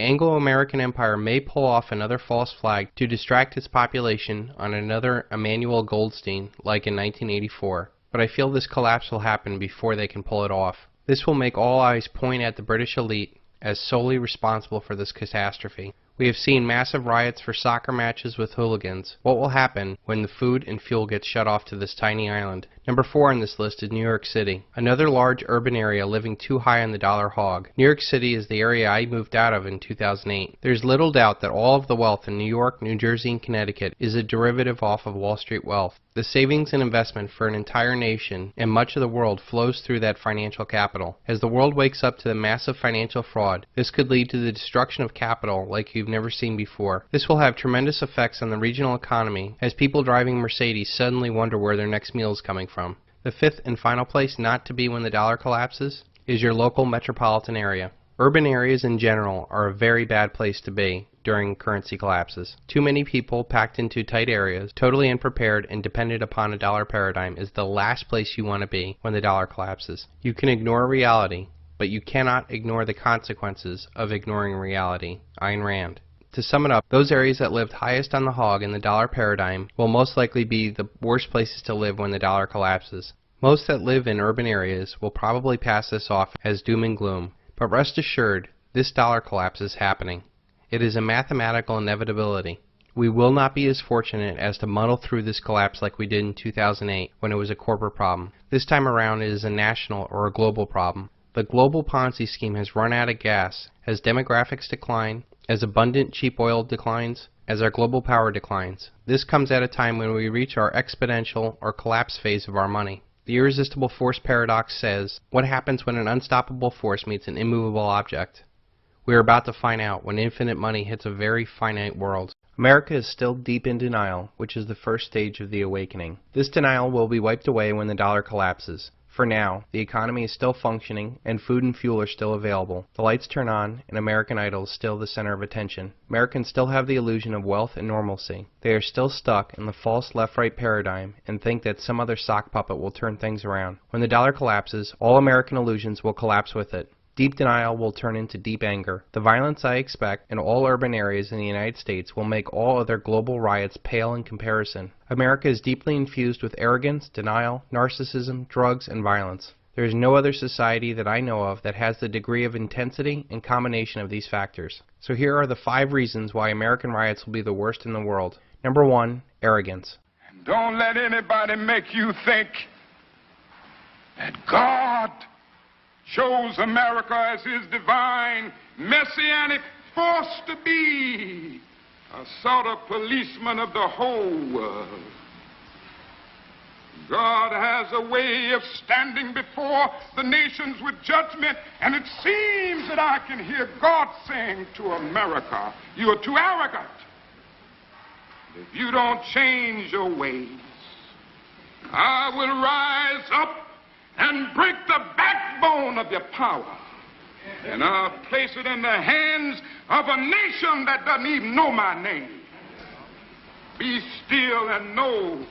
Anglo-American Empire may pull off another false flag to distract its population on another Emmanuel Goldstein like in 1984, but I feel this collapse will happen before they can pull it off. This will make all eyes point at the British elite as solely responsible for this catastrophe. We have seen massive riots for soccer matches with hooligans. What will happen when the food and fuel gets shut off to this tiny island? Number 4 on this list is New York City, another large urban area living too high on the dollar hog. New York City is the area I moved out of in 2008. There's little doubt that all of the wealth in New York, New Jersey, and Connecticut is a derivative off of Wall Street wealth. The savings and investment for an entire nation and much of the world flows through that financial capital. As the world wakes up to the massive financial fraud, this could lead to the destruction of capital like you've never seen before. This will have tremendous effects on the regional economy as people driving Mercedes suddenly wonder where their next meal is coming from. The 5th and final place not to be when the dollar collapses is your local metropolitan area. Urban areas in general are a very bad place to be during currency collapses. Too many people packed into tight areas, totally unprepared and dependent upon a dollar paradigm is the last place you want to be when the dollar collapses. You can ignore reality, but you cannot ignore the consequences of ignoring reality. Ayn Rand. To sum it up, those areas that lived highest on the hog in the dollar paradigm will most likely be the worst places to live when the dollar collapses. Most that live in urban areas will probably pass this off as doom and gloom, but rest assured, this dollar collapse is happening. It is a mathematical inevitability. We will not be as fortunate as to muddle through this collapse like we did in 2008 when it was a corporate problem. This time around it is a national or a global problem. The global Ponzi scheme has run out of gas as demographics decline, as abundant cheap oil declines, as our global power declines. This comes at a time when we reach our exponential or collapse phase of our money. The irresistible force paradox says, what happens when an unstoppable force meets an immovable object? We are about to find out when infinite money hits a very finite world. America is still deep in denial, which is the first stage of the awakening. This denial will be wiped away when the dollar collapses. For now, the economy is still functioning and food and fuel are still available. The lights turn on and American Idol is still the center of attention. Americans still have the illusion of wealth and normalcy. They are still stuck in the false left-right paradigm and think that some other sock puppet will turn things around. When the dollar collapses, all American illusions will collapse with it. Deep denial will turn into deep anger. The violence I expect in all urban areas in the United States will make all other global riots pale in comparison. America is deeply infused with arrogance, denial, narcissism, drugs, and violence. There is no other society that I know of that has the degree of intensity and combination of these factors. So here are the 5 reasons why American riots will be the worst in the world. Number 1, arrogance. Don't let anybody make you think that God chose America as his divine, messianic force to be a sort of policeman of the whole world. God has a way of standing before the nations with judgment, and it seems that I can hear God saying to America, you are too arrogant. If you don't change your ways, I will rise up and break the backbone of your power. And I'll place it in the hands of a nation that doesn't even know my name. Be still and know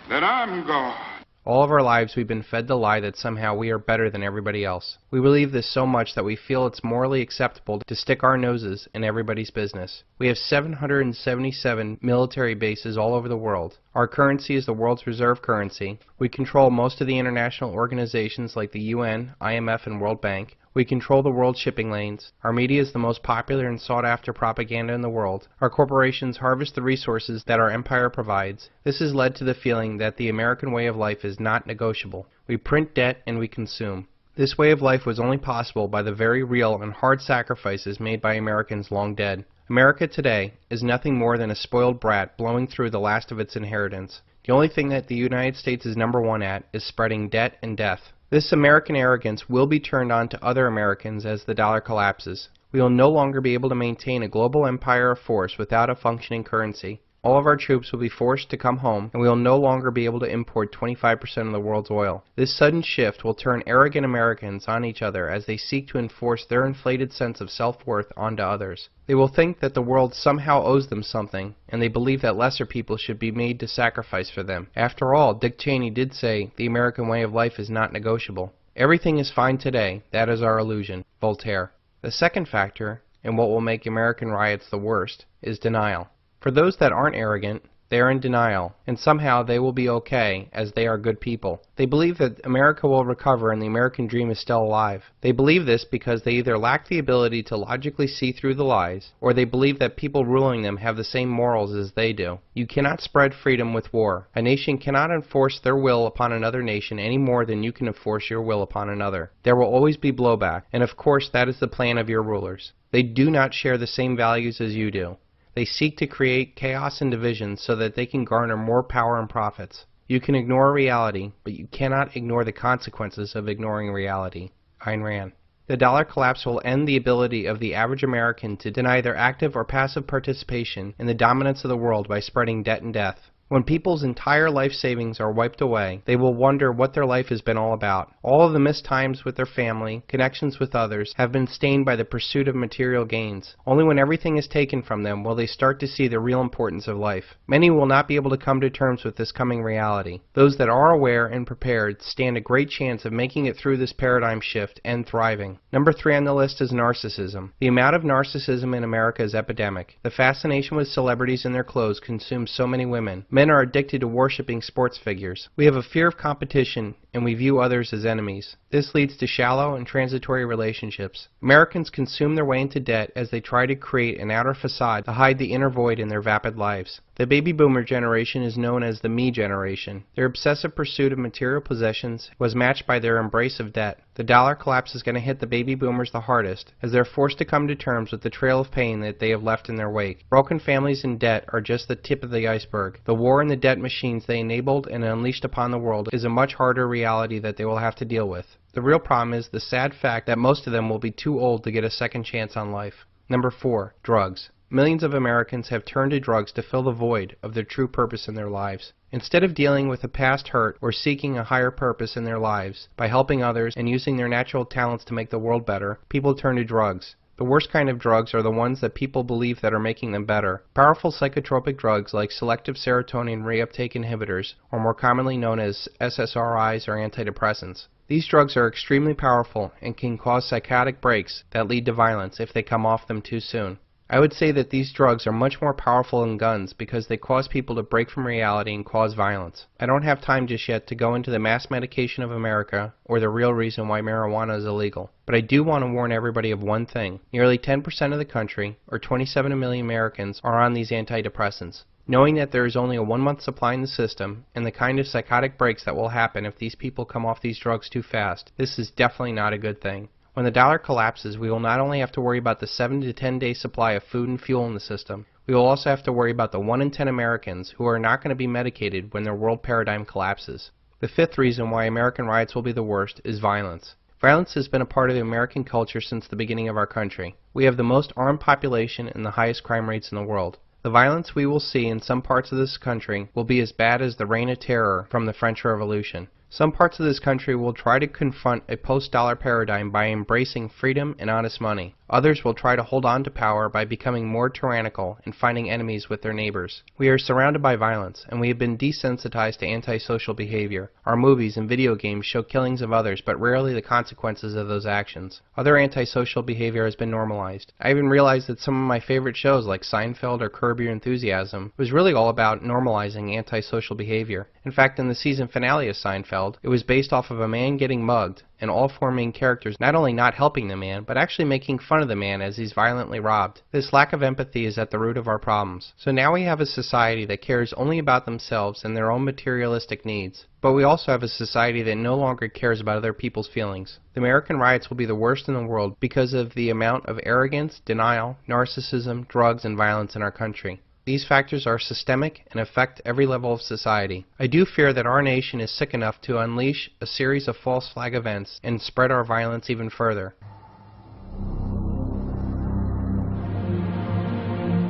that I'm God. All of our lives we've been fed the lie that somehow we are better than everybody else. We believe this so much that we feel it's morally acceptable to stick our noses in everybody's business. We have 777 military bases all over the world. Our currency is the world's reserve currency. We control most of the international organizations like the UN, IMF, and World Bank. We control the world's shipping lanes. Our media is the most popular and sought-after propaganda in the world. Our corporations harvest the resources that our empire provides. This has led to the feeling that the American way of life is not negotiable. We print debt and we consume. This way of life was only possible by the very real and hard sacrifices made by Americans long dead. America today is nothing more than a spoiled brat blowing through the last of its inheritance. The only thing that the United States is number one at is spreading debt and death. This American arrogance will be turned on to other Americans as the dollar collapses. We will no longer be able to maintain a global empire of force without a functioning currency. All of our troops will be forced to come home, and we will no longer be able to import 25% of the world's oil. This sudden shift will turn arrogant Americans on each other as they seek to enforce their inflated sense of self-worth onto others. They will think that the world somehow owes them something, and they believe that lesser people should be made to sacrifice for them. After all, Dick Cheney did say, the American way of life is not negotiable. Everything is fine today. That is our illusion. Voltaire. The second factor, and what will make American riots the worst, is denial. For those that aren't arrogant, they are in denial, and somehow they will be okay as they are good people. They believe that America will recover and the American dream is still alive. They believe this because they either lack the ability to logically see through the lies, or they believe that people ruling them have the same morals as they do. You cannot spread freedom with war. A nation cannot enforce their will upon another nation any more than you can enforce your will upon another. There will always be blowback, and of course that is the plan of your rulers. They do not share the same values as you do. They seek to create chaos and division so that they can garner more power and profits. You can ignore reality, but you cannot ignore the consequences of ignoring reality. Ayn Rand. The dollar collapse will end the ability of the average American to deny their active or passive participation in the dominance of the world by spreading debt and death. When people's entire life savings are wiped away, they will wonder what their life has been all about. All of the missed times with their family, connections with others, have been stained by the pursuit of material gains. Only when everything is taken from them will they start to see the real importance of life. Many will not be able to come to terms with this coming reality. Those that are aware and prepared stand a great chance of making it through this paradigm shift and thriving. Number 3 on the list is narcissism. The amount of narcissism in America is epidemic. The fascination with celebrities and their clothes consumes so many women. Men are addicted to worshiping sports figures. We have a fear of competition, and we view others as enemies. This leads to shallow and transitory relationships. Americans consume their way into debt as they try to create an outer facade to hide the inner void in their vapid lives. The baby boomer generation is known as the me generation. Their obsessive pursuit of material possessions was matched by their embrace of debt. The dollar collapse is going to hit the baby boomers the hardest, as they're forced to come to terms with the trail of pain that they have left in their wake. Broken families and debt are just the tip of the iceberg. The war and the debt machines they enabled and unleashed upon the world is a much harder reality that they will have to deal with. The real problem is the sad fact that most of them will be too old to get a second chance on life. Number 4, drugs. Millions of Americans have turned to drugs to fill the void of their true purpose in their lives. Instead of dealing with a past hurt or seeking a higher purpose in their lives by helping others and using their natural talents to make the world better, people turn to drugs. The worst kind of drugs are the ones that people believe that are making them better. Powerful psychotropic drugs like selective serotonin reuptake inhibitors, or more commonly known as SSRIs or antidepressants. These drugs are extremely powerful and can cause psychotic breaks that lead to violence if they come off them too soon. I would say that these drugs are much more powerful than guns because they cause people to break from reality and cause violence. I don't have time just yet to go into the mass medication of America or the real reason why marijuana is illegal. But I do want to warn everybody of one thing. Nearly 10% of the country, or 27 million Americans, are on these antidepressants. Knowing that there is only a 1-month supply in the system, and the kind of psychotic breaks that will happen if these people come off these drugs too fast, this is definitely not a good thing. When the dollar collapses, we will not only have to worry about the 7 to 10 day supply of food and fuel in the system, we will also have to worry about the 1 in 10 Americans who are not going to be medicated when their world paradigm collapses. The 5th reason why American riots will be the worst is violence. Violence has been a part of the American culture since the beginning of our country. We have the most armed population and the highest crime rates in the world. The violence we will see in some parts of this country will be as bad as the Reign of Terror from the French Revolution. Some parts of this country will try to confront a post-dollar paradigm by embracing freedom and honest money. Others will try to hold on to power by becoming more tyrannical and finding enemies with their neighbors. We are surrounded by violence, and we have been desensitized to antisocial behavior. Our movies and video games show killings of others, but rarely the consequences of those actions. Other antisocial behavior has been normalized. I even realized that some of my favorite shows like Seinfeld or Curb Your Enthusiasm was really all about normalizing antisocial behavior. In fact, in the season finale of Seinfeld, Seinfeld, it was based off of a man getting mugged, and all four main characters not only not helping the man, but actually making fun of the man as he's violently robbed. This lack of empathy is at the root of our problems. So now we have a society that cares only about themselves and their own materialistic needs. But we also have a society that no longer cares about other people's feelings. The American riots will be the worst in the world because of the amount of arrogance, denial, narcissism, drugs, and violence in our country. These factors are systemic and affect every level of society. I do fear that our nation is sick enough to unleash a series of false flag events and spread our violence even further.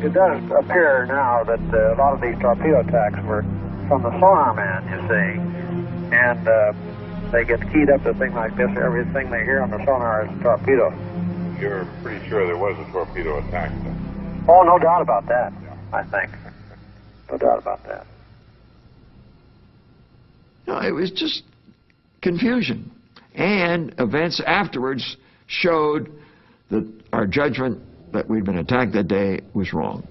It does appear now that a lot of these torpedo attacks were from the sonar man, you see, and they get keyed up to a thing like this. Everything they hear on the sonar is a torpedo. You're pretty sure there was a torpedo attack then? Oh, no doubt about that, I think. No doubt about that. No, it was just confusion. And events afterwards showed that our judgment that we'd been attacked that day was wrong.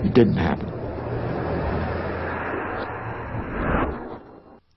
It didn't happen.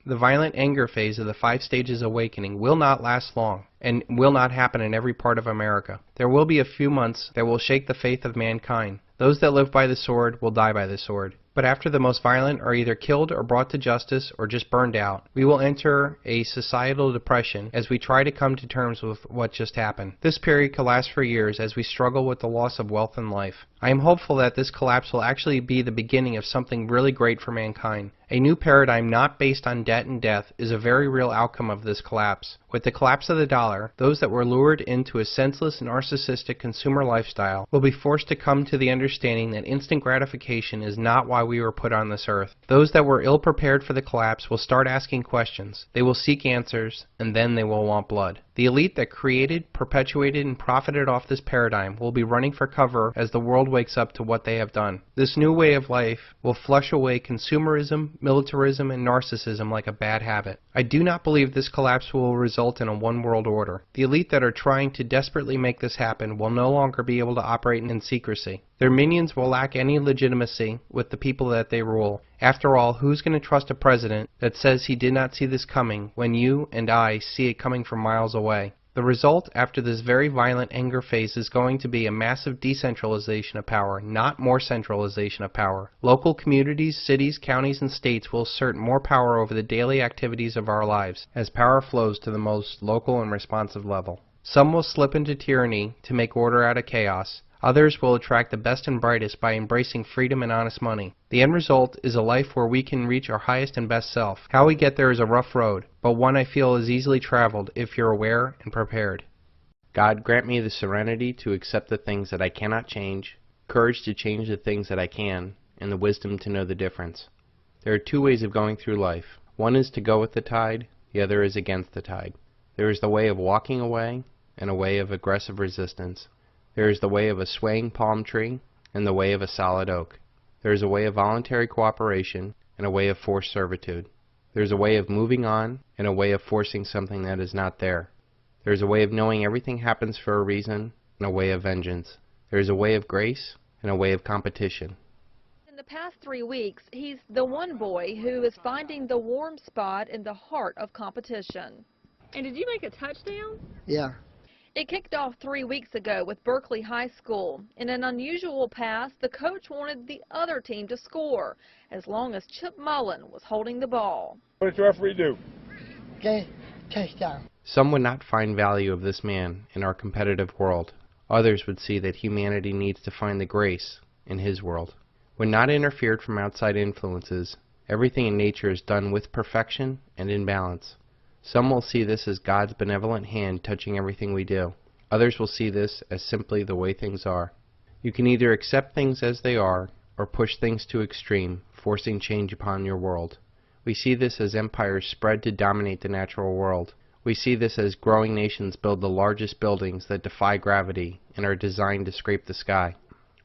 The violent anger phase of the 5 stages awakening will not last long and will not happen in every part of America. There will be a few months that will shake the faith of mankind. Those that live by the sword will die by the sword. But after the most violent are either killed or brought to justice or just burned out, we will enter a societal depression as we try to come to terms with what just happened. This period could last for years as we struggle with the loss of wealth and life. I am hopeful that this collapse will actually be the beginning of something really great for mankind. A new paradigm not based on debt and death is a very real outcome of this collapse. With the collapse of the dollar, those that were lured into a senseless, narcissistic consumer lifestyle will be forced to come to the understanding that instant gratification is not why we were put on this earth. Those that were ill prepared for the collapse will start asking questions. They will seek answers, and then they will want blood. The elite that created, perpetuated, and profited off this paradigm will be running for cover as the world wakes up to what they have done. This new way of life will flush away consumerism, militarism, and narcissism like a bad habit. I do not believe this collapse will result in a one world order. The elite that are trying to desperately make this happen will no longer be able to operate in secrecy. Their minions will lack any legitimacy with the people that they rule. After all, who's going to trust a president that says he did not see this coming when you and I see it coming from miles away? The result after this very violent anger phase is going to be a massive decentralization of power, not more centralization of power. Local communities, cities, counties, and states will assert more power over the daily activities of our lives as power flows to the most local and responsive level. Some will slip into tyranny to make order out of chaos. Others will attract the best and brightest by embracing freedom and honest money. The end result is a life where we can reach our highest and best self. How we get there is a rough road, but one I feel is easily traveled if you're aware and prepared. God, grant me the serenity to accept the things that I cannot change, courage to change the things that I can, and the wisdom to know the difference. There are 2 ways of going through life. One is to go with the tide, the other is against the tide. There is the way of walking away, and a way of aggressive resistance. There is the way of a swaying palm tree and the way of a solid oak. There is a way of voluntary cooperation and a way of forced servitude. There is a way of moving on and a way of forcing something that is not there. There is a way of knowing everything happens for a reason and a way of vengeance. There is a way of grace and a way of competition. In the past 3 weeks, he's the one boy who is finding the warm spot in the heart of competition. And did you make a touchdown? Yeah. It kicked off 3 weeks ago with Berkeley High School. In an unusual pass, the coach wanted the other team to score, as long as Chip Mullen was holding the ball. What did the referee do? Okay, touchdown. Some would not find value of this man in our competitive world. Others would see that humanity needs to find the grace in his world. When not interfered from outside influences, everything in nature is done with perfection and in balance. Some will see this as God's benevolent hand touching everything we do. Others will see this as simply the way things are. You can either accept things as they are or push things to extreme, forcing change upon your world. We see this as empires spread to dominate the natural world. We see this as growing nations build the largest buildings that defy gravity and are designed to scrape the sky.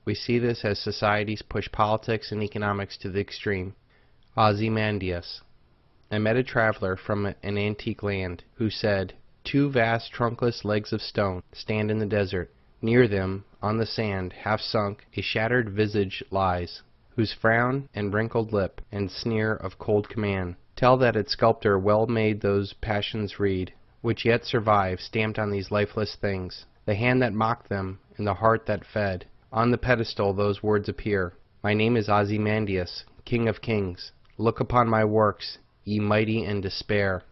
We see this as societies push politics and economics to the extreme. Ozymandias. I met a traveler from an antique land who said, 2 vast trunkless legs of stone stand in the desert. Near them, on the sand, half sunk, a shattered visage lies, whose frown and wrinkled lip and sneer of cold command Tell that its sculptor well made those passions read, which yet survive, stamped on these lifeless things. The hand that mocked them, and the heart that fed. On the pedestal those words appear. My name is Ozymandias, King of Kings. Look upon my works, ye mighty in despair.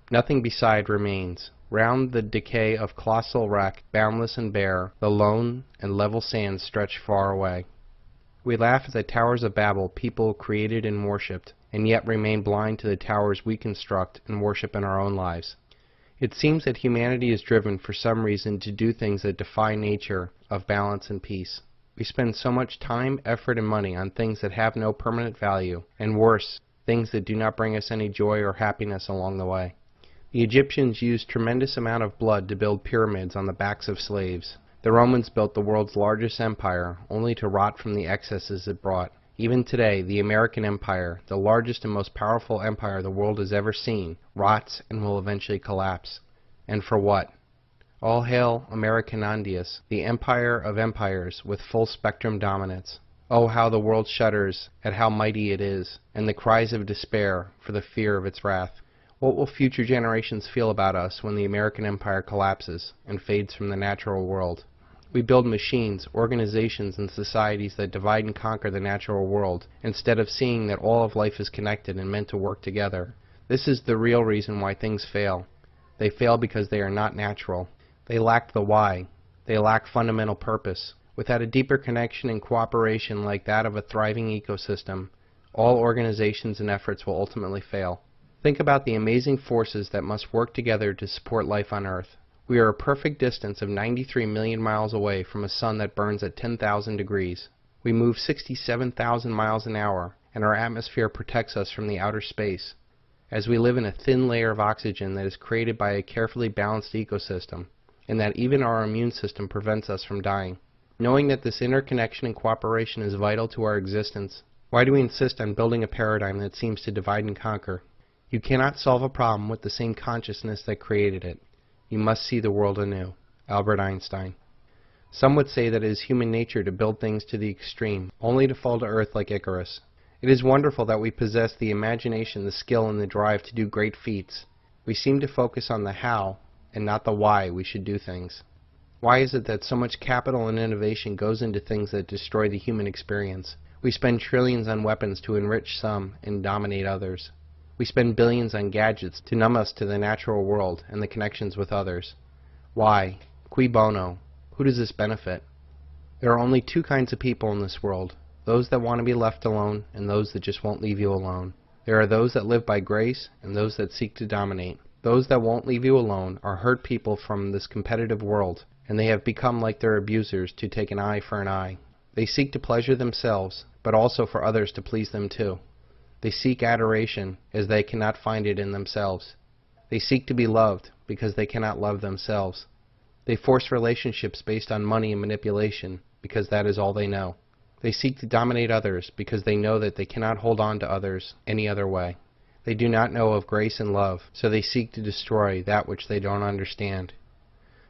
Nothing beside remains. Round the decay of colossal wreck, boundless and bare, the lone and level sands stretch far away. We laugh at the towers of Babel people created and worshipped, and yet remain blind to the towers we construct and worship in our own lives. It seems that humanity is driven for some reason to do things that defy nature of balance and peace. We spend so much time, effort, and money on things that have no permanent value, and worse, things that do not bring us any joy or happiness along the way. The Egyptians used tremendous amount of blood to build pyramids on the backs of slaves. The Romans built the world's largest empire, only to rot from the excesses it brought. Even today, the American empire, the largest and most powerful empire the world has ever seen, rots and will eventually collapse. And for what? All hail Americanandius, the empire of empires with full spectrum dominance. Oh, how the world shudders at how mighty it is, and the cries of despair for the fear of its wrath. What will future generations feel about us when the American empire collapses and fades from the natural world? We build machines, organizations, and societies that divide and conquer the natural world, instead of seeing that all of life is connected and meant to work together. This is the real reason why things fail. They fail because they are not natural. They lack the why. They lack fundamental purpose. Without a deeper connection and cooperation like that of a thriving ecosystem, all organizations and efforts will ultimately fail. Think about the amazing forces that must work together to support life on Earth. We are a perfect distance of 93 million miles away from a sun that burns at 10,000 degrees. We move 67,000 miles an hour, and our atmosphere protects us from the outer space, as we live in a thin layer of oxygen that is created by a carefully balanced ecosystem, and that even our immune system prevents us from dying. Knowing that this interconnection and cooperation is vital to our existence, why do we insist on building a paradigm that seems to divide and conquer? You cannot solve a problem with the same consciousness that created it. You must see the world anew. Albert Einstein. Some would say that it is human nature to build things to the extreme, only to fall to earth like Icarus. It is wonderful that we possess the imagination, the skill, and the drive to do great feats. We seem to focus on the how and not the why we should do things. Why is it that so much capital and innovation goes into things that destroy the human experience? We spend trillions on weapons to enrich some and dominate others. We spend billions on gadgets to numb us to the natural world and the connections with others. Why? Cui bono? Who does this benefit? There are only two kinds of people in this world, those that want to be left alone and those that just won't leave you alone. There are those that live by grace and those that seek to dominate. Those that won't leave you alone are hurt people from this competitive world, and they have become like their abusers to take an eye for an eye. They seek to pleasure themselves, but also for others to please them too. They seek adoration as they cannot find it in themselves. They seek to be loved because they cannot love themselves. They force relationships based on money and manipulation because that is all they know. They seek to dominate others because they know that they cannot hold on to others any other way. They do not know of grace and love, so they seek to destroy that which they don't understand.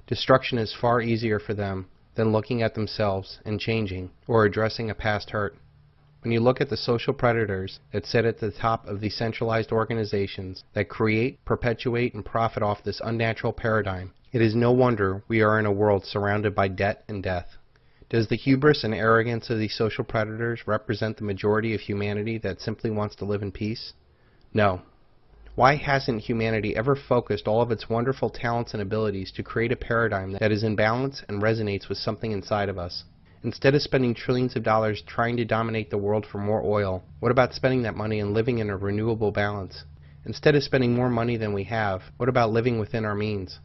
Destruction is far easier for them than looking at themselves and changing or addressing a past hurt. When you look at the social predators that sit at the top of the centralized organizations that create, perpetuate, and profit off this unnatural paradigm, it is no wonder we are in a world surrounded by debt and death. Does the hubris and arrogance of these social predators represent the majority of humanity that simply wants to live in peace? No. Why hasn't humanity ever focused all of its wonderful talents and abilities to create a paradigm that is in balance and resonates with something inside of us? Instead of spending trillions of dollars trying to dominate the world for more oil, what about spending that money and living in a renewable balance? Instead of spending more money than we have, what about living within our means?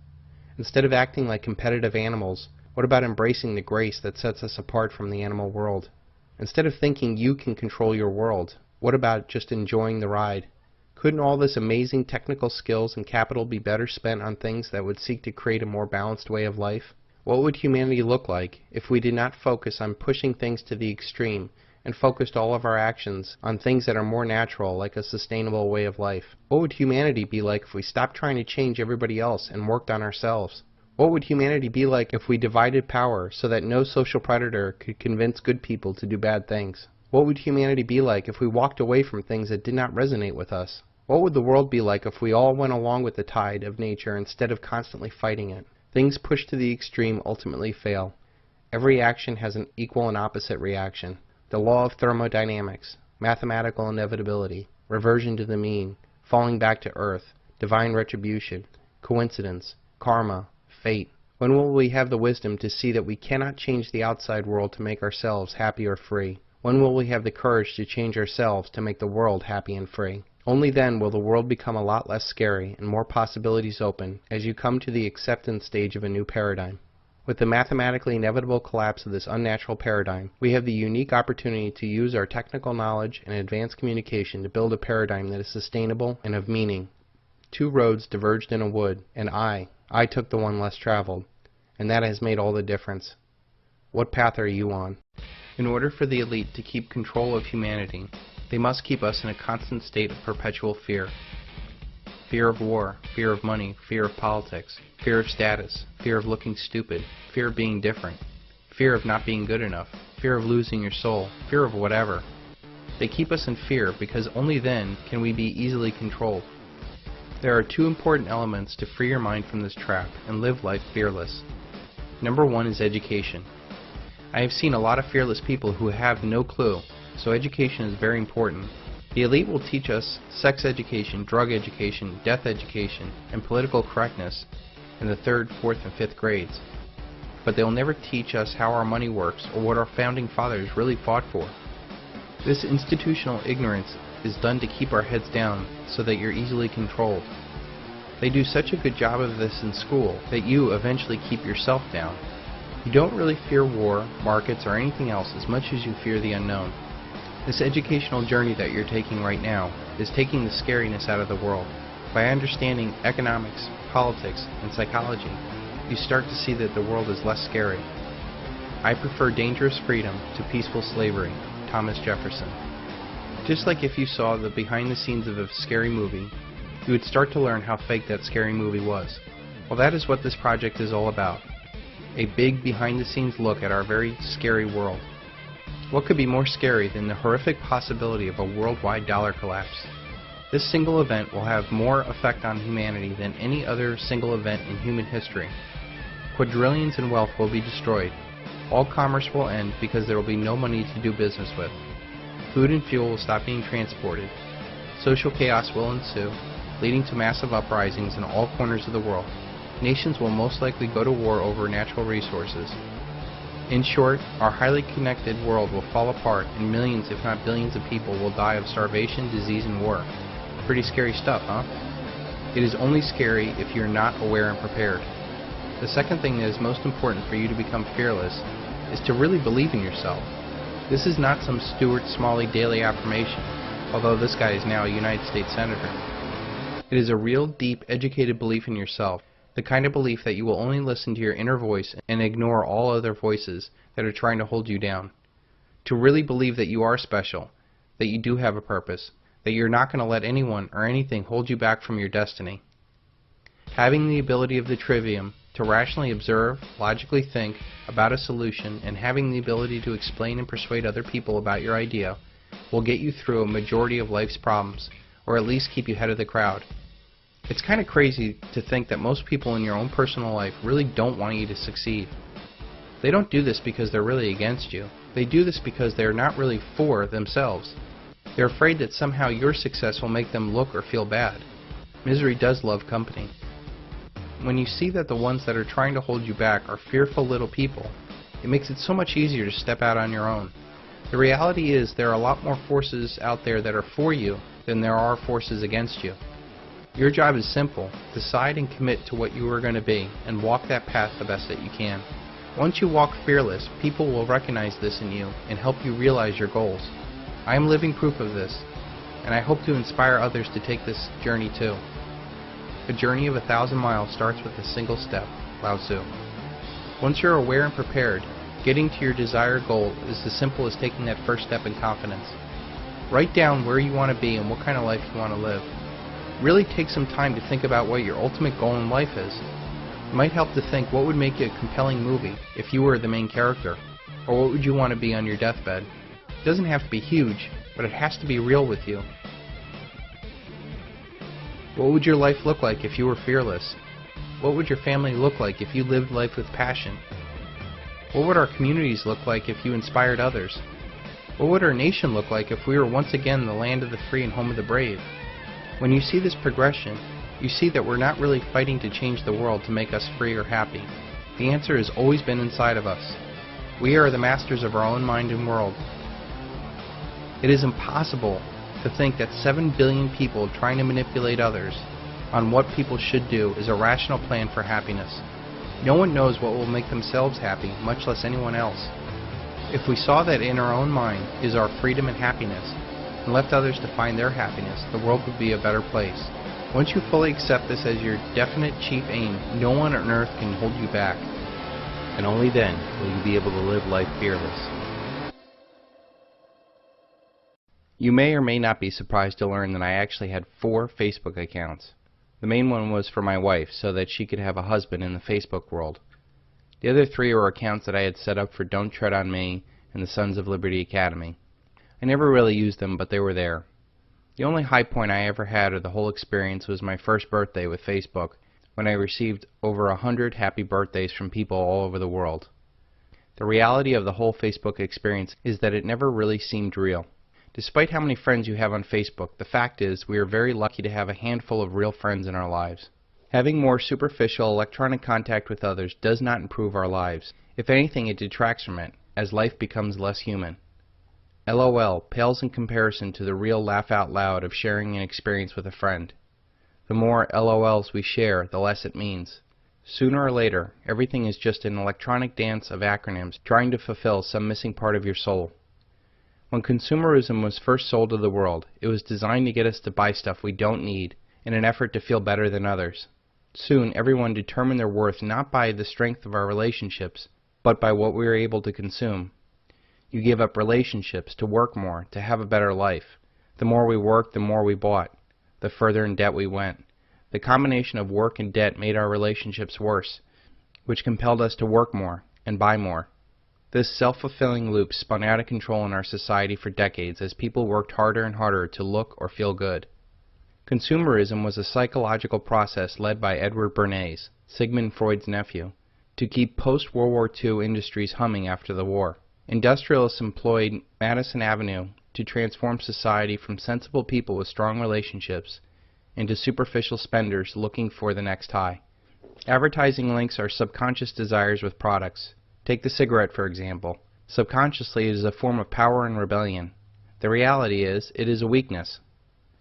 Instead of acting like competitive animals, what about embracing the grace that sets us apart from the animal world? Instead of thinking you can control your world, what about just enjoying the ride? Couldn't all this amazing technical skills and capital be better spent on things that would seek to create a more balanced way of life? What would humanity look like if we did not focus on pushing things to the extreme and focused all of our actions on things that are more natural, like a sustainable way of life? What would humanity be like if we stopped trying to change everybody else and worked on ourselves? What would humanity be like if we divided power so that no social predator could convince good people to do bad things? What would humanity be like if we walked away from things that did not resonate with us? What would the world be like if we all went along with the tide of nature instead of constantly fighting it? Things pushed to the extreme ultimately fail. Every action has an equal and opposite reaction. The law of thermodynamics, mathematical inevitability, reversion to the mean, falling back to earth, divine retribution, coincidence, karma, fate. When will we have the wisdom to see that we cannot change the outside world to make ourselves happy or free? When will we have the courage to change ourselves to make the world happy and free? Only then will the world become a lot less scary and more possibilities open as you come to the acceptance stage of a new paradigm. With the mathematically inevitable collapse of this unnatural paradigm, we have the unique opportunity to use our technical knowledge and advanced communication to build a paradigm that is sustainable and of meaning. Two roads diverged in a wood, and I took the one less traveled, and that has made all the difference. What path are you on? In order for the elite to keep control of humanity, they must keep us in a constant state of perpetual fear. Fear of war, fear of money, fear of politics, fear of status, fear of looking stupid, fear of being different, fear of not being good enough, fear of losing your soul, fear of whatever. They keep us in fear because only then can we be easily controlled. There are two important elements to free your mind from this trap and live life fearless. Number one is education. I have seen a lot of fearless people who have no clue, so education is very important. The elite will teach us sex education, drug education, death education, and political correctness in the 3rd, 4th, and 5th grades. But they'll never teach us how our money works or what our founding fathers really fought for. This institutional ignorance is done to keep our heads down so that you're easily controlled. They do such a good job of this in school that you eventually keep yourself down. You don't really fear war, markets, or anything else as much as you fear the unknown. This educational journey that you're taking right now is taking the scariness out of the world. By understanding economics, politics, and psychology, you start to see that the world is less scary. I prefer dangerous freedom to peaceful slavery. Thomas Jefferson. Just like if you saw the behind the scenes of a scary movie, you would start to learn how fake that scary movie was. Well, that is what this project is all about. A big behind the scenes look at our very scary world. What could be more scary than the horrific possibility of a worldwide dollar collapse? This single event will have more effect on humanity than any other single event in human history. Quadrillions in wealth will be destroyed. All commerce will end because there will be no money to do business with. Food and fuel will stop being transported. Social chaos will ensue, leading to massive uprisings in all corners of the world. Nations will most likely go to war over natural resources. In short, our highly connected world will fall apart and millions, if not billions of people will die of starvation, disease, and war. Pretty scary stuff, huh? It is only scary if you're not aware and prepared. The second thing that is most important for you to become fearless is to really believe in yourself. This is not some Stuart Smalley daily affirmation, although this guy is now a United States Senator. It is a real, deep, educated belief in yourself. The kind of belief that you will only listen to your inner voice and ignore all other voices that are trying to hold you down. To really believe that you are special, that you do have a purpose, that you're not going to let anyone or anything hold you back from your destiny. Having the ability of the trivium to rationally observe, logically think about a solution, and having the ability to explain and persuade other people about your idea will get you through a majority of life's problems, or at least keep you ahead of the crowd. It's kind of crazy to think that most people in your own personal life really don't want you to succeed. They don't do this because they're really against you. They do this because they're not really for themselves. They're afraid that somehow your success will make them look or feel bad. Misery does love company. When you see that the ones that are trying to hold you back are fearful little people, it makes it so much easier to step out on your own. The reality is there are a lot more forces out there that are for you than there are forces against you. Your job is simple. Decide and commit to what you are going to be and walk that path the best that you can. Once you walk fearless, people will recognize this in you and help you realize your goals. I am living proof of this, and I hope to inspire others to take this journey too. A journey of 1,000 miles starts with a single step. Lao Tzu. Once you're aware and prepared, getting to your desired goal is as simple as taking that first step in confidence. Write down where you want to be and what kind of life you want to live. Really take some time to think about what your ultimate goal in life is. It might help to think what would make you a compelling movie if you were the main character, or what would you want to be on your deathbed. It doesn't have to be huge, but it has to be real with you. What would your life look like if you were fearless? What would your family look like if you lived life with passion? What would our communities look like if you inspired others? What would our nation look like if we were once again the land of the free and home of the brave? When you see this progression, you see that we're not really fighting to change the world to make us free or happy. The answer has always been inside of us. We are the masters of our own mind and world. It is impossible to think that 7 billion people trying to manipulate others on what people should do is a rational plan for happiness. No one knows what will make themselves happy, much less anyone else. If we saw that in our own mind is our freedom and happiness, and left others to find their happiness, the world would be a better place. Once you fully accept this as your definite chief aim, no one on earth can hold you back. And only then will you be able to live life fearless. You may or may not be surprised to learn that I actually had 4 Facebook accounts. The main one was for my wife, so that she could have a husband in the Facebook world. The other 3 were accounts that I had set up for Don't Tread on Me and the Sons of Liberty Academy. I never really used them, but they were there. The only high point I ever had of the whole experience was my first birthday with Facebook, when I received over 100 happy birthdays from people all over the world. The reality of the whole Facebook experience is that it never really seemed real. Despite how many friends you have on Facebook, the fact is we are very lucky to have a handful of real friends in our lives. Having more superficial electronic contact with others does not improve our lives. If anything, it detracts from it, as life becomes less human. LOL pales in comparison to the real laugh out loud of sharing an experience with a friend. The more LOLs we share, the less it means. Sooner or later, everything is just an electronic dance of acronyms trying to fulfill some missing part of your soul. When consumerism was first sold to the world, it was designed to get us to buy stuff we don't need in an effort to feel better than others. Soon, everyone determined their worth not by the strength of our relationships, but by what we were able to consume. You give up relationships to work more, to have a better life. The more we worked, the more we bought. The further in debt we went. The combination of work and debt made our relationships worse, which compelled us to work more and buy more. This self-fulfilling loop spun out of control in our society for decades as people worked harder and harder to look or feel good. Consumerism was a psychological process led by Edward Bernays, Sigmund Freud's nephew, to keep post-World War II industries humming after the war. Industrialists employed Madison Avenue to transform society from sensible people with strong relationships into superficial spenders looking for the next high. Advertising links our subconscious desires with products. Take the cigarette, for example. Subconsciously, it is a form of power and rebellion. The reality is, it is a weakness.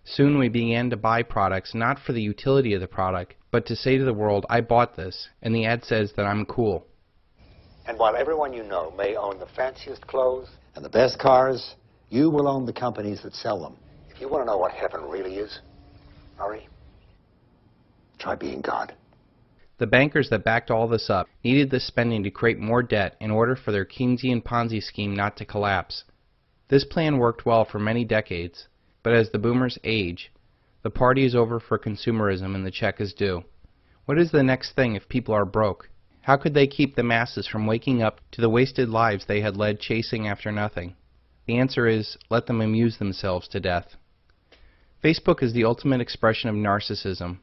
Soon we began to buy products not for the utility of the product, but to say to the world, I bought this, and the ad says that I'm cool. And while everyone you know may own the fanciest clothes and the best cars, you will own the companies that sell them. If you want to know what heaven really is, Murray, try being God. The bankers that backed all this up needed this spending to create more debt in order for their Keynesian Ponzi scheme not to collapse. This plan worked well for many decades, but as the boomers age, the party is over for consumerism and the check is due. What is the next thing if people are broke? How could they keep the masses from waking up to the wasted lives they had led chasing after nothing? The answer is, let them amuse themselves to death. Facebook is the ultimate expression of narcissism.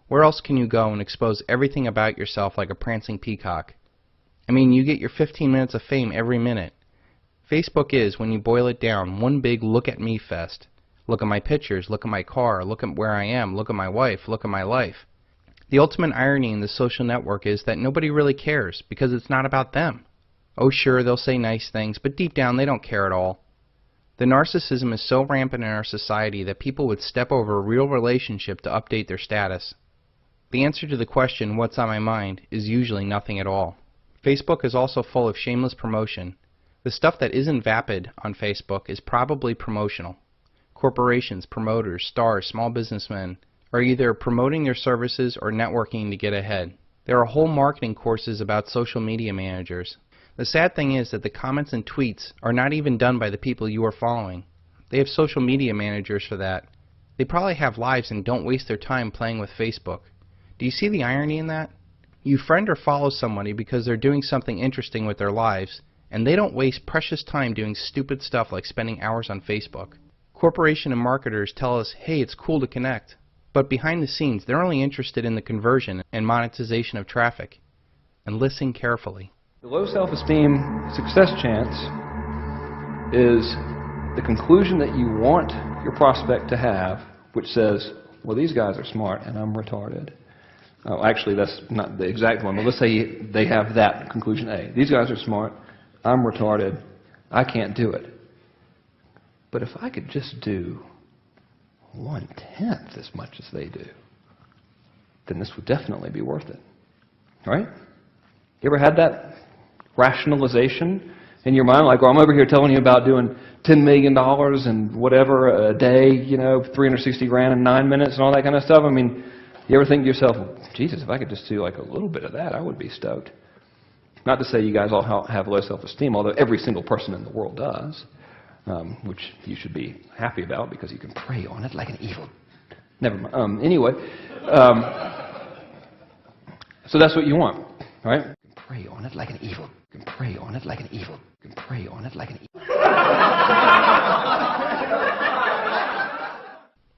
Where else can you go and expose everything about yourself like a prancing peacock? I mean, you get your 15 minutes of fame every minute. Facebook is, when you boil it down, one big look-at-me fest. Look at my pictures, look at my car, look at where I am, look at my wife, look at my life. The ultimate irony in the social network is that nobody really cares, because it's not about them. Oh sure, they'll say nice things, but deep down they don't care at all. The narcissism is so rampant in our society that people would step over a real relationship to update their status. The answer to the question, what's on my mind, is usually nothing at all. Facebook is also full of shameless promotion. The stuff that isn't vapid on Facebook is probably promotional. Corporations, promoters, stars, small businessmen are either promoting their services or networking to get ahead. There are whole marketing courses about social media managers. The sad thing is that the comments and tweets are not even done by the people you are following. They have social media managers for that. They probably have lives and don't waste their time playing with Facebook. Do you see the irony in that? You friend or follow somebody because they're doing something interesting with their lives, and they don't waste precious time doing stupid stuff like spending hours on Facebook. Corporation and marketers tell us, hey, it's cool to connect. But behind the scenes, they're only interested in the conversion and monetization of traffic. And listen carefully. The low self-esteem success chance is the conclusion that you want your prospect to have, which says, well, these guys are smart and I'm retarded. Oh, actually, that's not the exact one, but let's say they have that conclusion A. These guys are smart, I'm retarded, I can't do it. But if I could just do 1/10 as much as they do, then this would definitely be worth it. Right? You ever had that rationalization in your mind? Like, well, I'm over here telling you about doing $10 million and whatever a day, you know, 360 grand in 9 minutes and all that kind of stuff. I mean, you ever think to yourself, well, Jesus, if I could just do like a little bit of that, I would be stoked. Not to say you guys all have low self-esteem, although every single person in the world does. Which you should be happy about because you can prey on it like an evil. Never mind. Anyway, so that's what you want, right? You can prey on it like an evil. You can prey on it like an evil. You can prey on it like an evil.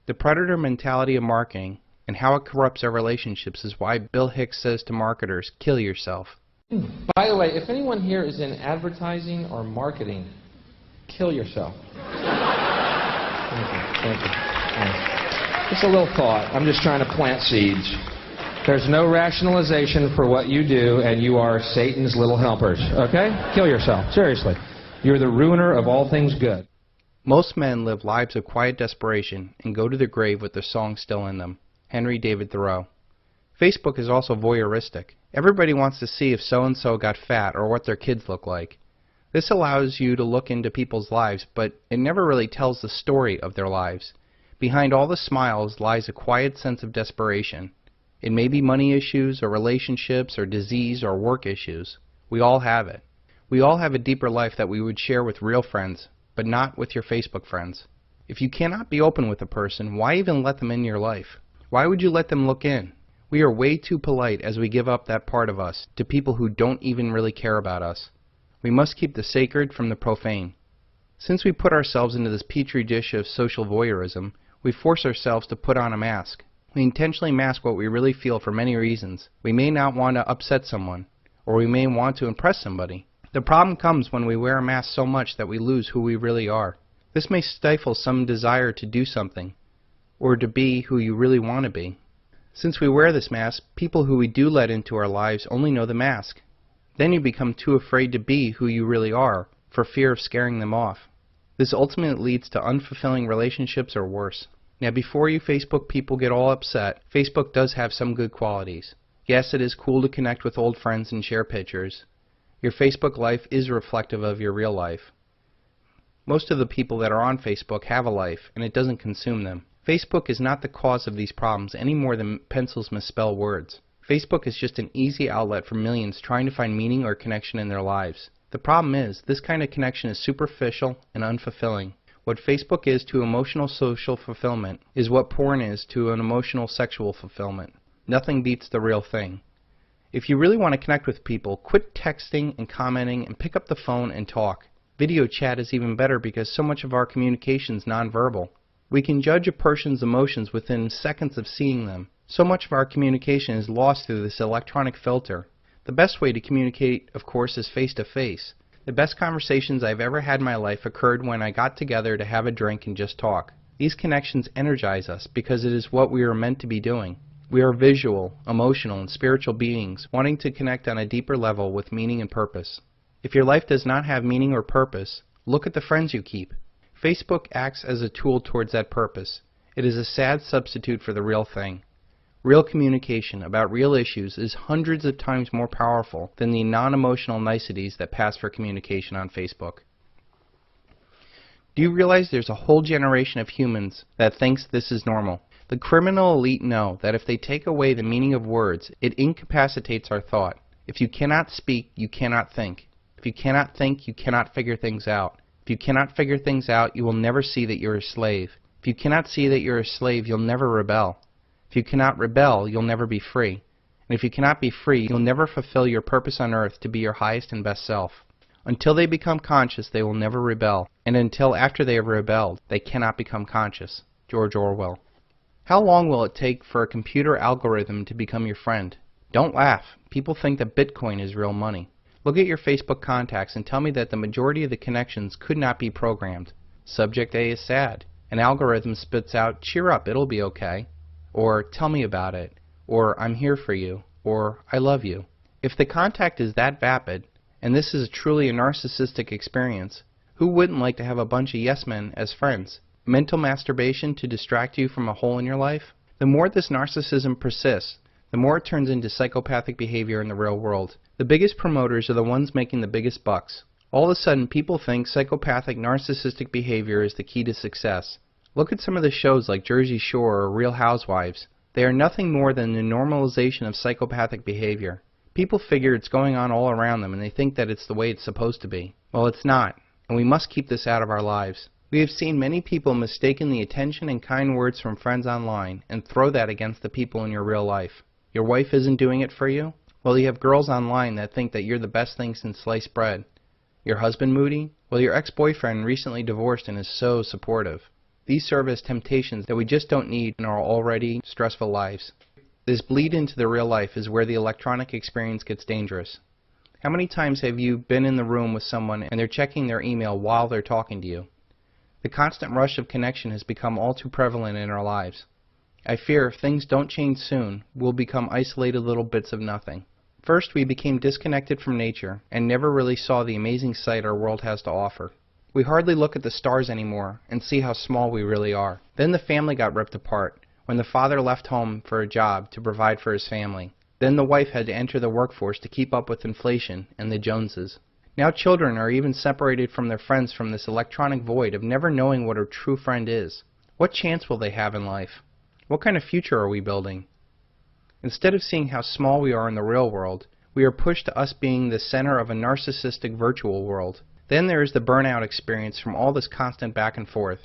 The predator mentality of marketing and how it corrupts our relationships is why Bill Hicks says to marketers, kill yourself. By the way, if anyone here is in advertising or marketing, kill yourself. Thank you. Thank you. Thanks. Just a little thought. I'm just trying to plant seeds. There's no rationalization for what you do, and you are Satan's little helpers. Okay? Kill yourself. Seriously. You're the ruiner of all things good. Most men live lives of quiet desperation and go to their grave with their song still in them. Henry David Thoreau. Facebook is also voyeuristic. Everybody wants to see if so-and-so got fat or what their kids look like. This allows you to look into people's lives, but it never really tells the story of their lives. Behind all the smiles lies a quiet sense of desperation. It may be money issues or relationships or disease or work issues. We all have it. We all have a deeper life that we would share with real friends, but not with your Facebook friends. If you cannot be open with a person, why even let them in your life? Why would you let them look in? We are way too polite as we give up that part of us to people who don't even really care about us. We must keep the sacred from the profane. Since we put ourselves into this petri dish of social voyeurism, we force ourselves to put on a mask. We intentionally mask what we really feel for many reasons. We may not want to upset someone, or we may want to impress somebody. The problem comes when we wear a mask so much that we lose who we really are. This may stifle some desire to do something, or to be who you really want to be. Since we wear this mask, people who we do let into our lives only know the mask. Then you become too afraid to be who you really are, for fear of scaring them off. This ultimately leads to unfulfilling relationships or worse. Now before you Facebook people get all upset, Facebook does have some good qualities. Yes, it is cool to connect with old friends and share pictures. Your Facebook life is reflective of your real life. Most of the people that are on Facebook have a life, and it doesn't consume them. Facebook is not the cause of these problems any more than pencils misspell words. Facebook is just an easy outlet for millions trying to find meaning or connection in their lives. The problem is, this kind of connection is superficial and unfulfilling. What Facebook is to emotional social fulfillment is what porn is to an emotional sexual fulfillment. Nothing beats the real thing. If you really want to connect with people, quit texting and commenting and pick up the phone and talk. Video chat is even better because so much of our communication is nonverbal. We can judge a person's emotions within seconds of seeing them. So much of our communication is lost through this electronic filter. The best way to communicate, of course, is face-to-face. The best conversations I've ever had in my life occurred when I got together to have a drink and just talk. These connections energize us because it is what we are meant to be doing. We are visual, emotional, and spiritual beings wanting to connect on a deeper level with meaning and purpose. If your life does not have meaning or purpose, look at the friends you keep. Facebook acts as a tool towards that purpose. It is a sad substitute for the real thing. Real communication about real issues is hundreds of times more powerful than the non-emotional niceties that pass for communication on Facebook. Do you realize there's a whole generation of humans that thinks this is normal? The criminal elite know that if they take away the meaning of words, it incapacitates our thought. If you cannot speak, you cannot think. If you cannot think, you cannot figure things out. If you cannot figure things out, you will never see that you're a slave. If you cannot see that you're a slave, you'll never rebel. If you cannot rebel, you'll never be free. And if you cannot be free, you'll never fulfill your purpose on earth to be your highest and best self. Until they become conscious, they will never rebel. And until after they have rebelled, they cannot become conscious. George Orwell. How long will it take for a computer algorithm to become your friend? Don't laugh. People think that Bitcoin is real money. Look at your Facebook contacts and tell me that the majority of the connections could not be programmed. Subject A is sad. An algorithm spits out, cheer up, it'll be okay. Or tell me about it. Or I'm here for you. Or I love you. If the contact is that vapid, and this is truly a narcissistic experience, who wouldn't like to have a bunch of yes men as friends? Mental masturbation to distract you from a hole in your life? The more this narcissism persists, the more it turns into psychopathic behavior in the real world. The biggest promoters are the ones making the biggest bucks. All of a sudden, people think psychopathic narcissistic behavior is the key to success. Look at some of the shows like Jersey Shore or Real Housewives. They are nothing more than the normalization of psychopathic behavior. People figure it's going on all around them and they think that it's the way it's supposed to be. Well, it's not, and we must keep this out of our lives. We have seen many people mistaken the attention and kind words from friends online and throw that against the people in your real life. Your wife isn't doing it for you? Well, you have girls online that think that you're the best thing since sliced bread. Your husband moody? Well, your ex-boyfriend recently divorced and is so supportive. These serve as temptations that we just don't need in our already stressful lives. This bleed into the real life is where the electronic experience gets dangerous. How many times have you been in the room with someone and they're checking their email while they're talking to you? The constant rush of connection has become all too prevalent in our lives. I fear if things don't change soon, we'll become isolated little bits of nothing. First, we became disconnected from nature and never really saw the amazing sight our world has to offer. We hardly look at the stars anymore and see how small we really are. Then the family got ripped apart when the father left home for a job to provide for his family. Then the wife had to enter the workforce to keep up with inflation and the Joneses. Now children are even separated from their friends from this electronic void of never knowing what a true friend is. What chance will they have in life? What kind of future are we building? Instead of seeing how small we are in the real world, we are pushed to us being the center of a narcissistic virtual world. Then there is the burnout experience from all this constant back and forth.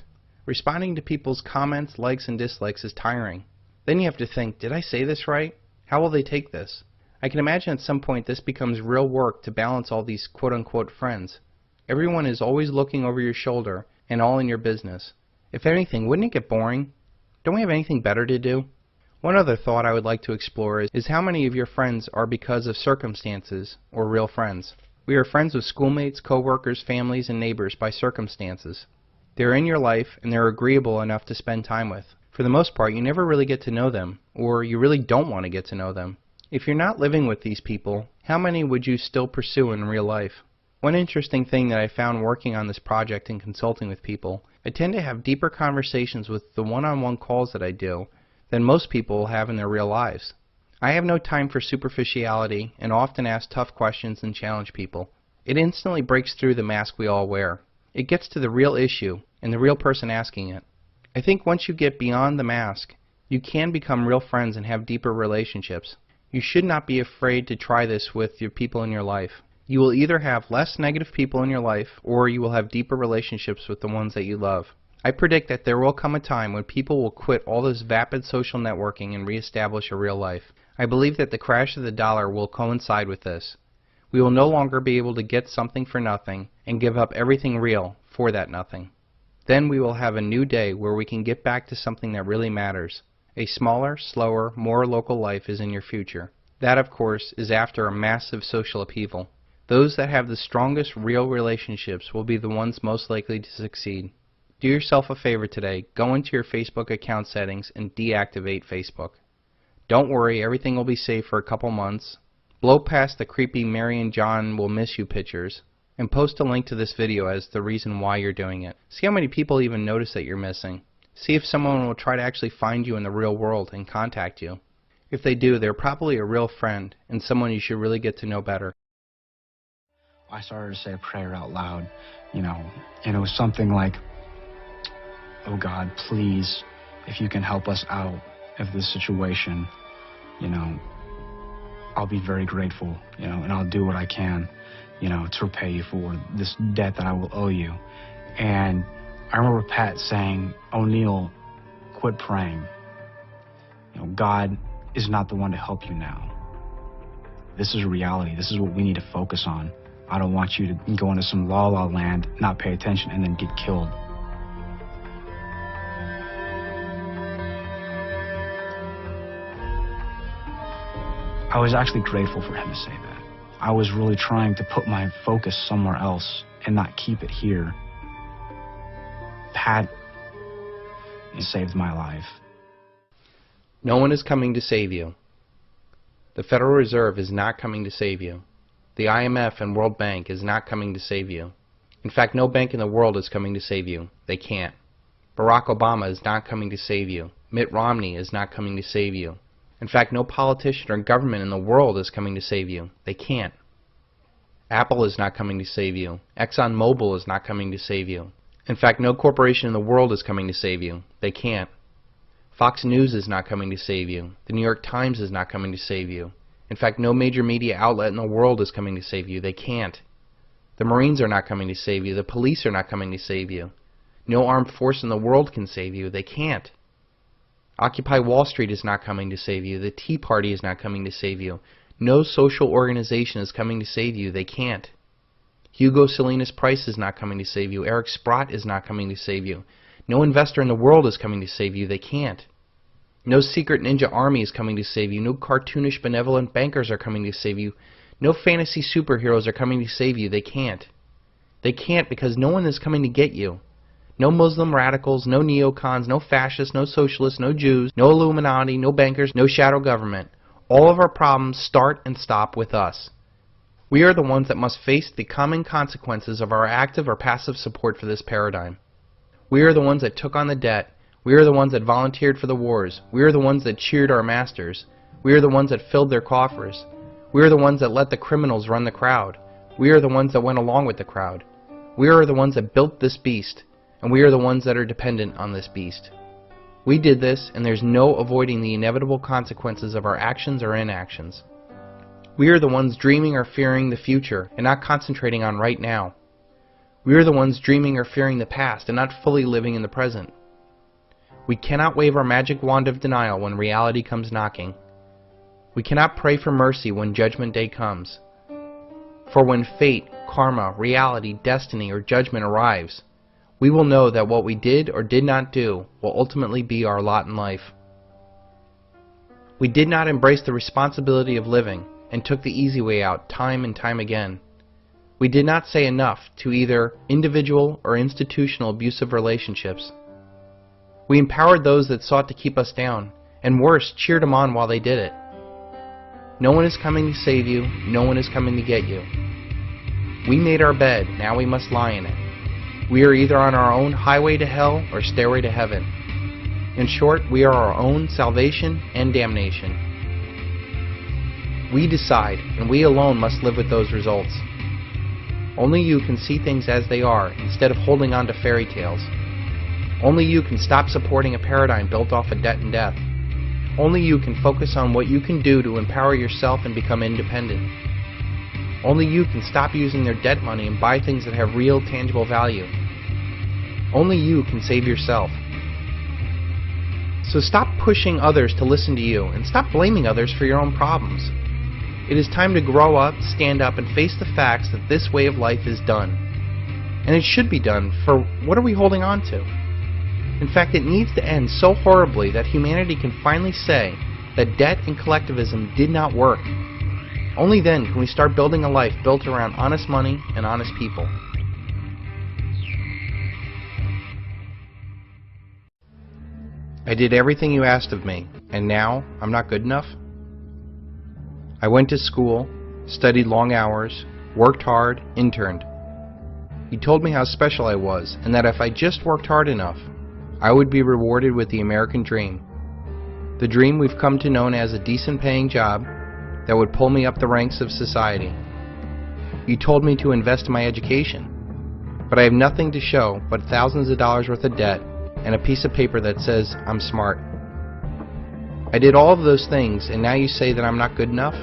Responding to people's comments, likes, and dislikes is tiring. Then you have to think, did I say this right? How will they take this? I can imagine at some point this becomes real work to balance all these quote-unquote friends. Everyone is always looking over your shoulder and all in your business. If anything, wouldn't it get boring? Don't we have anything better to do? One other thought I would like to explore is how many of your friends are because of circumstances or real friends. We are friends with schoolmates, co-workers, families, and neighbors by circumstances. They're in your life and they're agreeable enough to spend time with. For the most part, you never really get to know them, or you really don't want to get to know them. If you're not living with these people, how many would you still pursue in real life? One interesting thing that I found working on this project and consulting with people, I tend to have deeper conversations with the one-on-one calls that I do than most people have in their real lives. I have no time for superficiality and often ask tough questions and challenge people. It instantly breaks through the mask we all wear. It gets to the real issue and the real person asking it. I think once you get beyond the mask, you can become real friends and have deeper relationships. You should not be afraid to try this with your people in your life. You will either have less negative people in your life, or you will have deeper relationships with the ones that you love. I predict that there will come a time when people will quit all this vapid social networking and reestablish a real life. I believe that the crash of the dollar will coincide with this. We will no longer be able to get something for nothing and give up everything real for that nothing. Then we will have a new day where we can get back to something that really matters. A smaller, slower, more local life is in your future. That, of course, is after a massive social upheaval. Those that have the strongest real relationships will be the ones most likely to succeed. Do yourself a favor today. Go into your Facebook account settings and deactivate Facebook. Don't worry, everything will be safe for a couple months. Blow past the creepy Mary and John will miss you pictures, and post a link to this video as the reason why you're doing it. See how many people even notice that you're missing. See if someone will try to actually find you in the real world and contact you. If they do, they're probably a real friend and someone you should really get to know better. I started to say a prayer out loud, and it was something like, oh God, please, if you can help us out of this situation, I'll be very grateful, and I'll do what I can, to repay you for this debt that I will owe you. And I remember Pat saying, O'Neill, quit praying. God is not the one to help you now. This is reality. This is what we need to focus on. I don't want you to go into some la-la land, not pay attention, and then get killed. I was actually grateful for him to say that. I was really trying to put my focus somewhere else and not keep it here. Pat saved my life. No one is coming to save you. The Federal Reserve is not coming to save you. The IMF and World Bank is not coming to save you. In fact, no bank in the world is coming to save you. They can't. Barack Obama is not coming to save you. Mitt Romney is not coming to save you. In fact, no politician or government in the world is coming to save you. They can't. Apple is not coming to save you. ExxonMobil is not coming to save you. In fact, no corporation in the world is coming to save you. They can't. Fox News is not coming to save you. The New York Times is not coming to save you. In fact, no major media outlet in the world is coming to save you. They can't. The Marines are not coming to save you. The police are not coming to save you. No armed force in the world can save you. They can't. Occupy Wall Street is not coming to save you. The Tea Party is not coming to save you. No social organization is coming to save you. They can't. Hugo Salinas Price is not coming to save you. Eric Sprott is not coming to save you. No investor in the world is coming to save you. They can't. No secret ninja army is coming to save you. No cartoonish benevolent bankers are coming to save you. No fantasy superheroes are coming to save you. They can't. They can't because no one is coming to get you. No Muslim radicals, no neocons, no fascists, no socialists, no Jews, no Illuminati, no bankers, no shadow government. All of our problems start and stop with us. We are the ones that must face the common consequences of our active or passive support for this paradigm. We are the ones that took on the debt. We are the ones that volunteered for the wars. We are the ones that cheered our masters. We are the ones that filled their coffers. We are the ones that let the criminals run the crowd. We are the ones that went along with the crowd. We are the ones that built this beast, and we are the ones that are dependent on this beast. We did this, and there's no avoiding the inevitable consequences of our actions or inactions. We are the ones dreaming or fearing the future and not concentrating on right now. We are the ones dreaming or fearing the past and not fully living in the present. We cannot wave our magic wand of denial when reality comes knocking. We cannot pray for mercy when judgment day comes. For when fate, karma, reality, destiny, or judgment arrives, we will know that what we did or did not do will ultimately be our lot in life. We did not embrace the responsibility of living and took the easy way out time and time again. We did not say enough to either individual or institutional abusive relationships. We empowered those that sought to keep us down, and worse, cheered them on while they did it. No one is coming to save you, no one is coming to get you. We made our bed, now we must lie in it. We are either on our own highway to hell or stairway to heaven. In short, we are our own salvation and damnation. We decide, and we alone must live with those results. Only you can see things as they are instead of holding on to fairy tales. Only you can stop supporting a paradigm built off of debt and death. Only you can focus on what you can do to empower yourself and become independent. Only you can stop using their debt money and buy things that have real, tangible value. Only you can save yourself. So stop pushing others to listen to you and stop blaming others for your own problems. It is time to grow up, stand up, and face the facts that this way of life is done. And it should be done, for what are we holding on to? In fact, it needs to end so horribly that humanity can finally say that debt and collectivism did not work. Only then can we start building a life built around honest money and honest people. I did everything you asked of me, and now I'm not good enough? I went to school, studied long hours, worked hard, interned. You told me how special I was, and that if I just worked hard enough, I would be rewarded with the American dream. The dream we've come to know as a decent paying job that would pull me up the ranks of society. You told me to invest in my education, but I have nothing to show but thousands of dollars worth of debt and a piece of paper that says I'm smart. I did all of those things, and now you say that I'm not good enough?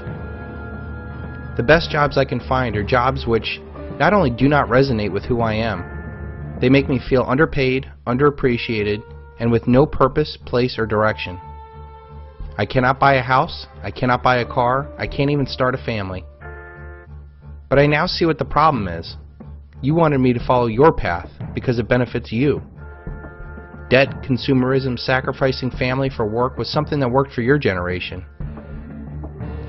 The best jobs I can find are jobs which not only do not resonate with who I am, they make me feel underpaid, underappreciated, and with no purpose, place, or direction. I cannot buy a house, I cannot buy a car, I can't even start a family. But I now see what the problem is. You wanted me to follow your path because it benefits you. Debt, consumerism, sacrificing family for work was something that worked for your generation.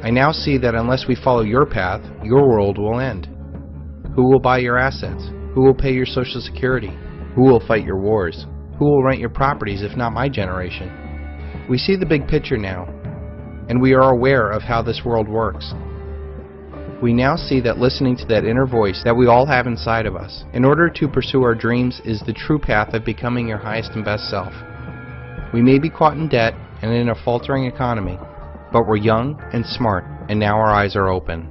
I now see that unless we follow your path, your world will end. Who will buy your assets? Who will pay your Social Security? Who will fight your wars? Who will rent your properties if not my generation? We see the big picture now, and we are aware of how this world works. We now see that listening to that inner voice that we all have inside of us, in order to pursue our dreams, is the true path of becoming your highest and best self. We may be caught in debt and in a faltering economy, but we're young and smart, and now our eyes are open.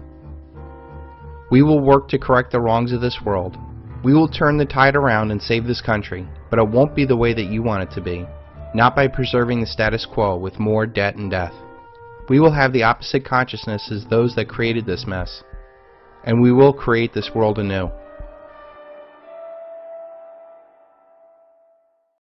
We will work to correct the wrongs of this world. We will turn the tide around and save this country, but it won't be the way that you want it to be, not by preserving the status quo with more debt and death. We will have the opposite consciousness as those that created this mess, and we will create this world anew.